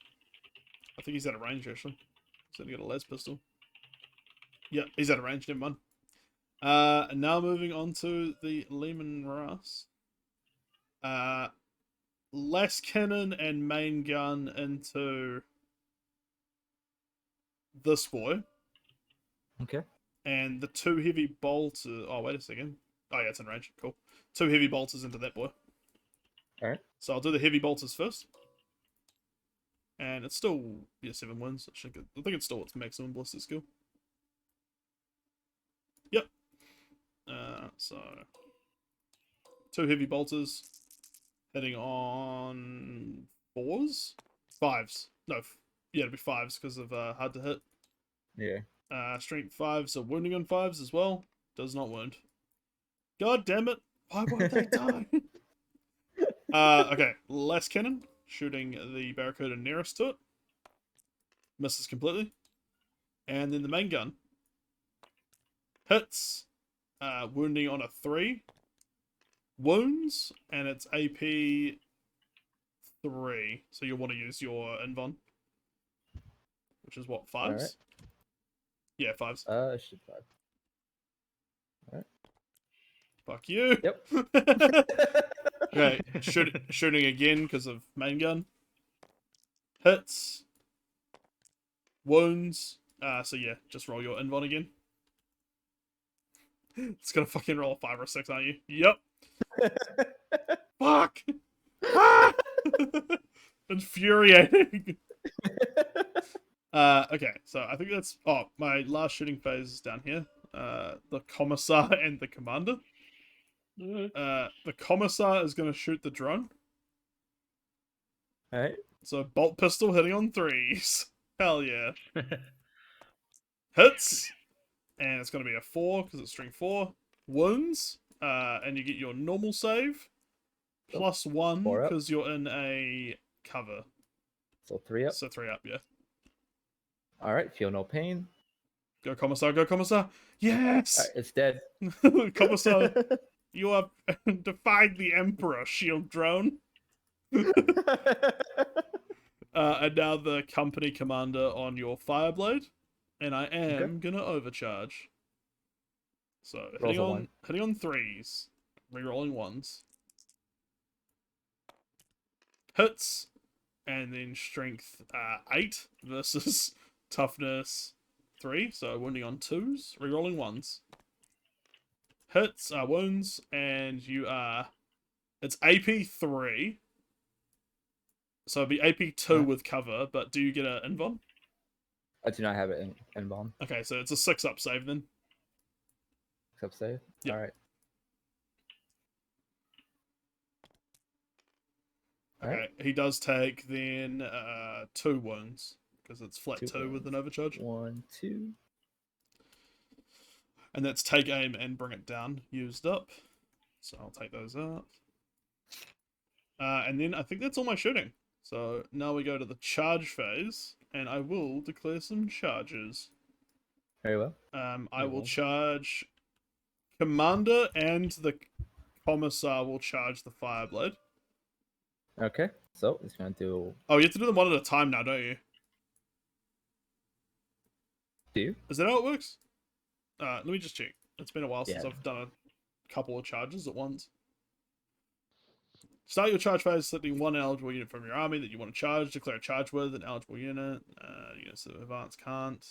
B: I think he's out of range, actually. He's going to get a las pistol. Yeah, he's out of range. Never mind. And now moving on to the Lehman Russ. Las cannon and main gun into this boy.
A: Okay.
B: And the 2 heavy bolts... Oh, wait a second. Oh, yeah, it's in range. Cool. 2 heavy bolters into that boy.
A: Alright.
B: So I'll do the heavy bolters first. And it's still... Yeah, 7 wins. I think it's still its maximum ballistic skill. Yep. So... 2 heavy bolters. Hitting on... 4s? 5s. No, yeah, it'd be 5s because of hard to hit.
A: Yeah.
B: Strength 5s are wounding on 5s as well. Does not wound. God damn it. Why won't they die? Okay. Las cannon. Shooting the Barracuda nearest to it. Misses completely. And then the main gun. Hits. Wounding on a 3. Wounds. And it's AP 3. So you'll want to use your invuln. Which is what? 5s?
A: Right.
B: Yeah, 5s.
A: Should 5. Alright.
B: Fuck you.
A: Yep.
B: Okay, shooting again because of main gun. Hits. Wounds. So yeah, just roll your invuln again. It's gonna fucking roll a 5 or 6, aren't you? Yep. Fuck. Ah! Infuriating. Okay, so I think that's... Oh, my last shooting phase is down here. The Commissar and the Commander. The Commissar is going to shoot the drone.
A: Alright.
B: So bolt pistol hitting on 3s. Hell yeah. Hits. And it's going to be a 4 because it's strength 4. Wounds. And you get your normal save. Plus 1 because you're in a cover.
A: So 3 up.
B: So 3 up, yeah.
A: Alright, feel no pain.
B: Go Commissar, go Commissar. Yes!
A: Alright, it's dead.
B: Commissar, you have defied the Emperor, shield drone. And now the company commander on your Fireblade. And I am gonna overcharge. So hitting on 3s. Rerolling 1s. Hits. And then strength 8 versus toughness 3. So wounding on 2s. Rerolling 1s. Hits, wounds, and you are... It's AP 3. So it'd be AP 2 with cover, but do you get an invuln?
A: I do not have it in invuln.
B: Okay, so it's a 6 up save then.
A: 6 up save?
B: Yep.
A: Alright.
B: Okay, he does take then 2 wounds, because it's flat 2 with an overcharge.
A: 1, 2.
B: And that's take aim and bring it down, used up. So I'll take those out. And then I think that's all my shooting. So now we go to the charge phase, and I will declare some charges.
A: Very well.
B: I will charge commander and the commissar will charge the fireblade.
A: Okay, so he's gonna do.
B: Oh, you have to do them one at a time now, don't you?
A: Do you?
B: Is that how it works? Let me just check. It's been a while since
A: Yeah.
B: I've done a couple of charges at once. Start your charge phase selecting one eligible unit from your army that you want to charge. Declare a charge with an eligible unit. Units that advance can't.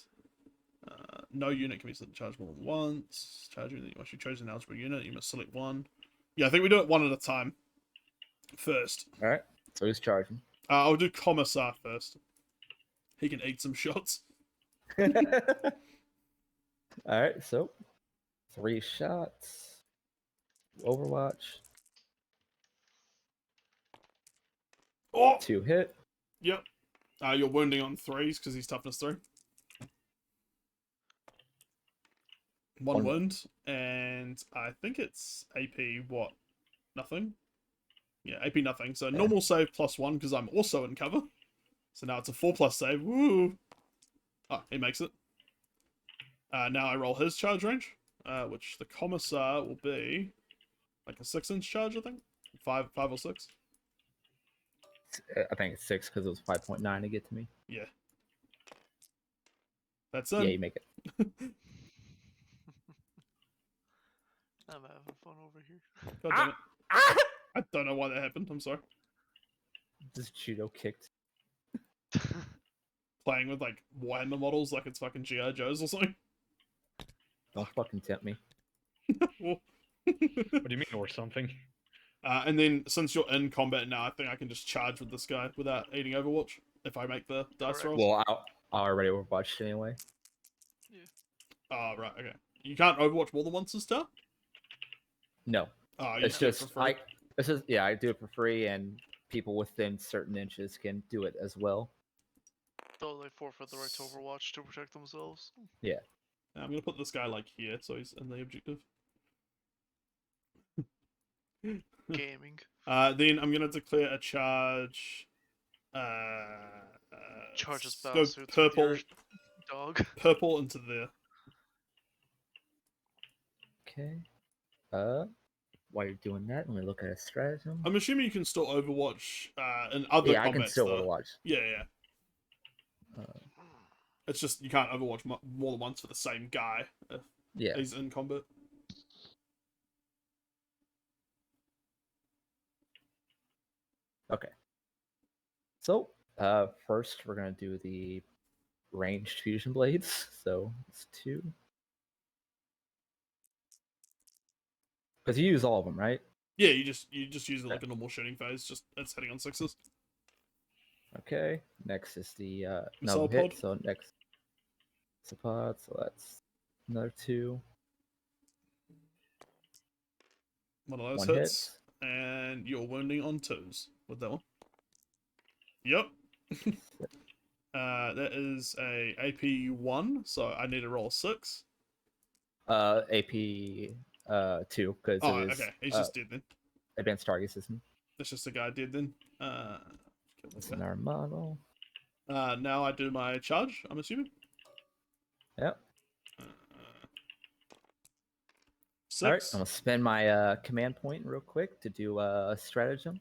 B: No unit can be charged more than once. Charge unit. Once you choose an eligible unit, you must select one. Yeah, I think we do it one at a time. First.
A: All right. So he's charging.
B: I'll do commissar first. He can eat some shots.
A: All right. So 3 shots. Overwatch.
B: Oh!
A: 2 hit.
B: Yep. You're wounding on 3s because he's toughness 3. One wound, and I think it's AP what? Nothing? Yeah, AP nothing. So normal save +1 because I'm also in cover. So now it's a 4+ save. Woo! Oh, he makes it. Now I roll his charge range, which the commissar will be like a 6-inch charge, I think. 5 or 6.
A: I think it's 6 because it was 5.9 to get to me.
B: Yeah. That's it.
A: Yeah, you make it.
D: I'm having fun over here.
B: God damn it. I don't know why that happened. I'm sorry.
A: Just judo kicked.
B: Playing with like Warhammer models like it's fucking G.I. Joes or something.
A: Don't fucking tempt me.
B: Well,
C: What do you mean or something?
B: and then since you're in combat now, I think I can just charge with this guy without eating Overwatch if I make the dice roll.
A: Well, I already overwatched anyway.
B: Oh, right, okay. You can't Overwatch more than once this turn?
A: No,
B: Oh,
A: it's just I do it for free, and people within certain inches can do it as well.
D: So they forfeit the right to Overwatch to protect themselves.
A: Yeah.
B: I'm gonna put this guy like here, so he's in the objective.
D: Gaming.
B: Then I'm gonna declare a charge.
D: Charges
B: go
D: battle suits
B: purple,
D: with your dog.
B: purple into there.
A: Okay. While you're doing that, let me look at a stratagem.
B: I'm assuming you can still Overwatch in other
A: Yeah, I
B: combats.
A: can still
B: though.
A: overwatch.
B: Yeah. It's just you can't Overwatch more than once for the same guy if
A: Yeah.
B: he's in combat.
A: Okay. So, first we're gonna do the ranged fusion blades. So it's 2. Because you use all of them, right?
B: Yeah, you just use it like a normal shooting phase. Just it's hitting on 6s.
A: Okay. Next is the
B: Missile
A: no hit.
B: pod.
A: So next is a pod. So that's another 2.
B: One of those
A: 1
B: hits,
A: hit.
B: and you're wounding on 2s with that one. Yep. That is a AP 1, so I need to roll 6.
A: AP 2 because
B: Oh,
A: it is
B: okay. He's just dead then.
A: advanced target system.
B: That's just a guy dead then.
A: It's an our model.
B: Now I do my charge, I'm assuming.
A: Yep.
B: 6.
A: All right, I'm gonna spend my command point real quick to do a stratagem.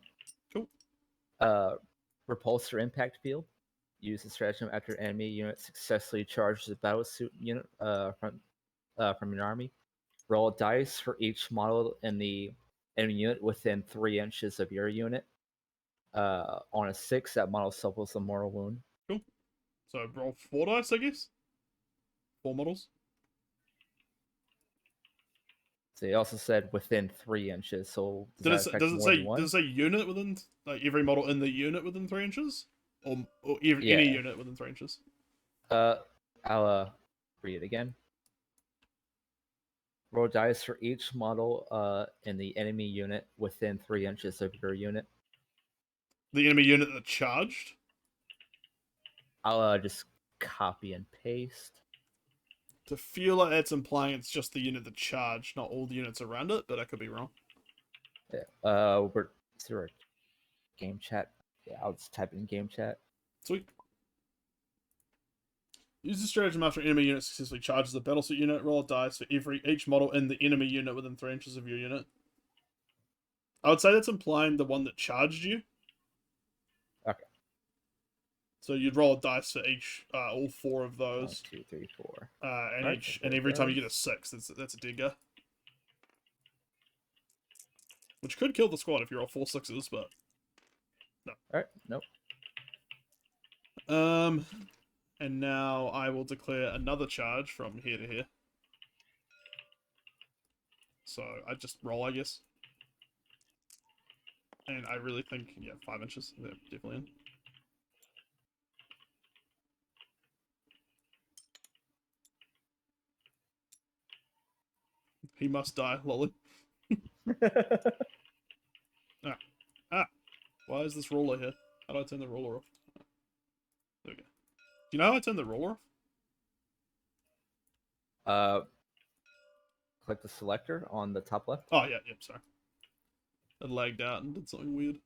B: Cool.
A: Repulsor impact field. Use the stratagem after enemy unit successfully charges a battle suit unit from your army. Roll a dice for each model in the enemy unit within 3 inches of your unit. On a 6, that model suffers a mortal wound.
B: Cool. So roll 4 dice, I guess. 4 models.
A: So he also said within 3 inches. So
B: Does it say unit within, like every model in the unit within 3 inches, or any unit within 3 inches?
A: I'll read it again. Roll dice for each model in the enemy unit within 3 inches of your unit.
B: The enemy unit that charged?
A: I'll just copy and paste.
B: To feel like that's implying it's just the unit that charged, not all the units around it, but I could be wrong.
A: Yeah. Is there a game chat? Yeah, I'll just type in game chat.
B: Sweet. Use the stratagem after enemy unit successfully charges the battlesuit unit. Roll a dice for each model in the enemy unit within 3 inches of your unit. I would say that's implying the one that charged you.
A: Okay.
B: So you'd roll a dice for each, all 4 of those.
A: 1, 2, 3, 4.
B: And
A: right,
B: and every time you get a 6, that's a dead guy. Which could kill the squad if you roll 4 6s, but no.
A: Alright, nope.
B: And now I will declare another charge from here to here. So I just roll, I guess. And I really think, yeah, 5 inches. They're definitely in. He must die, Loli. Why is this ruler here? How do I turn the ruler off? There we go. Do you know how I turn the ruler off?
A: Click the selector on the top left.
B: Oh, yeah, sorry. It lagged out and did something weird.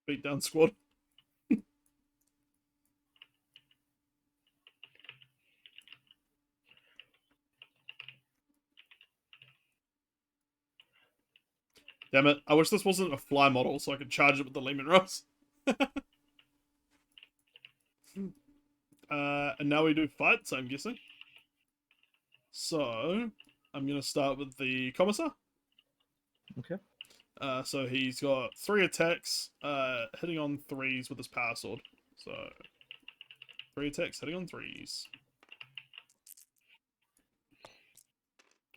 B: Beat down squad. Damn it. I wish this wasn't a fly model so I could charge it with the Lehman Ross. And now we do fights, I'm guessing. So, I'm going to start with the Commissar.
A: Okay.
B: So he's got 3 attacks, hitting on 3s with his power sword. So, 3 attacks, hitting on 3s.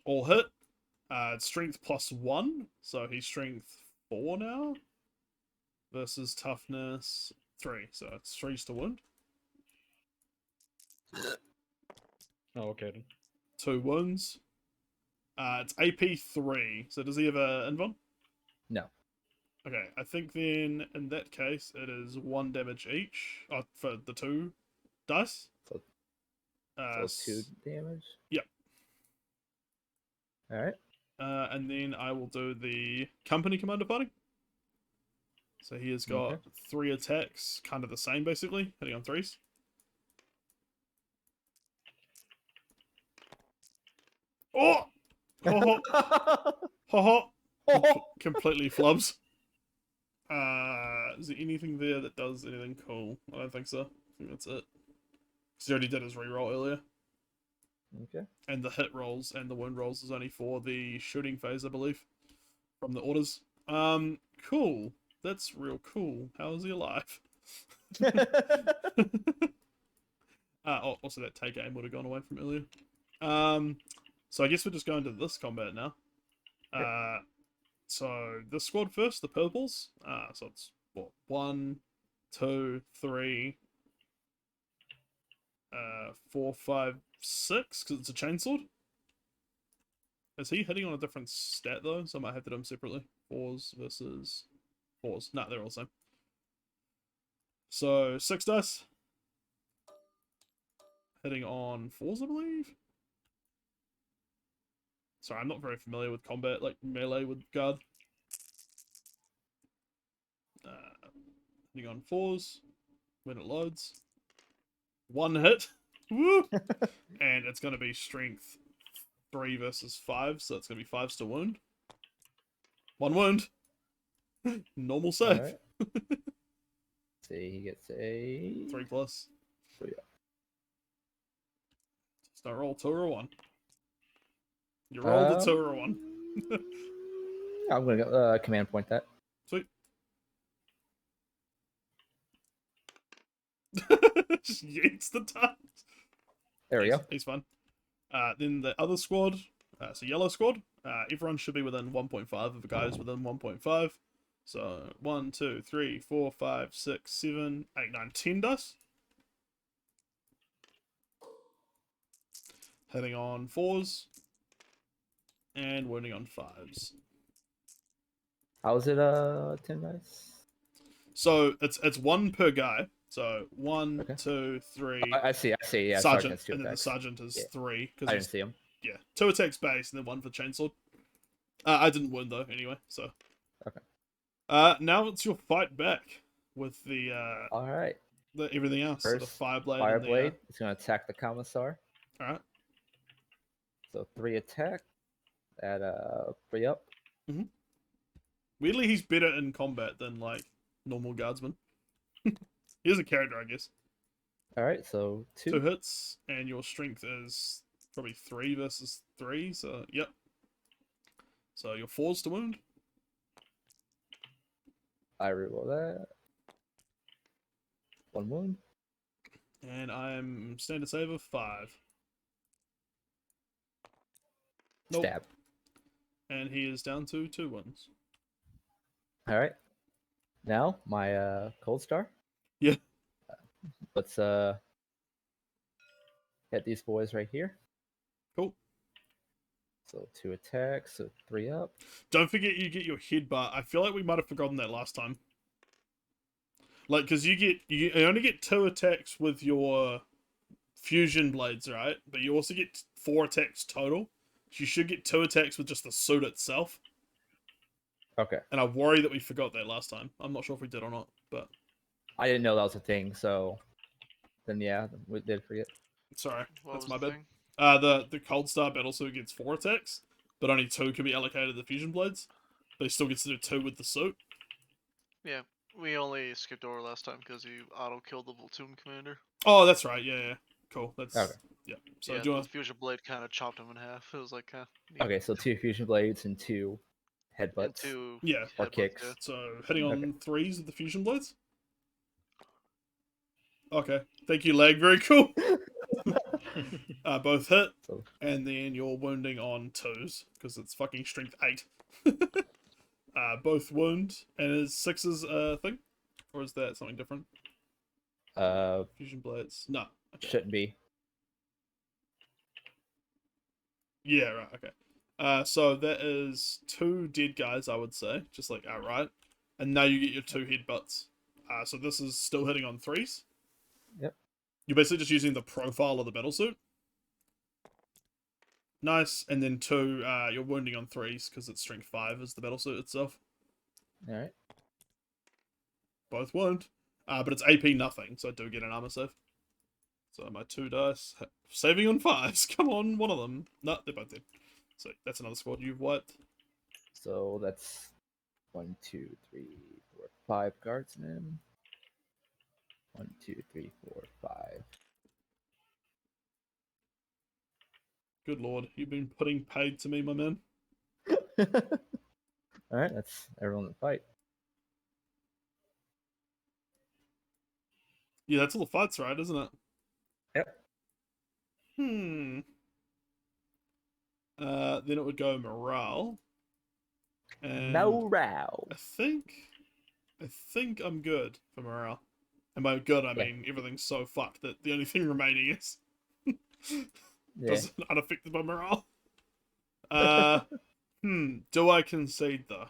B: All hit. Strength +1, so he's strength 4 now. Versus toughness 3, so it's 3s to wound.
C: Oh, okay then.
B: 2 wounds. It's AP 3, so does he have a invuln?
A: No.
B: Okay, I think then in that case it is 1 damage each for the 2 dice.
A: So 2 damage?
B: Yep.
A: Alright.
B: And then I will do the company commander fighting. So he has got 3 attacks, kind of the same basically, hitting on 3s. Oh! Ho ho! Completely flubs. Is there anything there that does anything cool? I don't think so. I think that's it. Because he already did his reroll earlier.
A: Okay.
B: And the hit rolls and the wound rolls is only for the shooting phase, I believe. From the orders. Cool. That's real cool. How is he alive? Also that take aim would have gone away from earlier. So I guess we're just going to this combat now. So this squad first, the purples. So it's what, 1, 2, 3, 4, 5, 6, because it's a chainsword. Is he hitting on a different stat though? So I might have to do them separately. 4s versus 4s. Nah, they're all the same. So 6 dice. Hitting on 4s, I believe. Sorry, I'm not very familiar with combat, like melee with guard. Hitting on 4s when it loads. 1 hit. Woo! And it's going to be strength 3 versus 5, so it's going to be 5s to wound. 1 wound. Normal save.
A: Right. See, he gets a
B: 3+. So
A: yeah.
B: Just don't roll 2 or 1. You rolled a 2 or 1.
A: I'm going to command point that.
B: Sweet. Just yeets the times.
A: There we go.
B: He's fun. Then the other squad, so yellow squad, everyone should be within 1.5 of a guy who's within 1.5. So 1, 2, 3, 4, 5, 6, 7, 8, 9, 10 dice. Hitting on 4s. And wounding on 5s.
A: How's it 10 dice?
B: So it's 1 per guy. So 1,
A: Okay.
B: 2, 3.
A: I see. Yeah,
B: Sergeant,
A: has 2
B: and then the
A: attacks.
B: sergeant is 3.
A: I didn't see him.
B: Yeah, 2 attacks base, and then 1 for chainsword. I didn't wound though, anyway. So.
A: Okay.
B: Now it's your fight back with the
A: All right.
B: the everything else.
A: First,
B: so the fireblade.
A: Fireblade is going to attack the commissar.
B: All right.
A: So 3 attack. At 3 up.
B: Mm-hmm. Weirdly, he's better in combat than like normal guardsman. He's a character, I guess.
A: All right, so 2
B: hits, and your strength is probably 3 versus 3. So yep. So your 4's to wound.
A: I reroll that. 1 wound.
B: And I'm standard save of 5. Nope.
A: Stab.
B: And he is down to 2 wounds.
A: All right. Now my cold star.
B: Yeah.
A: Let's hit these boys right here.
B: Cool.
A: So 2 attacks, so 3 up.
B: Don't forget you get your headbutt. I feel like we might have forgotten that last time. Like, because you only get 2 attacks with your fusion blades, right? But you also get 4 attacks total. So you should get 2 attacks with just the suit itself.
A: Okay.
B: And I worry that we forgot that last time. I'm not sure if we did or not, but
A: I didn't know that was a thing, so then yeah, we did forget.
B: Sorry,
D: What
B: that's
D: was
B: my
D: the
B: bad.
D: thing?
B: The cold star battle suit gets 4 attacks, but only 2 can be allocated to the fusion blades. But he still gets to do 2 with the suit.
D: Yeah, we only skipped over last time because you auto-killed the platoon commander.
B: Oh, that's right. Yeah. Cool. That's
A: Okay.
B: yeah. So
D: yeah,
B: do you
D: the
B: want...
D: fusion blade kind of chopped him in half. It was like,
A: Okay, so 2 fusion blades and 2 headbutts.
D: and 2
B: Yeah.
A: Or
D: headbutts,
A: kicks.
D: yeah.
B: So hitting on 3s with the fusion blades. Okay. Thank you, lag. Very cool. Both hit,
A: So,
B: and then you're wounding on 2s because it's fucking strength 8. Both wound, and is 6s a thing, or is that something different? Fusion blades. No. Okay.
A: shouldn't be.
B: Yeah. Right. Okay. So that is 2 dead guys, I would say, just like outright, and now you get your 2 headbutts. So this is still hitting on 3s.
A: Yep.
B: You're basically just using the profile of the battlesuit. Nice, and then 2, you're wounding on 3s because it's strength 5 is the battlesuit itself.
A: All right.
B: Both wound, but it's AP nothing, so I do get an armor save. So my 2 dice, saving on 5s. Come on, one of them. No, they're both dead. So that's another squad you've wiped.
A: So that's 1, 2, 3, 4, 5 guardsmen. 1, 2, 3, 4, 5.
B: Good lord, you've been putting paid to me, my man.
A: All right, that's everyone in the fight.
B: Yeah, that's all the fights, right, isn't it?
A: Yep.
B: Then it would go morale. And
A: Morale.
B: I think I'm good for morale. And by good, I mean everything's so fucked that the only thing remaining is unaffected by morale. Do I concede though?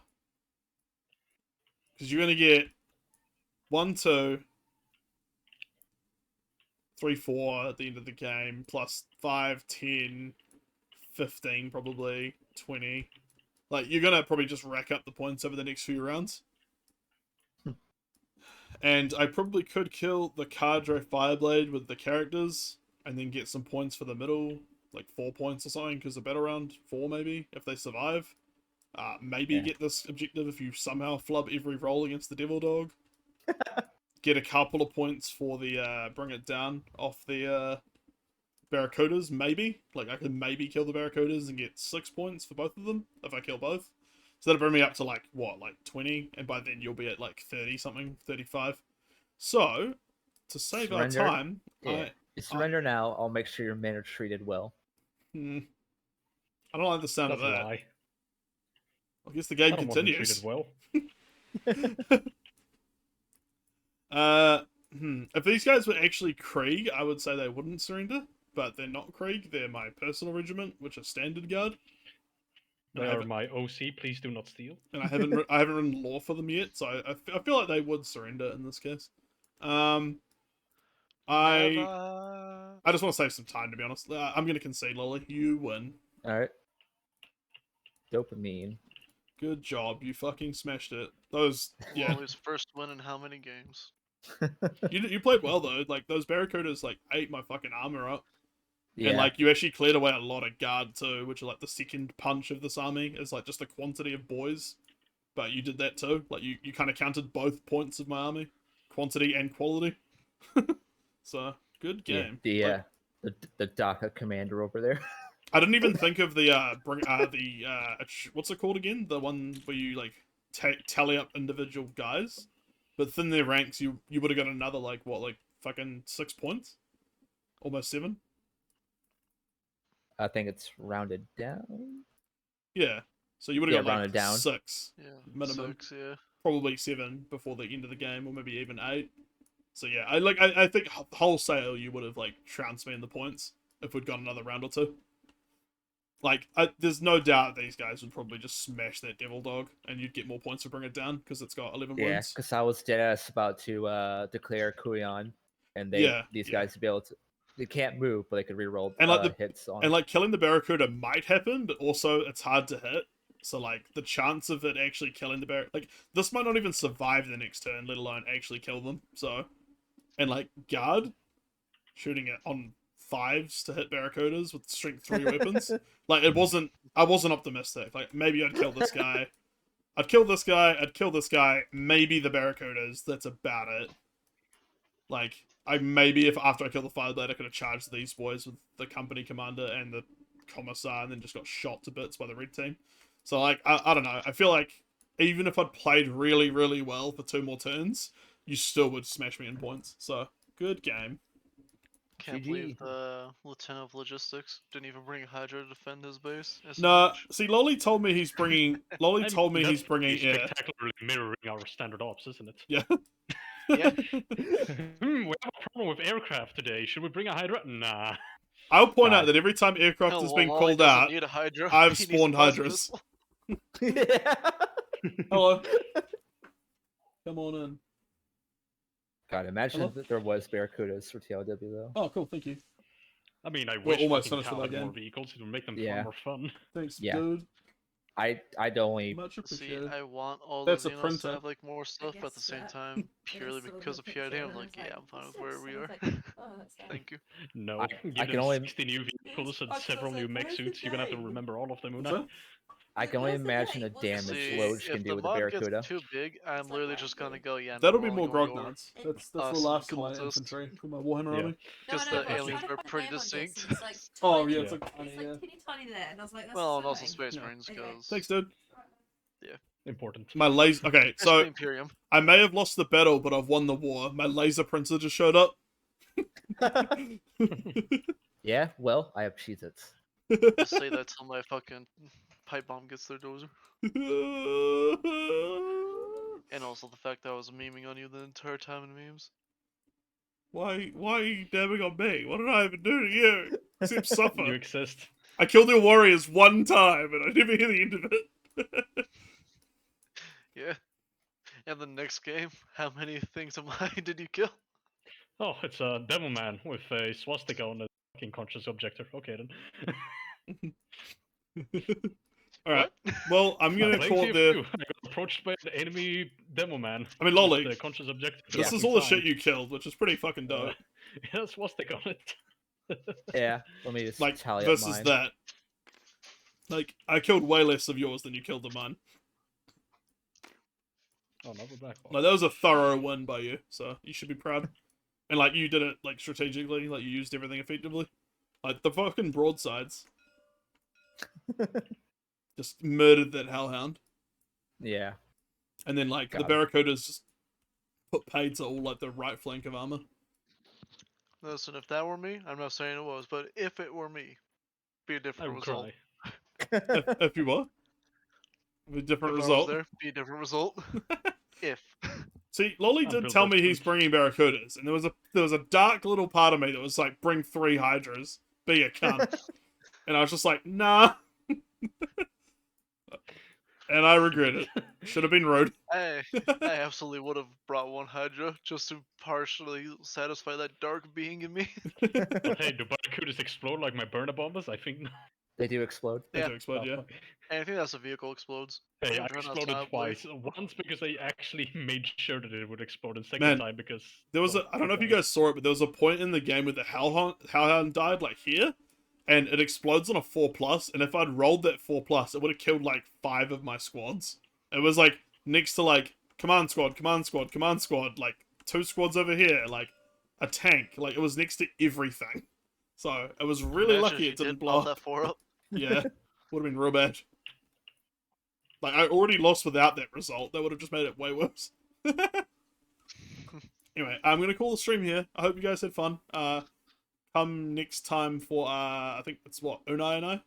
B: Because you're gonna get 1, 2, 3, 4 at the end of the game, plus 5, 10, 15, probably 20. Like, you're gonna probably just rack up the points over the next few rounds. And I probably could kill the Cadre Fireblade with the characters, and then get some points for the middle, like 4 points or something, because the battle round 4 maybe, if they survive. Maybe get this objective if you somehow flub every roll against the Devil Dog. Get a couple of points for the bring it down off the Barracudas, maybe. Like, I could maybe kill the Barracudas and get 6 points for both of them if I kill both. So that'll bring me up to, like, what, like 20? And by then you'll be at, like, 30-something, 35. So, to save our time...
A: Yeah. You surrender now, I'll make sure your men are treated well.
B: I don't like the sound
C: That's
B: of that.
C: a lie.
B: I guess the game continues.
C: Well.
B: If these guys were actually Krieg, I would say they wouldn't surrender. But they're not Krieg. They're my personal regiment, which is Standard Guard.
C: They are my OC. Please do not steal.
B: And I haven't written law for them yet, so I feel like they would surrender in this case. I just want to save some time, to be honest. I'm going to concede, Loli. You win.
A: All right. Dopamine.
B: Good job. You fucking smashed it. Those, yeah.
D: Loli's first win in how many games?
B: You played well, though. Like, those barracudas, like, ate my fucking armor up.
A: Yeah.
B: And, like, you actually cleared away a lot of guard, too, which is, like, the second punch of this army. Is, like, just the quantity of boys. But you did that, too. Like, you kind of counted both points of my army. Quantity and quality. So, good game.
A: Yeah, the DACA commander over there.
B: I didn't even think of the what's it called again? The one where you like tally up individual guys, but within their ranks, you would have got another like fucking 6 points, almost 7.
A: I think it's rounded down.
B: Yeah, so you would have got
A: rounded down
B: 6.
D: Yeah,
B: minimum.
D: 6. Yeah,
B: probably 7 before the end of the game, or maybe even 8. So yeah, I think wholesale you would have like trounced me in the points if we'd got another round or 2. Like, there's no doubt these guys would probably just smash that devil dog, and you'd get more points to bring it down because it's got 11
A: Yeah,
B: wounds.
A: because I was deadass about to declare Kuyan, and these guys to be able to. They can't move, but they could reroll
B: and like
A: hits on.
B: And like killing the barracuda might happen, but also it's hard to hit. So like the chance of it actually killing the like this might not even survive the next turn, let alone actually kill them. So, and like guard shooting it on 5s to hit barracudas with strength 3 weapons. Like I wasn't optimistic. Like maybe I'd kill this guy. I'd kill this guy, maybe the barracudas, that's about it. Like maybe if after I kill the fireblade I could have charged these boys with the company commander and the commissar and then just got shot to bits by the red team. So like I don't know. I feel like even if I'd played really, really well for 2 more turns, you still would smash me in points. So good game.
D: Can't believe the Lieutenant of Logistics didn't even bring Hydra to defend his base.
B: Nah, see, Loli told me he's bringing. He's bringing
C: spectacularly mirroring our standard ops, isn't it?
B: Yeah.
D: Yeah.
C: We have a problem with aircraft today. Should we bring a Hydra? Nah.
B: I'll point out that every time aircraft has been called out, I've spawned Hydras. Hello. Come on in.
A: God, imagine that there was barracudas for TLW though.
B: Oh, cool. Thank you.
C: I mean, I
B: We're
C: wish
B: almost
C: fucking
B: finished with that
C: more
B: game.
C: vehicles. It would make them far more fun.
B: Thanks, dude.
A: I'd only
B: Much appreciated.
D: See, I want all
B: That's
D: the
B: a
D: Xenos
B: printer.
D: to have like more stuff, but at the same time, purely because of PID, I'm like, yeah, I'm fine with where we are. Thank you.
C: No,
A: I
C: give
A: can
C: them
A: only
C: 60 new vehicles and several new mech suits. You're gonna have to remember all of them, Una.
A: I can only imagine the damage Loge can do with the barracuda.
D: If the mod gets too big, I'm literally just gonna go, yeah.
B: That'll be more grognards. That's the last of my infantry for my Warhammer army.
D: Because the aliens are pretty distinct.
B: Oh yeah, it's
E: like tiny there, and I was like, that's
D: well, and also Space Marines, because...
B: Thanks, dude.
D: Yeah.
C: Important.
B: My laser. Okay, so
D: Imperium.
B: I may have lost the battle, but I've won the war. My laser printer just showed up.
A: Yeah, well, I have Cheez-Its.
D: Just say that till my fucking pipe bomb gets their dozer. And also the fact that I was memeing on you the entire time in memes.
B: Why are you dabbing on me? What did I even do to you? Except suffer.
C: You exist.
B: I killed your warriors 1 time, and I never hear the end of it.
D: Yeah. And the next game, how many things of mine did you kill?
C: Oh, it's a devil man with a swastika on a fucking conscious objector. Okay then.
B: Alright. Well, I'm gonna call it the...
C: I got approached by an enemy demo man.
B: I mean, Loli.
C: The conscious objector.
B: This is all the shit you killed, which is pretty fucking dope.
C: Yeah, swastika on it.
A: Yeah, let me just tally up
B: versus
A: mine.
B: that. Like, I killed way less of yours than you killed of mine.
C: Oh, no, we're back.
B: Like, that was a thorough win by you, so you should be proud. And, like, you did it, like, strategically, like, you used everything effectively. Like, the fucking broadsides. Just murdered that hellhound.
A: Yeah.
B: And then, like, the barracudas just put paid to all, like, the right flank of armor.
D: Listen, if that were me, I'm not saying it was, but if it were me, be a different result.
B: If you were? A different
D: if
B: result?
D: There, be a different result. If.
B: See, Loli did tell me he's bringing barracudas, and there was a dark little part of me that was like, bring 3 hydras, be a cunt. And I was just like, nah. And I regret it. Should have been road.
D: I absolutely would have brought one Hydra just to partially satisfy that dark being in me.
C: But hey, do barracudas explode like my burner bombers? I think
A: They do explode.
B: They do explode, yeah.
D: Anything that's a vehicle explodes.
C: Hey, I exploded twice. Once because I actually made sure that it would explode, and second time because
B: there was I don't know if you guys saw it, but there was a point in the game where the Hellhound died, like here, and it explodes on a 4+, and if I'd rolled that 4+, it would have killed like 5 of my squads. It was like next to like command squad, like 2 squads over here, like a tank, like it was next to everything. So it was really lucky it didn't blow up.
D: That 4 up.
B: Yeah, would have been real bad. Like, I already lost without that result. That would have just made it way worse. Anyway, I'm going to call the stream here. I hope you guys had fun. Come next time for, I think it's what, Unai and I?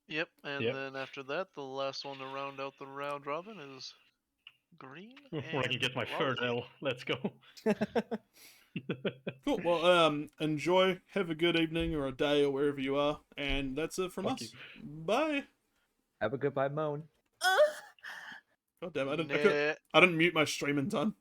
D: Yep, and then after that, the last one to round out the round robin is green.
C: Where I can get my third L. Let's go.
B: Cool. Well, enjoy. Have a good evening or a day or wherever you are. And that's it from us. Bye.
A: Have a goodbye, Moan.
B: God damn, I didn't mute my stream in time.